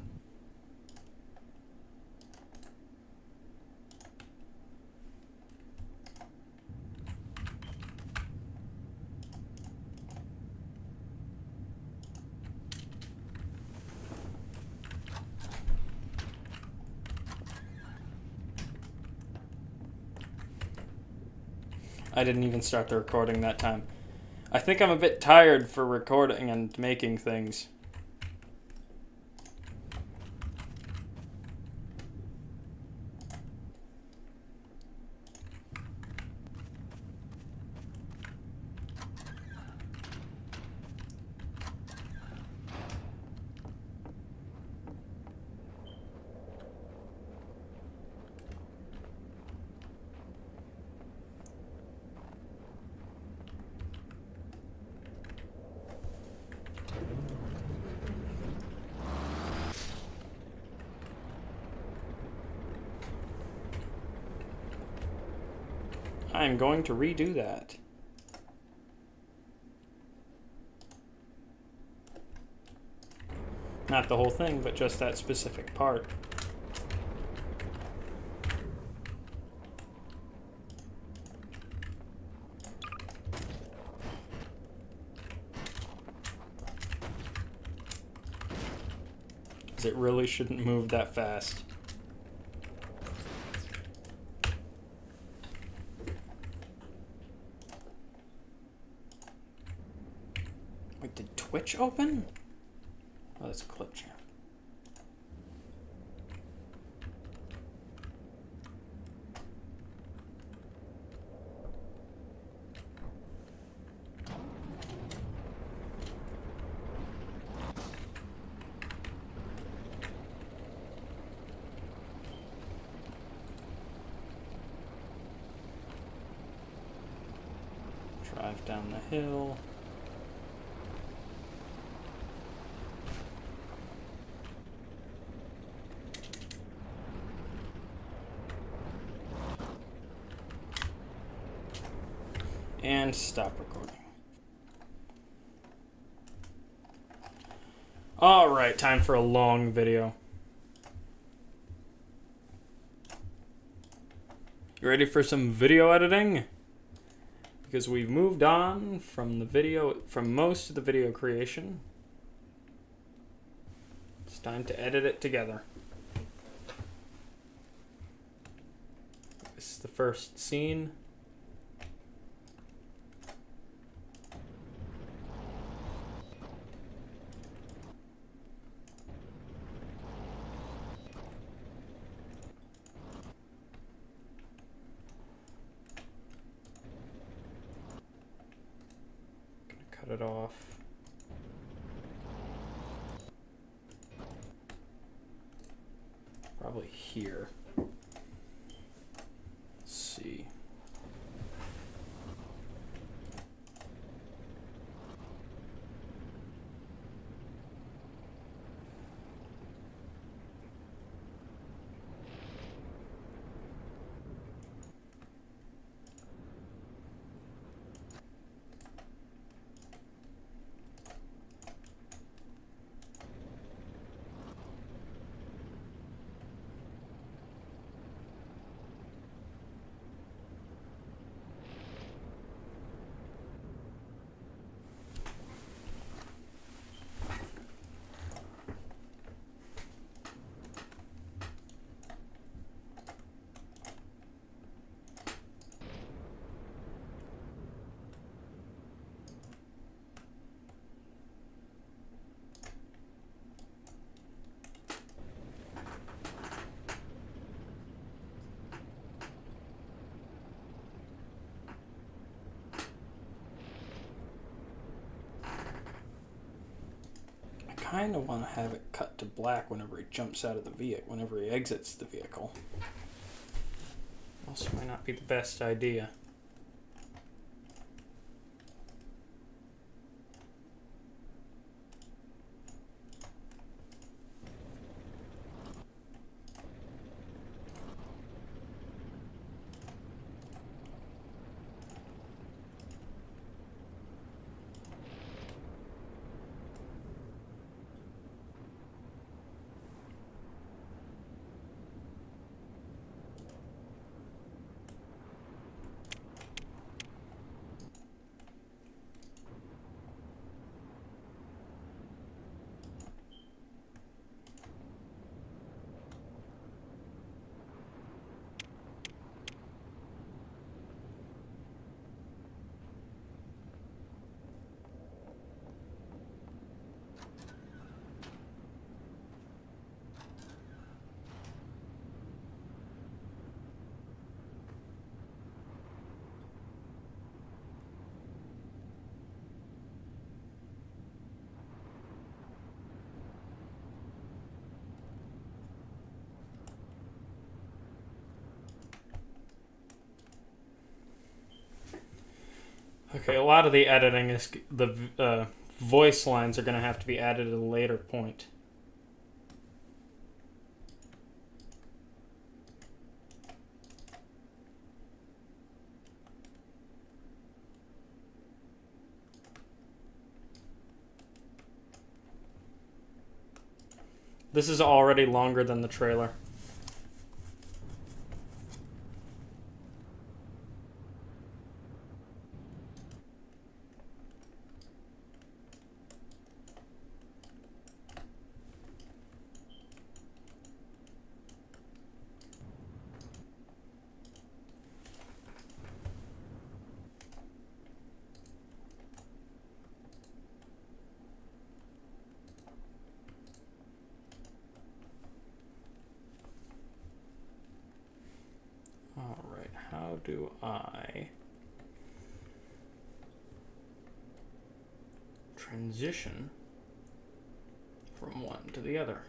I didn't even start the recording that time. I think I'm a bit tired for recording and making things. I'm going to redo that. Not the whole thing, but just that specific part. Because it really shouldn't move that fast. Wait, did Twitch open? Oh, that's a clip jam. Drive down the hill. And stop recording. Alright, time for a long video. You ready for some video editing? Because we've moved on from most of the video creation. It's time to edit it together. This is the first scene. Cut it off. Probably here. Let's see. kind of want to have it cut to black whenever he jumps out of the vehicle, whenever he exits the vehicle. Also might not be the best idea. Okay, a lot of the editing is the voice lines are going to have to be added at a later point. This is already longer than the trailer. Alright, how do I transition from one to the other?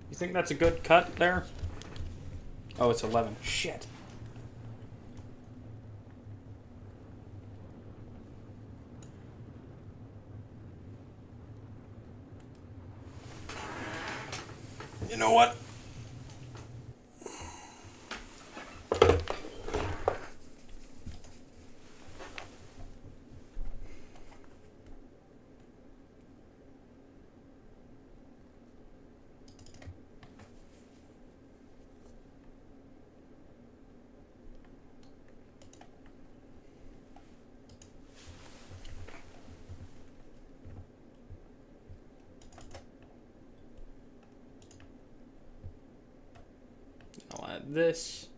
You think that's a good cut there? Oh, it's 11. Shit. You know what? I'll add this.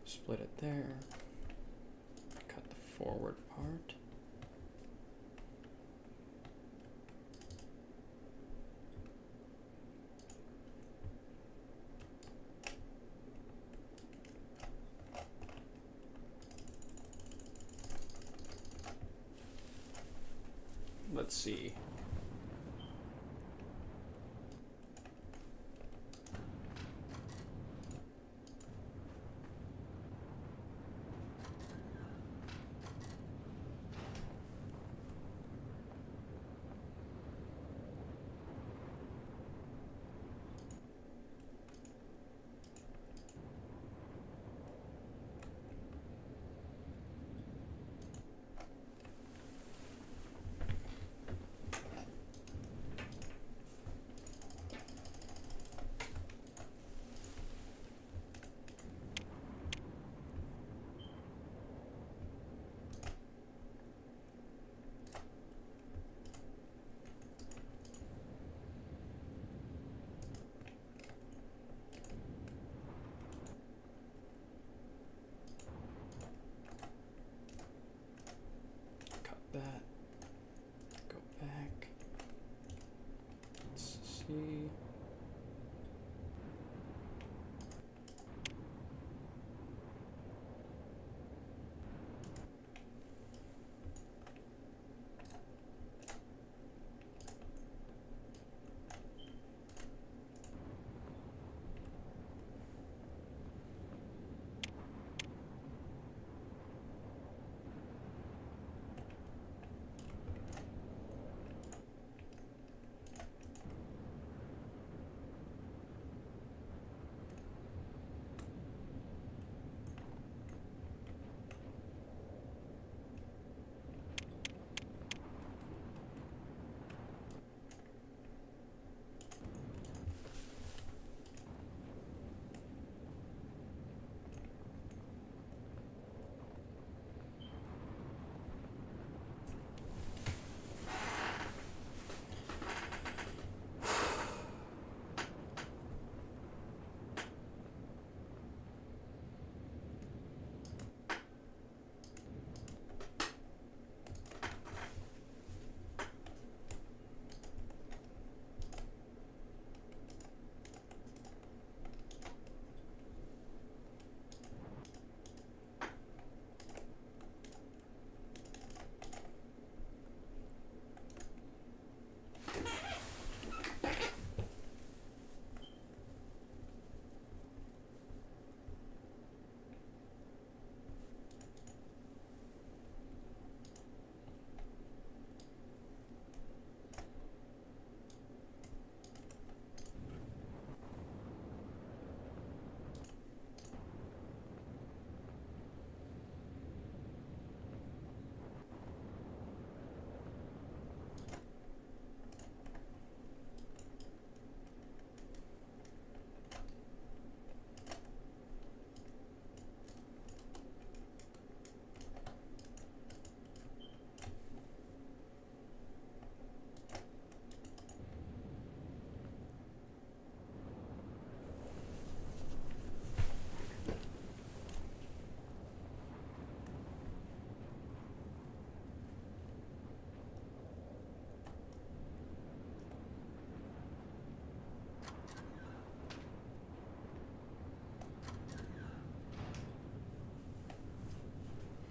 Split it there. Cut the forward part. Let's see.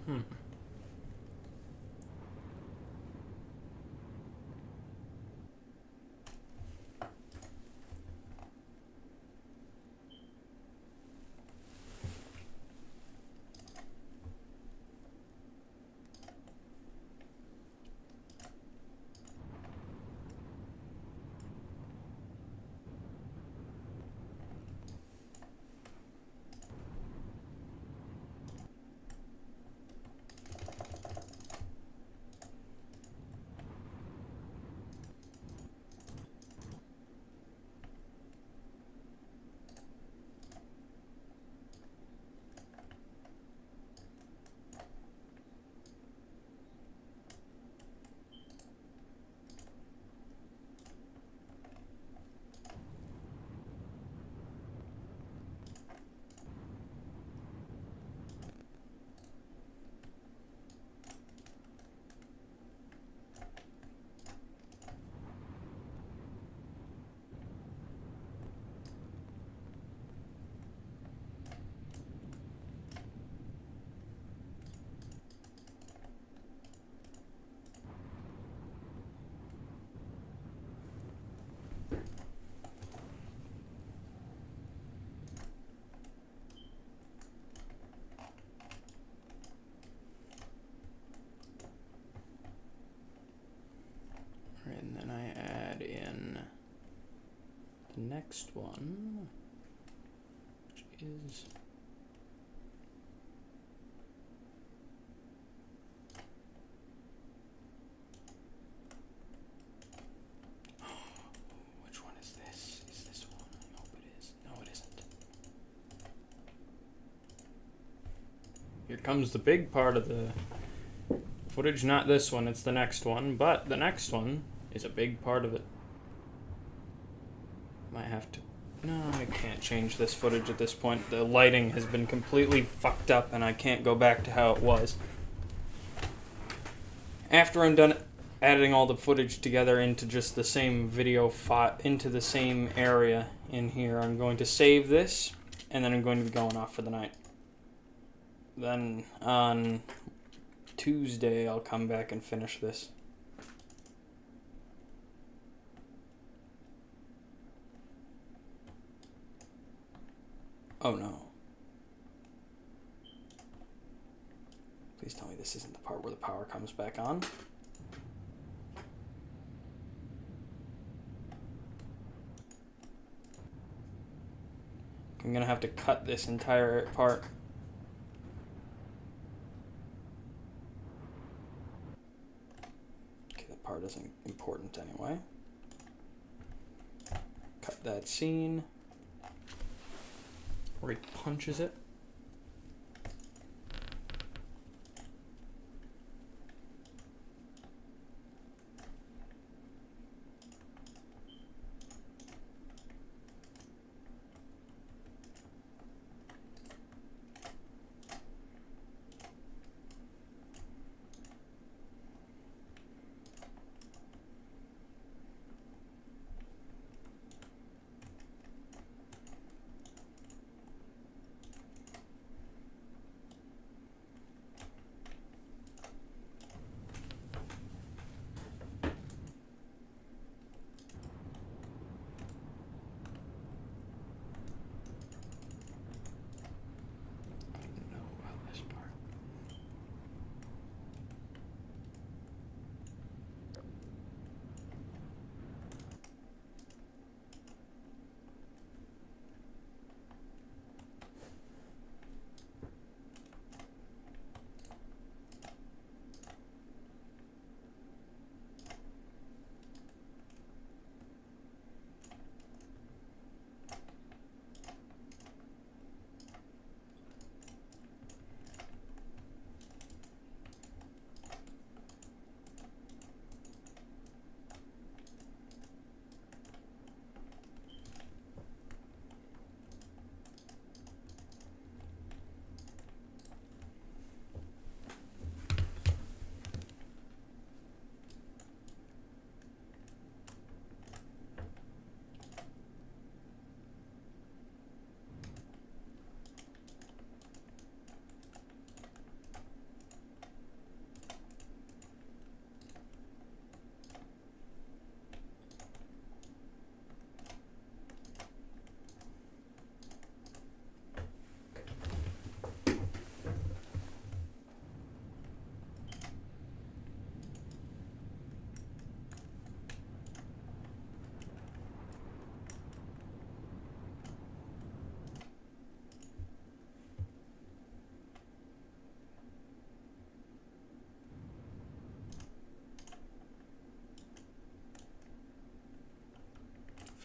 Hmm. And then I add in the next one, which is which one is this? Is this one? I hope it is. No, it isn't. Here comes the big part of the footage, not this one, it's the next one, but the next one is a big part of it. Might have to... No, I can't change this footage at this point. The lighting has been completely fucked up and I can't go back to how it was. After I'm done editing all the footage together into just the same video into the same area in here, I'm going to save this and then I'm going to be going off for the night. Then on Tuesday I'll come back and finish this. Oh no. Please tell me this isn't the part where the power comes back on. I'm gonna have to cut this entire part. Okay, that part isn't important anyway. Cut that scene. Where he punches it.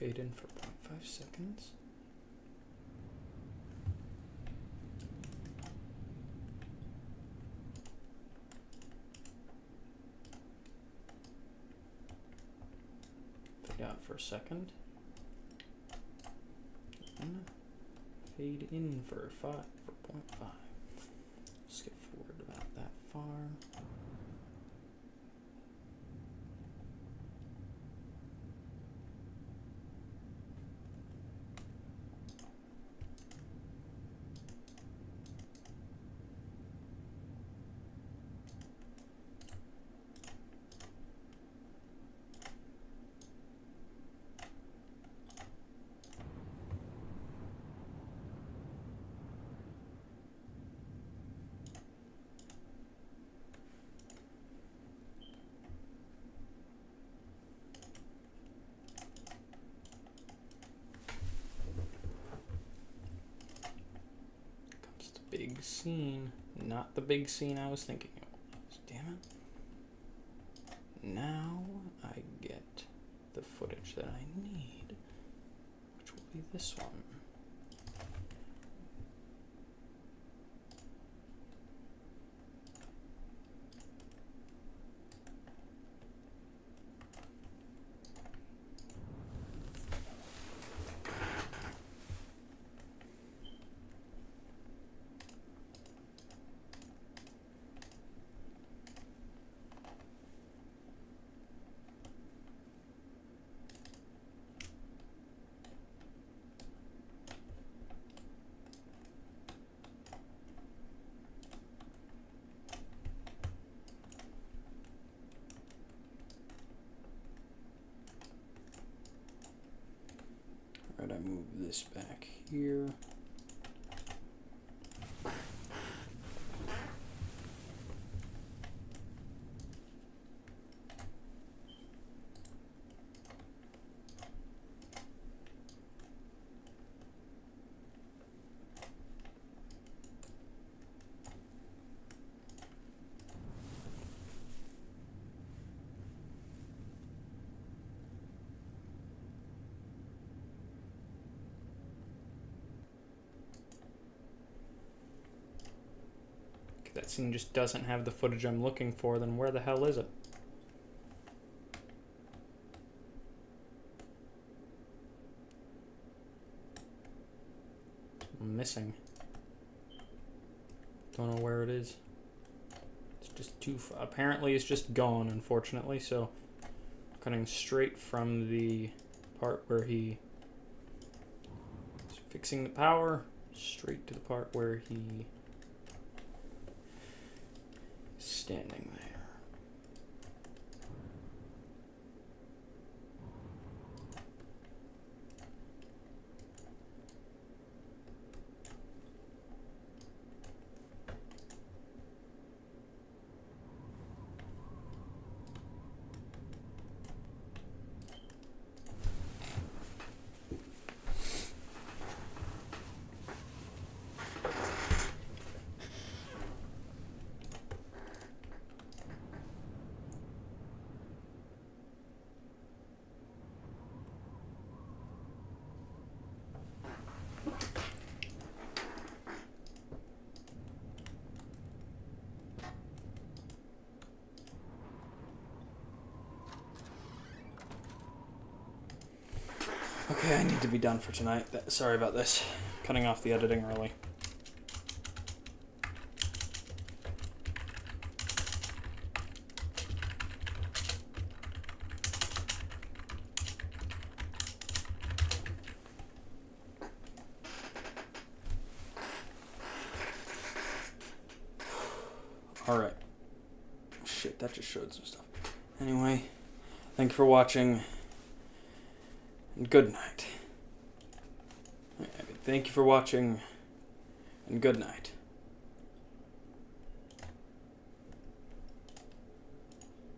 Fade in for 0.5 seconds. Fade out for a second. And fade in for 0.5. Skip forward about that far. Big scene, not the big scene I was thinking it was. Damn it. Now I get the footage that I need, which will be this one. Alright, I move this back here. That scene just doesn't have the footage I'm looking for, then where the hell is it? I'm missing. Don't know where it is. It's just too far. Apparently it's just gone, unfortunately, so cutting straight from the part where he is fixing the power, straight to the part where he standing there. Okay, I need to be done for tonight. Sorry about this. Cutting off the editing early. Alright. Shit, that just showed some stuff. Anyway, thank you for watching. And good night. Thank you for watching, and good night.